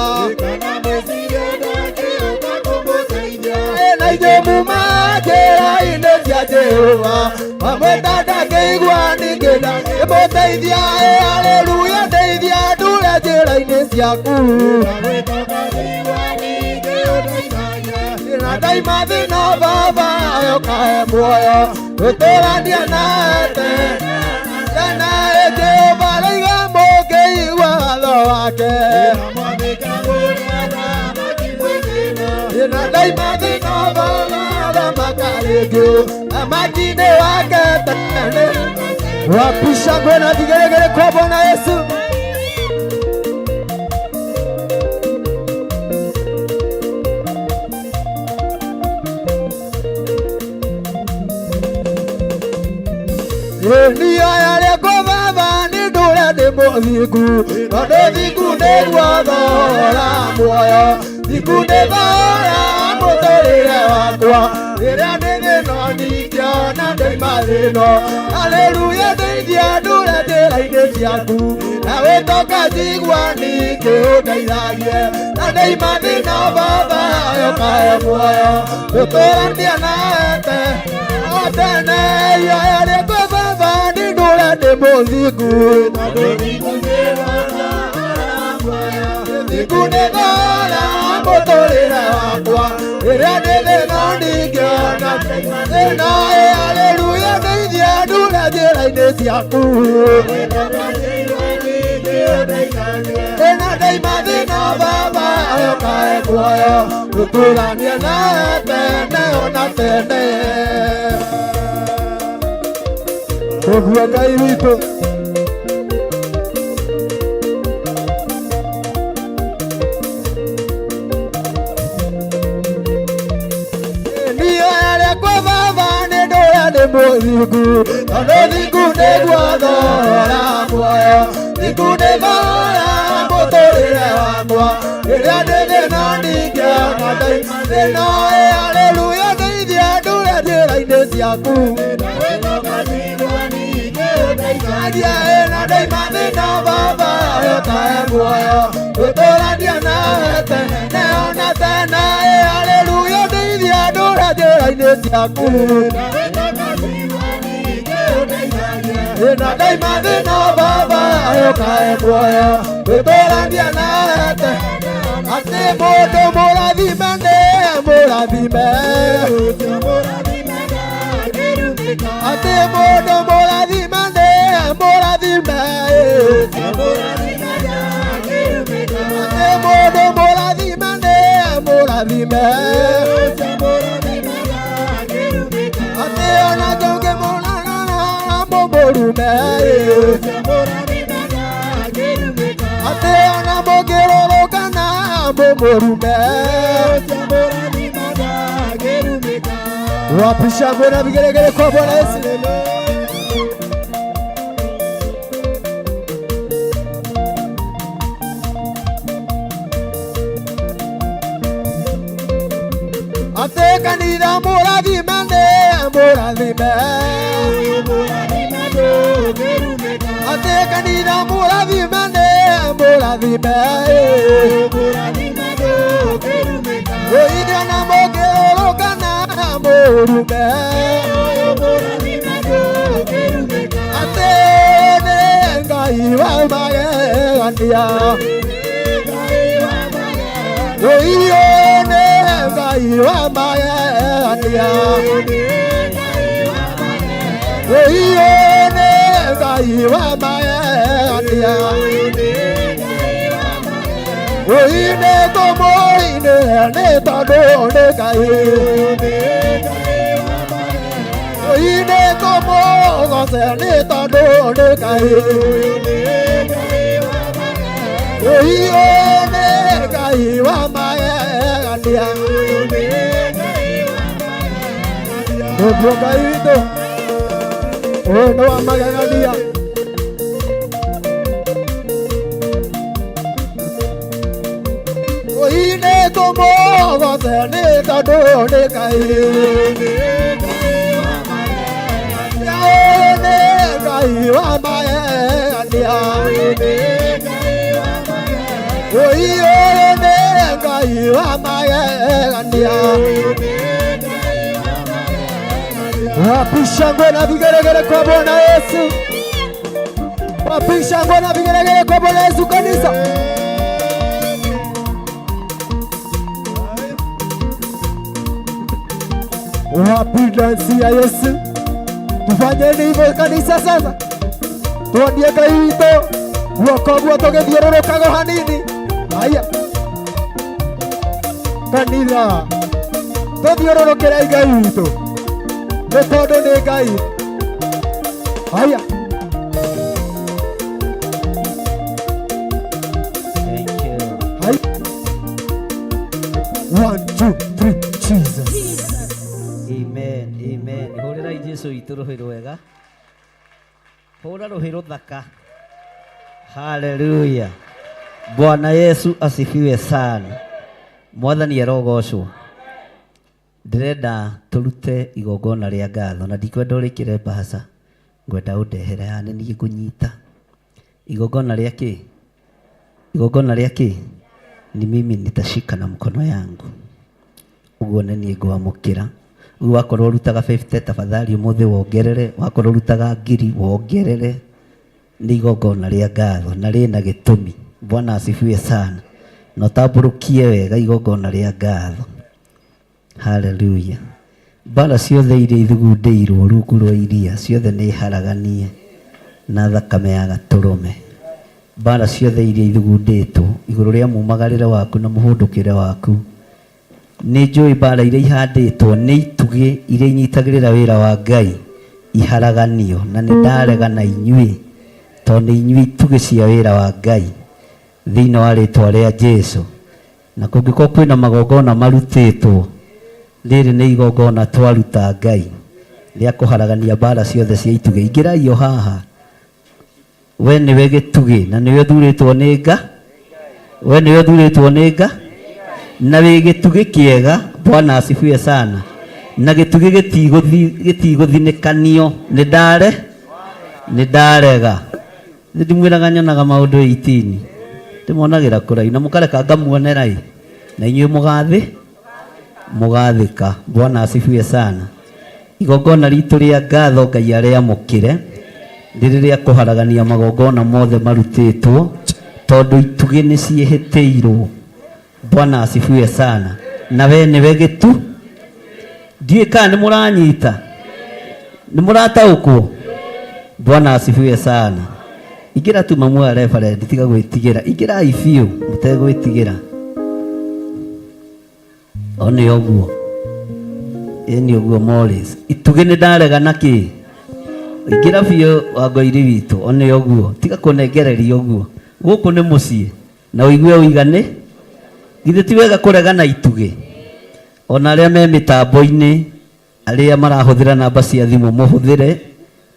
Speaker 6: na inyuĩ muma njĩra-inĩ cia Jehova, wamwĩta ndakĩigua ningĩ ndangĩmũteithia. Haleluya, ndeithia ndũre njĩra-inĩ ciaku, na daima thĩno Baba yokae muoyo, gũtũũrania nawe tene. Jehova raiga mũngĩigua watho wake, na daima thĩno Baba makarĩngĩ amaki-inĩ wake tene. Wapisha Bwana vigelegele kwa Bwana Yesu. Niyo yarĩkwo Baba nĩ ndũre ndĩ mũthingu, tondũ thingu nĩ guothora muoyo, thingu nĩ thora mũtũrĩre wakwa, rĩrĩa ndĩ thĩno ndingĩona ndoima thĩno. Haleluya, ndeithia ndũre njĩra-inĩ ciaku, na wĩtoka njigua ningĩ ũndeithagie, na ndoima thĩno Baba yokae muoyo, gũtũũrania nawe tene. Iyo yarĩkwo Baba nĩ ndũre ndĩ mũthingu, thingu nĩ thora mũtũrĩre wakwa, rĩrĩa ndĩ thĩno ndingĩona thĩno. Haleluya, ndeithia ndũre njĩra-inĩ ciaku, na ndaima thĩno Baba yokae muoyo, gũtũũrania nawe tene ona tene. Ũguo Ngai witũ, niyo yarĩkwo Baba nĩ ndũre ndĩ mũthingu, tondũ thingu nĩ guothora muoyo, thingu nĩ thora mũtũrĩre wakwa, rĩrĩa ndĩ thĩno ndingĩona ndoima thĩno. Haleluya, ndeithia ndũre njĩra-inĩ ciaku, na ndaima thĩno Baba yokae muoyo, gũtũũrania nawe tene ona tene. Haleluya, ndeithia ndũre njĩra-inĩ ciaku, na ndaima thĩno Baba yokae muoyo, gũtũũrania nawe tene. Atĩ mũndũ mũrathime nĩ mũrathime, atĩ mũndũ mũrathime nĩ mũrathime, mũrume atĩ ona tũngĩmonana na mũmũrume atĩ ona mũngĩrũrũkana mũmũrume wapisha mbona vigelegele kwa Bwana Yesu. Ate kanitha mũrathimane mũrathime ate kanitha mũrathimane mũrathime oithia na mũngĩrũrũkana mũrume ate nĩ Ngai wa magegania oithio nĩ Ngai wa magegania oithio nĩ Ngai wa magegania oine tũmũine nĩ tondũ nĩ Ngai oine tũmũgoce nĩ tondũ nĩ Ngai oio nĩ Ngai wa magegania nĩguo Ngai witũ ũyũ nĩ wa magegania oine tũmũgoce nĩ tondũ nĩ Ngai nĩ Ngai wa magegania oio nĩ Ngai wa magegania wapi shangwe na vigelegele kwa Bwana Yesu wapi shangwe na vigelegele kwa Bwana Yesu kanisa wapi dansi ya Yesu tufanyeni hivyo kanisa sasa tuandie Ngai witũ guoko guo tũgĩthiũrũrũkaga hanini aya kanitha tũthiũrũrũkĩre Ngai witũ nĩ tondũ nĩ Ngai aya
Speaker 2: Thank you.
Speaker 6: 1 2 3 Jesus
Speaker 2: Amen, amen. Hũrĩrai Jesũ witũ rũhĩ rwega. Hũra rũhĩ rũthaka. Haleluya. Bwana Yesu asifiwe sana. Mwathani arogocwo. Ndĩrenda tũrute igongona rĩa ngatho na ndikwenda ũrĩkĩre mbaca. Ngwenda ũndehere hane niĩ ngũnyita. Igongona rĩa kĩ? Igongona rĩa kĩ? Ni mimi nitashika na mkono yangu. Uguo nĩ niĩ ngwamũkĩra. Ugu wakorwo rutaga 50 tafadhali ũmũthĩ wongerere, wakorwo rutaga 1000 wongerere. Nĩ igongona rĩa ngatho na rĩna gĩtũmi. Bwana asifiwe sana. Na ũtambũrũkie wega igongona rĩa ngatho. Haleluya. Mbara ciothe iria ithugundĩirwo rungu rwa iria ciothe nĩ haraganie na thakame ya gatũrũme. Mbara ciothe iria ithugundĩtwo igũrũ rĩa mumagarĩre waku na mũhũndũkĩre waku. Nĩ njũĩ mbara iria ihandĩtwo nĩ itugĩ iria inyitagĩrĩra wĩra wa Ngai iharaganio na nĩ ndarega na inyuĩ tondũ nĩ inyuĩ itugĩ cia wĩra wa Ngai thĩinĩ wa rĩĩtwa rĩa Jesũ. Na kũngĩkorwo kwĩna magongona marutĩtwo rĩrĩ nĩ igongona twaruta Ngai rĩa kũharagania mbara ciothe cia itugĩ. Ingĩrai o haha we nĩwe gĩtugĩ na nĩwe ũthurĩtwo nĩ Ngai we nĩwe ũthurĩtwo nĩ Ngai na wĩ gĩtugĩ kĩega. Bwana asifiwe sana. Na gĩtugĩ gĩtigũthinĩkanio nĩ ndarega. Ndimwĩraga nyonaga maũndũ 18 ndĩmonagĩra kũraihu na mũkareka ngamuonera na inyuĩ mũgathĩka. Bwana asifiwe sana. Igongona ritũ rĩa ngatho Ngai arĩamũkĩre rĩrĩ rĩa kũharagania magongona mothe marutĩtwo tondũ itugĩ nĩ ciĩhĩtĩirwo. Bwana asifiwe sana. Na we nĩwe gĩtu. Ndiũĩ kana nĩ mũranyita, nĩ mũrataũkwo. Bwana asifiwe sana. Ingĩra tu mamu wa reverend tiga gwĩtigĩra. Ingĩrai biũ mũtegwĩtigĩra. one oguo eni oguo Morris ituge nĩ ndarega naki ingira biũ Wangũiri witũ one oguo tiga kũnengereria oguo gũkũ nĩ mũciĩ na ũigue ũigane githĩ ti wega kũregana ituge ona arĩa me mĩtambo-inĩ arĩa marahũthĩra namba cia thimũ mũhũthĩre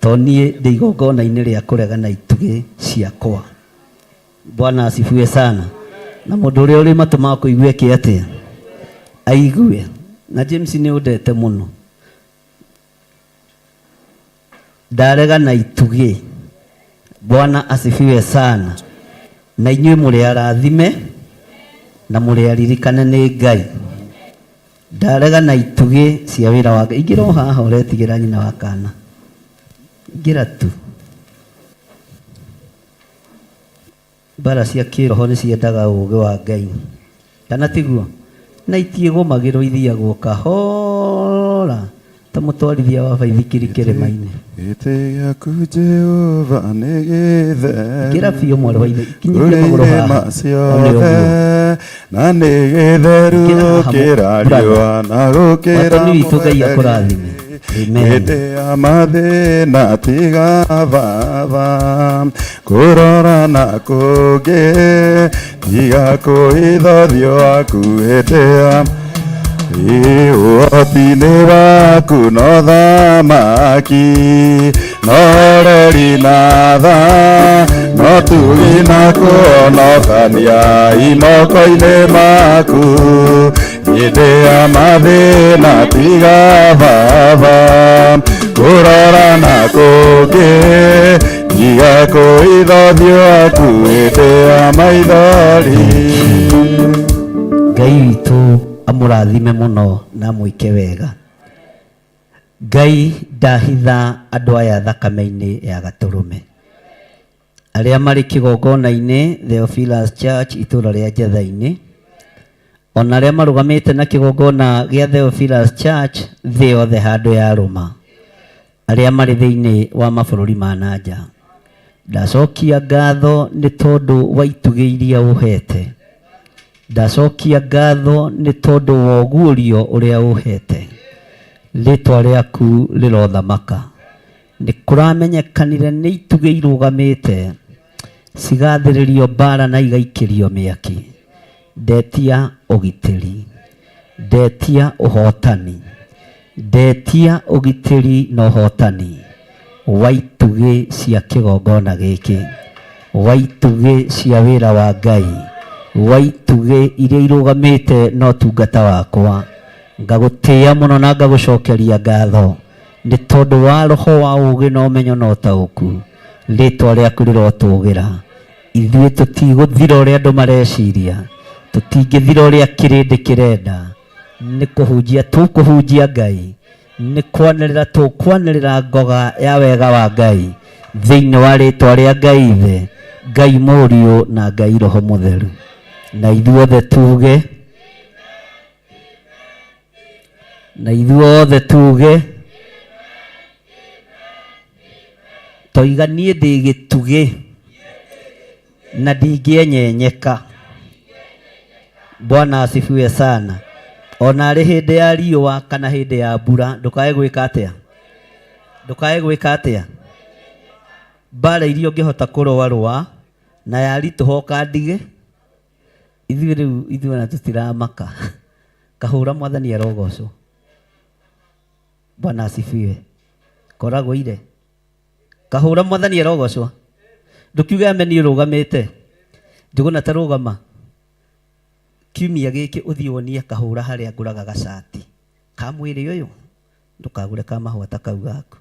Speaker 2: to niĩ ndĩ igongona-inĩ rĩa kũregana ituge ciakwa. Bwana asifiwe sana. Na mũndũ ũrĩa ũrĩ matũ ma kũigua kĩ atĩa aigue. Na James nĩ ũndete mũno ndaregana ituge. Bwana asifiwe sana. Na inyuĩ mũrĩ arathime na mũrĩ aririkane nĩ Ngai. Ndaregana ituge cia wĩra wa Ngai. Ingĩra o haha ũretigĩra nyina wa kana. Ingĩra tu. Mbara cia kĩroho nĩ ciendaga ũũgĩ wa Ngai. Kana tiguo? Na itiĩgũmagĩrwo ithiagwo kahora ta mũtwarithia wa baithikiri kĩrĩma-inĩ.
Speaker 9: Gĩtĩ gĩaku Jehova nĩ gĩtheru.
Speaker 2: Ingĩra biũ mwarĩ wa ithe. Kinyithia magũrũ haha.
Speaker 9: Na nĩ gĩtheru gũkĩra riũa na gũkĩra
Speaker 2: Watani witũ Ngai akũrathime. Amen.
Speaker 9: Hĩndĩ ya mathĩna tiga baba kũrora na kũngĩ tiga kwĩtha ũthiũ waku hĩndĩ ya ũhoti-nĩ waku no thamaki no reri na tha no tugi na kũonokania inoko-inĩ maku hĩndĩ ya mathĩna tiga baba kũrora na kũngĩ tiga kwĩtha ũthiũ waku hĩndĩ ya maithori.
Speaker 2: Ngai witũ amũrathime mũno na mwĩke wega. Ngai ndahitha andũ aya thakame-inĩ ya Gatũrũme arĩa marĩ kĩgongona-inĩ Theophilus Church itũũra rĩa Njetha-inĩ, ona arĩa marũgamĩte na kĩgongona gĩa Theophilus Church thĩ yothe handũ ya rũma, arĩa marĩ thĩinĩ wa mabũrũri ma nanja. Ndacokia ngatho nĩ tondũ wa itugĩ iria ũhete. Ndacokia ngatho nĩ tondũ wa ũguũrio ũrĩa ũhete. Rĩtwa rĩaku rĩrothamaka. Nĩ kũramenyekanire nĩ itugĩ irũgamĩte cigathĩrĩrio mbara na igaikĩrio mĩaki. Ndetia ũgitĩri, ndetia ũhotani, ndetia ũgitĩri na ũhotani wa itugĩ cia kĩgongona gĩkĩ, wa itugĩ cia wĩra wa Ngai, wa itugĩ iria irũgamĩte na ũtungata wakwa. Ngagũtĩĩa mũno na ngagũcokeria ngatho nĩ tondũ wa roho wa ũũgĩ na ũmenyo na ũtaũku. Rĩtwa rĩaku rĩrotũũgĩra. Ithuĩ tũtigũthira ũrĩa andũ mareciria, tũtingĩthira ũrĩa kĩrĩndĩ kĩrenda. Nĩ kũhunjia tũkũhunjia Ngai, nĩ kwanĩrĩra tũkwanĩrĩra ngoga ya wega wa Ngai thĩinĩ wa rĩtwa rĩa Ngai Ithe, Ngai Mũriũ na Ngai Roho Mũtheru. Na ithuothe tuge, na ithuothe tuge toiga niĩ ndĩ gĩtugĩ na ndingĩenyenyeka. Bwana asifiwe sana. Ona arĩ hĩndĩ ya riũa kana hĩndĩ ya mbura ndũkae gwĩka atĩa, ndũkae gwĩka atĩa. Mbara iria ũngĩhota kũrũa na yaritũha ũkandige. Ithuĩ rĩu ithuĩ na tũtiramaka. Kahũra Mwathani arogocwo. Bwana asifiwe. Koragwo ire. Kahũra Mwathani arogocwo. Ndũkiuge ameni ũrũgamĩte. Njũgũna ta rũgama. Kiumia gĩkĩ ũthiĩ wonie kahũra harĩa ngũraga gacati ka mwĩrĩ ũyũ. Ndũkagũre ka mahũa ta kau gaku.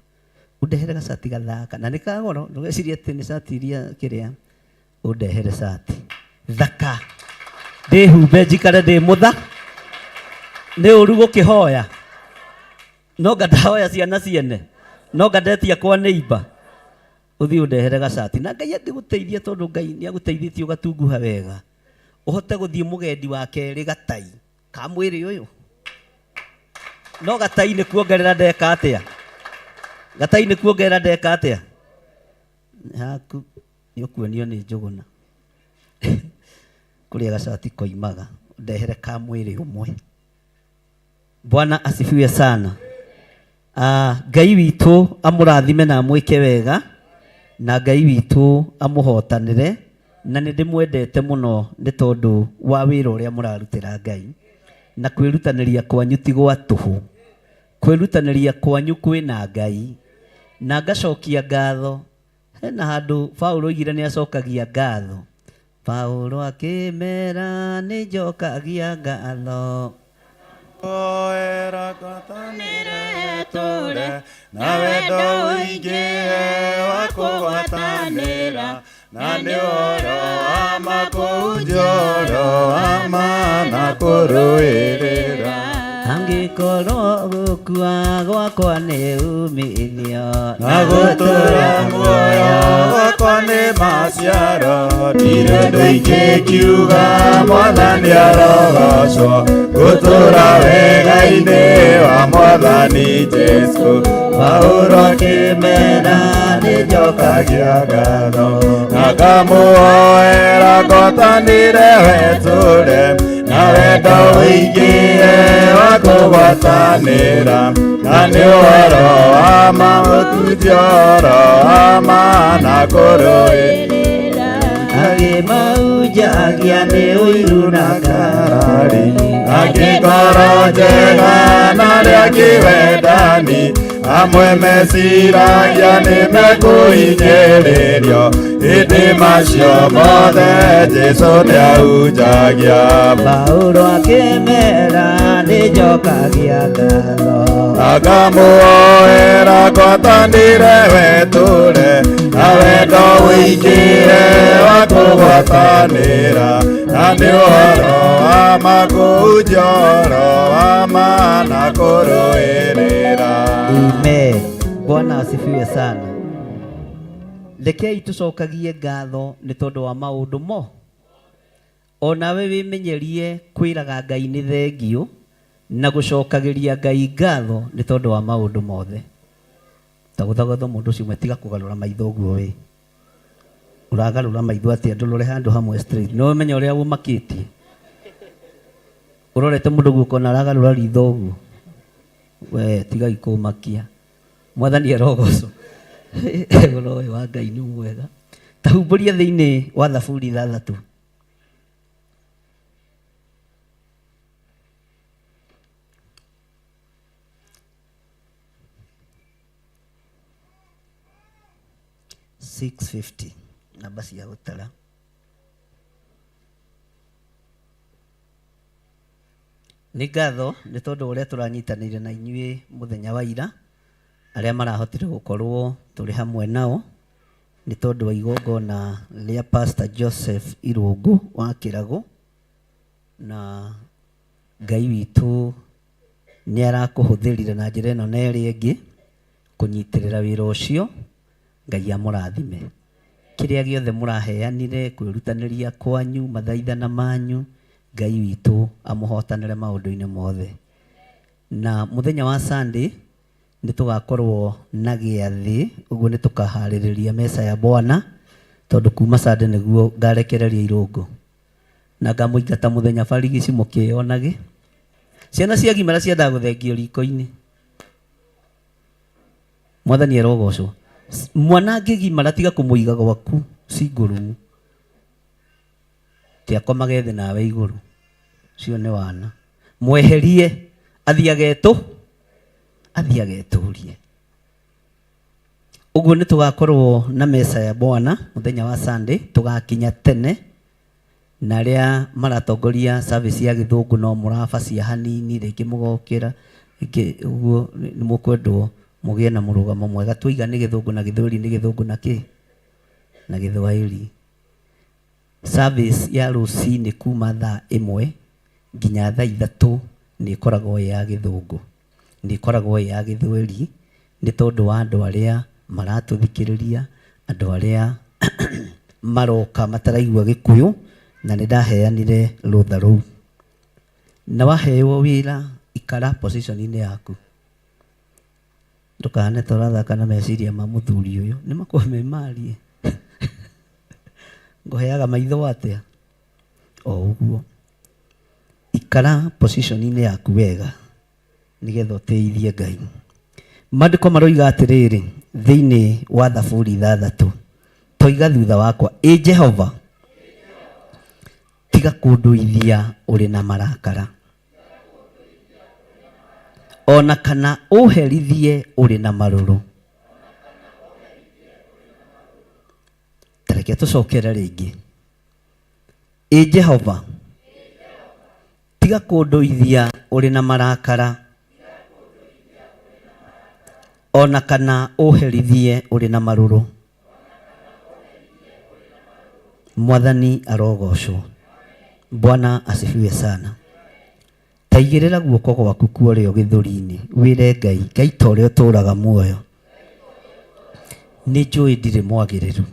Speaker 2: Ũndehere gacati gathaka. Na nĩ ka goro. Ndũgecirie atĩ nĩ cati iria kĩrĩa. Ũndehere cati thaka. Ndĩhumbe njikare ndĩ mũtha. Nĩ ũru gũkĩhoya. No ngahoya ciana ciene. No ngandetia kwa neighbor. Ũthiĩ ũndehere gacati. Na Ngai angĩgũteithia tondũ Ngai nĩagũteithĩtie ũgatunguha wega. Ũhote gũthiĩ mũgendi wa kerĩ gatai ka mwĩrĩ ũyũ. No gatai nĩ kuongerera ndeka atĩa? Gatai nĩ kuongerera ndeka atĩa? Haku nĩ ũkuonio nĩ Njũgũna. Kũrĩa gacati koimaga. Ndehere ka mwĩrĩ ũmwe. Bwana asifiwe sana. Ngai witũ amũrathime na amwĩke wega, na Ngai witũ amũhotanĩre, na nĩ ndĩmwendete mũno nĩ tondũ wa wĩra ũrĩa mũrarutĩra Ngai, na kwĩrutanĩria kwanyu ti gwa tũhũ, kwĩrutanĩria kwanyu kwĩna Ngai, na ngacokia ngatho. Hena handũ Paulo oigire nĩ acokagia ngatho. Paulo akĩmera nĩ njokagia ngatho.
Speaker 9: Oera gwatanĩre tũre na wendo ũingĩ wa kũgwatanĩra, na nĩ ũhoro wa ma kũnjoro wa ma na kũrũĩrĩra.
Speaker 2: Angĩkorwo gũkua gwakwa nĩ umithio,
Speaker 9: na gũtũra muoyo gwakwa nĩ maciaro, ndirĩ ũndũ ingĩkiuga Mwathani arogocwo, gũtũra wega-inĩ wa Mwathani Jesũ.
Speaker 2: Paulo akĩmera nĩ njokagia
Speaker 9: ngatho, na ngamũhoera ngwatanĩre we tũre na wendo ũingĩ wa kũgwatanĩra, na nĩ ũhoro wa ma ũtunjoro wa ma na kũrũĩrĩra.
Speaker 2: Agĩmaunjagia nĩ ũiru na ngarari,
Speaker 9: angĩkorwo njega na rĩa kĩwendani, amwe meciragia nĩ mekũhinyĩrĩrio, hĩndĩ macio mothe Jesũ nĩahunjagia.
Speaker 2: Paulo akĩmera nĩ njokagia ngatho,
Speaker 9: akamũhoera ngwatanĩre we tũre na wendo ũingĩre wa kũgwatanĩra, na nĩ ũhoro wa ma kũnjoro wa ma na kũrũĩrĩra.
Speaker 2: Amen. Bwana asifiwe sana. Rekei tucokagie ngatho nĩ tondũ wa maũndũ mo. Onawe wĩmenyerie kwĩraga Ngai nĩ thengio na gũcokagĩria Ngai ngatho nĩ tondũ wa maũndũ mothe. Ta gũthagotha mũndũ ũcio metiga kũgarũra maitho ũguo we. Ũragarũra maitho atĩa ndũrore handũ hamwe straight. No ũmenye ũrĩa ũmakĩtie. Ũrorete mũndũ guoko na aragarũra ritho ũguo. We tiga ikũmakia. Mwathani arogocwo. Ũhoro ũyũ wa Ngai nĩ mwega. Tahumbũria thĩinĩ wa Thaburi 6. Namba cia gũtara. Nĩ ngatho nĩ tondũ ũrĩa tũranyitanĩire na inyuĩ mũthenya wa ira, arĩa marahotire gũkorwo tũrĩ hamwe nao, nĩ tondũ wa igongona rĩa Pastor Joseph Irũngũ wa Kĩrago, na Ngai witũ nĩ arakũhũthĩrire na njĩra ĩno na ĩrĩa ĩngĩ kũnyitĩrĩra wĩra ũcio. Ngai amũrathime. Kĩrĩa gĩothe mũraheanire, kwĩrutanĩria kwanyu, mathaithana manyu, Ngai witũ amũhotanĩre maũndũ-inĩ mothe. Na mũthenya wa Sunday nĩ tũgakorwo na gĩathĩ, ũguo nĩ tũkaharĩrĩria mesa ya Bwana, tondũ kuma Sunday nĩguo ngarekereria Irũngũ. Na ngamũingata mũthenya barigici mũkĩonage. Ciana cia gimara ciendaga gũthengio riko-inĩ. Mwathani arogocwo. Mwana angĩgimara tiga kũmũiga gwaku cingũrũ. Ti akomage thĩ nawe igũrũ. Cio nĩ wana. Mweherie athiĩ agetũrie. Ũguo nĩ tũgakorwo na mesa ya Bwana mũthenya wa Sunday, tũgakinya tene, na arĩa maratongoria service ya Gĩthũngũ no mũrabacia hanini, rĩngĩ mũgokĩra, ũguo nĩ mũkwendwo mũgĩe na mũrũgamo mwega. Tũiga nĩ Gĩthũngũ na Gĩthweri, nĩ Gĩthũngũ na kĩ? Na Gĩthwaĩri. Service ya rũcinĩ kuma thaa 1 nginya thaa 3 nĩ ĩkoragwo ya Gĩthũngũ, nĩ ĩkoragwo ya Gĩthweri, nĩ tondũ wa andũ arĩa maratũthikĩrĩria, andũ arĩa maroka mataraigua Gĩkũyũ, na nĩ ndaheanire rũtha rũu. Na waheo wĩra, ikara position-inĩ yaku. Ndũkane ta ũrathaka na meciria ma mũthuri ũyũ, nĩ makwa memarie. Ngũheaga maitho atĩa? O ũguo. Ikara position-inĩ yaku wega. nigetha ũteithie Ngai. Maandĩko maroiga atĩrĩrĩ thĩinĩ wa Thaburi 6 toiga thutha wakwa, Jehova tiga kũndũithia ũrĩ na marakara, ona kana ũherithie ũrĩ na marũrũ. Tareke tũcokere rĩngĩ. Jehova tiga kũndũithia ũrĩ na marakara, ona kana ũherithie ũrĩ na marũrũ. Mwathani arogocwo. Bwana asifiwe sana. Taigĩrĩra guoko gwaku kuorĩo gĩthũri-inĩ wĩre Ngai, Ngai ta ũrĩa ũtũũraga muoyo, nĩ njũĩ ndirĩ mwagĩrĩru,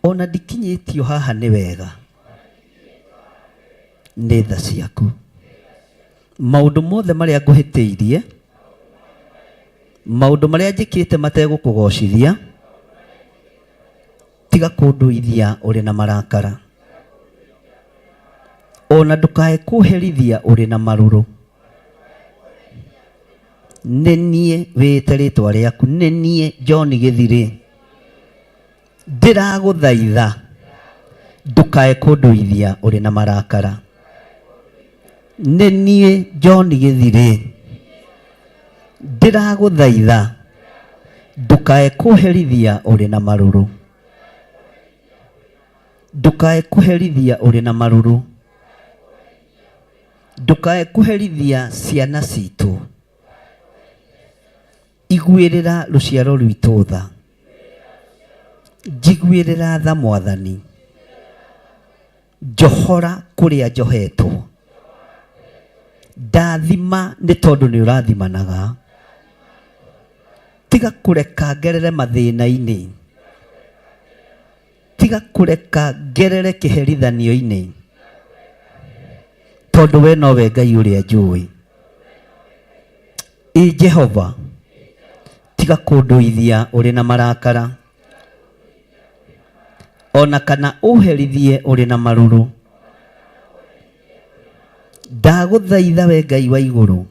Speaker 2: ona ndikinyĩtio haha nĩ wega nĩ tha ciaku. Maũndũ mothe marĩa ngũhĩtĩirie, maũndũ marĩa njĩkĩte mategũkũgocithia, tiga kũndũithia ũrĩ na marakara, ona ndũkae kũherithia ũrĩ na marũrũ. Nĩ niĩ wĩte rĩtwa rĩaku, nĩ niĩ John Gĩthirĩ, ndĩragũthaitha ndũkae kũndũithia ũrĩ na marakara. Nĩ niĩ John Gĩthirĩ, ndĩragũthaitha ndũkae kũherithia ũrĩ na marũrũ, ndũkae kũherithia ũrĩ na marũrũ, ndũkae kũherithia ciana citũ. Iguĩrĩra rũciaro rwitũ tha, njiguĩrĩra tha Mwathani, njohora kũrĩa njohetwo, ndathima nĩ tondũ nĩ ũrathimanaga, tiga kũreka ngerere mathĩna-inĩ, tiga kũreka ngerere kĩherithanio-inĩ, tondũ we nowe Ngai ũrĩa njũĩ. Jehova tiga kũndũithia ũrĩ na marakara, ona kana ũherithie ũrĩ na marũrũ. Ndagũthaitha we Ngai wa igũrũ,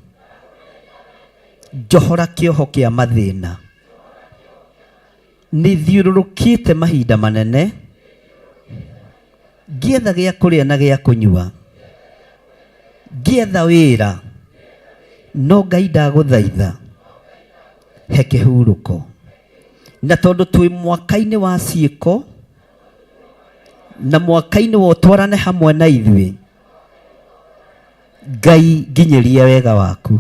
Speaker 2: njohora kĩoho kĩa mathĩna. Nĩthiũrũrũkĩte mahinda manene ngĩetha gĩa kũrĩa na gĩa kũnyua, ngĩetha wĩra, no Ngai ndagũthaitha he kĩhurũko. Na tondũ twĩ mwaka-inĩ wa ciĩko na mwaka-inĩ wa ũtwarane hamwe na ithuĩ, Ngai nginyĩria wega waku,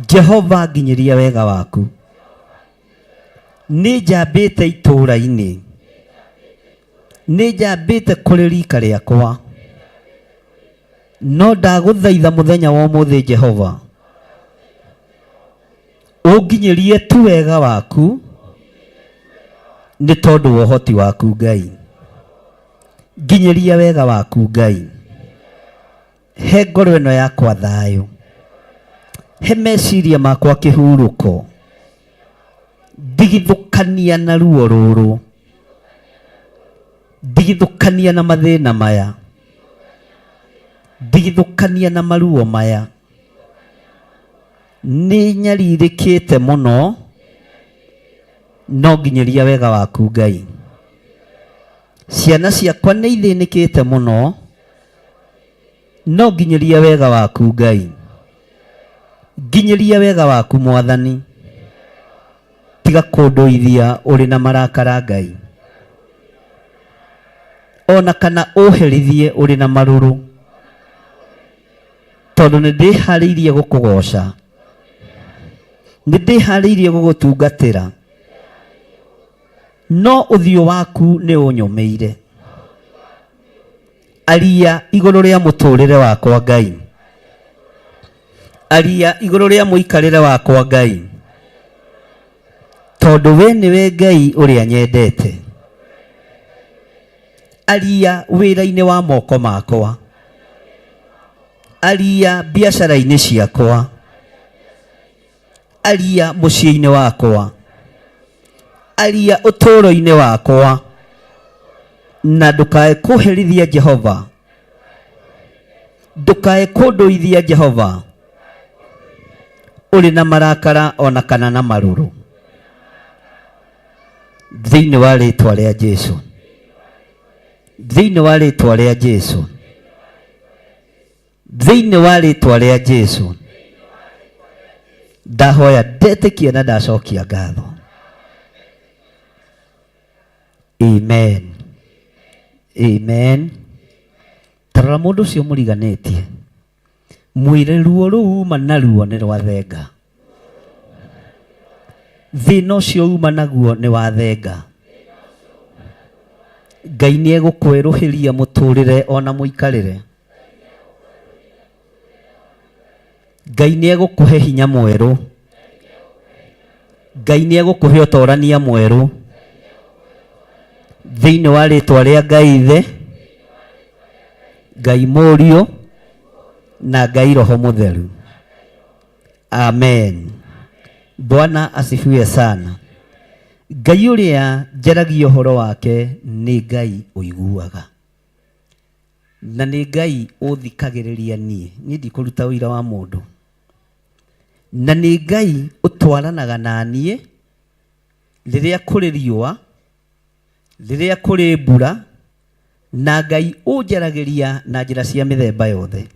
Speaker 2: Jehova nginyĩria wega waku. Nĩ njambĩte itũũra-inĩ, nĩ njambĩte kũrĩ rika rĩakwa, no ndagũthaitha mũthenya wa ũmũthĩ Jehova, ũnginyĩrie tu wega waku, nĩ tondũ wa ũhoti waku Ngai. Nginyĩria wega waku Ngai, he ngoro ĩno yakwa thayũ, he meciria makwa kĩhurũko, ndigithũkania na ruo rũrũ, ndigithũkania na mathĩna maya, ndigithũkania na maruo maya. Nĩ nyarirĩkĩte mũno, no nginyĩria wega waku Ngai. Ciana ciakwa nĩ ithĩnĩkĩte mũno, no nginyĩria wega waku Ngai. Nginyĩria wega waku Mwathani, tiga kũndũithia ũrĩ na marakara Ngai, ona kana ũherithie ũrĩ na marũrũ, tondũ nĩ ndĩharĩirie gũkũgoca, nĩ ndĩharĩirie gũgũtungatĩra, no ũthiũ waku nĩ ũnyũmĩire. Aria igũrũ rĩa mũtũrĩre wakwa Ngai, aria igũrũ rĩa mũikarĩre wakwa Ngai, tondũ we nĩwe Ngai ũrĩa nyendete. Aria wĩra-inĩ wa moko makwa, aria biacara-inĩ ciakwa, aria mũciĩ-inĩ wakwa, aria ũtũũro-inĩ wakwa, na ndũkae kũherithia Jehova, ndukae kunduithia Jehova uri na marakara ona kana na maruru thiini wa ritwa ria Jesu, thiini wa ritwa ria Jesu, thiini wa ritwa ria Jesu. Ndahoya ndetikia na ndacokia ngatho. Amen, amen. Tarora mundu ucio muriganitie, mwire ruo ruu uma naruo ni rwa thenga, thina ucio uma naguo ni wa thenga. Ngai ni egukweruhiria muturire ona muikarire. Ngai ni egukuhe hinya mweru, Ngai ni egukuhe utorania mweru thiini wa ritwa ria Ngai Ithe, Ngai Murio na Ngai Roho Mutheru. Amen. Bwana asifiwe sana. Ngai uria njaragia uhoro wake ni Ngai uiguaga, na ni Ngai uthikagiriria nie ndikuruta wira wa mundu, na ni Ngai utwaranaga na nie riria kuri riua, riria kuri mbura, na Ngai unjaragiria na njira cia mithemba yothe.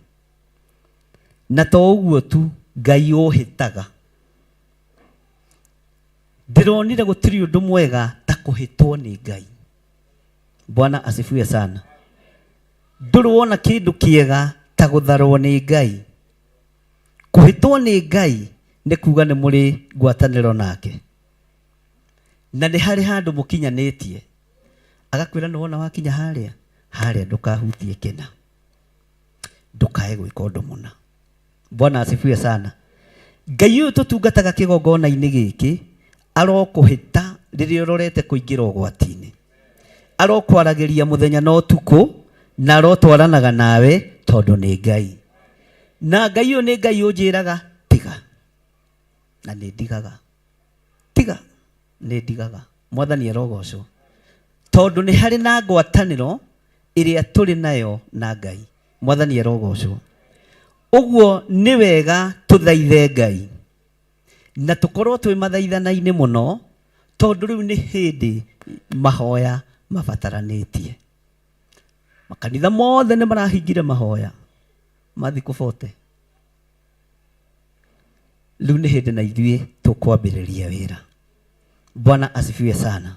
Speaker 2: Na to uguo tu, Ngai uhitaga. Ndironire gutiri undu mwega ta kuhitwo ni Ngai. Bwana asifiwe sana. Ndurwona kindu kiega ta gutharwo ni Ngai. Kuhitwo ni Ngai ni kuga ni muri ngwataniro nake, na ni hari handu mukinyanitie, agakwira nona wakinya haria ndukahutie kina, ndukae gwika undu muna. Bwana asifiwe sana. Ngai uyu tutungataga kigongona-ini giki arokuhita riria urorete kuingira ugwati-ini, arokwaragiria muthenya na utuku, na arotwaranaga nawe tondu ni Ngai. Na Ngai uyu ni Ngai unjiraga tiga, na ni ndigaga, tiga ni ndigaga. Mwathani arogocwo, tondu ni hari na ngwataniro iria turi nayo na Ngai. Mwathani arogocwo. Uguo ni wega tuthaithe Ngai, na tukorwo twi mathaithana-ini muno, tondu riu ni hindi mahoya mabataranitie. Makanitha mothe ni marahingire mahoya mathiku 40. Riu ni hindi na ithuĩ tukwambĩrĩria wĩra. Bwana asifiwe sana.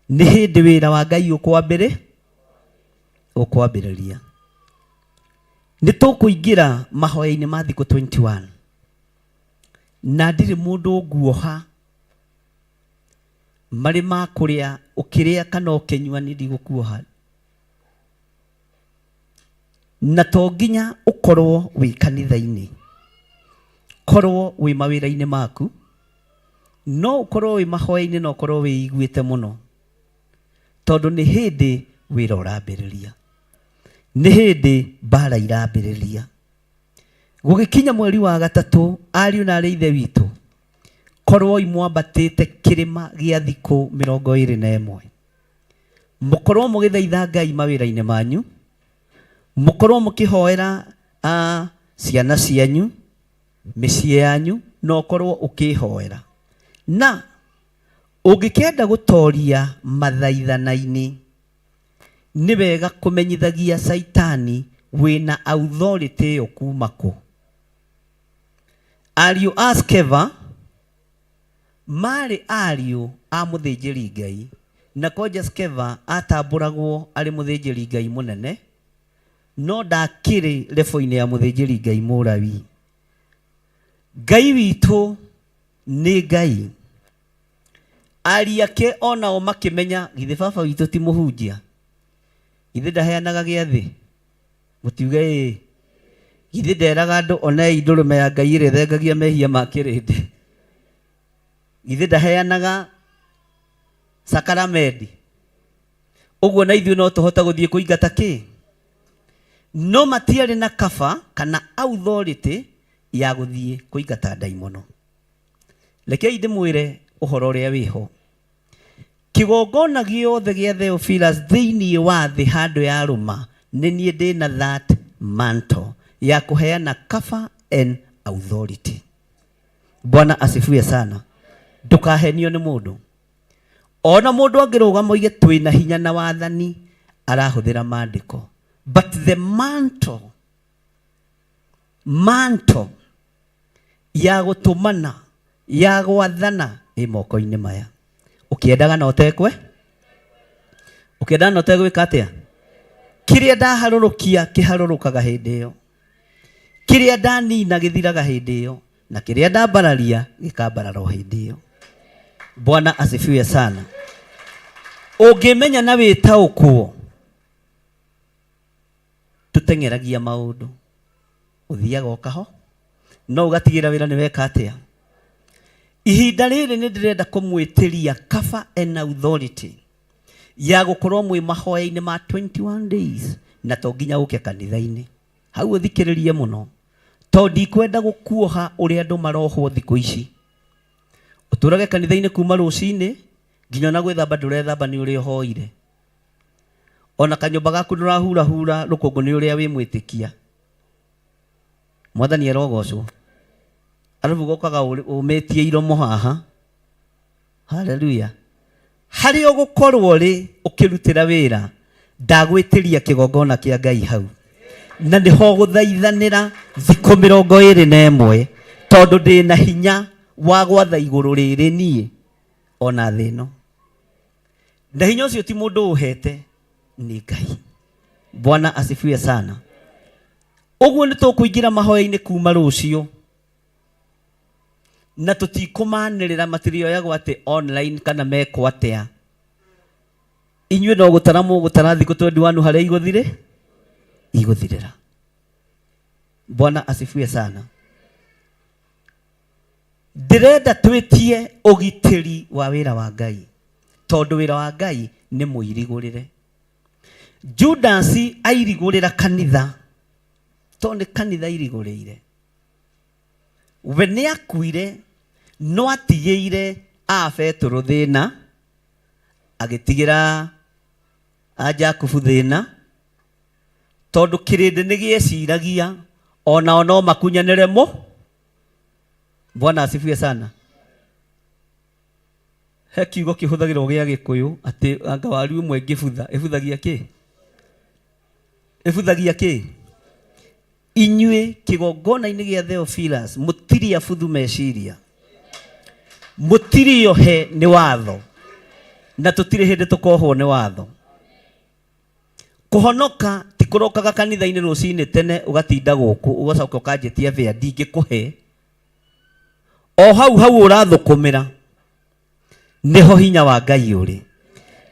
Speaker 2: Ni hindi wĩra wa Ngai ukwambĩrĩria. Ni tukuingira mahoya-ini ma thiku 21, na ndiri mundu nguoha mari ma kuria ukiria kana ukinyua ni ndigukuoha, na to nginya ukorwo wi kanitha-ini, korwo wi mawira-ini maku, no ukorwo wi mahoya-ini, no ukorwo wi iguite muno, tondu ni hindi wira urambiriria, ni hindi mbara irambiriria. Gugikinya mweri wa gatatu, ariu na ari ithe witu, korwo imwambatite kirima gia thiku 21, mukorwo mugithaitha Ngai mawira-ini manyu, mukorwo mukihoera ciana cianyu, micii yanyu, no korwo ukihoera. Na ungikenda gutoria mathaithana-ini, ni wega kumenyithagia Saitani wina authority yo kuma ku. Ariu a Skeva mari ariu a muthinjiri Ngai, na koja Skeva atamburagwo ari muthinjiri Ngai munene, no ndakiri level-ini ya muthinjiri Ngai Murawi. Ngai witu ni Ngai, ari ake onao makimenya githe baba witu ti muhunjia, githe ndaheanaga giathi, mutiuge githe nderaga andu onei ndurume ya Ngai ire thengagia mehia makirinde, githe ndaheanaga sakaramedi. Uguo na ithuĩ no tuhota guthie kuingata ki, no matiari na kaba kana authority ya guthie kuingata ndaimono. Rekei ndimwire uhoro uria wiho, kigongona giothe gia Theophilus thiini wa thi handu ya ruma, ni nie ndina that mantle ya kuheana cover and authority. Bwana asifiwe sana. Ndukahenio ni mundu. Ona mundu angirugama oige twina hinya na wathani arahuthira maandiko. But the mantle ya gutumana ya gwathana ĩ moko-inĩ maya. Ukiendaga na utekwe? Ukiendaga na utekwe katia? Kiria ndaharurukia kiharurukaga hindi iyo. Kiria ndanina githiraga hindi iyo, na kiria ndambararia gikambararo hindi iyo. Bwana asifiwe sana. Ungimenya na witaukwo tutengeragia maundu, uthiaga okaho no ugatigira wira ni weka atia. Ihinda riri ni ndirenda kumwitiria cover and authority ya gukorwo mwi mahoya-ini ma 21 days na to nginya uke kanitha-ini. Hau uthikiririe muno to ndikwenda gukuoha uri andu marohwo thiku ici. Uturage kanitha-ini kuma rucini nginya na gwithamba ndurethamba ni uri hoire. Ona kanyumba gaku ndurahura hura rukungu ni uria wi mwitikia. Mwathani arogocwo. Arabu gokaga umetie iromo haha. Hallelujah. Hari ugukorwo ri ukirutira wira ndagwitiria kigongona kia Ngai hau. Na niho guthaithanira thikũ 21 tondu ndina hinya wa gwatha iguru riri nie ona thino. Na hinya ucio ti mundu uhete ni Ngai. Bwana asifiwe sana. Uguo ni tukuingira mahoya-ini kuma rucio. Na tutikumanirira matirio ya gwate online kana meko atia. Inywe no gutara mugutara thiku 21 haria iguthirira. Bwana asifiwe sana. Ndirenda twitie ugitiri wa wira wa Ngai tondu wira wa Ngai ni muirigurire. Judas airigurira kanitha tondu kanitha irigurire. We ni akuire no atigeire Petro thina agitigira Jakubu thina tondu kirinde ni gieciragia ona no makunyanire mo. Bwana asifiwe sana. He kiugo kihuthagirwo gia Gikuyu ati anga wari umwe ngibutha ibuthagia ki? Ibuthagia ki? Inywe kigongona-ini gia Theophilus mutiri abuthu meciria. Mutiri ohe ni watho. Na tutiri hindi tukohwo ni watho. Kuhonoka tikurokaga kanitha-ini rucini tene ugatinda guku ugacoka ukanjetia via ndingikuhe. O hau urathukumira niho hinya wa Ngai uri,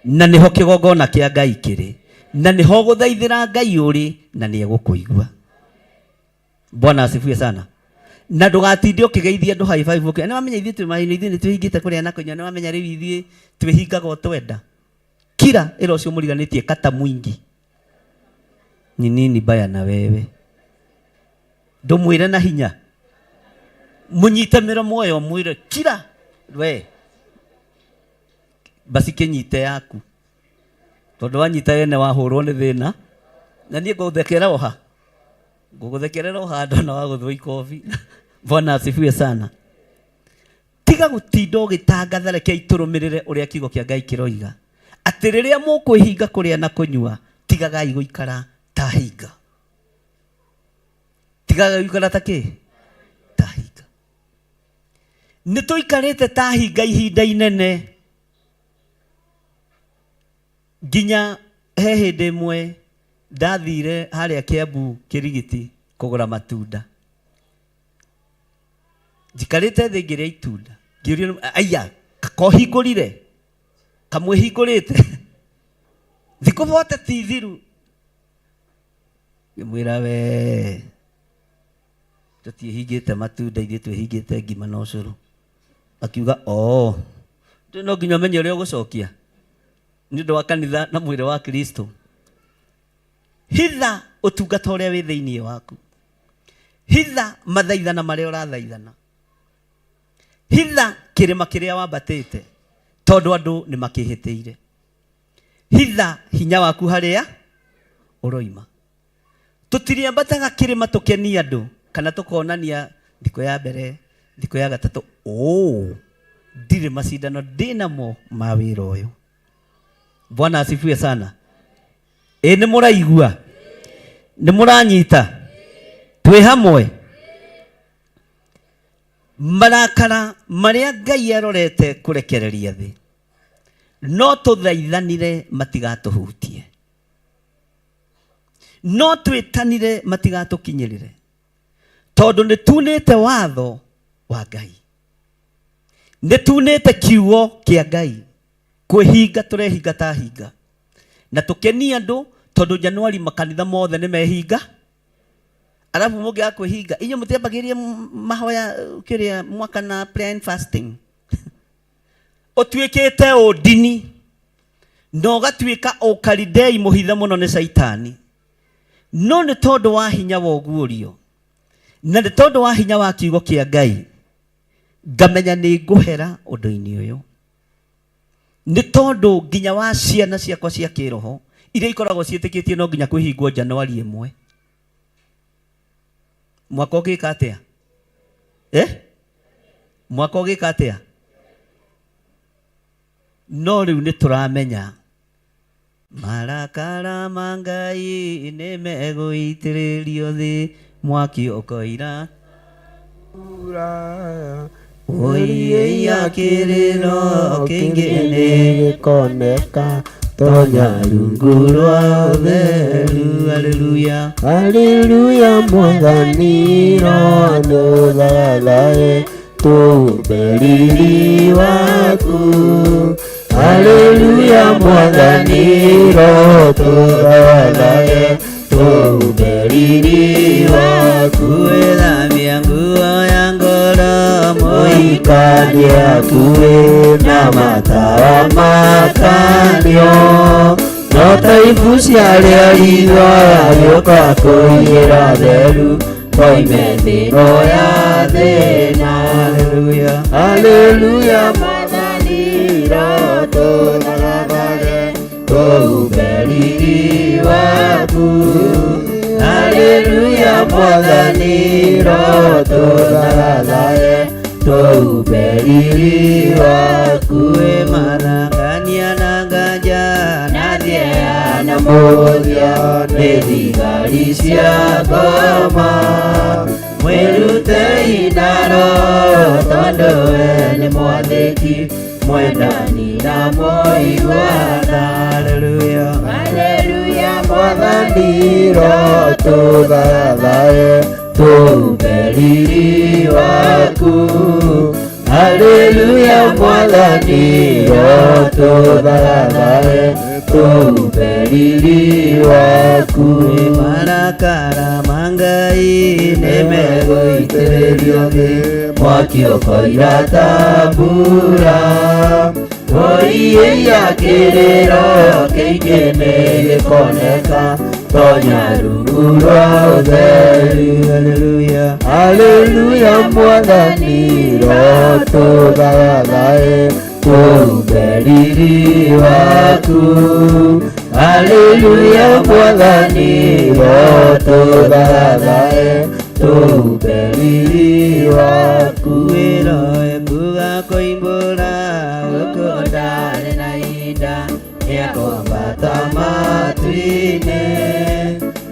Speaker 2: na niho kigongona kia Ngai kiri, na niho guthaithira Ngai uri, na ni egukuigua. Bwana asifiwe sana. Na ndugatinde ukigeithia andu high five uke. Na wamenya ithuĩ twĩhingĩte kũrĩa na kũnyua, na wamenya rĩu ithuĩ twĩhingaga o twenda. Kira ĩra ũcio mũriganĩtie kata mwingi. Ni nini baya na wewe. Ndũmwĩre na hinya. Munyite mĩromo ĩyo mwĩre kira we. Basi kĩnyite yaku. Tondũ wanyita yene wahũrwo nĩ thĩna. Na niĩ ngũthekera oha. Nguguthekerera uhando na waguthwo ikofi. Bwana asifiwe sana. Tiga gutinda ugitangatha reke iturumirire uria kiugo kia Ngai kiroiga. Ati riria mukwihinga kuria na kunyua tigagai guikara ta hinga. Tigagai guikara ta ki? Ta hinga. Nituikarite ta hinga ihinda inene. Ginya he hindi imwe ndathire haria Kiambu Kirigiti kugura matunda. Jikarite thi ngiria itunda. Ngiurio aya kohingurire. Kamwe hingurite. Thiku vote ti thiru. Ngimwira we. Tutihingite matunda ithuĩ twĩhingĩte ngima na ũcũrũ. Akiuga no nginya menye ũrĩa ũgũcokia nĩ ũndũ wa kanitha na mwĩrĩ wa Kristo. Hitha utungata uria wi thiini waku. Hitha mathaithana maria urathaithana. Hitha kirima kiria wambatite tondu andu ni makihitiire. Hitha hinya waku haria uroima. tutiriambataga kirima tukenia andu kana tukonania thiko ya mbere thiko ya gatatu ndire macindano ndinamo ma wira uyu. Bwana asifiwe sana. Ni muraigua, ni muranyita, twi hamwe. Marakara maria Ngai arorete kurekereria thi no tuthaithanire matigatuhutie, no twitanire matigatukinyirire, tondu ni tunite watho wa Ngai, ni tunite kiugo kia Ngai. Kwihinga turehinga ta hinga na tukenia andu, tondu Januari makanitha mothe ni mehinga. Alafu mungi akwihinga inyo mutiambagirie mahoya kiria mwaka na prayer and fasting otwikite odini no gatwika o kalidei muhitha muno ni Saitani. No ni tondu wa hinya wa guorio na ni tondu wa hinya wa kiugo kia Ngai ngamenya ni nguhera undu-ini uyu. Ni tondu nginya wa ciana ciakwa cia kiroho iria ikoragwo cietikitie no nginya kwihingwo Januari 1 mwaka ugika atia mwaka ugika atia. No riu ni turamenya marakara ma Ngai ni meguitiririo thi mwaki ukoira oiye ya kiriro kingine gikoneka tonya rungu rwa utheru. Haleluya haleluya mwathani roho thalae tuberiri waku. Haleluya mwathani roho thalae tuberiri waku. Ethamia nguo ya ngoro muikanie akuwe na matawa makanio no taibu ciaria ritho agioka kuiyira theru koime thino ya thina. Haleluya haleluya mwathani roho tuthalae tuberiri waku. Haleluya mwathani roho tuthalae tuberiri waku. Marangania na nganja na thiea na muthia ni thigari cia ngoma mwirute inaro tondu we ni mwathĩki mwendani na mũiguana. Haleluya haleluya mwathani roho tuthalae tuberiri waku. Haleluya mwathani roho tuthalae tuberiri waku. Marakara ma Ngai ni meguitiririo thi mwaki ukoira ta mbura oiye ya kiriro kingine gikoneka tonya rungu rwa utheru. Haleluya haleluya mwathani roho tuthalae tuberiri waku. Haleluya mwathani roho tuthalae tuberiri waku. Roho kuga koimbura ukundane na ida niakwambata matu-ini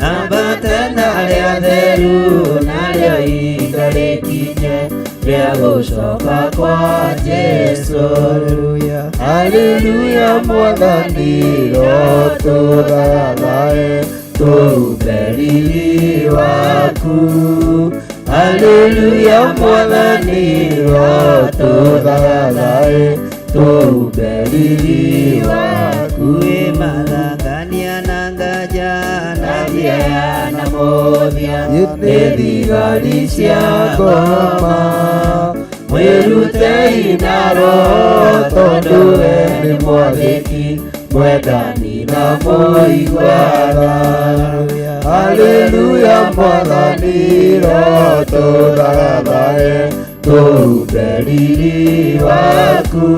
Speaker 2: ambate naria theru nario ihinda rikinye ria gucoka kwa Jesu. Haleluya haleluya mwathani roho tuthalae tuberiri waku. Haleluya mwathani roho tuthalae tuberiri waku. Marangania na nganja na thiea na muthia ni thigari cia ngoma mwirute inaro tondu we ni mwathĩki mwendani na mũiguana. Haleluya mwathani roho tuthalae tuberiri waku.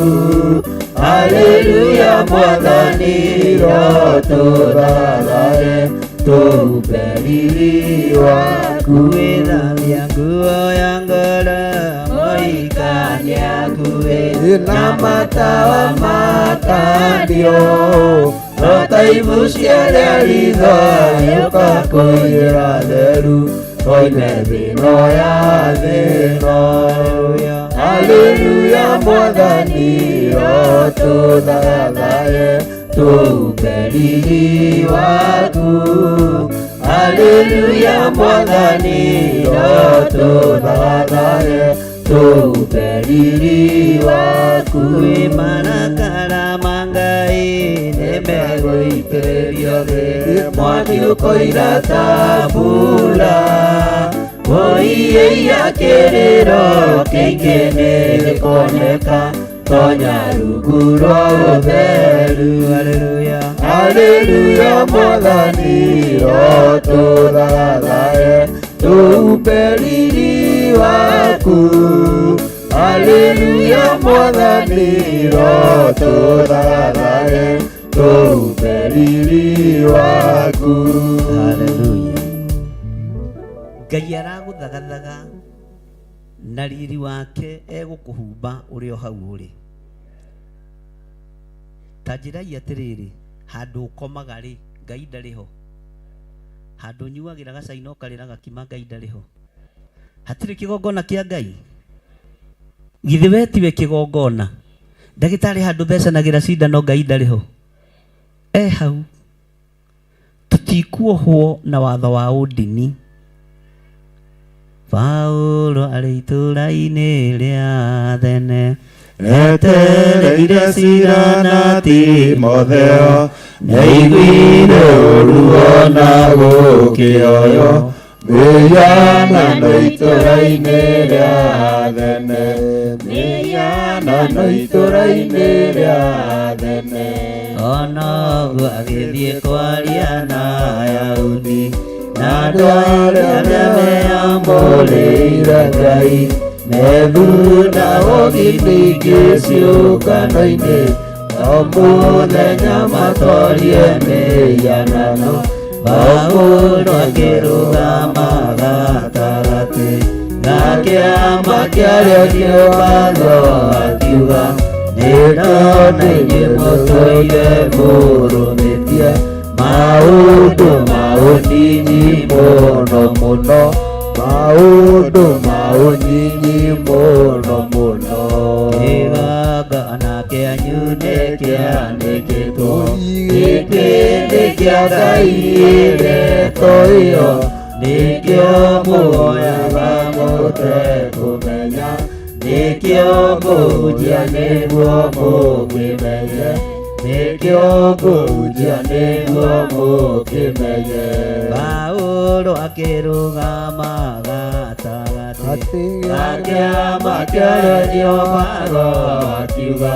Speaker 2: Haleluya mwathani roho tuthalae tupe riri waku. Gwĩthambia nguo ya ngoro mũhikania nguĩ na matawa makanio, rota imuciaria ritho yuka kũiyĩra theru oine thĩno ya thĩno. Haleluya Mwathani rotũthathaye tupe riri waku. Haleluya Mwathani rotũthathaye tupe riri waku. Marakara ma Ngai nĩmegũitĩrĩrio thĩ, mwaki ũkoira ta mbura, ũiĩia kĩrĩro kĩingĩ nĩgĩkoneka tonya rungu rwa ũtheru. Haleluya, haleluya Mwathani rotũthathaye tupe riri waku. Haleluya Mwathani rotũthathaye tupe riri waku. Haleluya. Ngai aragũthagathaga na riri wake egũkũhumba ũrĩ o hau ũrĩ. Ta njĩrai atĩrĩrĩ, handũ ũkomaga rĩ, Ngai ndarĩ ho. Handũ ũnyuagĩra gacai na ũkarĩra gakima, Ngai ndarĩ ho. Hatirĩ kĩgongona kĩa Ngai. Githĩ we tiwe kĩgongona? Ndagĩtarĩ handũ thecanagĩra cindano, Ngai ndarĩ ho. Hau tũtikuohwo na watho wa ũndini. Paulo arĩ itũũra-inĩ rĩa Athene, etereire cira na Timotheo, nĩaiguire ũru ona gũkĩoywo, mĩhianano itũũra-inĩ rĩa Athene, mĩhianano itũũra-inĩ rĩa Athene. Ona ũguo agĩthiĩ kwaria na Ayahudi na andũ arĩa meamũrĩire Ngai, methundaga gĩthingĩ ciũngano-inĩ, o mũthenya matorie mĩhianano. Paulo akĩrũgama gatagatĩ ga kĩama kĩarĩa kĩohagwo akiuga, nĩndona inyuĩ mũtũire mũrũmĩtie maũndũ ma ũnyinyi mũno mũno, maũndũ ma ũnyinyi mũno mũno. Kĩgongona kĩanyu nĩkĩanĩkĩtwo, gĩkĩ nĩ kĩa Ngai rĩtwa ĩyo, nĩkĩo mũoyaga mũtekũmenya, nĩkĩo mũhunjia nĩguo mũkĩmenye, nĩkĩo mũhunjia nĩguo mũkĩmenye. Paulo akĩrũgama gatagatĩ ga kĩama kĩarĩa kĩohagwo akiuga,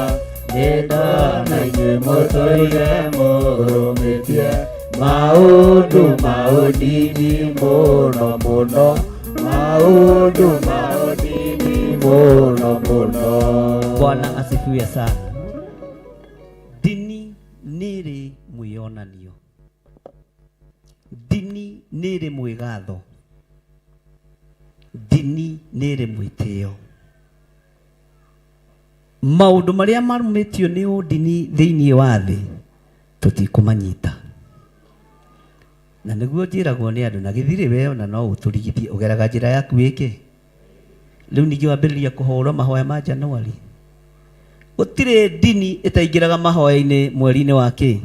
Speaker 2: nĩndona inyuĩ mũtũire mũrũmĩtie maũndũ ma ũndini mũno mũno, maũndũ ma ũndini mũno mũno. Bwana asifiwe sana. Dini nĩrĩ mwĩonanio, dini nĩrĩ mwĩgatho, dini nĩrĩ mwĩtĩo. Maũndũ marĩa marumĩtio nĩ ũndini thĩinĩ wa thĩ tũtikũmanyita, na nĩguo njĩragwo nĩ andũ, na gĩthirĩ we ona no ũtũrigithie ũgeraga njĩra yaku wĩke. Rĩu ningĩ wambĩrĩria kũhũra mahoya ma Januari. Gũtirĩ dini ĩtaingĩraga mahoya-inĩ mweri-inĩ wa kĩ.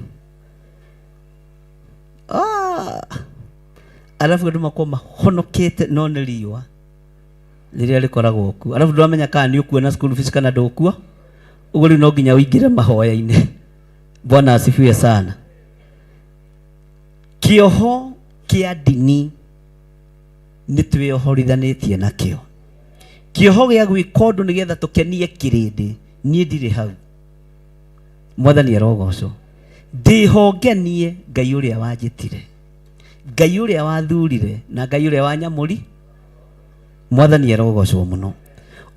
Speaker 2: Alafu andũ makorwo mahonokete no nĩ riũa rĩrĩa rĩkoragwo kuo. Alafu ndũramenya kana nĩ ũkuona school fees kana ndũkua. Ũguo rĩu no nginya ũingĩre mahoya-inĩ. Bwana asifiwe sana. Kĩoho kĩa dini nĩ twĩohorithanĩtie nakĩo. Kĩoho gĩa gwĩka ũndũ nĩgetha tũkenie kĩrĩndĩ, niĩ ndirĩ hau. Mwathani arogocwo. Ndĩhongenie Ngai ũrĩa wanjĩtire, Ngai ũrĩa wathurire na Ngai ũrĩa wanyamũri. Mwathani arogocwo mũno.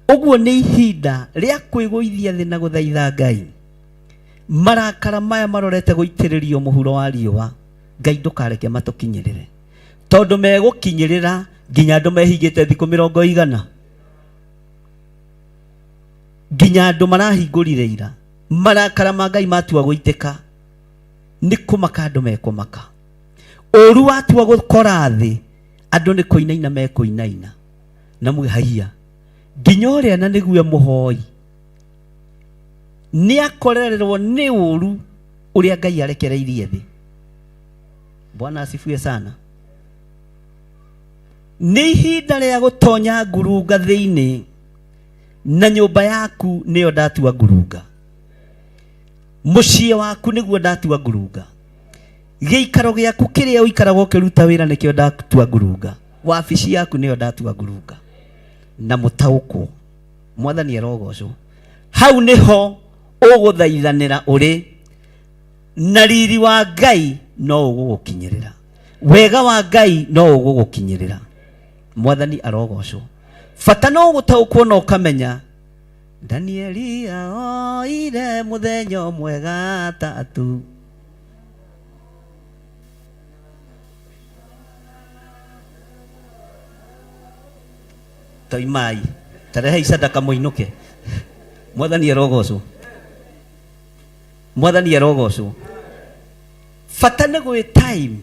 Speaker 2: Ũguo nĩ ihinda rĩa kwĩgũithia thĩ na gũthaitha Ngai. Marakara maya marorete gũitĩrĩrio mũhuro wa riũa Ngai ndukareke matukinyirire tondu megukinyirira nginya andu mehingite thiku 100 nginya andu marahingurire ira marakara ma Ngai matua guiteka ni kumaka andu mekumaka oru watua gukora thi andu ni kuinaina mekuinaina na mwihaia nginya uria na niguo muhoi ni akorererwo ni uru uria Ngai arekereirie thi. Bwana asifiwe sana. Ni ihinda ria gutonya ngurunga thiini na nyumba yaku niyo ndatua ngurunga, muciĩ waku niguo ndatua ngurunga, giikaro giaku kiria uikaraga ukiruta wira nikio ndatua ngurunga, wabici yaku niyo ndatua ngurunga na mutaukwo. Mwathani arogocwo. Hau niho uguthaithanira uri na riri wa Ngai no ugukinyirira, wega wa Ngai no ugukinyirira. Mwathani arogocwo. Fata no gutaukwo no kamenya Danieli oire muthenya mwega tatu. Toimai tarehe isadaka muinuke. Mwathani arogocwo. Mwathani arogocwo. Fata nĩ gwĩ time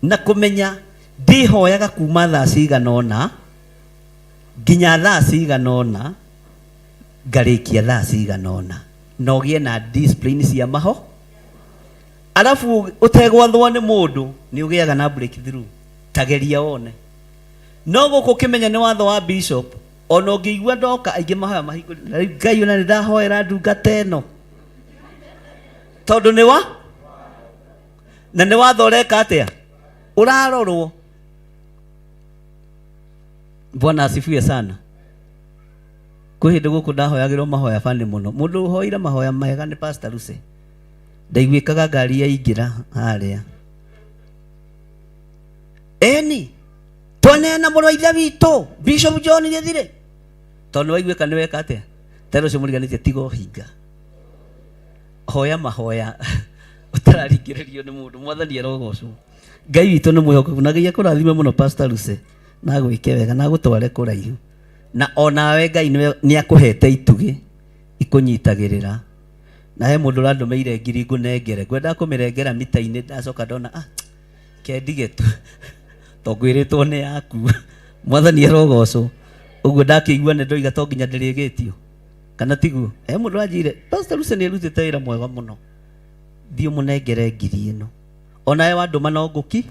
Speaker 2: na kumenya ndihoyaga kuma thaa cigana ũna nginya thaa cigana ũna ngarikia thaa cigana ũna, no gĩe na discipline cia maho, alafu utegwathwo nĩ mũndũ nĩ ũgĩaga na breakthrough. Tageria one no gũkũ kĩmenya nĩ watho wa bishop, ona ũngĩigua ndoka aingĩ mahoya mahingũrĩre Ngai ona nĩ ndahoera ndungata ĩno tondũ nĩ wa na nĩ watho ũreka atĩa ũrarorwo. Bwana asifiwe sana. Kwĩ hĩndĩ gũkũ ndahoyagĩrwo mahoya bani mũno, mũndũ ũhoire mahoya mega nĩ Pastor Lucy, ndaiguĩkaga ngari yaingĩra harĩa eni twaneana mũrũ wa ithe witũ Bishop John Gĩthire, tondũ waiguĩka nĩ weka atĩa tero ũcio mũriganĩtie tiga ũhinga hoya mahoya utararingĩrĩrio nĩ mũndũ. Mwathani arogocwo. Ngai witũ nĩ mwĩhokeku na Ngai akũrathime mũno Pastor Lucy na gwĩke wega na gũtware kũraihu, na onawe Ngai nĩ akũhete itugĩ ikũnyitagĩrĩra. Na he mũndũ ũrandũmĩire ngiri ngũnengere, ngwenda kũmĩrengera mita-inĩ, ndacoka ndona kendige tu tongwĩrĩtwo nĩ yaku. Mwathani arogocwo. Ũguo ndakĩigua nĩ ndoiga to nginya ndĩrĩgĩtio kana tiguo. He mũndũ anjire Pastor Lucy nĩ arutĩte wĩra mwega mũno, thiĩ mũnengere ngiri ĩno, onawe wandũma no ngũki.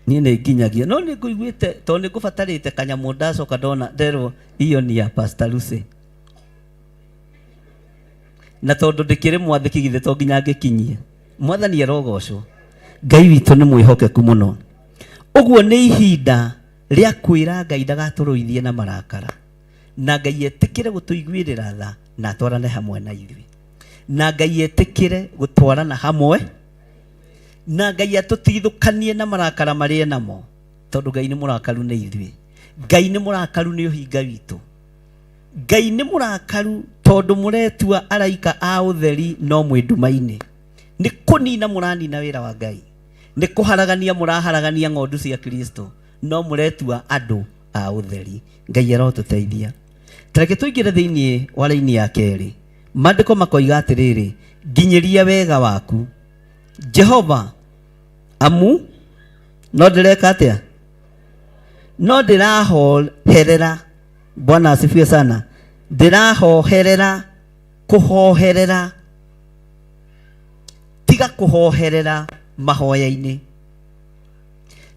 Speaker 2: Niĩ nĩ nginyagia no nĩ ngũiguĩte tondũ nĩ ngũbatarĩte kanyamũ, ndacoka ndona nderwo iyo ni ya Pastor Lucy, na tondũ ndĩkĩrĩ mwathĩki githĩ to nginya ngĩkinyie. Mwathani arogocwo. Ngai witũ nĩ mwĩhokeku mũno. Ũguo nĩ ihinda rĩa kwĩra Ngai ndagatũrũithie na marakara, na Ngai etĩkĩre gũtũiguĩrĩra tha na atwarane hamwe na ithuĩ, na Ngai etĩkĩre gũtwarana hamwe, na Ngai atũtigithũkanie na marakara marĩa namo, tondũ Ngai nĩ mũrakaru nĩ ithuĩ. Ngai nĩ mũrakaru nĩ ũhinga witũ. Ngai nĩ mũrakaru tondũ mũretua araika a ũtheri no mwĩ nduma-inĩ. Nĩ kũnina mũranina wĩra wa Ngai, nĩ kũharagania mũraharagania ng'ondu cia Kristo, no mũretua andũ a ũtheri. Ngai arotũteithia. Tareke tũingĩre thĩinĩ wa raini ya kerĩ. Maandĩko makoiga atĩrĩrĩ, nginyĩria wega waku Jehova, amu no ndĩreka atĩa, no ndĩrahoherera. Bwana asifiwe sana. Ndĩrahoherera, kũhoherera, tiga kũhoherera mahoya-inĩ,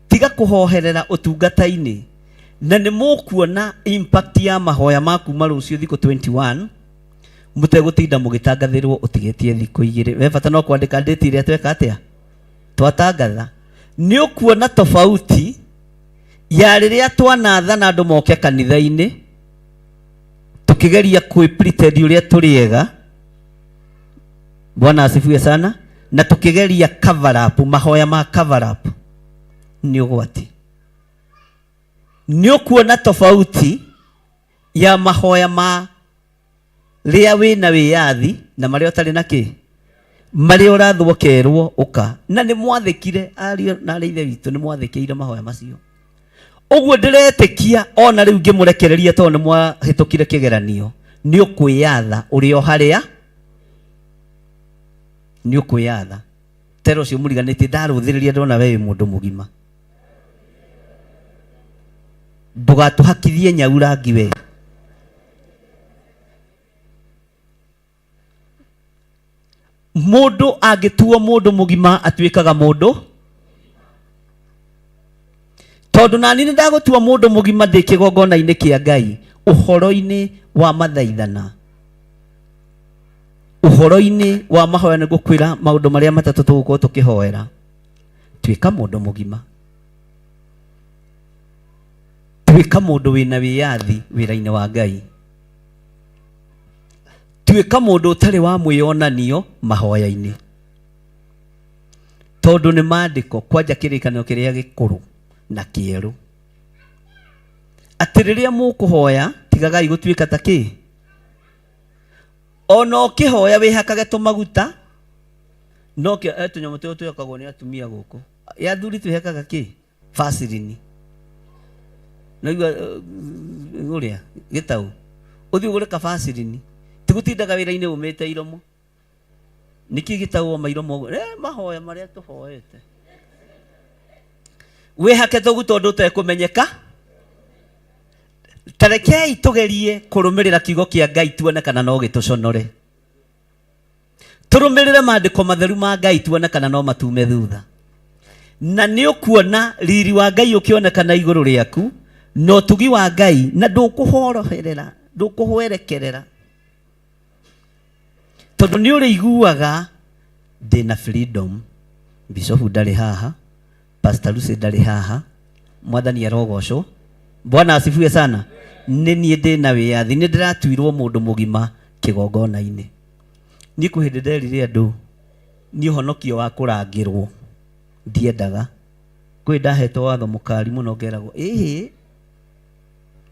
Speaker 2: tiga kũhoherera ũtungata-inĩ. Na nĩ mũkuona impact ya mahoya maku marũcio thikũ 21 mũtegũtinda mũgĩtangathĩrwo ũtigĩtie thikũ 2. We bata no kwandĩka date iria tweka atĩa twatangatha. Nĩ ũkuona tofauti ya rĩrĩa twanatha na andũ moke kanitha-inĩ tukigeria kwĩ pretend ũrĩa tũrĩega. Bwana asifiwe sana. Na tukigeria cover up, mahoya ma cover up nĩ ũgwati. Nĩ ũkuona tofauti ya mahoya ma rĩa wĩna wĩyathi na marĩa ũtarĩ na kĩ. marĩ ũrathwo kerwo ũka na nĩ mwathĩkire ariũ na arĩithe witũ nĩ mwathĩkĩire mahoya macio. Ũguo ndĩretĩkia ona rĩu ngĩmũrekereria tondũ nĩ mwahĩtũkire kĩgeranio nĩ ũkwĩyatha ũrĩ o harĩa nĩ ũkwĩyatha. Tero ũcio mũriganĩtie ndarũthĩrĩria ndona we mũndũ mũgima. Ndũgatũhakithie nyau rangi we. Mũndũ angĩtuo mũndũ mũgima atuĩkaga mũndũ, tondũ nani nĩ ndagũtua mũndũ mũgima ndĩ kĩgongona-inĩ kĩa Ngai ũhoro-inĩ wa mathaithana, ũhoro-inĩ wa mahoya nĩ gũkwĩra maũndũ marĩa matatũ tũgũkorwo tũkĩhoera. Tuĩka mũndũ mũgima, tuĩka mũndũ wĩna wĩyathi wĩra-inĩ wa Ngai, tuĩka mũndũ ũtarĩ wa mwĩonanio mahoya-inĩ, tondũ nĩ maandĩko kwanja kĩrĩkanĩro kĩrĩa gĩkũrũ na kĩerũ atĩ rĩrĩa mũkũhoya tigagai gũtuĩka ta kĩ, ona ũkĩhoya wĩhakage tũmaguta, no tũnyamũ tũyũ twĩkagwo nĩ atumia gũkũ, ya athuri twĩhakaga kĩ, vaseline, naigua ũrĩa gĩtaũ, ũthiĩ ũgũre ka vaseline, tigũtindaga wĩra-inĩ umĩte iromo, nĩkĩ gĩtaũ mairomo mahoya marĩa tũhoete, wĩhake tũguta ũndũ ũtekũmenyeka. Tarekei tũgerie kũrũmĩrĩra kiugo kĩa Ngai tuone kana no gĩtũconore, tũrũmĩrĩre maandĩko matheru ma Ngai tuone kana no matume thutha, na nĩ ũkuona riri wa Ngai ũkĩonekana igũrũ rĩaku na ũtugi wa Ngai, na ndũkũhoroherera ndũkũhwerekerera, tondũ nĩ ũrĩiguaga ndĩna freedom. Bishop ndarĩ haha, Pastor Lucy ndarĩ haha, Mwathani arogocwo, Bwana asifiwe sana. Nĩ niĩ ndĩna wĩyathi, nĩ ndĩratuirwo mũndũ mũgima kĩgongona-inĩ. Niĩ kũhĩndĩ nderire andũ niĩ ũhonokio wa kũrangĩrwo ndiendaga, kwĩ ndahetwo watho mũkari mũno ngeragwo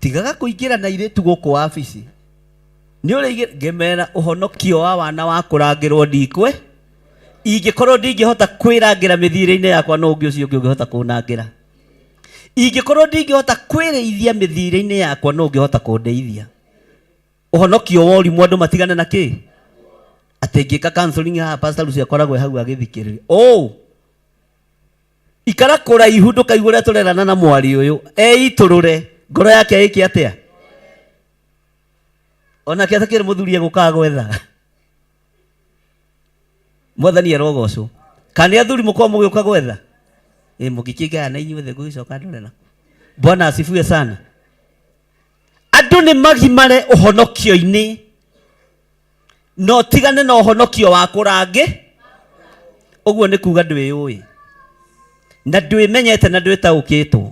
Speaker 2: tigaga kũingĩra na irĩtu gũkũ wabici, nĩ ũrĩ ngemera ũhonokio wa wana wa kũrangĩrwo ndikwe, ingĩkorwo ndingĩhota kwĩrangĩra mĩthiĩre-inĩ yakwa no ũngĩ ũcio ũngĩ ũngĩhota kũnangĩra, ingĩkorwo ndingĩhota kwĩrĩithia mĩthiĩre-inĩ yakwa no ũngĩhota kũndeithia. Ũhonokio wa ũrimũ andũ matigane na kĩ, atĩ ngĩka counseling haha Pastor Lucy akoragwo hau agĩthikĩrĩria ikara kũraihu ndũkaigua ũrĩa tũrerana na mwari ũyũ itũrũre ngoro yake ĩkĩ atĩa, onake atakĩrĩ mũthuri egũkaga gwetha. Mwathani arogocwo. Kana athuri mũkorwo mũgĩũka gwetha mũgĩkĩngaya na inyuothe gũgĩcoka ndorera. Bwana asifiwe sana. Andũ nĩ magimare ũhonokio-inĩ, no tigane na ũhonokio wa kũrangĩ. Ũguo nĩ kuuga ndwĩyũĩ na ndwĩmenyete na ndwĩtaũkĩtwo.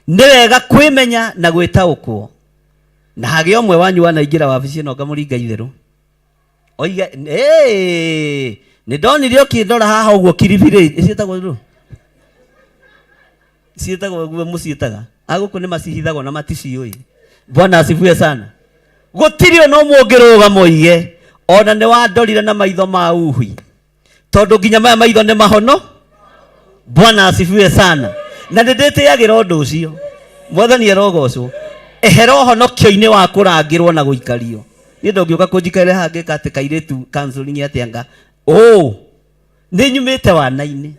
Speaker 2: Nĩ wega kwĩmenya na gwĩtaũkwo, na hagĩ ũmwe wanyu wanaingĩra wabici ĩno ngamũringa itherũ oiga nĩ ndonire ũkĩndora haha ũguo kiribirĩ ciĩtagwo guo mũciĩtaga agũkũ nĩ macihithagwo na maticiũĩ. Bwana asifiwe sana. Gũtirĩ no mũngĩrũga moige ona nĩ wandorire na maitho ma uhui, tondũ nginya maya maitho nĩ mahono. Bwana asifiwe sana. Na ndĩndĩtĩagĩra ũndũ ũcio. Mwathani arogocwo. Ehera ũhonokio-inĩ wa kũrangĩrwo na gũikario. Niĩ ndũngĩũka kũnjikarĩra hangĩka atĩ kairĩtu counseling atĩanga nĩ nyumĩte wana-inĩ.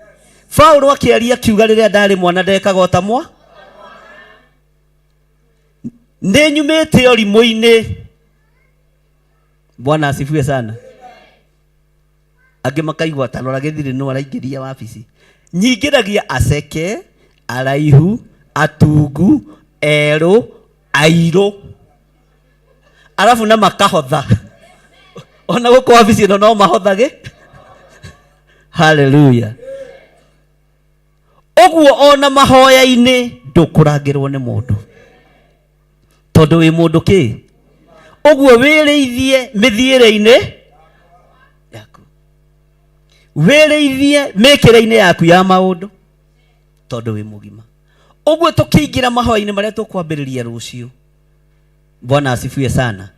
Speaker 2: Paulo akĩaria akiuga rĩrĩa ndarĩ mwana ndekaga ta mwa, nĩ nyumĩte ũrimũ-inĩ. Bwana asifiwe sana. Angĩ makaigua tanora gĩthirĩ no araingĩria wabici, nyingĩragia aceke, araihu, atungu, erũ, airũ, arabu na makahotha. Ona gũkũ wabici ĩno no mahothage. Hallelujah. Ũguo ona mahoya-inĩ ndũkũrangĩrwo nĩ mũndũ, tondũ wĩ mũndũ kĩ. Ũguo wĩrĩithie mĩthiĩre-inĩ yaku, wĩrĩithie mĩkĩre-inĩ yaku ya maũndũ, tondũ wĩ mũgima. Ũguo tũkĩingĩra mahoya-inĩ marĩa tũkwambĩrĩria rũciũ, Bwana asifiwe sana,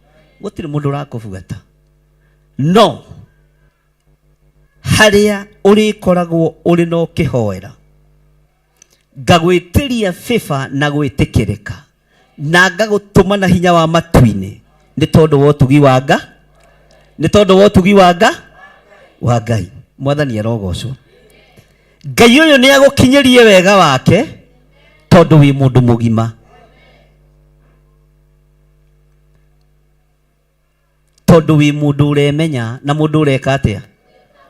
Speaker 2: gũtirĩ mũndũ ũrakũbuata, no haria uri koragwo uri no kihoera ngagwitiria fifa na gwitikirika na ngagutuma na hinya wa matuini ni tondu wa utugi wanga ni tondu wa utugi wanga wa Ngai. Mwathani arogocwo. Ngai uyu ni agukinyirie wega wake tondu wi mundu mugima, tondu wi mundu uremenya na mundu ureka atia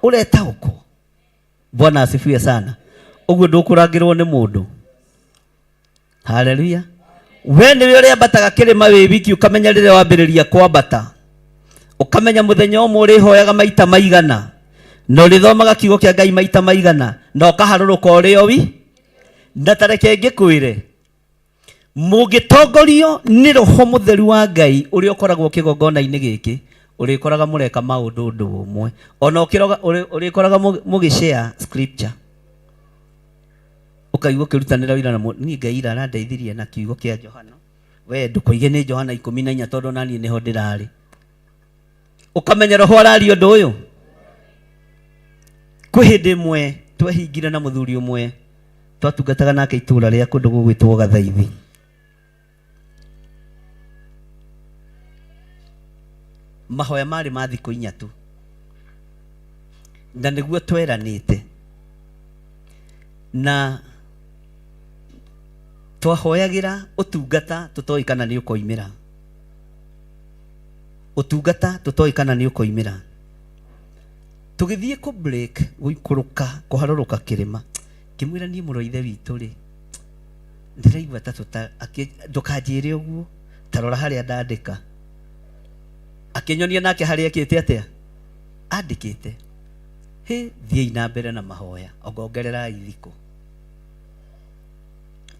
Speaker 2: uretaukwo. Bwana asifiwe sana. Uguo ndukurangirwo ni mundu. Haleluya. We ni uri ambataga kirima wi wiki ukamenya rire wambiriria kwambata, ukamenya muthenya umwe uri hoyaga maita maigana no rithomaga kiugo kia Ngai maita maigana no kaharuruka uri owi na tareke ngikwire mugitongorio ni roho mutheru wa Ngai uri ukoragwo kigongona-ini giki uri koraga mureka maundu undu umwe ona ukiroga uri koraga mugishare scripture ukaigua kirutanira wira na ni Ngai ira arandeithirie na kiugo kia Johana we ndukoige ni Johana 14 tondu nani niho ndirari ukamenya roho arari undu uyu kwi hindi mwe twehingire na muthuri umwe twatungataga nake itura ria kundu gugwitwo Gathaithi. Mahoya mari ma thikũ 4 tu na niguo tweranite na twahoyagira utungata tutoi kana ni ukoimira, utungata tutoi kana ni ukoimira. Tugithie ku break guikuruka kuharuruka kirima kimwira ni muroithe witu ri ndiraigua ta ndukanjire uguo tarora haria ndandika akinyonia nake haria kite atia andikite thiei na mbere na mahoya ongongerera ithiko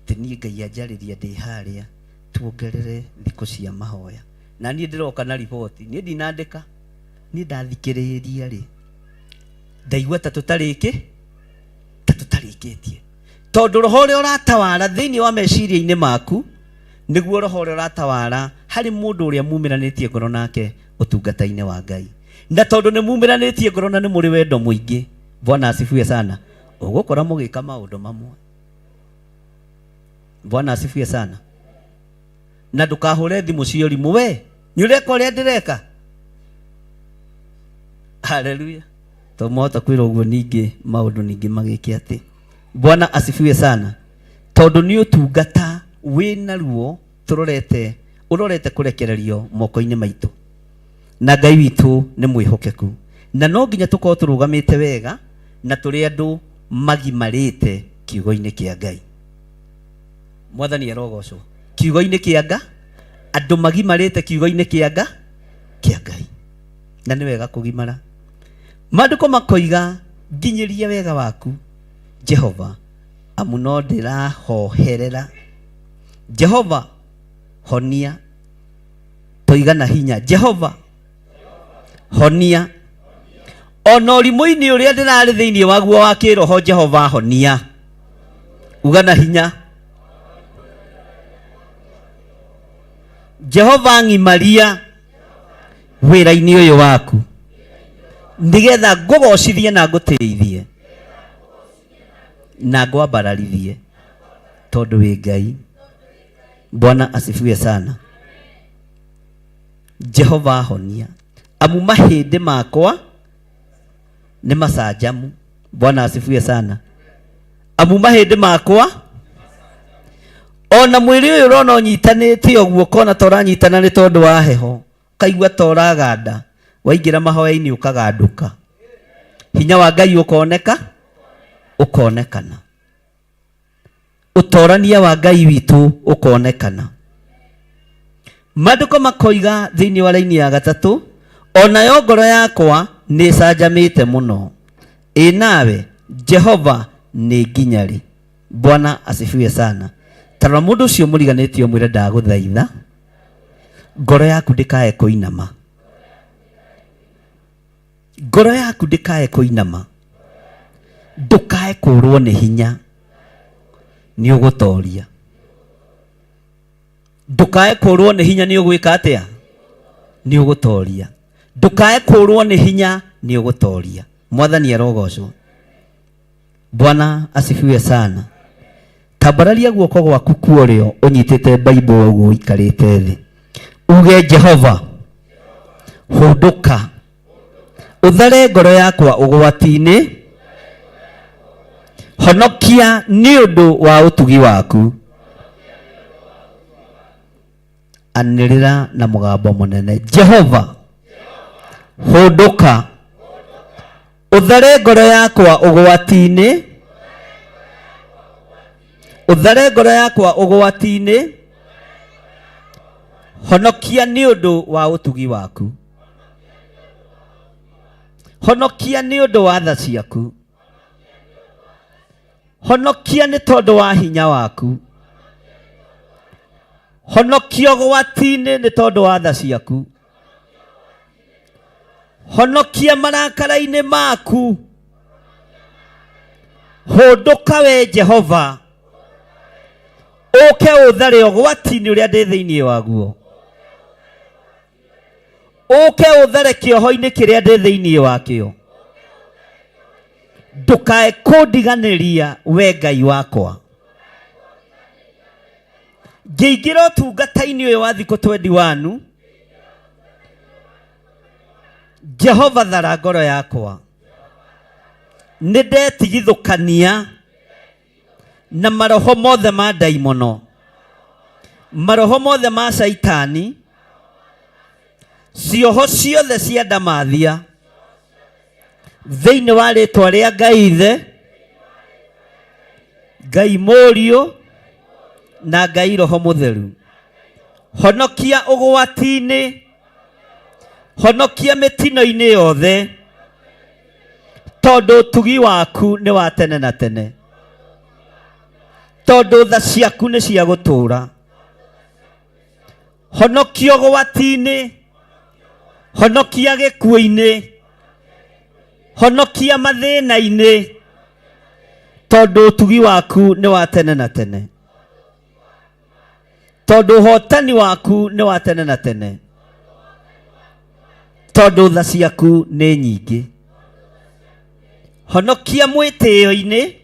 Speaker 2: tini Ngai anjariria ndi haria tuongerere thiko cia mahoya na nie ndiroka na ripoti nie ndinandika nie ndathikiriria ri ndaigua ta tutarikitie tondu roho uria uratawara thiini wa meciria-ini maku niguo roho uria uratawara hari mundu uria mumiranitie ngoro nake utungata-ini wa Ngai na tondu ni mumiranitie ngoro na ni muri wendo muingi. Bwana asifiwe sana. Ugukora mugika maundu mamwe. Bwana asifiwe sana. Na ndukahure thimu cio rimu we nyureka uria ndireka. Haleluya. Tomota kwira uguo ningi maundu ningi magiki ati. Bwana asifiwe sana. Tondu ni utungata wina ruo turorete urorete kurekererio moko-ini maitu na Ngai witu ni mwihokeku na no nginya tukorwo turugamite wega na turi andu magimarite kiugo-ini kia Ngai. Mwathani arogocwo. Kiugo-ini kia Ngai andu magimarite kiugo-ini kia Ngai na ni wega kugimara. Maandiko makoiga nginyiria wega waku Jehova amu no ndirahoherera. Jehova honia toiga na hinya. Jehova honia ona urimu-ini uria ndirari thiini waguo wa kiroho. Jehova honia uga na hinya. Jehova ngimaria wira-ini uyu waku ndigetha ngugocithie na ngutithie na ngwambararithie tondu wi Ngai. Bwana asifiwe sana. Jehova honia amu mahindi makwa ni macanjamu. Bwana asifiwe sana. Amu mahindi makwa ona mwiri uyu urona unyitanite uguo kona toranyitana ni tondu wa heho kaigua toraganda waingira mahoya-ini ukaganduka hinya wa Ngai ukonekana utorania wa Ngai witu ukonekana. Maandiko makoiga thiini wa laini ya 3 ona yo ngoro yakwa ni canjamite muno nawe Jehova ni nginyari. Bwana asifiwe sana. Tarora mundu ucio muriganitio mwire ndaguthaitha ngoro yaku ndikae kuinama. Ngoro yaku ndikae kuinama. Ndukae kurwo ni hinya ni ugutoria. Ndukae kurwo ni hinya ni ugwika atia ni ugutoria. Ndukae kurwo ni hinya ni ugutoria. Mwathani arogocwo. Bwana asifiwe sana. Tambararia guoko gwaku kuorio unyitite Bible uguo ikarite thi. Uge Jehova, hunduka uthare ngoro yakwa ugwati-ini, honokia ni undu wa utugi waku. Anĩrĩra na mũgambo mũnene. Jehova, hunduka uthare ngoro yakwa ugwati-ini, uthare ngoro yakwa ugwati-ini, honokia ni undu wa utugi waku. Honokia ni undu wa tha ciaku. Honokia ni tondu wa hinya waku. Honokia ugwati-ini ni tondu wa tha ciaku. Honokia marakara-ini maku. Hunduka we Jehova, uke uthare ugwati-ini uria ndi thiini waguo. Uke uthare kioho-ini kiria ndi thiini wakio. Ndukae kundiganiria we Ngai wakwa. Ngĩingĩra ũtungata-inĩ ũyũ wa thikũ 21, Jehova thara ngoro yakwa. Nĩ ndetigithũkania na maroho mothe ma ndaimono, maroho mothe ma Saitani, cioho ciothe cia ndamathia thĩinĩ wa rĩtwa rĩa Ngai Ithe, Ngai Mũriũ na Ngai Roho Mũtheru. Honokia ũgwati-inĩ, honokia mĩtino-inĩ yothe, tondũ ũtugi waku nĩ wa tene na tene, tondũ tha ciaku nĩ cia gũtũũra. Honokia ũgwati-inĩ, honokia gĩkuũ-inĩ, honokia mathĩna-inĩ, tondũ ũtugi waku nĩ wa tene na tene, tondũ ũhotani waku nĩ wa tene na tene, tondũ tha ciaku nĩ nyingĩ. Honokia mwĩtĩo-inĩ,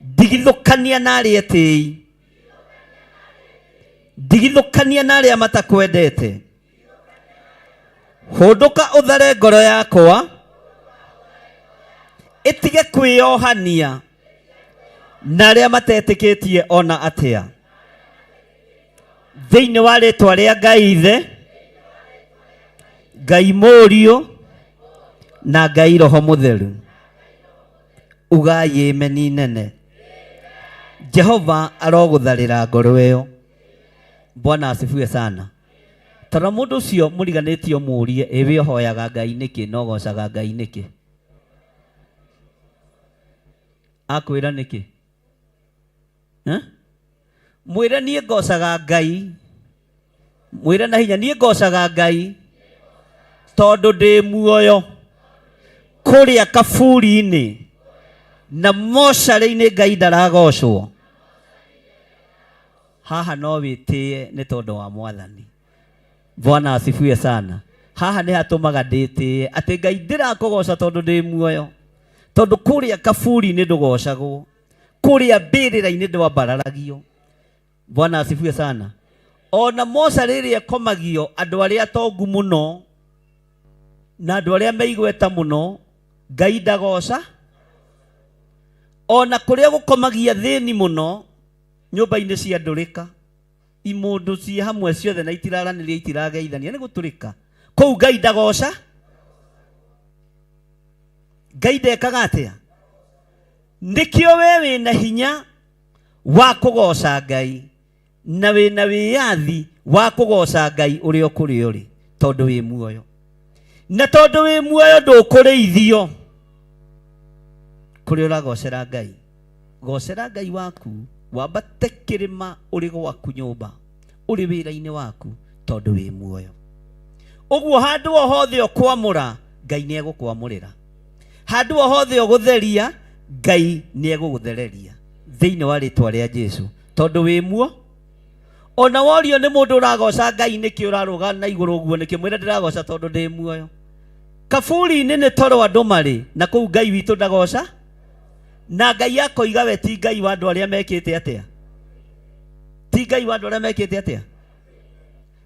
Speaker 2: ndigithũkania na arĩa etĩi, ndigithũkania na arĩa matakwendete. Hunduka uthare ngoro yakwa, itige kwĩyohania na arĩa matetĩkĩtie ona atĩa. Thĩinĩ wa rĩtwa rĩa Ngai Ithe, Ngai Mũriũ na Ngai Roho Mũtheru. Ugai ameni nene. Jehova arogũtharĩra ngoro ĩyo. Bwana asifiwe sana. Tara mũndũ ũcio mũriganĩtie mũũrie, ĩwe ũhoyaga Ngai nĩkĩ na ũgocaga Ngai nĩkĩ? Akwĩra nĩkĩ? Mwĩre niĩ ngocaga Ngai. Mwĩre na hinya, niĩ ngocaga Ngai tondũ ndĩ muoyo kũrĩa kaburi-inĩ na mocarĩ-inĩ Ngai ndaragocwo. Haha no wĩtĩe nĩ tondũ wa Mwathani. Bwana asifiwe sana. Haha nĩ hatũmaga ndĩtĩe atĩ Ngai ndirakũgoca tondũ ndĩ muoyo, tondũ kũrĩa kaburi-inĩ ndũgocagwo, kũrĩa mbĩrĩra-inĩ ndwambararagio. Bwana asifiwe sana. Ona moca rĩrĩa komagio andũ arĩa atongu mũno na andũ arĩa meigweta mũno, Ngai ndagoca. Ona kũrĩa gũkomagia thĩni mũno, nyũmba-inĩ cia ndũrĩka, imũndũ ciĩ hamwe ciothe na itiraranĩria itirageithania, nĩ gũtũrĩka. Kũu Ngai ndagoca. Ngai ndekaga atĩa? Nĩkĩo we wĩna hinya wa kũgoca Ngai na wĩna wĩyathi wa kũgoca Ngai ũrĩ o kũrĩa ũrĩ, tondũ wĩ muoyo. Na tondũ wĩ muoyo ndũkũrĩithio. Kũrĩa ũragocera Ngai, gocera Ngai waku, wambate kĩrĩma ũrĩ gwaku nyũmba, ũrĩ wĩra-inĩ waku, tondũ wĩ muoyo. Ũguo handũ o hothe ũkwamũra, Ngai nĩ egũkwamũrĩra. Handũ o hothe ũgũtheria, Ngai nĩ egũgũthereria thĩinĩ wa rĩtwa rĩa Jesũ, tondũ wĩ muo. Ona worio nĩ mũndũ ũragoca Ngai nĩkĩ ũrarũga na igũrũ ũguo, nĩkĩ? Mwĩre ndĩragoca tondũ ndĩ muoyo. kaburi nene toro andũ marĩ na kũu Ngai witũ ndagoca na Ngai akoiga we ti Ngai wa andũ arĩa mekĩte atĩa, ti Ngai wa andũ arĩa mekĩte atĩa.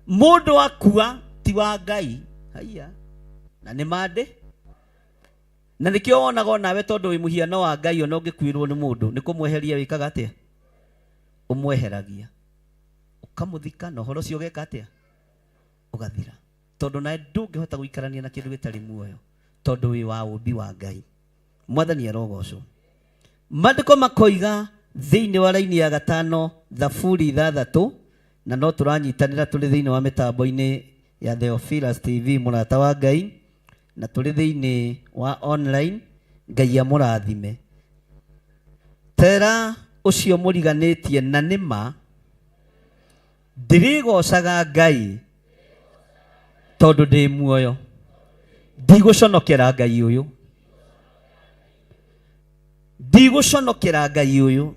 Speaker 2: Mũndũ akua ti wa Ngai haiya na nĩ mandĩ, na nĩkĩo wonaga nawe tondũ wĩ mũhiano wa Ngai ona ũngĩkuĩrwo nĩ mũndũ nĩ kũmweheria wĩkaga atĩa, ũmweheragia ũkamũthika na ũhoro ũcio ũgeka atĩa, ũgathira, tondũ nawe ndũngĩhota gũikarania na kĩndũ gĩtarĩ muoyo tondũ wĩ wa ũmbi wa Ngai. Mwathani arogocwo. Maandĩko makoiga thĩinĩ wa raini ya 5 Thaburi 6, na no tũranyitanĩra tũrĩ thĩinĩ wa mĩtambo-inĩ ya Theophilus TV mũrata wa Ngai, na tũrĩ thĩinĩ wa online. Ngai amũrathime. Tera ũcio mũriganĩtie na nĩma ndĩrĩgocaga Ngai tondũ ndĩ muoyo, ndigũconokera Ngai ũyũ, ndigũconokera Ngai ũyũ.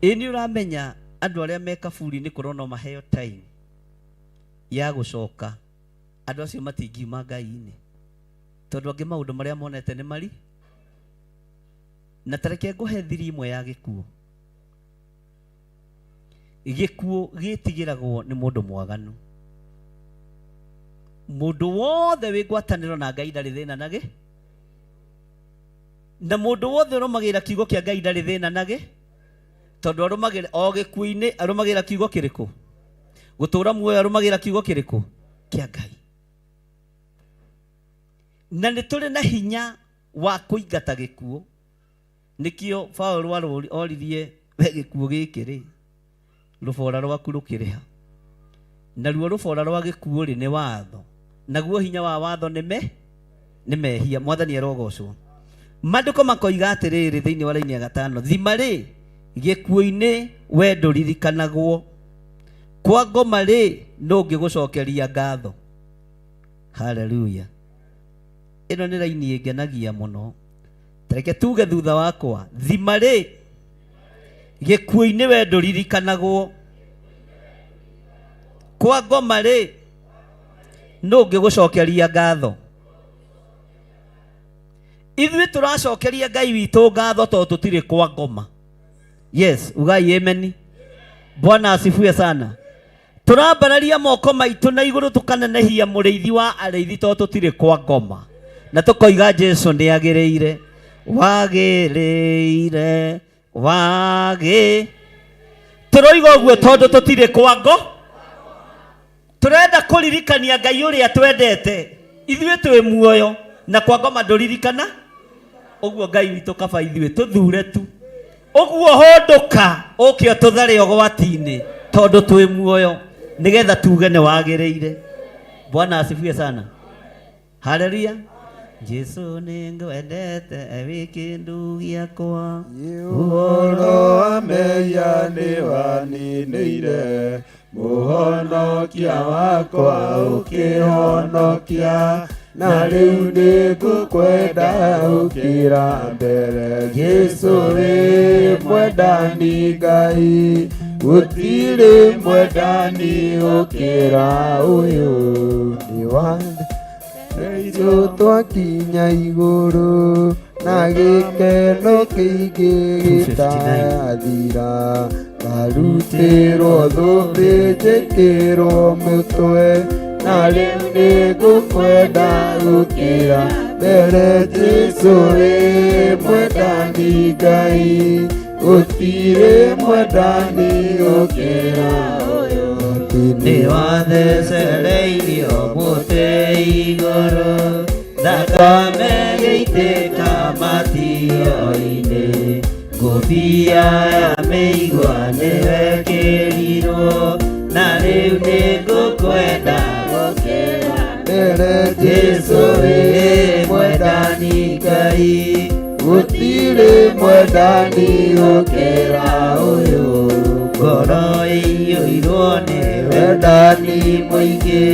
Speaker 2: Ĩ nĩ ũramenya andũ arĩa me kaburi nĩ kũrona maheo time ya gũcoka, andũ acio matingiuma Ngai-inĩ tondũ angĩ maũndũ marĩa monete nĩ mari. Na tareke ngũhe thiri imwe ya gĩkuũ. Gĩkuũ gĩtigĩragwo nĩ mũndũ mwaganu. Mũndũ wothe wĩ ngwatanĩro na Ngai ndarĩ thĩna nagĩ, na mũndũ wothe ũrũmagĩrĩra kiugo kĩa Ngai ndarĩ thĩna nagĩ, tondũ arũmagĩrĩra o gĩkuũ-inĩ arũmagĩrĩra kiugo kĩrĩkũ, gũtũũra muoyo arũmagĩrĩra kiugo kĩrĩkũ, kĩa Ngai. Na nĩ tũrĩ na hinya wa kũingata gĩkuũ. Nĩkĩo Paũlũ oririe we gĩkuũ gĩkĩ rĩ, rũbora rwaku rũkĩrĩha. Naruo rũbora rwa gĩkuũ rĩ nĩ watho, naguo hinya wa watho nĩ mehia. Mwathani arogocwo. Maandĩko makoiga atĩrĩrĩ thĩinĩ wa raini ya 5, thima rĩ gĩkuũ-inĩ we ndũririkanagwo, kwa ngoma rĩ no ngĩgũcokeria ngatho. Haleluya. Ĩno nĩ raini ĩngenagia mũno. Tareke tuge thutha wakwa, thima rĩ gĩkuũ-inĩ we ndũririkanagwo, kwa ngoma rĩ no ngĩgũcokeria ngatho. Ithuĩ tũracokeria Ngai witũ ngatho tondũ tũtirĩ kwa ngoma. Yes, ugai amen. Bwana asifiwe sana. Tũrambararia moko maitũ na igũrũ tũkanenehia mũrĩithi wa arĩithi tondũ tũtirĩ kwa ngoma, na tũkoiga Jesu nĩ agĩrĩire, wagĩrĩire, tũroiga ũguo tondũ tũtirĩ kwa ngoma. Tũrenda kũririkania Ngai ũrĩa twendete. Ithuĩ twĩ muoyo na kwa ngoma ndũririkana. Ũguo Ngai witũ kaba ithuĩ tũthure tu. Ũguo hũndũka ũkĩo tũthare ũgwati-inĩ tondũ twĩ muoyo nĩgetha tuge nĩ wagĩrĩire. Bwana asifiwe sana. Haleluya. Jesu nĩ ngwendete wĩ kĩndũ gĩakwa,
Speaker 9: ũhoro wa mehia nĩ waninĩire, mũhonokia wakwa ũkĩhonokia, na rĩu nĩ ngũkwenda ũkĩra mbere. Jesu rĩ mwendani Ngai, gũtirĩ mwendani ũkĩra ũyũ. Nĩ wandĩkĩtwo twakinya igũrũ, na gĩkeno kĩingĩ gĩtathira, ngarutĩrwo thũmbĩ njĩkĩrwo mũtwe, na rĩu nĩ ngũkwenda gũkĩra mbere. Jesu rĩ mwendani Ngai, gũtirĩ mwendani gũkĩra ũyũ. Nĩ wathecereirio mũtĩ igũrũ, thakame gĩitĩka matio-inĩ, ngũbia ya mĩigua nĩ wekĩrirwo, na rĩu nĩ ngũkwenda gũkĩra mbere. Jesu rĩ mwendani Ngai, gũtirĩ mwendani gũkĩra ũyũ. Ngoro ĩiyũirwo nĩ wendani mũingĩ,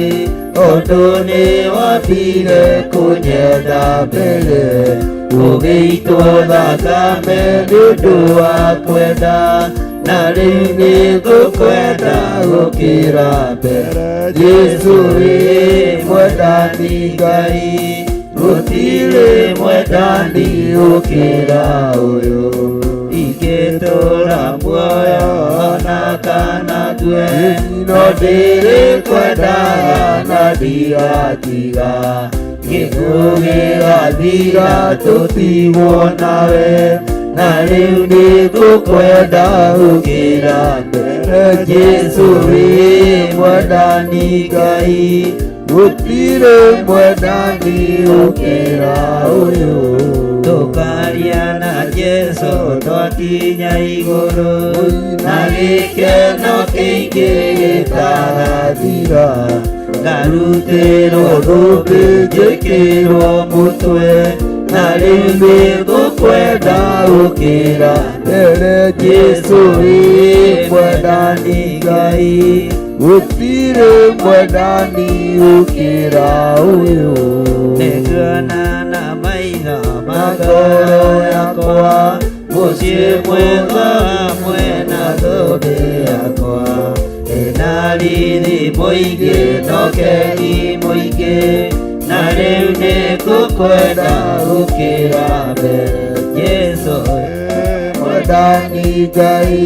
Speaker 9: tondũ nĩ wambire kũnyenda mbere, ũgĩitwo thakame nĩ ũndũ wa kwenda, na rĩu nĩngũkwenda gũkĩra mbere. Jesu wĩ mwendani Ngai, gũtirĩ mwendani gũkĩra ũyũ. Ingĩtũũra muoyo ona kana ndue, no ndĩrĩkwendaga na ndigatiga. Gĩkuũ gĩgathira tũtigwo nawe, na rĩu nĩngũkwenda gũkĩra mbere. Jesu wĩ mwendani Ngai, gũtirĩ mwendani gũkĩra ũyũ. Tũkaria na Jesu twakinya igũrũ, na gĩkeno kĩingĩ gĩtagathira. Ngarutĩrwo thũmbĩ njĩkĩrwo mũtwe, na rĩu nĩngũkwenda gũkĩra mbere. Jesu wĩ mwendani Ngai, gũtirĩ mwendani gũkĩra ũyũ. Nĩnguona na maitho ma ngoro yakwa, mũciĩ mwega hamwe na thũmbĩ yakwa. Ĩna riri mũingĩ na ũkengi mũingĩ, na rĩu nĩngũkwenda gũkĩra mbere. Jesu mwendani Ngai,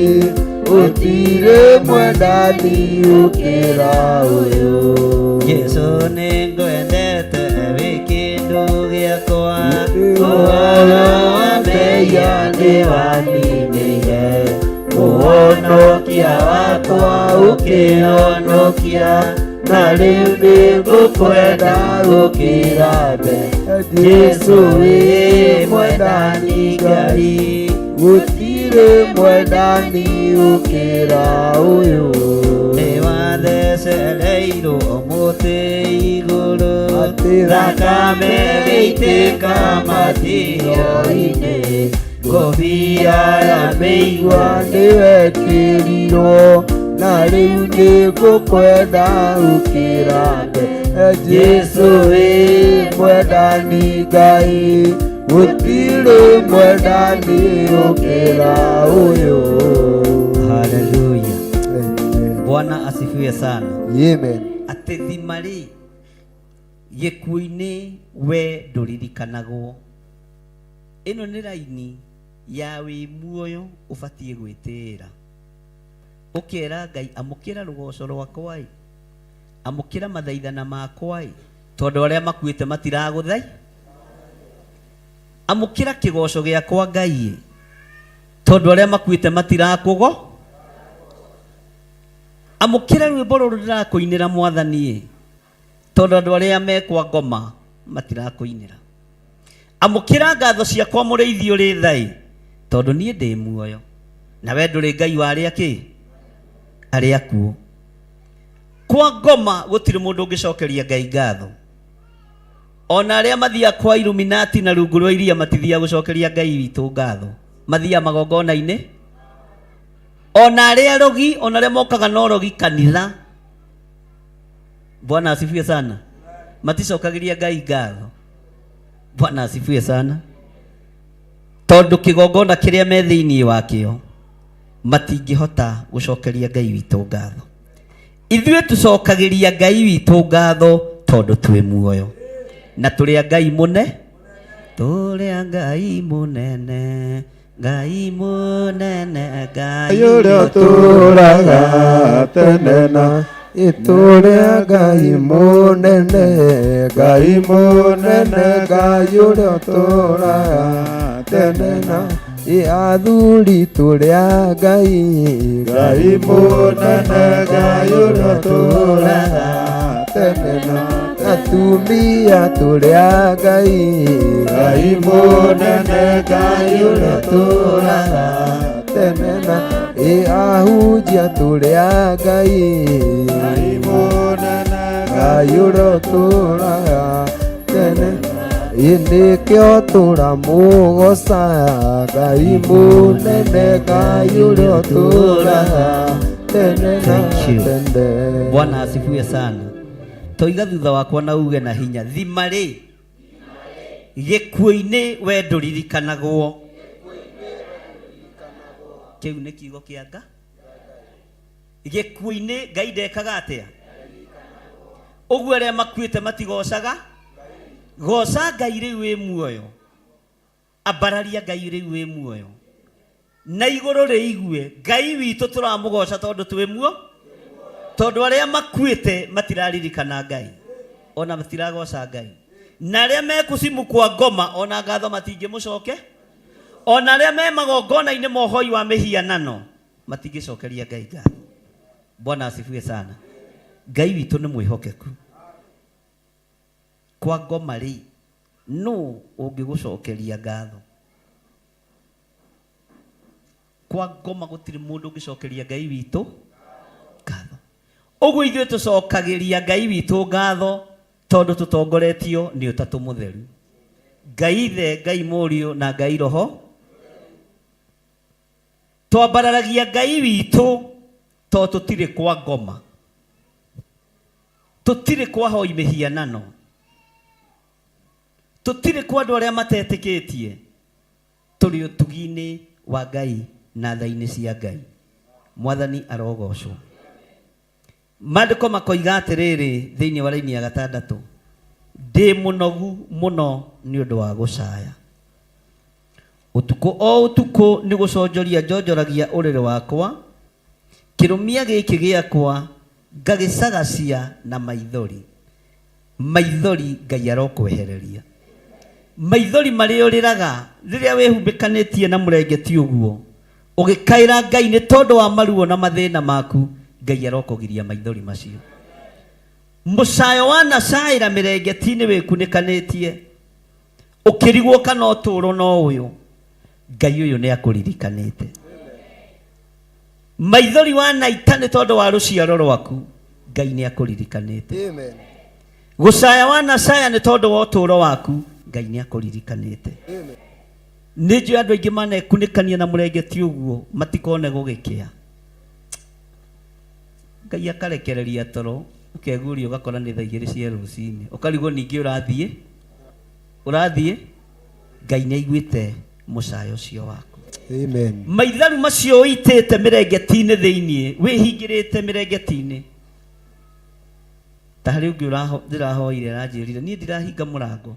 Speaker 9: gũtirĩ mwendani gũkĩra ũyũ. Jesu nĩngwendete wĩ kĩndũ gĩakwa, ũhoro wa mehia nĩwaninĩire. Mũhonokia wakwa ũkĩhonokia, na rĩu nĩngũkwenda gũkĩra mbere. Jesu wĩ mwendani Ngai, gũtirĩ mwendani gũkĩra ũyũ. Nĩwathecereirwo mũtĩ igũrũ, thakame gĩitĩka matihio-inĩ. Ngũbia ya mĩigua nĩwekĩrirwo, na rĩu nĩngũkwenda gũkĩra mbere. Jesu wĩ mwendani Ngai, gũtirĩ mwendani gũkĩra ũyũ. Haleluya. Bwana asifiwe sana. Amen. Atĩ thimarĩ gĩkuũ-inĩ we ndũririkanagwo. Ĩno nĩ raini ya wĩ muoyo ũbatiĩ gwĩtĩĩra. Ũkera Ngai amũkĩra rũgoco rwakwa, amũkĩra mathaithana makwa, tondũ arĩa makuĩte matiragũthai. Amũkĩra kĩgoco gĩakwa Ngai, tondũ arĩa makuĩte matirakũgo. Amũkĩra rwĩmbo rũrũ ndĩrakũinĩra Mwathani, tondũ andũ arĩa mekwa ngoma matirakũinĩra. Amũkĩra ngatho ciakwa mũrĩithi ũrĩ thai, tondũ niĩ ndĩ muoyo, na we ndũrĩ Ngai wa arĩa kĩ? Arĩa akuũ. Kwa ngoma gũtirĩ mũndũ ũngĩcokeria Ngai ngatho. Ona arĩa mathiaga kwa Illuminati na rungu rwa iria matithiaga gũcokeria Ngai witũ ngatho, mathiaga magongona-inĩ. Ona arĩa rogi, ona arĩa mokaga na ũrogi kanitha, Bwana asifiwe sana, maticokagĩria Ngai ngatho. Bwana asifiwe sana. Tondũ kĩgongona kĩrĩa me thĩinĩ wakĩo matingĩhota gũcokeria Ngai witũ ngatho. Ithuĩ tũcokagĩria Ngai witũ ngatho tondũ twĩ muoyo, na tũrĩ a Ngai mũne, tũrĩ a Ngai mũnene, Ngai mũnene, Ngai ũrĩa ũtũũraga tene na tũrĩ a Ngai mũnene, Ngai mũnene, Ngai ũrĩa ũtũũraga tene na athuri tũrĩ a Ngai, Ngai mũnene, Ngai ũrĩa ũtũũraga tene na atumia tũrĩ a Ngai, Ngai mũnene, Ngai ũrĩa ũtũũraga tene na ahunjia tũrĩ a Ngai, Ngai mũnene, Ngai ũrĩa ũtũũraga tene nĩkĩo tũramũgoca Ngai mũnene, Ngai ũrĩa ũtũũraga tene na tene. Bwana asifiwe sana. Toiga thutha wakwa na uge na hinya, thimarĩ gĩkuũ-inĩ we ndũririkanagwo. Kĩu nĩ kiugo kĩa Ngai. gikuine Ngai ndekaga atia uguo aria makuite matigocaga goca Ngai riu wi muoyo abararia Ngai riu wi muoyo na iguru riigue Ngai witu turamugoca tondu twi muo tondu aria makuite matiraririkana Ngai ona matiragoca Ngai na aria mekusimu kwa ngoma ona ngatho matingimucoke ona aria me magongona-ini mohoi wa mihianano matingicokeria Ngai ngatho. Bwana asifiwe sana. Ngai witu ni mwihokeku kwa ngoma ri no ungigucokeria ngatho kwa ngoma gutiri mundu ungicokeria Ngai witu ngatho uguo ithuĩ tucokagiria Ngai witu ngatho tondu tutongoretio ni Utatu Mutheru Ngai Ithe Ngai Mũriũ na Ngai Roho twambararagia Ngai witu to tutire kwa ngoma tutire kwa hoi mihianano tutire kwa andu aria matetikitie turi utugi-ini wa Ngai na tha-ini cia Ngai. Mwathani arogocwo. Maandiko makoiga atiriri thiini wa raini ya 6 ndi munogu muno ni undu wa gucaya utuku o utuku ni guconjoria njonjoragia uriri wakwa kirumia giki giakwa ngagicagacia na maithori Ngai arokwehereria maithori mari uriraga riria wihumbikanĩtie na mũrengeti uguo ugikaira Ngai ni tondu wa maruo na mathina maku Ngai arokugiria maithori macio mucayo wanacaira mirengeti-ini wikunikanĩtie ukirigwo kana uturo no uyu Ngai uyu ni akuririkanĩte maithori wanaita ni tondu wa ruciaro rwaku Ngai ni akuririkanĩte. Amen. Gucaya wanacaya ni tondu wa uturo waku Ngai ni akuririkanĩte. Amen. Nijue andu aingi manekunikania na murengeti uguo matikone gugikia Ngai akarekereria toro ukeguria ugakora ni thaa 2 cia rucini ukarigwo ningi urathie Ngai ni aiguite mucayo cio waku.
Speaker 6: Amen.
Speaker 9: Maithori macio uitite mirengeti-ini thiini wihingirite mirengeti-ini ta riu ndirahoire ranjirire ni ndirahinga murango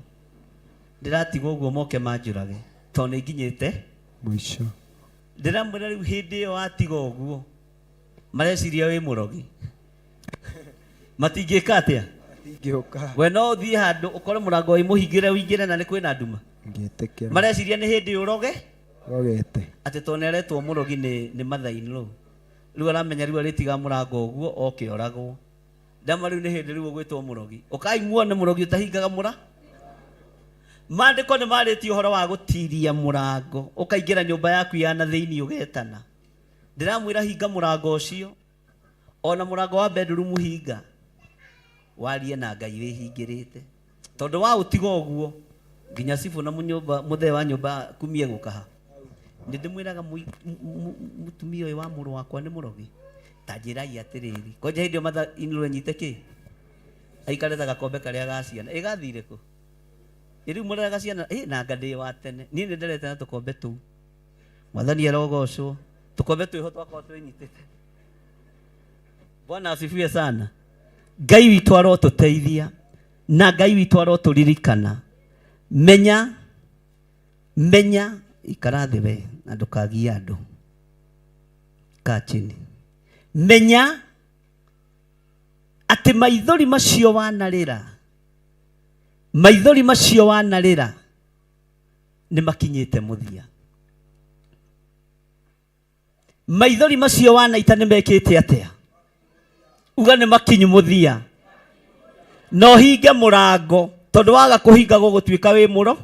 Speaker 9: ndiratiga uguo moke manjurage to ni nginyite
Speaker 6: mwisho
Speaker 9: ndiramwira riu hindi iyo atiga uguo mareciria wi murogi matingika atia
Speaker 6: matingioka
Speaker 9: we no uthie handu ukore murango wi muhingire wingire na ni kwina nduma
Speaker 6: ngetekera
Speaker 9: mareciria ni hindi uroge
Speaker 6: rogete
Speaker 9: ati to neretwo murogi ni mathaini riu aramenya riu aritiga murango uguo oke oragwo ndama riu ni hindi riu gwitwo murogi ukaimwo ni murogi utahingaga mura Maandiko ni marĩtie ũhoro wa gũtiria murango ukaingira nyumba yaku ya na thiini ugetana ndiramwira hinga murango ucio ona murango wa bedroom hinga warie na Ngai wihingirite tondu wa utigo uguo nginya cibu na muthee wa nyumba kumie gukaha ndimwiraga mutumia uyu wa muru wakwa ni murogi tanjirai atiriri koja hindi matha inuru nyite ki aikareta gakombe karia gaciana igathire ku iriu mureraga ciana na ngadi wa tene ni nderete na tukombe tu Mwathani arogocwo tukombe tu twakwa twinyitite. Bwana asifiwe sana. Ngai witu arotuteithia na Ngai witu aroturirikana. Menya ikara thĩ we na ndukagie andu ka chini. Menya ati maithori macio wanarĩra ni makinyite muthia. Maithori macio wanaita ni mekite atia uga ni makinyu muthia no hinge murango tondu waga kuhinga gugutwika wi muro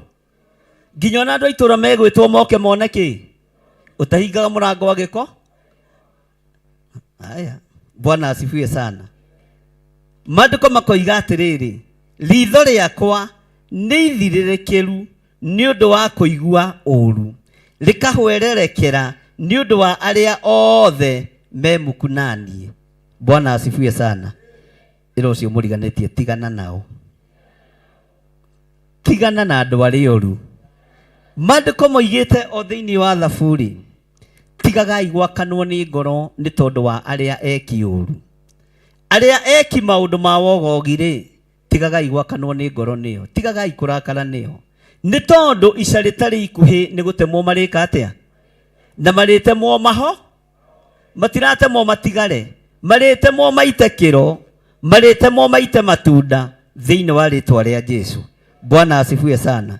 Speaker 9: nginya na andu aitura megwitwo moke mone ki utahingaga murango wa giko. Haya, Bwana asifiwe sana. Maandiko makoiga atiriri ritho riakwa ni ithiririkiru ni undu wa kuigua uru likahwererekera ni undu wa aria othe memukunanie. Bwana asifiwe sana. Iro cio muriganetie tigana nao, tigana na andu aria oru. Maandiko moigite o thiini wa Thaburi tigagai gwakanwo nĩ ngoro nĩ tondũ wa arĩa eki ũru. Arĩa eki maũndũ ma wogogi-rĩ, tigagai gwakanwo nĩ ngoro nĩo, tigagai kũrakara nĩo, nĩ tondũ ica rĩtarĩ ikuhĩ nĩ gũtemwo marĩka atĩa, na marĩtemwo maho, matiratemwo matigare, marĩtemwo maite kĩro, marĩtemwo maite matunda thĩinĩ wa rĩtwa rĩa Jesu. Bwana asifiwe sana.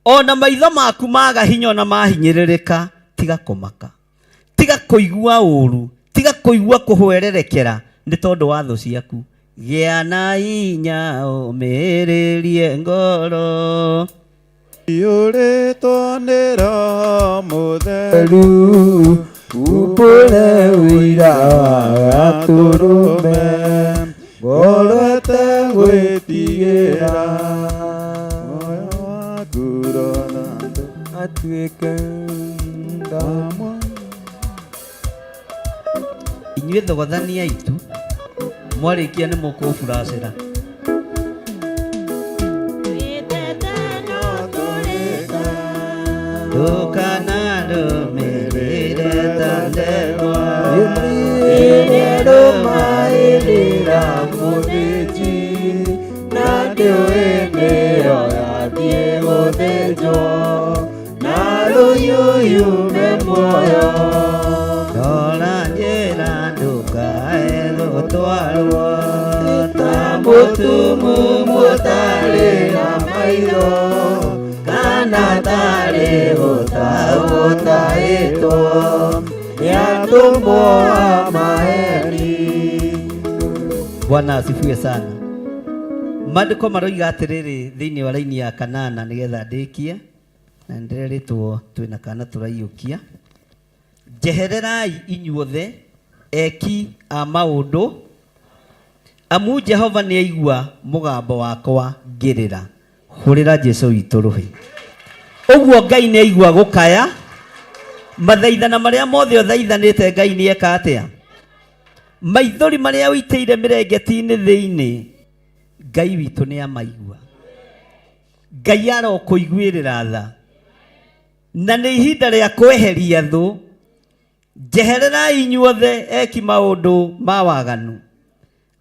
Speaker 9: Ona maitho maku maga hinya na mahinyĩrĩrĩka, tiga kũmaka, tiga kũigua ũru, tiga kũigua kũhwererekera nĩ tondũ wa thũ ciaku. Gĩa na hinya ũmĩrĩrie ngoro,
Speaker 3: Yũrĩtwo nĩ Roho Mũtheru,
Speaker 6: Upule wĩra wa gatũrũme,
Speaker 3: ngorete gwĩtigĩra muoyo wa nguro na andũ
Speaker 6: atuĩke ndamwa.
Speaker 9: inyuĩ thogothania itu mwarĩkia nĩ mũkũburacĩra. Ndũkana ndũmĩrĩre ta ndegwa,
Speaker 6: Ndũmaĩrĩra mũthĩnji, na ndĩũĩ nĩyo yathiĩ gũthĩnjwo, na rũyũyũme muoyo.
Speaker 9: ndora njĩra ndũkae gũtwarwo
Speaker 6: Ta mũtumumu ũtarĩ na maitho, kana tarĩ gũtaũtaĩtwo, nĩ atũmwo a maheni.
Speaker 9: Bwana asifiwe sana. Maandĩko maroiga atĩrĩrĩ thĩinĩ wa raini ya kanana nĩgetha ndĩkie na ndĩrerĩtwo twĩna kana tũraiyũkia. Njehererai inyuothe eki a maũndũ, amu Jehova nĩ aigua mũgambo wakwa ngĩrĩra. Hũrĩra Jesũ witũ rũhĩ. Ũguo Ngai nĩ aigua gũkaya, mathaithana marĩa mothe ũthaithanĩte Ngai nĩ eka atĩa? Maithori marĩa ũitĩire mĩrengeti-inĩ thĩinĩ, Ngai witũ nĩ amaigua. Ngai arokũiguĩrĩra tha, na nĩ ihinda rĩa kweheria thũ. Njehererai inyuothe eki maũndũ ma waganu,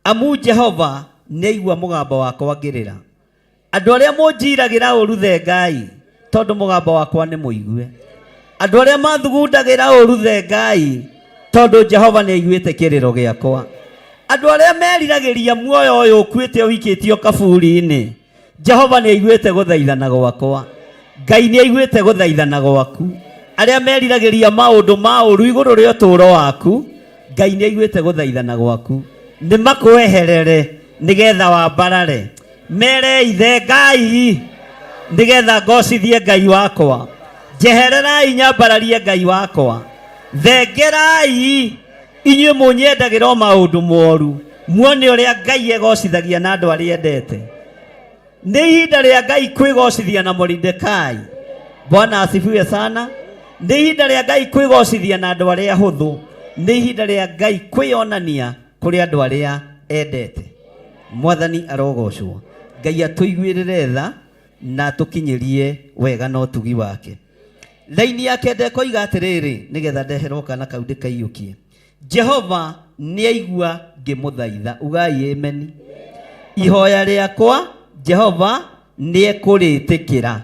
Speaker 9: amu Jehova nĩ aigua mũgambo wakwa ngĩrĩra. Andũ arĩa mũnjiragĩra ũru the Ngai, tondũ mũgambo wakwa nĩ mũigue. Andũ arĩa mathugundagĩra ũru the Ngai, tondũ Jehova nĩ aiguĩte kĩrĩro gĩakwa. Andũ arĩa meriragĩria muoyo ũyũ ũkuĩte ũikĩtio kaburi-inĩ, Jehova nĩ aiguĩte gũthaithana gwakwa. Ngai nĩ aiguĩte gũthaithana gwaku. Arĩa meriragĩria maũndũ ma ũru igũrũ rĩa ũtũũro waku, Ngai nĩ aiguĩte gũthaithana gwaku. Nĩ makweherere nĩgetha wambarare. Mereithe Ngai nĩgetha ngocithie Ngai wakwa. Njehererai nyambararie Ngai wakwa. Thengerai inyuĩ mũnyendagĩra o maũndũ moru, muone ũrĩa Ngai egocithagia na andũ arĩa endete. Nĩ ihinda rĩa Ngai kwĩgocithia na Mordekai. Bwana asifiwe sana. Nĩ ihinda rĩa Ngai kwĩgocithia na andũ arĩa hũthũ. Nĩ ihinda rĩa Ngai kwĩonania kũrĩ andũ arĩa endete. Mwathani arogocwo. Ngai atũiguĩrĩre tha na tũkinyĩrie wega na ũtugi wake. Laini yake ndekoiga atĩrĩrĩ nĩgetha ndeherwo kana kau ndĩkaiyũkie. Jehova nĩ aigua ngĩmũthaitha. Ugai ameni. Ihoya rĩakwa Jehova nĩ ekũrĩtĩkĩra.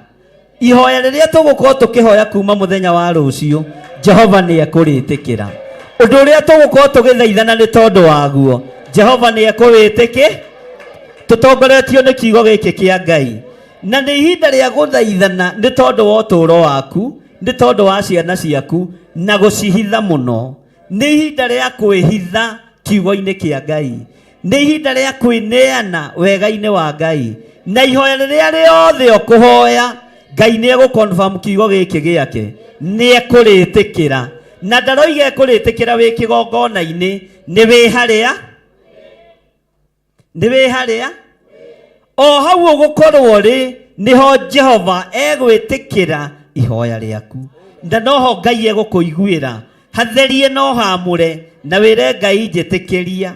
Speaker 9: Ihoya rĩrĩa tũgũkorwo tũkĩhoya kuma mũthenya wa rũciũ, Jehova nĩ ekũrĩtĩkĩra. Ũndũ ũrĩa tũgũkorwo tũgĩthaithana nĩ tondũ waguo, Jehova nĩ ekũrĩtĩkĩra. Tũtongoretio nĩ kiugo gĩkĩ kĩa Ngai. Na nĩ ihinda rĩa gũthaithana nĩ tondũ wa ũtũũro waku, nĩ tondũ wa ciana ciaku na gũcihitha mũno. Nĩ ihinda rĩa kwĩhitha kiugo-inĩ kĩa Ngai. Nĩ ihinda rĩa kwĩneana wega-inĩ wa Ngai. Na ihoya rĩrĩa rĩothe ũkũhoya, Ngai nĩ egũconfirm kiugo gĩkĩ gĩake. Nĩ ekũrĩtĩkĩra. Na ndaroiga ekũrĩtĩkĩra wĩ kĩgongona-inĩ, nĩ wĩ harĩa? Nĩ wĩ harĩa? O hau ũgũkorwo rĩ, nĩho Jehova egwĩtĩkĩra ihoya rĩaku. Na noho Ngai egũkũiguĩra. Hatherie no hamũre na wĩre Ngai njĩtĩkĩria.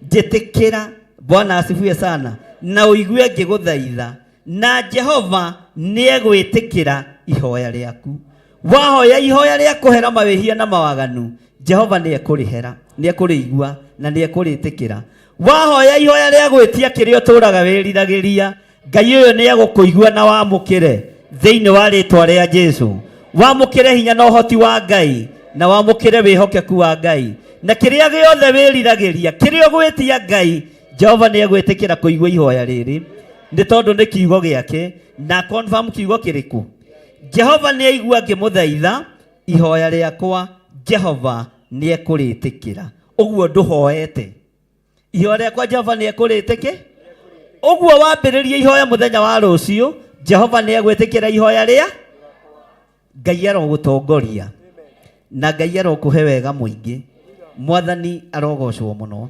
Speaker 9: Njĩtĩkĩra. Bwana asifiwe sana. Na ũigue ngĩgũthaitha. Na Jehova nĩ egwĩtĩkĩra ihoya rĩaku. wahoya ihoya rĩa kũhera mawĩhia na mawaganu, Jehova nĩ ekũrĩhera, nĩ ekũrĩigua na nĩ ekũrĩtĩkĩra. Wahoya ihoya rĩa gwĩtia kĩrĩa ũtũraga wĩriragĩria, Ngai ũyũ nĩ egũkũigua na wamũkĩre thĩinĩ wa rĩtwa rĩa Jesũ. Wamũkĩre hinya na ũhoti wa Ngai, na wamũkĩre wĩhokeku wa Ngai, na kĩrĩa gĩothe wĩriragĩria, kĩrĩa ũgwĩtia Ngai, Jehova nĩ egwĩtĩkĩra kũigua ihoya rĩrĩ, nĩ tondũ nĩ kiugo gĩake. Na confirm kiugo kĩrĩkũ? Jehova nĩ aigua ngĩmũthaitha, ihoya rĩakwa Jehova nĩ ekũrĩtĩkĩra. Ũguo ndũhoete, ihoya rĩakwa Jehova nĩ ekũrĩtĩkĩra. Ũguo wambĩrĩria ihoya mũthenya wa rũciũ, Jehova nĩ egwĩtĩkĩra ihoya rĩa. Ngai arogũtongoria na Ngai arokũhe wega mũingĩ. Mwathani arogocwo mũno.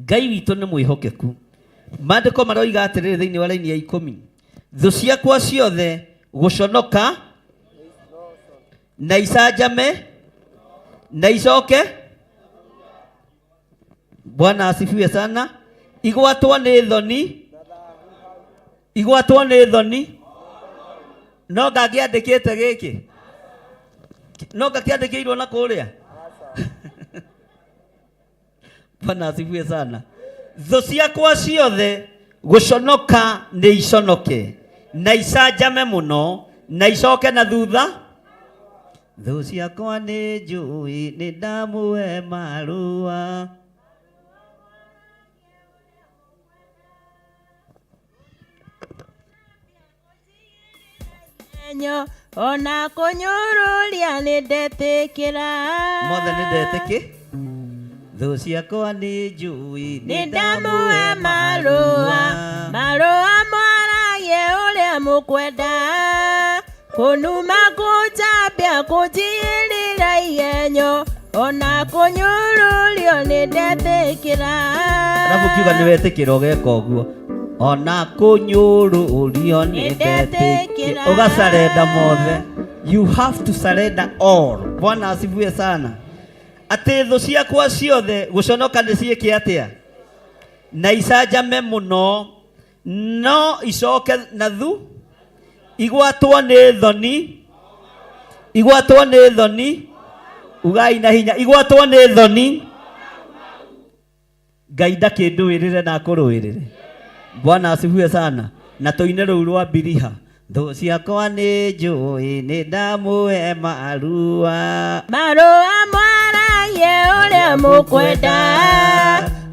Speaker 9: Ngai witũ nĩ mwĩhokeku. Maandĩko maroiga atĩrĩrĩ thĩinĩ wa raini ya 10, thũ ciakwa ciothe gũconoka na icanjame na icoke. Bwana asifiwe sana. Igwatwo nĩ thoni, igwatwo nĩ thoni. No ngangĩandĩkĩte gĩkĩ, no ngakĩandĩkĩirwo na kũrĩa. Bwana asifiwe sana. Thũ ciakwa ciothe gũconoka nĩ iconoke na icanjame mũno na icoke na thutha. Thũ ciakwa nĩ njũĩ nĩ ndamũhe marũa.
Speaker 10: Ona kũnyũrũria nĩ ndetĩkĩra.
Speaker 9: Mothe nĩ ndetĩkĩ. Thũ ciakwa nĩ njũĩ
Speaker 10: nĩ ndamũhe marũa. Marũa mwaragie ũrĩa mũkwenda, kũnuma kũnjambia kũnjiĩrĩra igenyo, ona kũnyũrũrio nĩ ndetĩkĩra.
Speaker 9: Arabu kiuga nĩ wetĩkĩra ũgeka ũguo. Ona kũnyũrũrio nĩ ndetĩkĩra. Ũgacarenda mothe. You have to surrender all. Bwana asifiwe sana. Atĩ thũ ciakwa ciothe gũconoka nĩ ciĩke atĩa? Na icanjame mũno, no icoke na thu. Igwatwo nĩ thoni, igwatwo nĩ thoni. Ugai na hinya, igwatwo nĩ thoni. Ngai ndakĩndũĩrĩre na akũrũĩrĩre. Bwana asifiwe sana. Na tũine rũu rwa Biliha. Thũ ciakwa nĩ njũĩ nĩ ndamũhe marũa.
Speaker 10: Marũa mwaragie ũrĩa mũkwenda,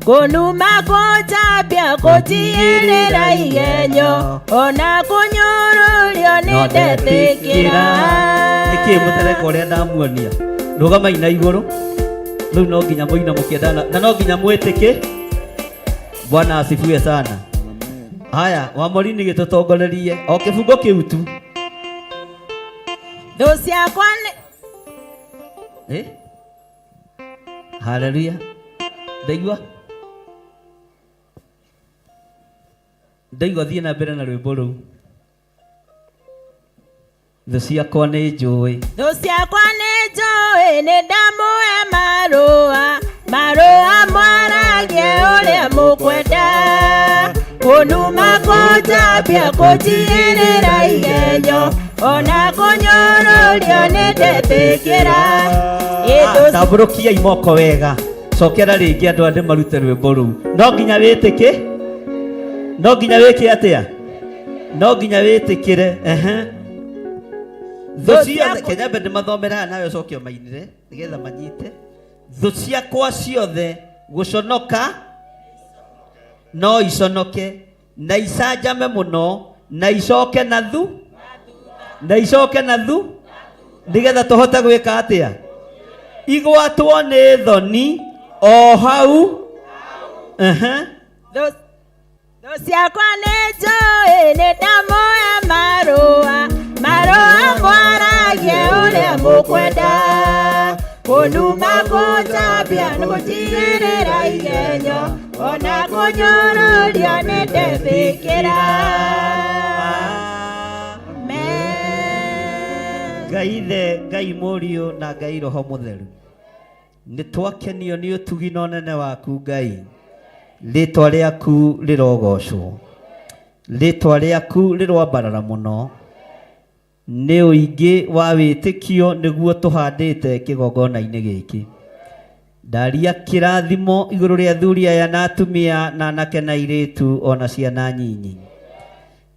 Speaker 10: kũnuma kũnjambia kũnjiĩrĩra igenyo, ona kũnyũrũrio nĩ ndetĩkĩra.
Speaker 9: Nĩkĩĩ mũtereka ũrĩa ndamuonia? Rũgamai na igũrũ. Rĩu no nginya mũina mũkĩendana na no nginya mwĩtĩke. Bwana asifiwe sana. Haya, Wamorini gĩtũtongorerie o kĩbungo kĩu tu.
Speaker 10: Thũ ciakwa nĩ
Speaker 9: Haleluya. Ndaigua thiĩ na mbere na rwĩmbo rũu. Thũ ciakwa nĩ njũĩ,
Speaker 10: thũ ciakwa nĩ njũĩ nĩ ndamũhe marũa. Marũa mwaragie ũrĩa mũkwenda, kũnuma kũnjambia kũnjiĩrĩra igenyo, ona kũnyũrũrio nĩ ndetĩkĩra.
Speaker 9: Tambũrũkiai moko wega. Cokera rĩngĩ andũ andĩ marute rwĩmbo rũu. No nginya wĩtĩke, no nginya wĩke atĩa? No nginya wĩtĩkĩre. Thũ ciothe, Kenyambe ndĩmathomera haha nawe ũcoke ũmainĩre nĩgetha manyite. Thũ ciakwa ciothe gũconoka no iconoke na icanjame mũno na icoke na thu, na icoke na thu, nĩgetha tũhote gwĩka atĩa? Igwatwo nĩ thoni o hau.
Speaker 10: Thũ ciakwa nĩ njũĩ nĩ ndamũhe marũa. Marũa mwaragie ũrĩa mũkwenda, kũnuma kũnjambia kũnjiĩrĩra igenyo, ona kũnyũrũrio nĩ ndetĩkĩra.
Speaker 9: Ngai Ithe, Ngai Mũriũ na Ngai Roho Mũtheru, nĩ twakenio nĩ ũtugi na ũnene waku Ngai. Rĩtwa rĩaku rĩrogocwo, rĩtwa rĩaku rĩroambarara mũno. nĩ ũingĩ wa wĩtĩkio nĩguo tũhandĩte kĩgongona-inĩ gĩkĩ. Ndaria kĩrathimo igũrũ rĩa athuri aya na atumia na anake na airĩtu ona ciana nyinyi.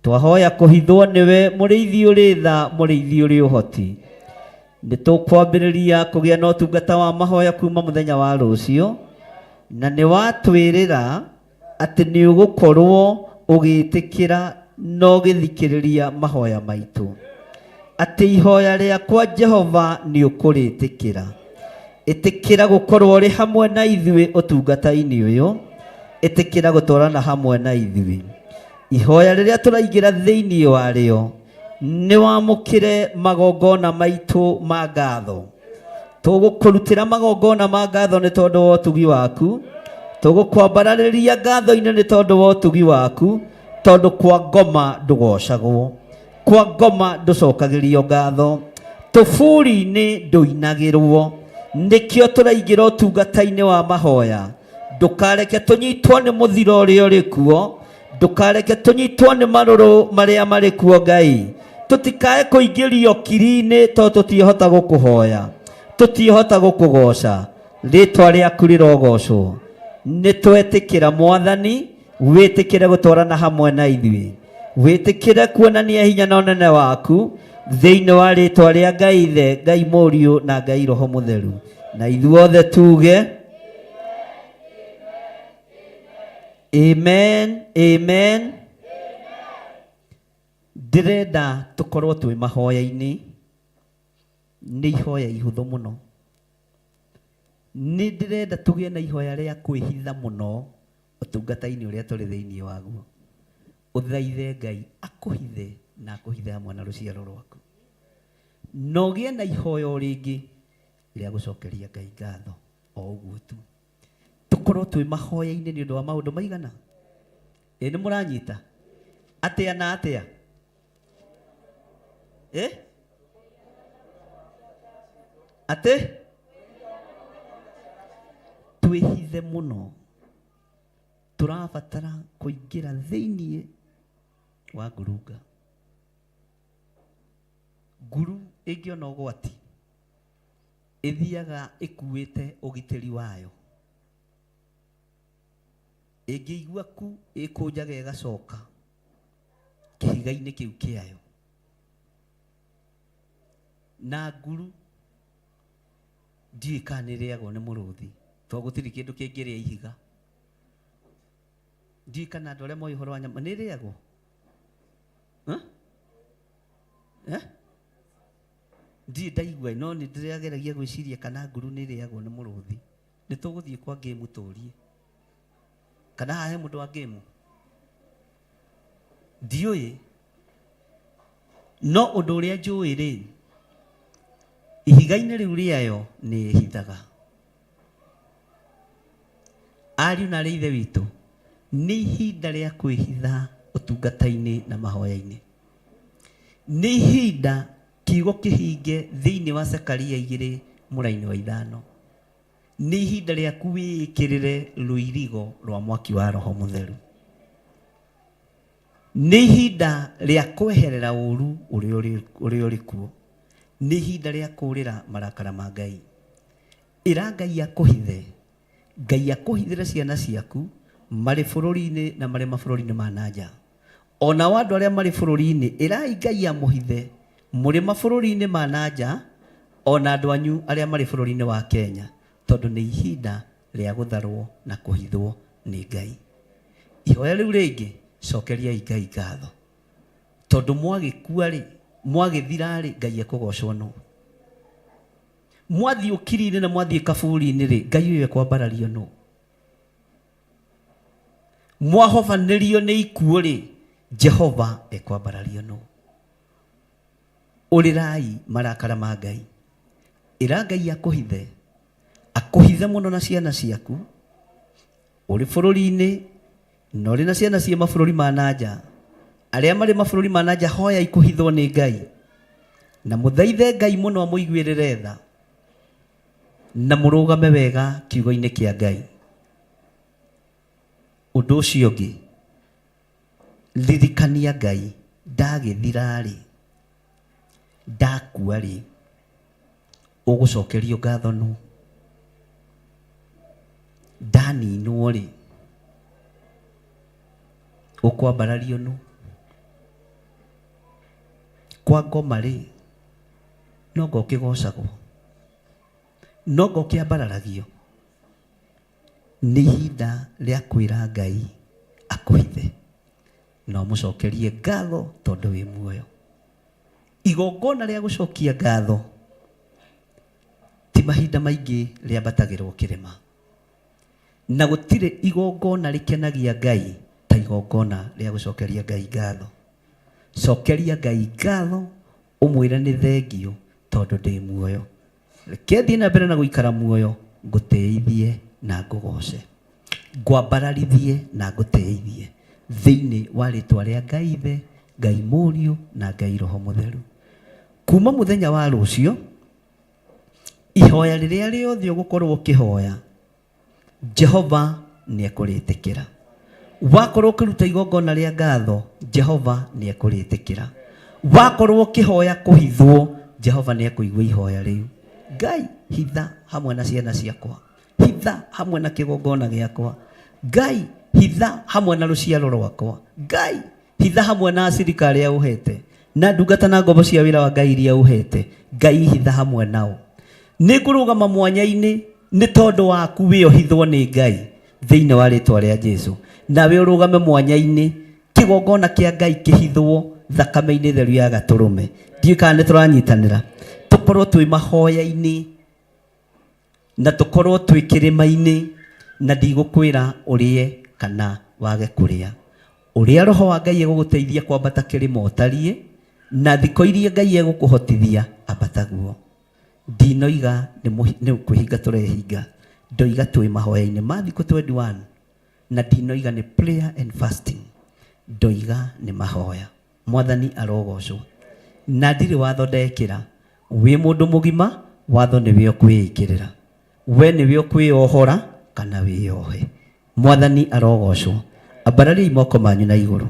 Speaker 9: Twahoya kũhithwo nĩwe mũrĩithi ũrĩ tha, mũrĩithi ũrĩ ũhoti. Nĩ tũkwambĩrĩria kũgĩa na ũtungata wa mahoya kuma mũthenya wa rũciũ, na nĩ watwĩrĩra atĩ nĩ ũgũkorwo ũgĩtĩkĩra na ũgĩthikĩrĩria mahoya maitũ, atĩ ihoya rĩakwa Jehova nĩ ũkũrĩtĩkĩra. Ĩtĩkĩra gũkorwo ũrĩ hamwe na ithuĩ ũtungata-inĩ ũyũ, ĩtĩkĩra gũtwarana hamwe na ithuĩ. Ihoya rĩrĩa tũraingĩra thĩinĩ warĩo, nĩ wamũkĩre magongona maitũ ma ngatho. Tũgũkũrutĩra magongona ma ngatho nĩ tondũ wa ũtugi waku, tũgũkwambararĩria ngatho-inĩ nĩ tondũ wa ũtugi waku, tondũ kwa ngoma ndũgocagwo, kwa ngoma ndũcokagĩrio ngatho, tũburi-inĩ ndũinagĩrwo. Nĩkĩo tũraingĩra ũtungata-inĩ wa mahoya. Ndũkareke tũnyitwo nĩ mũthiro ũrĩa ũrĩ kuo, ndũkareke tũnyitwo nĩ marũrũ marĩa marĩ kuo Ngai. Tũtikae kũingĩrio kiri-inĩ tondũ tũtiĩhota gũkũhoya, tũtiĩhota gũkũgoca. Rĩĩtwa rĩaku rĩrogocwo. Nĩ twetĩkĩra Mwathani, wĩtĩkĩre gũtwarana hamwe na ithuĩ, wĩtĩkĩre kuonania hinya na ũnene waku thĩinĩ wa rĩĩtwa rĩa Ngai Ithe, Ngai Mũriũ na Ngai Roho Mũtheru. Na ithuothe tuge amen, amen. Ndĩrenda tũkorwo twĩ mahoya-inĩ. Nĩ ihoya ihũthũ mũno. Nĩ ndĩrenda tũgĩe na ihoya rĩa kwĩhitha mũno ũtungata-inĩ ũrĩa tũrĩ thĩinĩ waguo. Ũthaithe Ngai akũhithe na akũhithe hamwe na rũciaro rwaku. Na ũgĩe na ihoya rĩngĩ rĩa gũcokeria Ngai ngatho o ũguo tu. Tũkorwo twĩ mahoya-inĩ nĩ ũndũ wa maũndũ maigana. Ĩ nĩ mũranyita? Atĩa na atĩa? Atĩ? Twĩhithe mũno. Tũrabatara kũingĩra thĩinĩ wa ngurunga. Nguru ĩngĩona ũgwati ĩthiaga ĩkuĩte ũgitĩri wayo. Ĩngĩigua ku ĩkũnjaga ĩgacoka kĩhiga-inĩ kĩu kĩayo. Na nguru ndiũĩ kana nĩ ĩrĩagwo nĩ mũrũthi, tondũ gũtirĩ kĩndũ kĩngĩrĩa ihiga. Ndiũĩ kana andũ arĩa moĩ ũhoro wa nyama nĩ ĩrĩagwo. Ndiũĩ ndaigua, no nĩ ndĩrageragia gwĩciria kana nguru nĩ ĩrĩagwo nĩ mũrũthi. Nĩ tũgũthiĩ kwa ngĩmu tũũrie. Kana hahe mũndũ wa ngĩmu? Ndiũĩ. No ũndũ ũrĩa njũĩ rĩ, ihiga-inĩ rĩu rĩayo nĩ ĩhithaga. Ariũ na ithe witũ, nĩ ihinda rĩa kwĩhitha ũtungata-inĩ na mahoya-inĩ. Nĩ ihinda kiugo kĩhinge thĩinĩ wa Zekaria 2:5. Nĩ ihinda rĩaku wĩkĩrĩre rũirigo rwa mwaki wa Roho Mũtheru. Nĩ ihinda rĩa kweherera ũũru ũrĩa ũrĩ kuo. Nĩ ihinda rĩa kũũrĩra marakara ma Ngai. Ĩra Ngai akũhithe. Ngai akũhithĩre ciana ciaku marĩ bũrũri-inĩ na marĩ mabũrũri-inĩ ma nanja. Ona wa andũ arĩa marĩ bũrũri-inĩ, ĩrai Ngai amũhithe mũrĩ mabũrũri-inĩ ma nanja, ona andũ anyu arĩa marĩ bũrũri-inĩ wa Kenya, tondũ nĩ ihinda rĩa gũtharwo na kũhithwo nĩ Ngai. Ihoya rĩu rĩngĩ cokeriai Ngai ngatho, tondũ mwagĩkua rĩ, mwagĩthira rĩ, Ngai ekũgocwo no. Mwathiĩ ũkiri-inĩ na mwathiĩ kaburi-inĩ rĩ, Ngai ũyũ ekwambarario no. Mwahobanĩrio nĩ ikuũ rĩ, Jehova ekwambarario no. Ũrĩrai marakara ma Ngai. Ĩra Ngai akũhithe, akũhithe mũno na ciana ciaku ũrĩ bũrũri-inĩ na ũrĩ na ciana ciĩ mabũrũri ma nanja. Arĩa marĩ mabũrũri ma nanja, hoya ikũhithwo nĩ Ngai, na mũthaithe Ngai mũno amũiguĩrĩre tha, na mũrũgame wega kiugo-inĩ kĩa Ngai. Ũndũ ũcio ũngĩ, ririkania Ngai ndagĩthira rĩ, ndakua rĩ ũgũcokerio ngatho nũ? Ndaninwo rĩ ũkwambarario nũ? Kwa ngoma rĩ nongo ũkĩgocagwo, nongo ũkĩambararagio. Nĩ ihinda rĩa kwĩra Ngai akũhithe na ũmũcokerie ngatho tondũ wĩ muoyo. Igongona rĩa gũcokia ngatho ti mahinda maingĩ rĩambatagĩrwo kĩrĩma, na gũtirĩ igongona rĩkenagia Ngai ta igongona rĩa gũcokeria Ngai ngatho. Cokeria Ngai ngatho, ũmwĩre nĩ thengio tondũ ndĩ muoyo. Reke thiĩ na mbere na gũikara muoyo, ngũtĩithie na ngũgoce, ngwambararithie na ngũtĩithie thĩinĩ wa rĩtwa rĩa Ngai Ithe, Ngai Mũriũ na Ngai Roho Mũtheru. Kuma mũthenya wa rũciũ, ihoya rĩrĩa rĩothe ũgũkorwo ũkĩhoya, Jehova nĩekũrĩtĩkĩra. Wakorwo ũkĩruta igongona rĩa ngatho, Jehova nĩekũrĩtĩkĩra. Wakorwo ũkĩhoya kũhithwo, Jehova nĩekũigua ihoya rĩu. Ngai, hitha hamwe na ciana ciakwa, hitha hamwe na kĩgongona gĩakwa. Ngai, hitha hamwe na rũciaro rwakwa. Ngai, hitha hamwe na thirikari ya ũhete na ndungata na ngombo cia wĩra wa Ngai iria ũhete. Ngai, hitha hamwe nao. Nĩngũrũgama mwanya-inĩ nĩ tondũ waku wĩohithwo nĩ Ngai thĩinĩ wa rĩtwa rĩa Jesũ. Nawe ũrũgame mwanya-inĩ, kĩgongona kĩa Ngai kĩhithwo thakame-inĩ theru ya Gatũrũme. Ndiũĩ kana nĩtũranyitanĩra. Tũkorwo twĩ mahoya-inĩ na tũkorwo twĩ kĩrĩma-inĩ, na ndigũkwĩra ũrĩe kana wage kũrĩa. Ũrĩa Roho wa Ngai egũgũteithia kwambata kĩrĩma ũtariĩ, na thikũ iria Ngai egũkũhotithia ambata guo. Ndinoiga nĩ kwĩhinga tũrehinga, ndoiga twĩ mahoya-inĩ ma thikũ 21, na ndinoiga nĩ prayer and fasting, ndoiga nĩ mahoya. Mwathani arogocwo. Na ndirĩ watho ndekĩra. Wĩ mũndũ mũgima, watho nĩwe ũkwĩĩkĩrĩra. We nĩwe ũkwĩohora kana wĩohe. Mwathani arogocwo. Ambarariai moko manyu na igũrũ.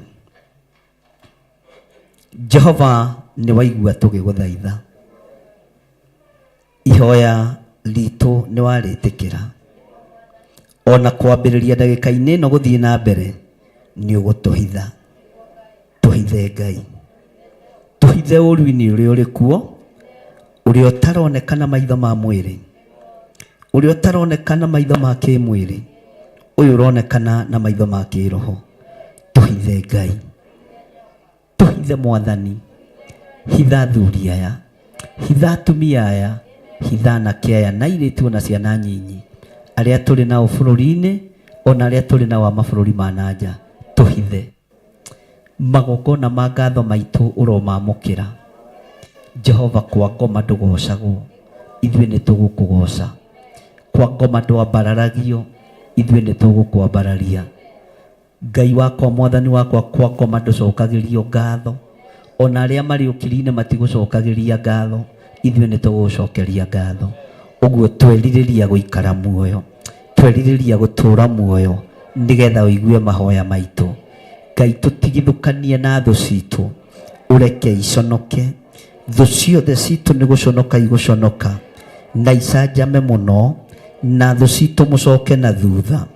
Speaker 9: Jehova nĩ waigua tũgĩgũthaitha. Ihoya ritũ nĩ warĩtĩkĩra. Ona kwambĩrĩria ndagĩka-inĩ ĩno gũthiĩ na mbere, nĩ ũgũtũhitha. Tũhithe Ngai. Tũhithe ũru-inĩ ũrĩa ũrĩ kuo, ũrĩa ũtaronekana maitho ma mwĩrĩ, ũrĩa ũtaronekana maitho ma kĩmwĩrĩ, ũyũ ũronekana na maitho ma kĩroho. Tũhithe Ngai. Tũhithe Mwathani. Hitha athuri aya, hitha atumia aya, hitha anake aya na airĩtu na ciana nyinyi, arĩa tũrĩ nao bũrũri-inĩ, ona arĩa tũrĩ nao a mabũrũri ma na nja. Tũhithe. Magongona ma ngatho maitũ ũromamũkĩra. Jehova, kwa ngoma ndũgocagwo, ithuĩ nĩ tũgũkũgoca. Kwa ngoma ndwambararagio, ithuĩ nĩ tũgũkwambararia. Ngai wakwa, Mwathani wakwa, kwa ngoma ndũcokagĩrio ngatho, ona arĩa marĩ ũkiri-inĩ matigũcokagĩria ngatho, ithuĩ nĩ tũgũcokeria ngatho. Ũguo twerirĩria gũikara muoyo, twerirĩria gũtũũra muoyo, nĩgetha ũigue mahoya maitũ. Ngai, tũtigithũkanie na thũ citũ, ũreke iconoke. Thũ ciothe citũ nĩ gũconoka igũconoka na icanjame mũno, na thũ citũ mũcoke na thutha,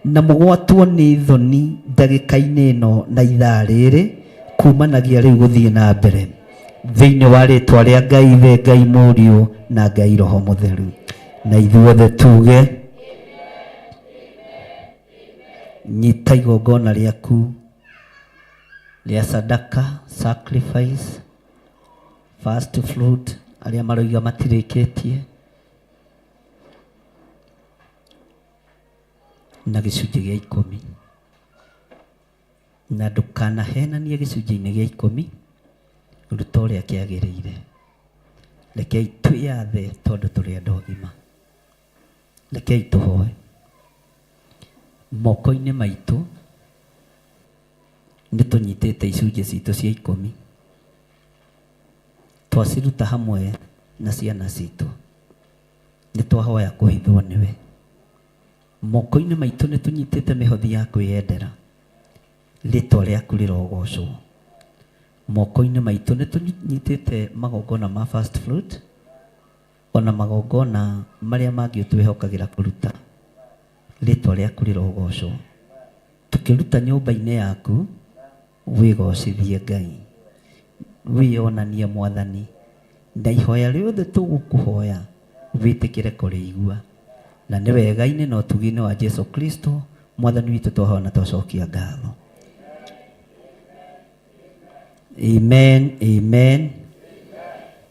Speaker 9: na mũgwatwo nĩ thoni ndagĩka-inĩ ĩno na ithaa rĩrĩ, kumanagia rĩu gũthiĩ na mbere, thĩinĩ wa rĩtwa rĩa Ngai Ithe, Ngai Mũriũ na Ngai Roho Mũtheru. Na ithuothe tuge, nyita igongona rĩaku rĩa sadaka, sacrifice, first fruit, arĩa maroiga matirĩkĩtie, na gĩcunjĩ gĩa 10, na ndũkanahenanie gĩcunjĩ-inĩ gĩa 10, ruta ũrĩa kĩagĩrĩire. Rekei twĩyathe tondũ tũrĩ andũ agima. Rekei tũhoe. Moko-inĩ maitũ nĩ tũnyitĩte icunjĩ citũ cia 10, twaciruta hamwe na ciana citũ, nĩ twahoya kũhithwo nĩwe. Moko-inĩ maitũ nĩ tũnyitĩte mĩhothi ya kwĩyendera, rĩtwa rĩaku rĩrogocwo. moko-inĩ maitũ nĩ tũnyitĩte magongona ma first fruit, ona magongona marĩa mangĩ twĩhokagĩra kũruta rĩtwa rĩaku rĩrogocwo. Tũkĩruta nyũmba-inĩ yaku wĩgocithie Ngai, wĩonanie Mwathani, na ihoya rĩothe tũgũkũhoya wĩtĩkĩre kũrĩigua, na nĩ wega-inĩ na ũtugi-inĩ wa Jesu Kristo Mwathani witũ twahoya na twacokia ngatho. Amen, amen.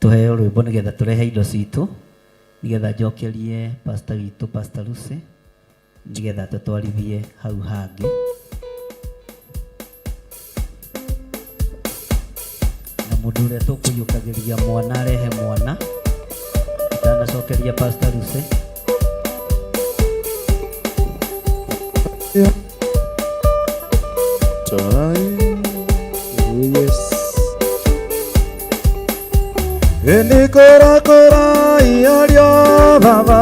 Speaker 9: Tuheo rwĩmbo nĩgetha tũrehe indo citũ, nĩgetha njokerie pastor witũ Pastor Lucy, nĩgetha tũtwarithie hau hangĩ. Na mũndũ ũrĩa tũkũiyũkagĩria mwana arehe mwana, tũtanacokeria Pastor Lucy.
Speaker 6: Eni kora kora iario baba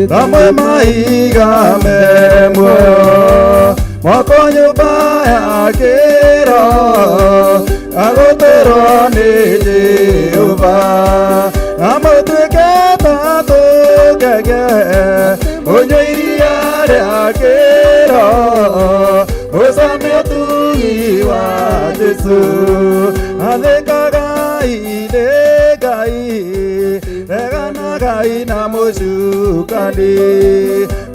Speaker 6: Ramwe maiga memwe Mwako nyumba ya kira Agotero ni Jehova Amotuke tato kege Onyo iria ria kira Osame otugi wa Jesu Adekaga ide Gai na musukani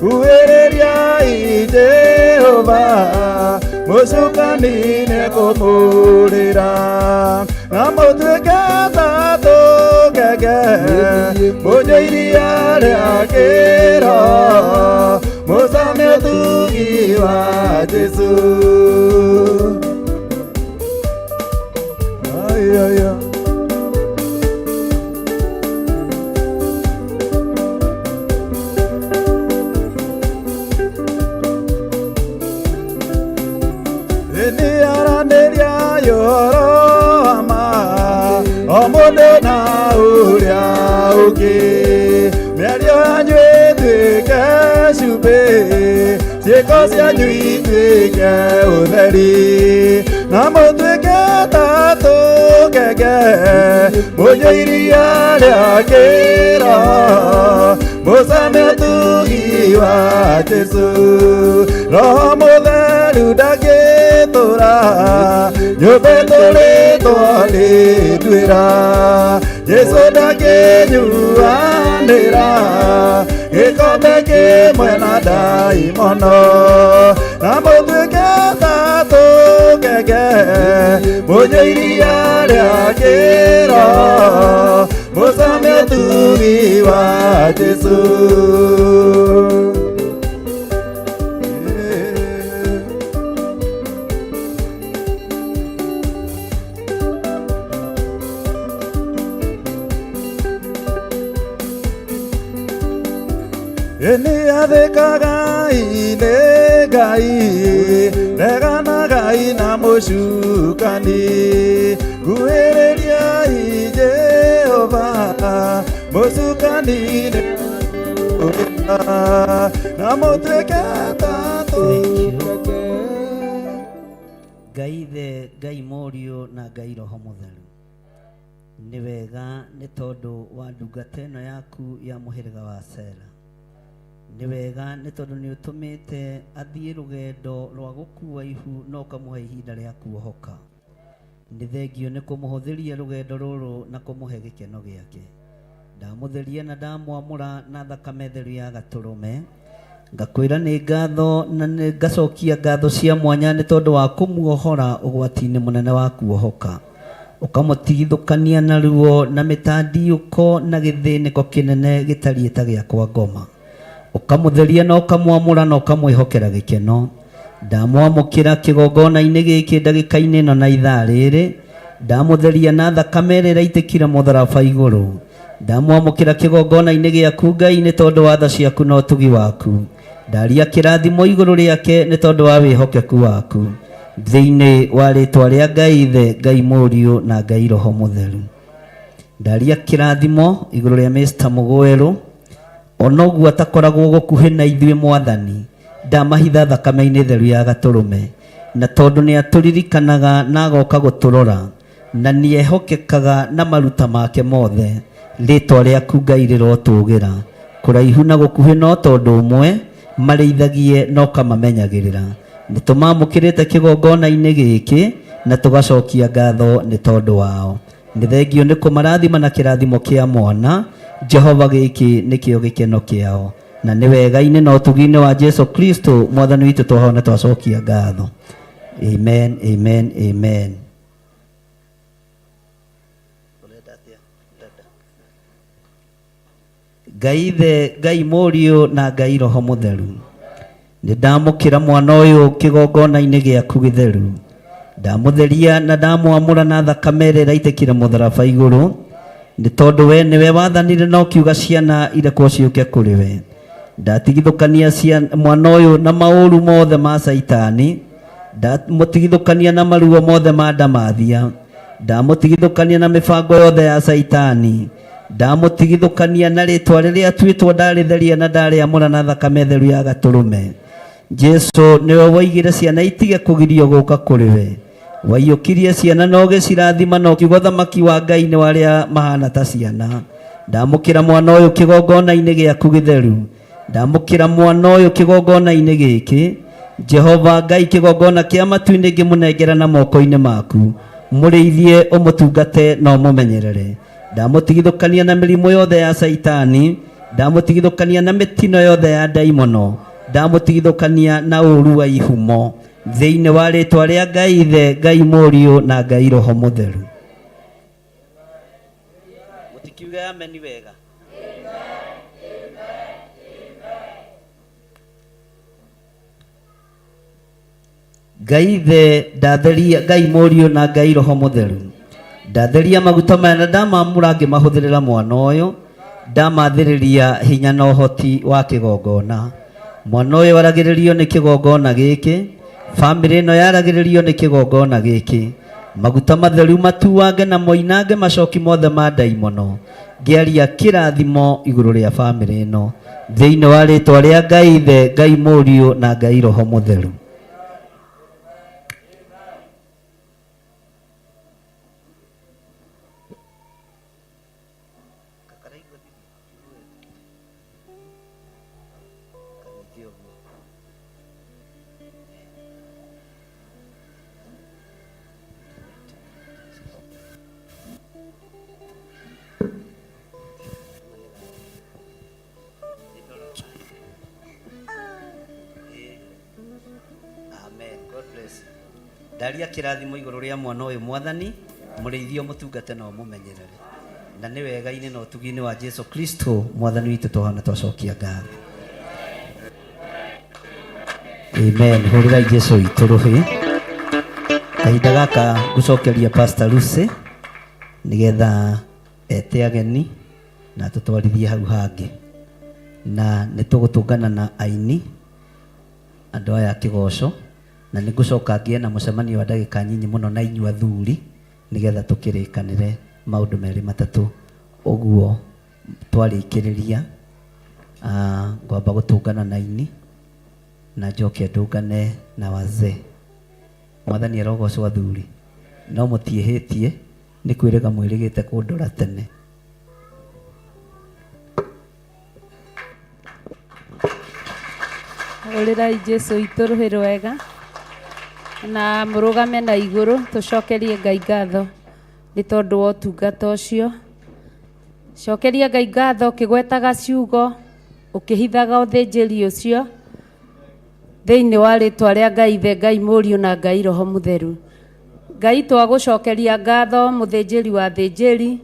Speaker 6: Kuereria Jehova Musukani neko murira Namotuke tato kege Mojo iria reakera Musame tugi wa Jesu. Ay ay ay. Omonde na uria uki Merio anywe tuike sube Sieko si anywi tuike utheri Namo tuike tato kege Mojo iria ria kira Musame tugi wa Jesu Roho mutheru ndagitura Nyumba tũrĩ twĩra Jesu ndakinyuanĩra gĩkombe kĩmwe na ndaimono na mũtuĩke tatũ kenge mũnyue iria rĩa kĩro mũcame ũtugi wa Jesu. Eni athekaga ine Ngai regana Ngai na mũcukani kuhĩrĩria Jehova mũcukani na mũtuĩke tatũ
Speaker 9: Ngai the Ngai Mũriũ na Ngai Roho Mũtheru, nĩ wega nĩ tondũ wa ndungata ĩno yaku ya mũhĩrĩga wa Sera. Nĩ wega nĩ tondũ nĩ ũtũmĩte athiĩ rũgendo rwa gũkua ihu na ũkamũhe ihinda rĩa kuohoka. Nĩ thengio nĩ kũmũhũthĩria rũgendo rũrũ na kũmũhe gĩkeno gĩake. Ndamũtheria na ndamwamũra na thakame theru ya Gatũrũme, ngakwĩra nĩ ngatho na nĩ ngacokia ngatho cia mwanya nĩ tondũ wa kũmuohora ũgwati-inĩ mũnene wa kuohoka, ũkamũtigithũkania na ruo na mĩtandiũko na gĩthĩnĩko kĩnene gĩtariĩ ta gĩa kwa ngoma, ũkamũtheria na ũkamwamũra na ũkamwĩhokera gĩkeno. Ndamwamũkĩra kĩgongona-inĩ gĩkĩ ndagĩka-inĩ ĩno na ithaa rĩrĩ, ndamũtheria na thakame ĩrĩa ĩraitĩkire mũtharaba igũrũ. Ndamwamũkĩra kĩgongona-inĩ gĩaku Ngai nĩ tondũ wa tha ciaku na ũtugi waku. Ndaria kĩrathimo igũrũ rĩake nĩ tondũ wa wĩhokeku waku, thĩinĩ wa rĩtwa rĩa Ngai the Ngai Mũriũ na Ngai Roho Mũtheru. Ndaria kĩrathimo igũrũ rĩa Mr. Mũgwerũ, ona ũguo atakoragwo gũkuhĩ na ithuĩ Mwathani, ndamahitha thakame-inĩ theru ya Gatũrũme, na tondu ni aturirikanaga na agoka guturora na ni ehokekaga na maruta make mothe ritwa riaku Ngai rirotugira kuraihu na gukuhi no tondu umwe mareithagie no kamamenyagirira nitumamukirite kigongona-ini giki na tugacokia ngatho ni tondu wao ni thengio ni kumarathima na kirathimo kia mwana Jehova giki nikio gikeno kiao na ni wega-ini na utugi-ini wa Jesu Kristo mwathani witu twahona twacokia ngatho. Amen, amen, amen. Ngai Ithe, Ngai Mũriũ na Ngai Roho Mũtheru, nĩ ndamũkĩra mwana ũyũ kĩgongona-inĩ gĩaku gĩtheru, ndamũtheria na ndamwamũra na thakame ĩrĩa ĩraitĩkire mũtharaba igũrũ, nĩ tondũ we nĩwe wathanire na ũkiuga ciana irekwo ciũke kũrĩ we. Ndatigithũkania mwana ũyũ na maũru mothe ma Saitani, ndamũtigithũkania na maruo mothe ma ndamathia, ndamũtigithũkania na mĩbango yothe ya Saitani, ndamũtigithũkania na rĩtwa rĩrĩa atuĩtwo ndarĩtheria na ndarĩamũra na thakame theru ya gatũrũme. Jesu nĩwe woigire ciana itige kũgirio gũka kũrĩ we, waiyũkirie ciana na ũgĩcirathima na ũkiuga ũthamaki wa Ngai nĩ warĩa mahana ta ciana. Ndamũkĩra mwana ũyũ kĩgongona-inĩ gĩaku gĩtheru, ndamũkĩra mwana ũyũ kĩgongona-inĩ gĩkĩ, Jehova Ngai kĩgongona kĩa matu-inĩ ngĩmũnengera na moko-inĩ maku, mũrĩithie ũmũtungate na ũmũmenyerere. Ndamũtigithũkania na mĩrimũ yothe ya Saitani, ndamũtigithũkania na mĩtino yothe ya ndaimono, ndamũtigithũkania na ũru wa ihumo thĩinĩ wa rĩtwa rĩa Ngai Ithe, Ngai Mũriũ na Ngai Roho Mũtheru. Mũtikiuge ameni wega. Ngai Ithe ndatheria, Ngai Mũriũ na Ngai Roho Mũtheru, ndatheria maguta maya na ndamamũra ngĩmahũthĩrĩra mwana ũyũ, ndamathĩrĩria hinya na ũhoti wa kĩgongona. Mwana ũyũ aragĩrĩrio nĩ kĩgongona gĩkĩ, bamĩrĩ ĩno yaragĩrĩrio nĩ kĩgongona gĩkĩ, maguta matheru matuange na moinange macoki mothe ma ndaimono, ngĩaria kĩrathimo igũrũ rĩa bamĩrĩ ĩno thĩinĩ wa rĩtwa rĩa Ngai Ithe, Ngai Mũriũ na Ngai Roho Mũtheru. Ndaria kĩrathimo igũrũ rĩa mwana ũyũ mwathani, mũrĩithie mũtungate na ũmũmenyerere, na nĩ wega-inĩ na ũtugi-inĩ wa Jesu Kristo mwathani witũ twahona twacokia ngatho. Amen. Hũrĩrai Jesu witũ rũhĩ. Kahinda gaka ngũcokeria Pastor Lucy nĩgetha ete ageni na tũtwarithie hau hangĩ, na nĩ tũgũtũngana na aini andũ aya kĩgoco, na nĩ ngũcoka ngĩe na mũcemanio wa ndagĩka nyinyi mũno na inyuĩ athuri nĩgetha tũkĩrĩkanĩre maũndũ merĩ matatũ. Ũguo twarĩkĩrĩria ngwamba gũtũngana na aini na njoke ndũngane na wazee. Mwathani arogocwo athuri, no mũtiĩhĩtie nĩ kwĩrĩga mwĩrĩgĩte kũndora tene.
Speaker 8: Ũrĩrai Jesu witũ rũhĩ rwega, na mũrũgame na igũrũ tũcokerie Ngai ngatho nĩ tondũ wa ũtungata ũcio. Cokeria Ngai ngatho ũkĩgwetaga ciugo, ũkĩhithaga ũthĩnjĩri ũcio thĩinĩ wa rĩtwa rĩa Ngai Ithe, Ngai Mũriũ na Ngai Roho Mũtheru. Ngai twagũcokeria ngatho mũthĩnjĩri wa thĩnjĩri,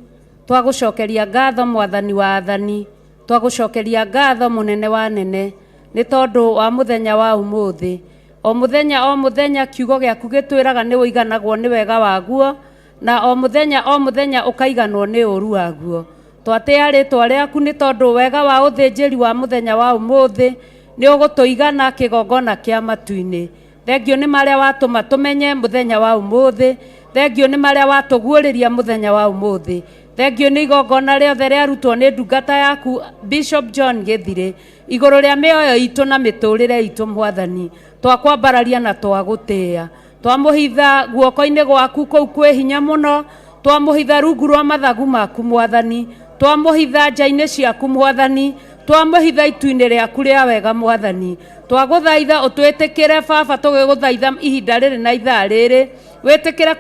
Speaker 8: twagũcokeria ngatho mwathani wa athani, twagũcokeria ngatho mũnene wa nene nĩ tondũ wa mũthenya wa ũmũthĩ. O mũthenya kiugo gĩaku gĩtwĩraga nĩ ũiganagwo nĩ wega waguo, na o mũthenya ũkaiganwo nĩ ũru waguo. Twatĩa rĩtwa rĩaku nĩ tondũ wega wa ũthĩnjĩri wa mũthenya wa ũmũthĩ nĩ ũgũtũigana kĩgongona kĩa matu-inĩ. Thengio nĩ marĩa watũma tũmenye mũthenya wa ũmũthĩ, thengio nĩ marĩa watũguũrĩria mũthenya wa ũmũthĩ, thengio nĩ igongona rĩothe rĩarutwo nĩ ndungata yaku Bishop John Gĩthirĩ igũrũ rĩa mĩoyo itũ na mĩtũrĩre itũ mwathani. twakwambararia na twagutia twamuhitha guoko-ini gwaku kou kwi hinya muno twamuhitha rungu rwa mathagu maku Mwathani twamuhitha nja-ini ciaku Mwathani twamuhitha itu-ini riaku ria wega Mwathani twaguthaitha utwitikire Baba tugiguthaitha ihinda riri na ithaa riri witikire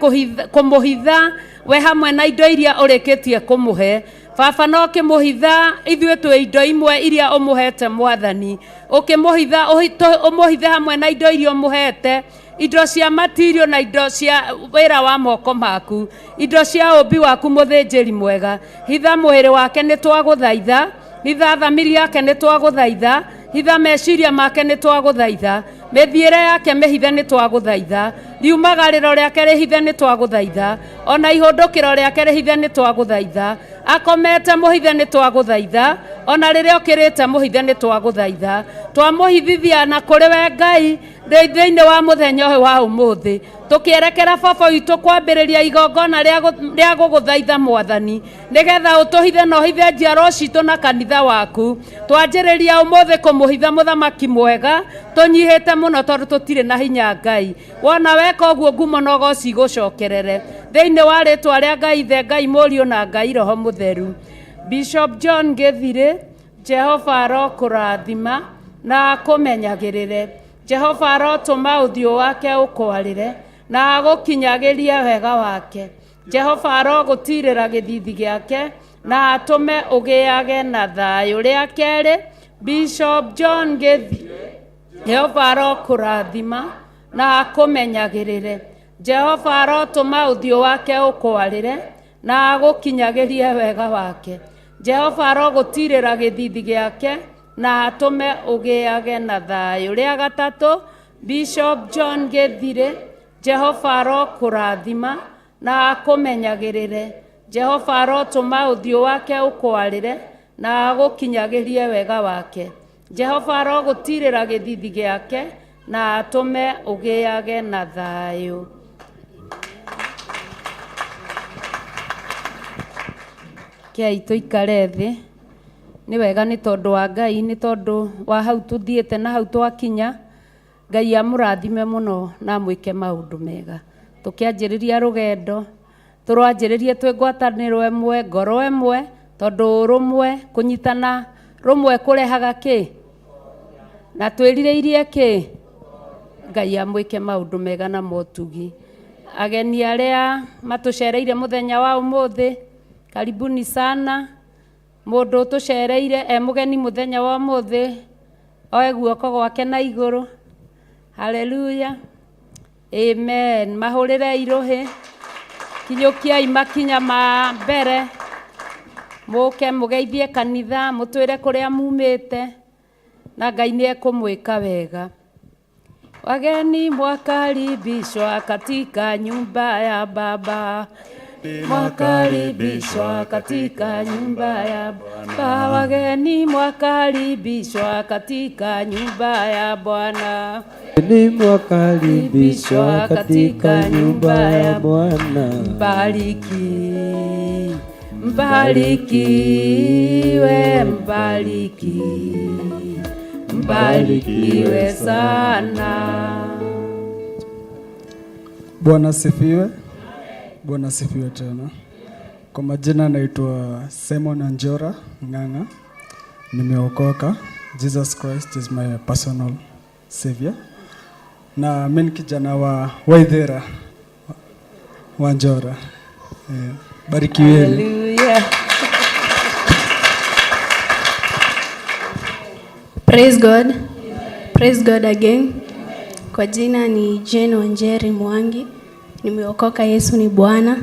Speaker 8: kumuhitha we hamwe na indo iria urikitie kumuhe Baba no kimuhitha ithuĩ twĩ indo imwe iria umuhete Mwathani ukimuhitha umuhithe hamwe na indo iria umuhete indo cia material na indo cia wĩra wa moko maku indo cia ũmbi waku mũthĩnjĩri mwega hitha mwĩrĩ wake nĩ twagũthaitha hitha thamiri yake nĩ twagũthaitha hitha meciria make nĩ twagũthaitha mĩthiĩre yake mĩhithe nĩ twagũthaitha riumagarĩro rĩake rĩhithe nĩ twagũthaitha ona ihũndũkĩro rĩake rĩhithe nĩ twagũthaitha akomete mũhithe nĩ twagũthaitha ona rĩrĩa ũkĩrĩte mũhithe nĩ twagũthaitha twamũhithithia na kũrĩ we Ngai thĩinĩ wa mũthenya ũyũ wa ũmũthĩ tũkĩerekera Baba witũ kwambĩrĩria igongona rĩa gũgũthaitha Mwathani nĩgetha ũtũhithe na ũhithe njiarwa citũ na kanitha waku twanjĩrĩria ũmũthĩ kũmũhitha mũthamaki mwega tũnyihĩte mũno tondũ tũtirĩ na hinya Ngai wona weka ũguo ngumo na ũgoci gũcokerere thĩinĩ wa rĩtwa rĩa Ngai Ithe Ngai Mũriũ na Ngai Roho Mũtheru Bishop John Gĩthirĩ Jehova arokũrathima na akũmenyagĩrĩre Jehova arotũma ũthiũ wake ũkwarĩre na agũkinyagĩrie wega wake Jehova arogũtirĩra gĩthithi gĩake na atũme ũgĩage na thayũ rĩa kerĩ Bishop John Gĩthirĩ Jehova arokũrathima na akũmenyagĩrĩre Jehova arotũma ũthiũ wake ũkwarĩre na agũkinyagĩrie wega wake Jehova arogũtirĩra gĩthithi gĩake na atũme ũgĩage na thayũ rĩa gatatũ Bishop John Gĩthirĩ Jehova arokũrathima na akũmenyagĩrĩre Jehova arotũma ũthiũ wake ũkwarĩre na agũkinyagĩrie wega wake Jehova arogũtirĩra gĩthithi gĩake na atũme ũgĩage na thayũ. Kĩai tũikare thĩ nĩ wega nĩ tondũ wa Ngai nĩ tondũ wa hau tũthiĩte na hau twakinya Ngai amũrathime mũno na mwĩke maũndũ mega tũkĩanjĩrĩria rũgendo tũrwanjĩrĩrie twĩ ngwatanĩro ĩmwe ngoro ĩmwe tondũ ũrũmwe kũnyitana rũmwe kũrehaga kĩ na twĩrirĩirie kĩ Ngai amwĩke maũndũ mega na motugi ageni arĩa matũcereire mũthenya wa ũmũthĩ karibuni sana mũndũ tũcereire mũgeni mũthenya wa ũmũthĩ oe guoko gwake na igũrũ haleluya amen mahũrĩre irũhĩ kinyũkiai makinya ma mbere mũke mũgeithie kanitha mũtwĩre kũrĩa mumĩte na Ngai nĩ ekũmwĩka wega. Wageni mwakaribishwa katika nyumba ya Baba, mwakaribishwa katika nyumba ya Baba. Wageni mwakaribishwa katika nyumba ya Bwana,
Speaker 4: ni mwakaribishwa katika nyumba ya Bwana.
Speaker 8: Mbariki, mbarikiwe, mbariki, mbarikiwe sana.
Speaker 11: Bwana sifiwe. Bwana sifiwe tena. Kwa majina naitwa Simon Anjora Ng'ang'a. Nimeokoka. Jesus Christ is my personal savior. Na mimi kijana wa Waithera wa Anjora. Barikiweni.
Speaker 8: Hallelujah.
Speaker 12: Praise God. Praise God again. Kwa jina ni Jane Wanjeri Mwangi. Nimeokoka, Yesu ni Bwana.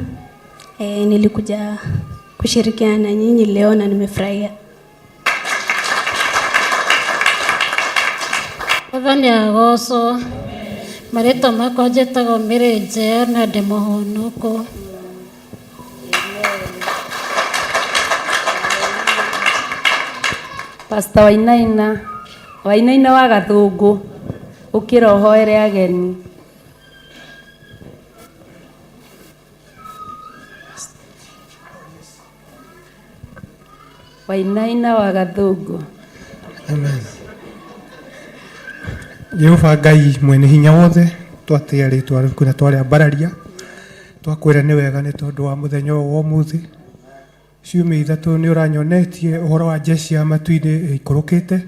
Speaker 12: Nilikuja kushirikiana na nyinyi leo na nimefurahia.
Speaker 13: Wathani agoco marĩtwa makwa njĩtagwo Mĩrĩnje na ndĩ mũhũnũku.
Speaker 8: Pastor Wainaina wa Gathũngũ ũkĩra ũhoere ageni. Wainaina wa Gathũngũ.
Speaker 14: Amen. Jehova Ngai mwene hinya wothe twatia ritwa riku na twaria mbararia twakwira ni wega ni tondu wa muthenya wa umuthi ciumia ithatu ni uranyonetie uhoro wa jeshi ya matu-ini ikurukite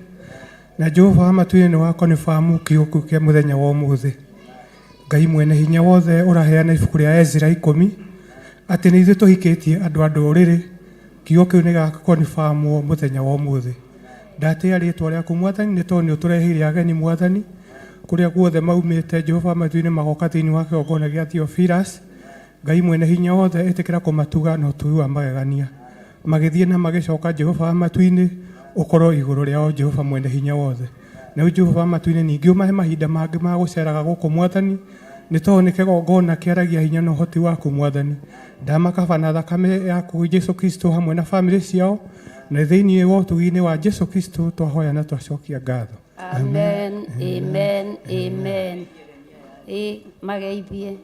Speaker 14: na Jehova matu-ini ni wako ni famu kiuku kia muthenya wa umuthi Ngai mwene hinya wothe uraheana ibuku ria Ezra 10 ati ni ithu tuhikitie andu nduriri kiuku kiu ni gako ni famu muthenya wa umuthi ndatia ritwa riaku mwathani ni tondu ni uturehire ageni mwathani kuria guothe maumite Jehova matu-ini magoka thiini wa kiongona gia Theophilus Ngai mwene hinya wothe itikira kumatuga na utui wa magegania magithie na magicoka Jehova matu-ini ukorwo iguru riao Jehova mwene hinya wothe na Jehova matu-ini ningi umahe mahinda mangi ma guceraga guku mwathani ni tondu ni kigongona kiaragia hinya na uhoti waku mwathani ndamakaba na thakame yaku Jesu Kristo hamwe na family ciao na thiini wa utui-ini wa Jesu Kristo twahoya na twacokia ngatho.
Speaker 8: Amen, amen, amen. Mageithie.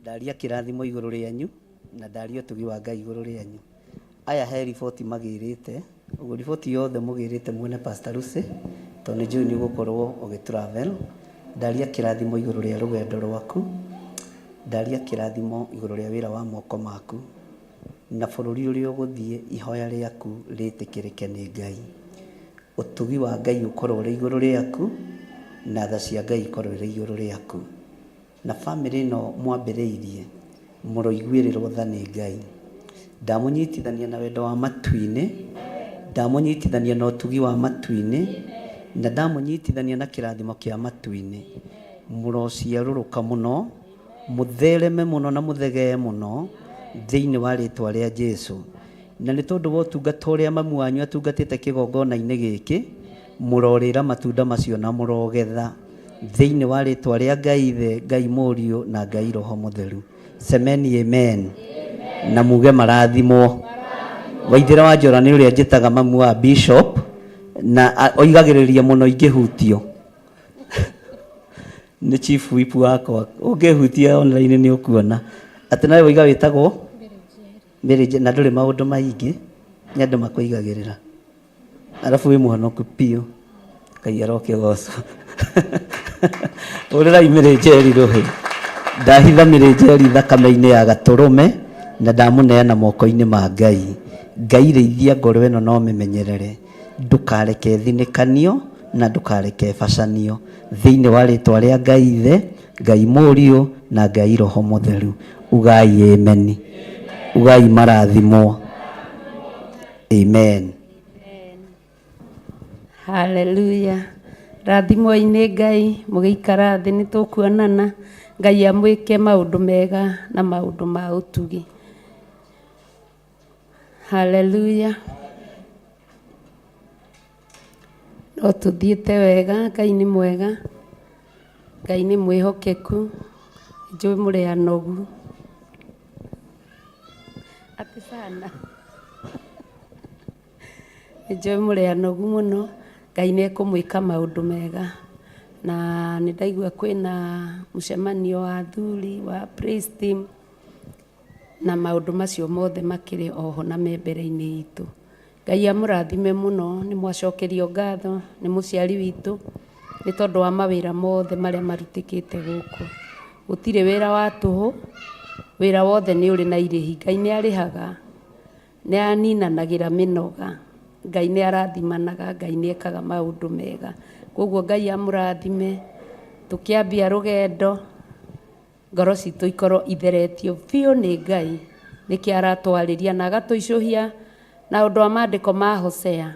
Speaker 9: Ndaria kirathimo iguru rianyu na ndaria tugi wa Ngai iguru rianyu aya he riboti magirite ugu riboti yothe mugirite mwene Pastor Lucy tondu njui ni gukorwo ugitravel ndaria kirathimo iguru ria rugendo rwaku ndaria kirathimo iguru ria wira wa moko maku na bururi uria uguthie ihoya riaku ritikirike ni Ngai utugi wa Ngai ukorwo ri iguru riaku na tha cia Ngai ikorwo ri iguru riaku na family no mwambiriirie muroiguirirwo tha ni Ngai ndamunyitithania na wendo wa matu-ini ndamunyitithania na utugi wa matu-ini na ndamunyitithania na kirathimo kia matu-ini murociaruruka muno muthereme muno na muthegee muno thiini wa ritwa ria Jesu na ni tondu wa utungata uria mamu wanyu atungatite kigongona-ini giki murorira matunda macio na murogetha thiini wa ritwa ria Ngai Ithe Ngai Muriu na Ngai Roho Mutheru semeni amen na muge marathimo Waithira wa Njora ni uria njitaga mamu wa bishop na oigagiriria muno ingihutio ni chief whip wako ungihutia online ni ukuona ati nawe oiga witagwo Mary na nduri maundu maingi ni andu makuigagirira arafu wi muhonoku piu Ngai aroke goco urira imire Njeri ruhi ndahitha mire Njeri thakame-ini ya gaturume na ndamuneana moko-ini ma Ngai Ngai reithia ngoro ino no mimenyerere ndukareke thinikanio na ndukareke bacanio thiini wa ritwa ria Ngai Ithe Ngai Muriu na Ngai Roho Mutheru ugai amen ugai marathimo amen
Speaker 8: Hallelujah. Rathimo-ini Ngai mugiikara thi ni tukuonana Ngai amwike maundu mega na maundu ma utugi. Hallelujah. No tuthiite wega Ngai ni mwega Ngai ni mwihokeku njui murianogu ati sana njui murianogu muno Ngai nä ekumwika maundu mega na nä ndaigua kwina mucemanio wa athuri wa praise team na maundu macio mothe makiri oho na membere-ini itu Ngai amurathime muno ni mwacokerio ngatho ni muciari witu ni tondu wa mawira mothe maria marutikite guku gutire wira wa tuhu wira wothe ni uri na irihi Ngai ni arihaga ni aninanagira minoga Ngai ni arathimanaga Ngai ni ekaga maundu mega koguo Ngai amurathime tukiambia rugendo ngoro citu ikorwo itheretio biu ni Ngai niki aratwariria na agatuicuhia na undu wa maandiko ma Hosea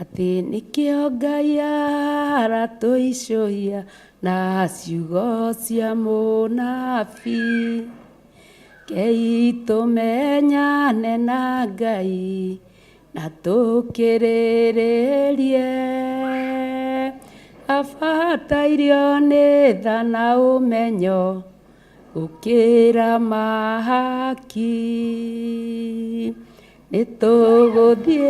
Speaker 8: ati nikio Ngai aratuicuhia na ciugo cia munabii Ngai tumenyane na Ngai na tukiriririe abatairio nĩ tha na ũmenyo gũkĩra mahaki. Nĩtũgũthiĩ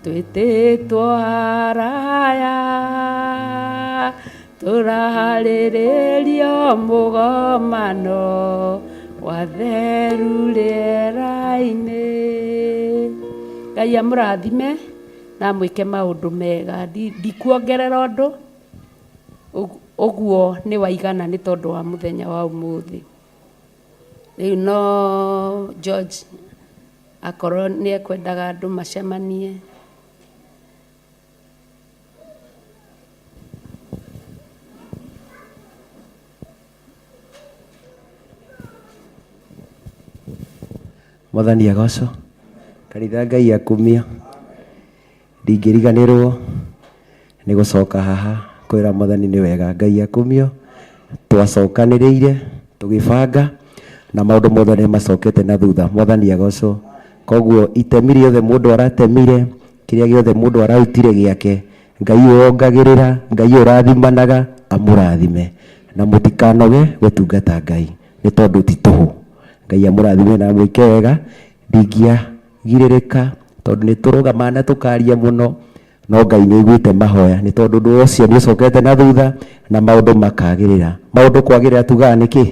Speaker 8: twĩtĩtwo haraya, tũraharĩrĩrio mũgomano wa theru rĩera-inĩ. Ngai amũrathime na mwĩke maũndũ mega. Ndikuongerera ũndũ, ũguo nĩ waigana nĩ tondũ wa mũthenya wa ũmũthĩ. Rĩu no George akorwo nĩ ekwendaga andũ macemanie.
Speaker 15: Mwathani agocwo, kanitha Ngai akumia, ndingĩriganĩrwo nĩ gũcoka haha kwĩra Mwathani nĩ wega. Ngai akumio, twacokanĩrĩire tũgĩbanga na maũndũ mothe nĩ macokete na thutha. Mwathani agocwo. Koguo itemi rĩothe mũndũ aratemire, kĩrĩa gĩothe mũndũ ararutire gĩake, Ngai ũongagĩrĩra, Ngai ũrathimanaga, amũrathime na mũtikanoge gũtungata Ngai nĩ tondũ ti tũhũ. Ngai amũrathime na mwĩke wega. Ndingĩagirĩrĩka tondũ nĩ tũrũgama na tũkaria mũno, no Ngai nĩ aiguĩte mahoya nĩ tondũ ũndũ ũcio nĩ ũcokete na thutha na maũndũ makagĩrĩra. Maũndũ kwagĩrĩra tugaga nĩkĩ?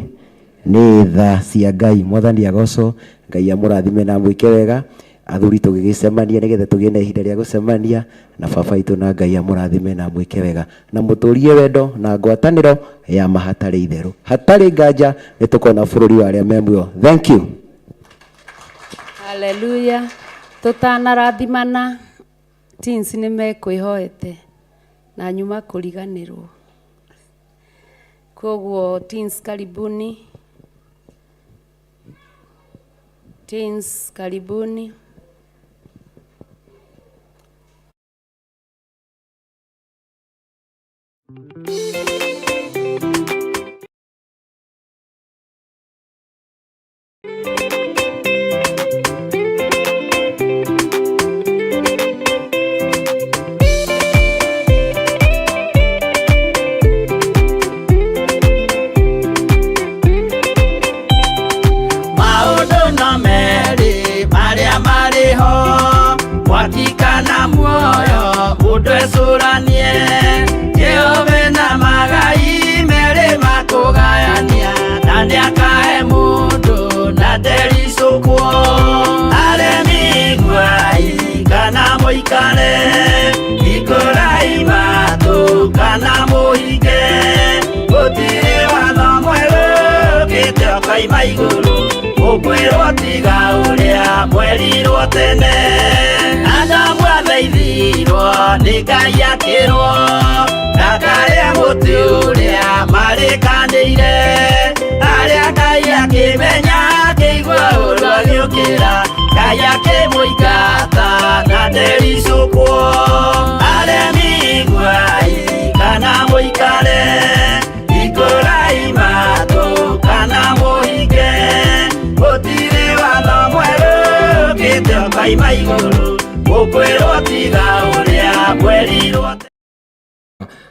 Speaker 15: Nĩ tha cia Ngai. Mwathani agocwo. Ngai amũrathime na mwĩke wega. Athuri tũgĩgĩcemania nĩgetha tũgĩe na ihinda rĩa gũcemania na baba itũ, na Ngai amũrathime na mwĩke wega na mũtũrie wendo na ngwatanĩro ya mahatarĩ itherũ. Hatarĩ nganja nĩ tũkona bũrũri wa arĩa me muoyo. Thank you.
Speaker 8: Hallelujah. Tũtanarathimana, teens nĩ mekwĩhoete na nyuma kũriganĩrwo. Koguo teens karibuni. Teens karibuni.
Speaker 16: Wakikana muoyo mundu ecuranie Jehova na magai mere makugayania na ndiakahe mundu na ndericukwo aremi gwai kana muikare ikurai matu kana muhige gutiri watho mwerũ ũkĩte ũkaima igũrũ ũkwĩrwo tiga ũrĩa mwerirwo tene. Adamu athaithirwo nĩ Ngai akĩrwo ndakarĩa mũtĩ ũrĩa marĩkanĩire, arĩa Ngai akĩmenya akĩigua ũndũ agĩũkĩra, Ngai akĩmũingata na ndericũkwo. Aremi gwai kana mũikare ikũrai matũ kana mũhinge gũtirĩ watho mwerũ ũkĩte ũkaima igũrũ ũkwĩrwo tiga ũrĩa mwerirwo.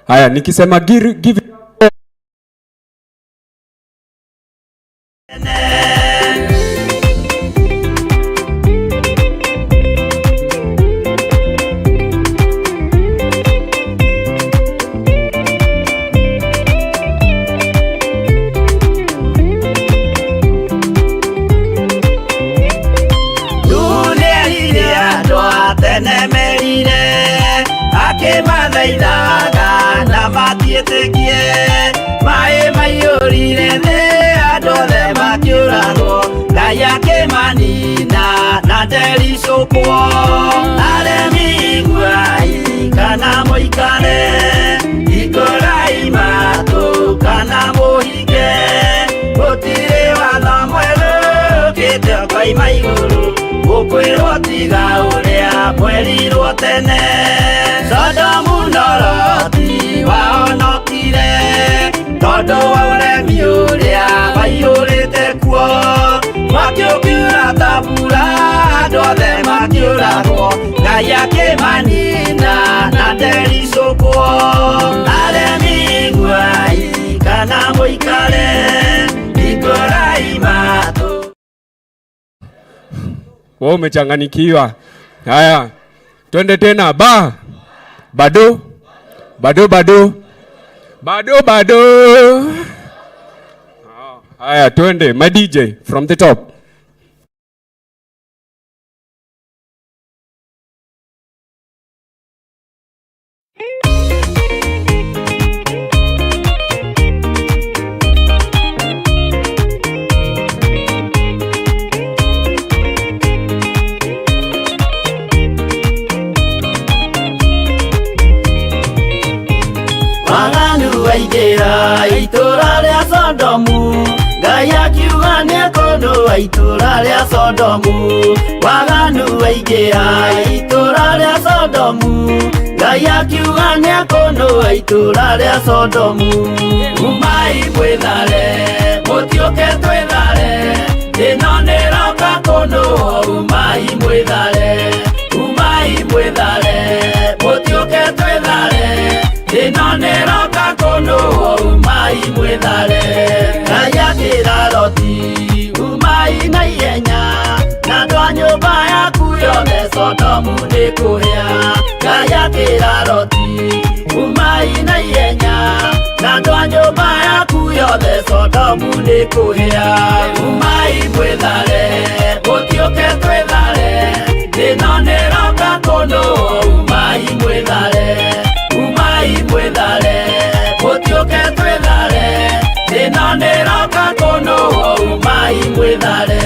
Speaker 17: Haya, nikisema give
Speaker 16: akĩmathaithaga na matiĩtĩkie, maĩ maiyũrire thĩ andũ othe makĩũragwo, Ngai akĩmanina na ndericũkwo. Aremi gwai kana mũikare ikũrai matũ kana mũhinge gũtirĩ watho mwerũ ũkĩte ũkaima igũrũ ũkwĩrwo tiga ũrĩa mwerirwo tene. Sodomu na Loti wahonokire tondũ wa ũremi ũrĩa waiyũrĩte kuo, mwaki ũkiura ta mbura andũ othe makĩũragwo, Ngai akĩmanina nderisukwo aremi guai kana muikare ikorai matu.
Speaker 17: Wewe umechanganikiwa. Haya, twende tena. Bado. Haya, twende. My DJ from the top.
Speaker 16: Waigera itura ria Sodomu, Ngai akiuga nĩekũndũa itura ria Sodomu. Waganu waigera itura ria Sodomu, Ngai akiuga nĩekũndũa itura ria Sodomu. Umai mwĩthare, mũtiũke twĩthare, ĩno nĩroka kũndũa. Umai mwĩthare, mũtiũke twĩthare, ĩno nĩroka kũndũa. Umai mwĩthare. Ngai akĩra Loti, umai na ihenya, na andũ a nyũmba yaku yothe Sodomu nĩkũhĩa. Ngai akĩra Loti, umai na ihenya, na andũ a nyũmba yaku yothe Sodomu nĩkũhĩa. Umai mwĩthare, mũtiũke twĩthare, ĩno nĩroka kũndũa. Umai mwĩthare, mũtiũke twĩthare, ĩno nĩroka kũndũa. Umai mwĩthare.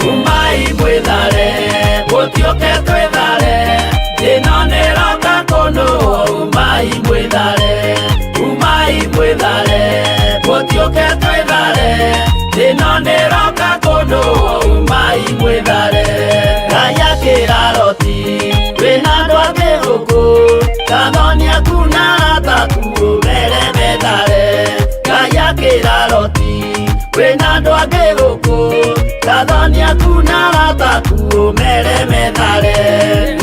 Speaker 16: Umai mwĩthare, mũtiũke twĩthare, ĩno nĩroka kũndũa. Umai mwĩthare, mũtiũke twĩthare, ĩno nĩroka kũndũa. Umai mwĩthare. Ngai akĩra Loti, wĩna andũ angĩ gũkũ, Gathoni aku na arataku ũmere methare. Ngai akĩra Loti, wĩna andũ angĩ gũkũ, Gathoni aku na arataku ũmere methare.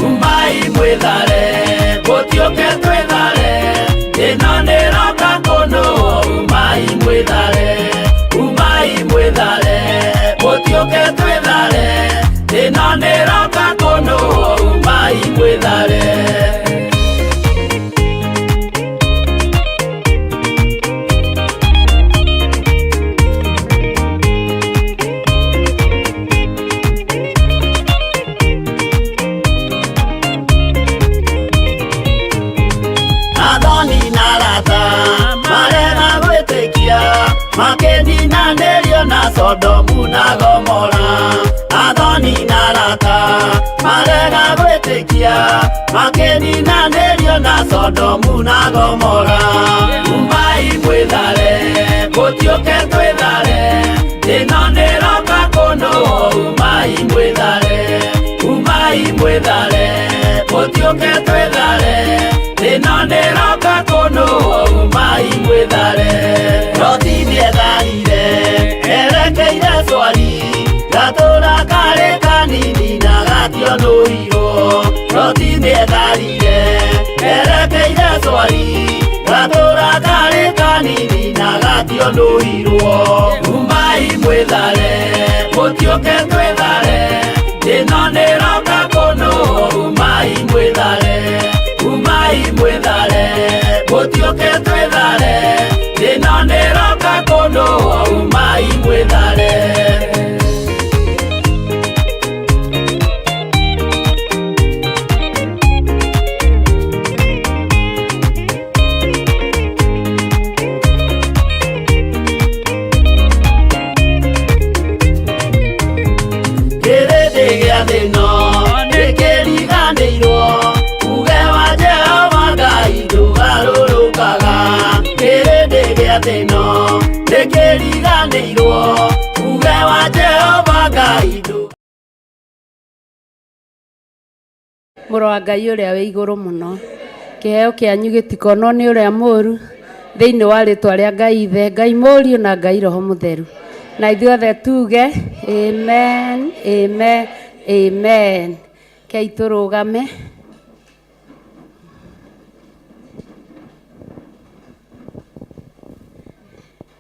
Speaker 16: Umai mwĩthare, mũtiũke twĩthare, ĩno nĩroka kũndũa. Umai mwĩthare, mũtiũke twĩthare, ĩno nĩroka kũndũa. Umai mwĩthare. Makeninanĩrio na Sodomu na Gomora. Athoni na arata marega gwĩtĩkia, makeninanĩrio na Sodomu na Gomora. Umai mwĩthare, mũtiũke twĩthare, ĩno nĩroka kũndũa. Umai mwĩthare, mũtiũke twĩthare, ĩno nĩroka kũndũa. Umai mwĩthare. Loti nĩetharire, erekeire Zoari, gatũra karĩ kanini na gationũirwo. Loti nĩetharire, erekeire Zoari, gatũra karĩ kanini na gationũirwo. Umai mwĩthare, mũtiũke twĩthare, ĩno nĩroka kũndũa. Umai mwĩthare, mũtiũke twĩthare, ĩno nĩroka kũndũa. Umai mwĩthare. Kĩrĩndĩ gĩa thĩ ĩno nĩkĩ thino ndikiriganirwo uge wa Jehova Ngai ndu
Speaker 8: Mũrũ wa Ngai ũrĩa wĩ igũrũ mũno, kĩheo kĩanyu gĩtikonwo nĩ ũrĩa mũũru, thĩinĩ wa rĩtwa rĩa Ngai Ithe, Ngai Mũriũ na Ngai Roho Mũtheru. Na ithuothe tuge amen, amen, amen. Kei tũrũgame.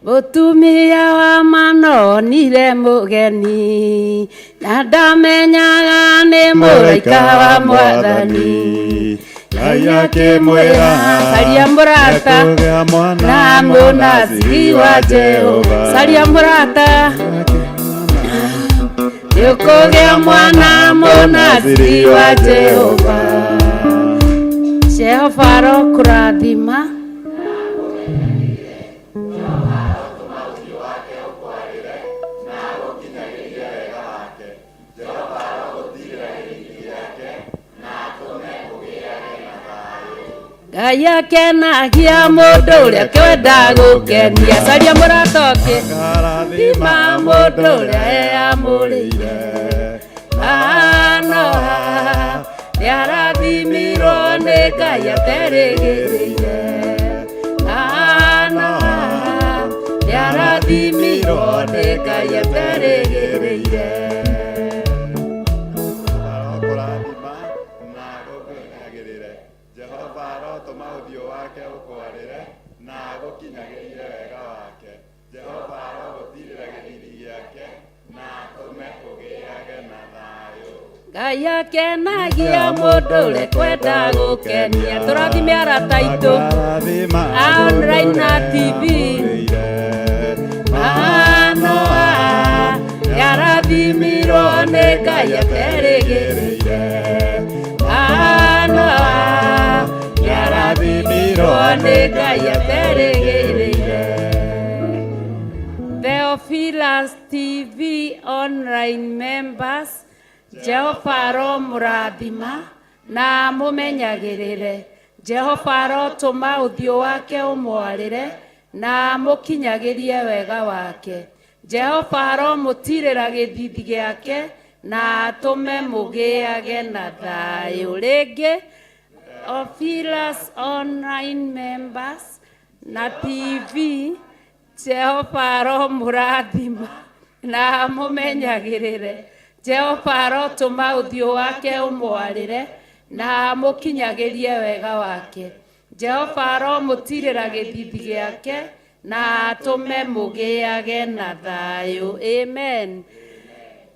Speaker 8: Mũtumia wa manonire mũgeni, na ndamenyaga nĩ mũraika wa Mwathani. Ngai akĩmwĩra caria mũrata na mũnabii wa Jehova. Caria mũrata nĩũkũgĩa mwana mũnabii wa Jehova. Jehova arokũrathima. Ngai akenagia mũndũ ũrĩa kwenda gũkenia. Caria mũrata ũngĩ. Thima mũndũ ũrĩa eamũrĩire. Noa nĩarathimirwo nĩ Ngai aterĩgĩrĩire. Noa nĩarathimirwo nĩ Ngai aterĩgĩrĩire. Ngai akenagia mũndũ ũrĩa kwenda gũkenia. Tũrathime arata aitũ online na TV. Noa nĩarathimirwo nĩ Ngai aterĩgĩrĩire. Noa nĩarathimirwo nĩ Ngai aterĩgĩrĩire. Theophilus TV online members, Jehova aromũrathima na mũmenyagĩrĩre. Jehova arotũma ũthiũ wake ũmwarĩre na mũkinyagĩrie wega wake. Jehova aromũtirĩra gĩthithi gĩake na atũme mũgĩage na thayũ. Rĩngĩ Theophilus online members na TV, Jehova aromũrathima na mũmenyagĩrĩre. Jehova arotũma ũthiũ wake ũmwarĩre na mũkinyagĩrie wega wake. Jehova aromũtirĩra gĩthithi gĩake na atũme mũgĩage na thayũ. Amen.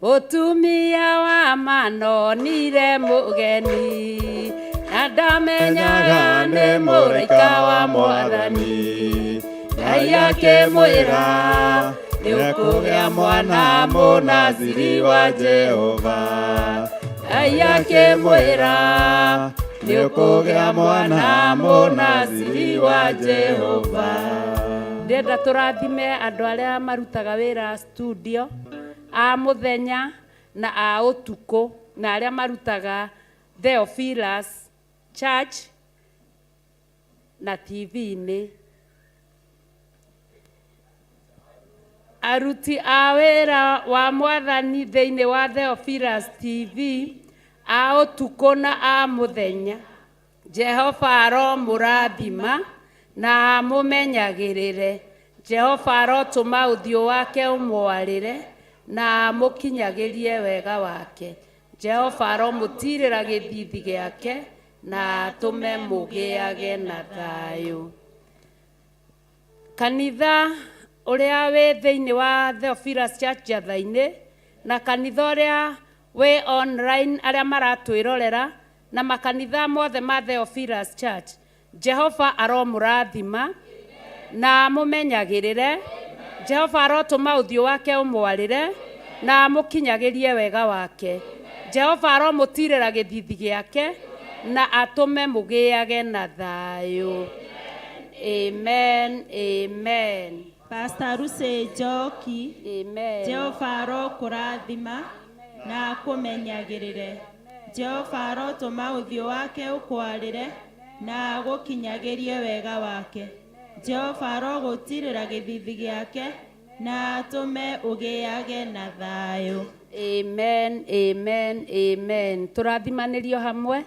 Speaker 8: Mũtumia wa manonire mũgeni, na ndamenyaga nĩ mũraika wa Mwathani. Ngai akĩmwĩra nĩũkũgĩa mwana mũnaziri wa Jehova. Ngai akĩmwĩra nĩũkũgĩa mwana mũnaziri wa Jehova. Ndĩrenda tũrathime andũ arĩa marutaga wĩra studio, a mũthenya na a ũtukũ, na arĩa marutaga Theophilus Church na TV-inĩ. Aruti a wĩra wa Mwathani thĩinĩ wa Theophilus TV, a ũtukũ na a mũthenya, Jehova aromũrathima na mũmenyagĩrĩre. Jehova arotũma ũthiũ wake ũmwarĩre na mũkinyagĩrie wega wake. Jehova aromũtirĩra gĩthithi gĩake na atũme mũgĩage na thayũ. Kanitha ũrĩa wĩ thĩinĩ wa Theophilus Church Jatha-inĩ, na kanitha ũrĩa wĩ online arĩa maratwĩrorera, na makanitha mothe ma Theophilus Church, Jehova aromũrathima na mũmenyagĩrĩre. Jehova arotũma ũthiũ wake ũmwarĩre na mũkinyagĩrie wega wake. Jehova aromũtirĩra gĩthithi gĩake na atũme mũgĩage na thayũ. Amen, amen.
Speaker 18: Pastor Ruse Njoki,
Speaker 8: amen.
Speaker 18: Jehova arokũrathima na akũmenyagĩrĩre. Jehova arotũma ũthiũ wake ũkwarĩre na agũkinyagĩrie wega wake. Jehova rogũtirĩra gĩthithi gĩake na atũme ũgĩage na thayũ.
Speaker 8: Amen, amen, amen. Tũrathimanĩrio hamwe,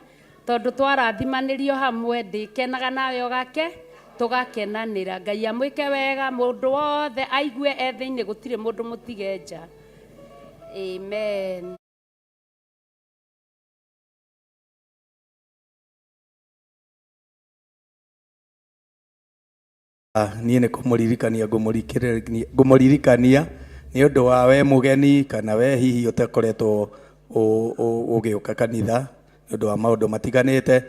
Speaker 8: tondũ twarathimanĩrio hamwe ndĩkenaga nawe ũgake tũgakenanĩra. Ngai amwĩke wega, mũndũ wothe aigue thĩinĩ, gũtirĩ mũndũ mũtige nja. Amen.
Speaker 7: Niĩ nĩ kũmũririkania ngũmũririkania nĩ ũndũ wa we mũgeni kana we hihi ũtakoretwo ũgĩũka kanitha nĩ ũndũ wa maũndũ matiganĩte.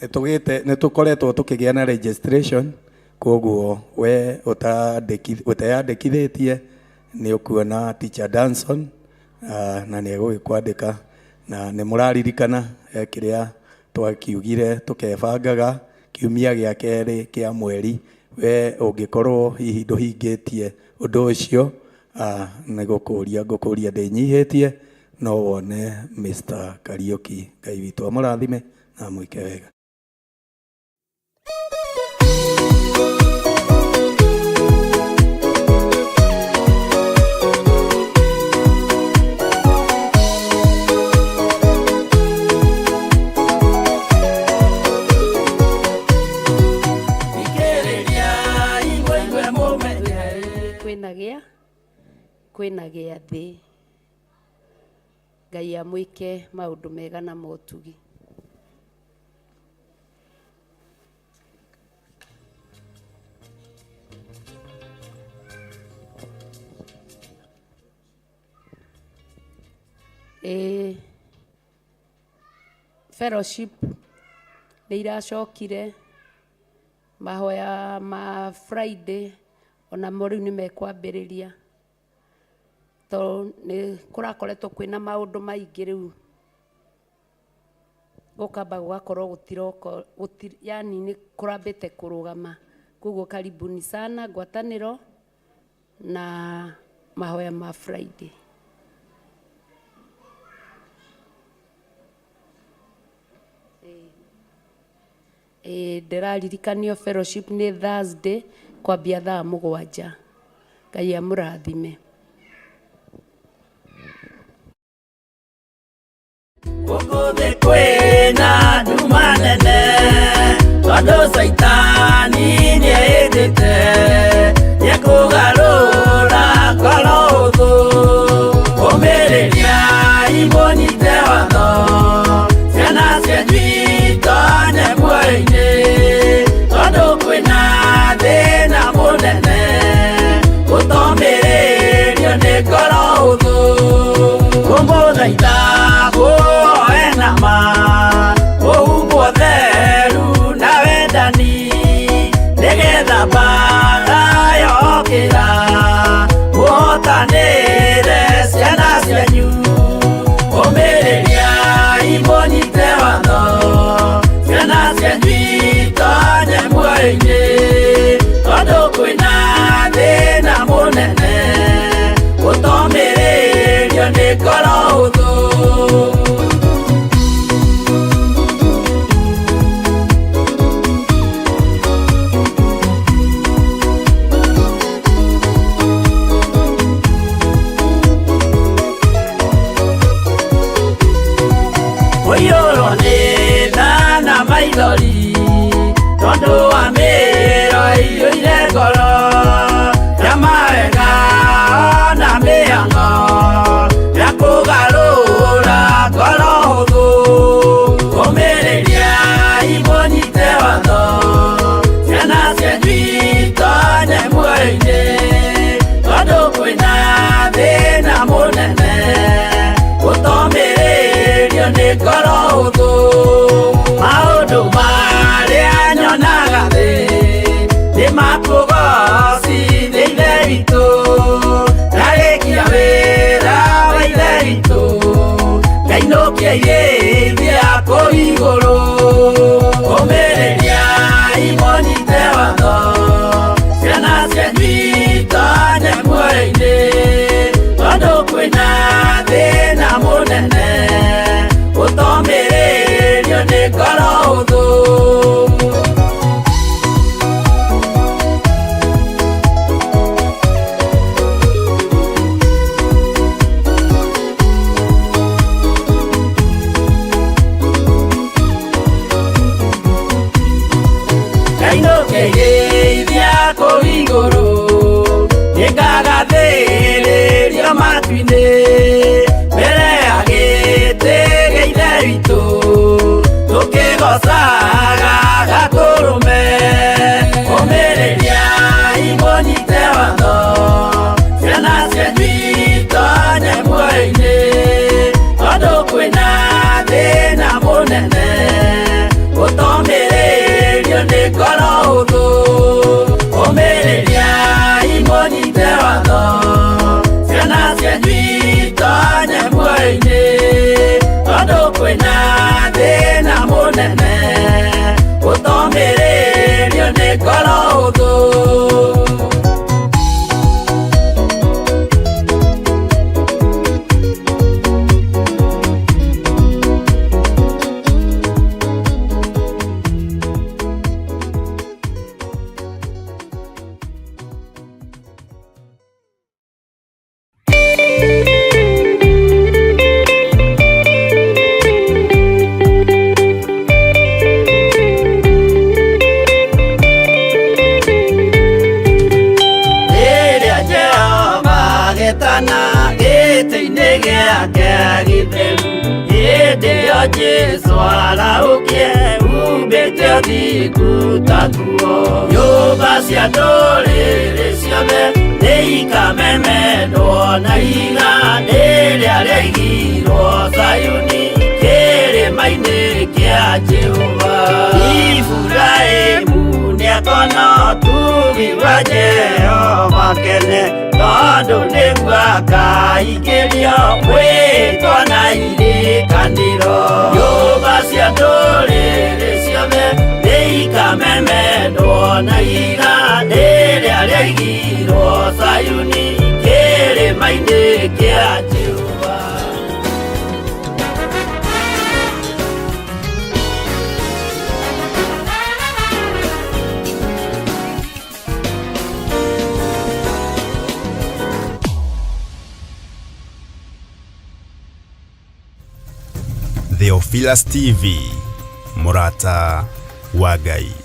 Speaker 7: Nĩ tũkoretwo tũkĩgĩa na registration, koguo we ũteyandĩkithĩtie nĩ ũkuona Teacher Danson na nĩ egũgĩkwandĩka, na nĩ mũraririkana kĩrĩa twakiugire tũkebangaga kiumia gĩa kerĩ kĩa mweri. We ũngĩkorwo hihi ndũhingĩtie ũndũ ũcio, nĩ ngũkũria ndĩnyihĩtie, no wone Mr. Kariuki. Ngai witũ amũrathime na mwĩke wega.
Speaker 8: Kwĩna gĩathĩ. Ngai amwĩke maũndũ mega na motugi. Fellowship nĩ iracokire, mahoya ma Friday ona mo rĩu nĩ mekwambĩrĩria, tondũ nĩ kũrakoretwo kwĩna maũndũ maingĩ rĩu gũkamba gũgakorwo yani nĩ kũrambĩte kũrũgama. Koguo karibuni sana ngwatanĩro na mahoya ma Friday. Ndĩraririkanio fellowship nĩ Thursday kwambia thaa 7. Ngai amũrathime.
Speaker 16: Gũkũthĩ kwĩna nduma nene, tondũ Saitani nĩehĩtĩte nĩekũgarũra ngoro hũthũ. Ũmĩrĩriai mũnyite watho, ciana cianyu itonye muoyo-inĩ, tondũ kwĩna thĩna mũnene, gũtomĩrĩrio nĩ ngoro hũthũ. Kũmũthaitha muoe nama, ũhumbwo theru na wendani, nĩgetha mbara yokĩra mũhotanĩre ciana cianyu. Ũmĩrĩriai mũnyite watho, ciana cianyu itonye muoyo-inĩ, tondũ kwĩna thĩna mũnene, gũtomĩrĩrio nĩ ngoro hũthũ. Ũiyũrwo nĩ tha na maithori, tondũ wa mĩĩro ĩiyũire ngoro, ya mawega na mĩhang'o ya kũgarũra ngoro hũthũ. Ũmĩrĩriai mũnyite watho, ciana cianyu itonye muoyo-inĩ, tondũ kwĩna thĩna mũnene, gũtomĩrĩrio nĩ ngoro hũthũ. Maũndũ marĩa nyonaga thĩ nĩ makũgocithia Ithe witũ, ndarĩkia wĩra wa Ithe witũ, ngainũkia irĩithia kũu igũrũ. Ũmĩrĩriai mũnyite watho, ciana cianyu itonye muoyo-inĩ, tondũ kwĩna thĩna mũnene, gũtomĩrĩrio nĩ ngoro hũthũ. igũrũ nĩngagathĩrĩria matu-inĩ mbere ya gĩtĩ gĩa ithe witũ tũkĩgocaga Gakũrũme ũmĩrĩria imũnyite watho ciana cianyu itonye muoyo-inĩ tondũ kwĩna thĩna mũnene ũtomĩrĩrio nĩ ngoro hũthũ ũmĩrĩria imũnyite watho ciana cianyu itonye muoyo-inĩ tondũ kwĩna thĩna mũnene ũtomĩrĩrio nĩ ngoro hũthũ. Jesu araukie umbĩte ũthiku taguo nyũmba cia ndũrĩrĩ ciothe nĩikamemendwo na iga rĩrĩa rĩaigirwo Zayuni kĩrĩma-inĩ kĩa Jehova. Iburahĩmu nĩakona ũtugi wa Jehova kene tondũ nĩguo akaingĩrio gwĩtwo na irĩkanĩro. Nyũmba cia ndũrĩrĩ ciothe nĩikamemendwo na iga rĩrĩa rĩaigirwo Zayuni kĩrĩma-inĩ kĩa Jehova.
Speaker 19: Theophilus TV, Mũrata wa Ngai.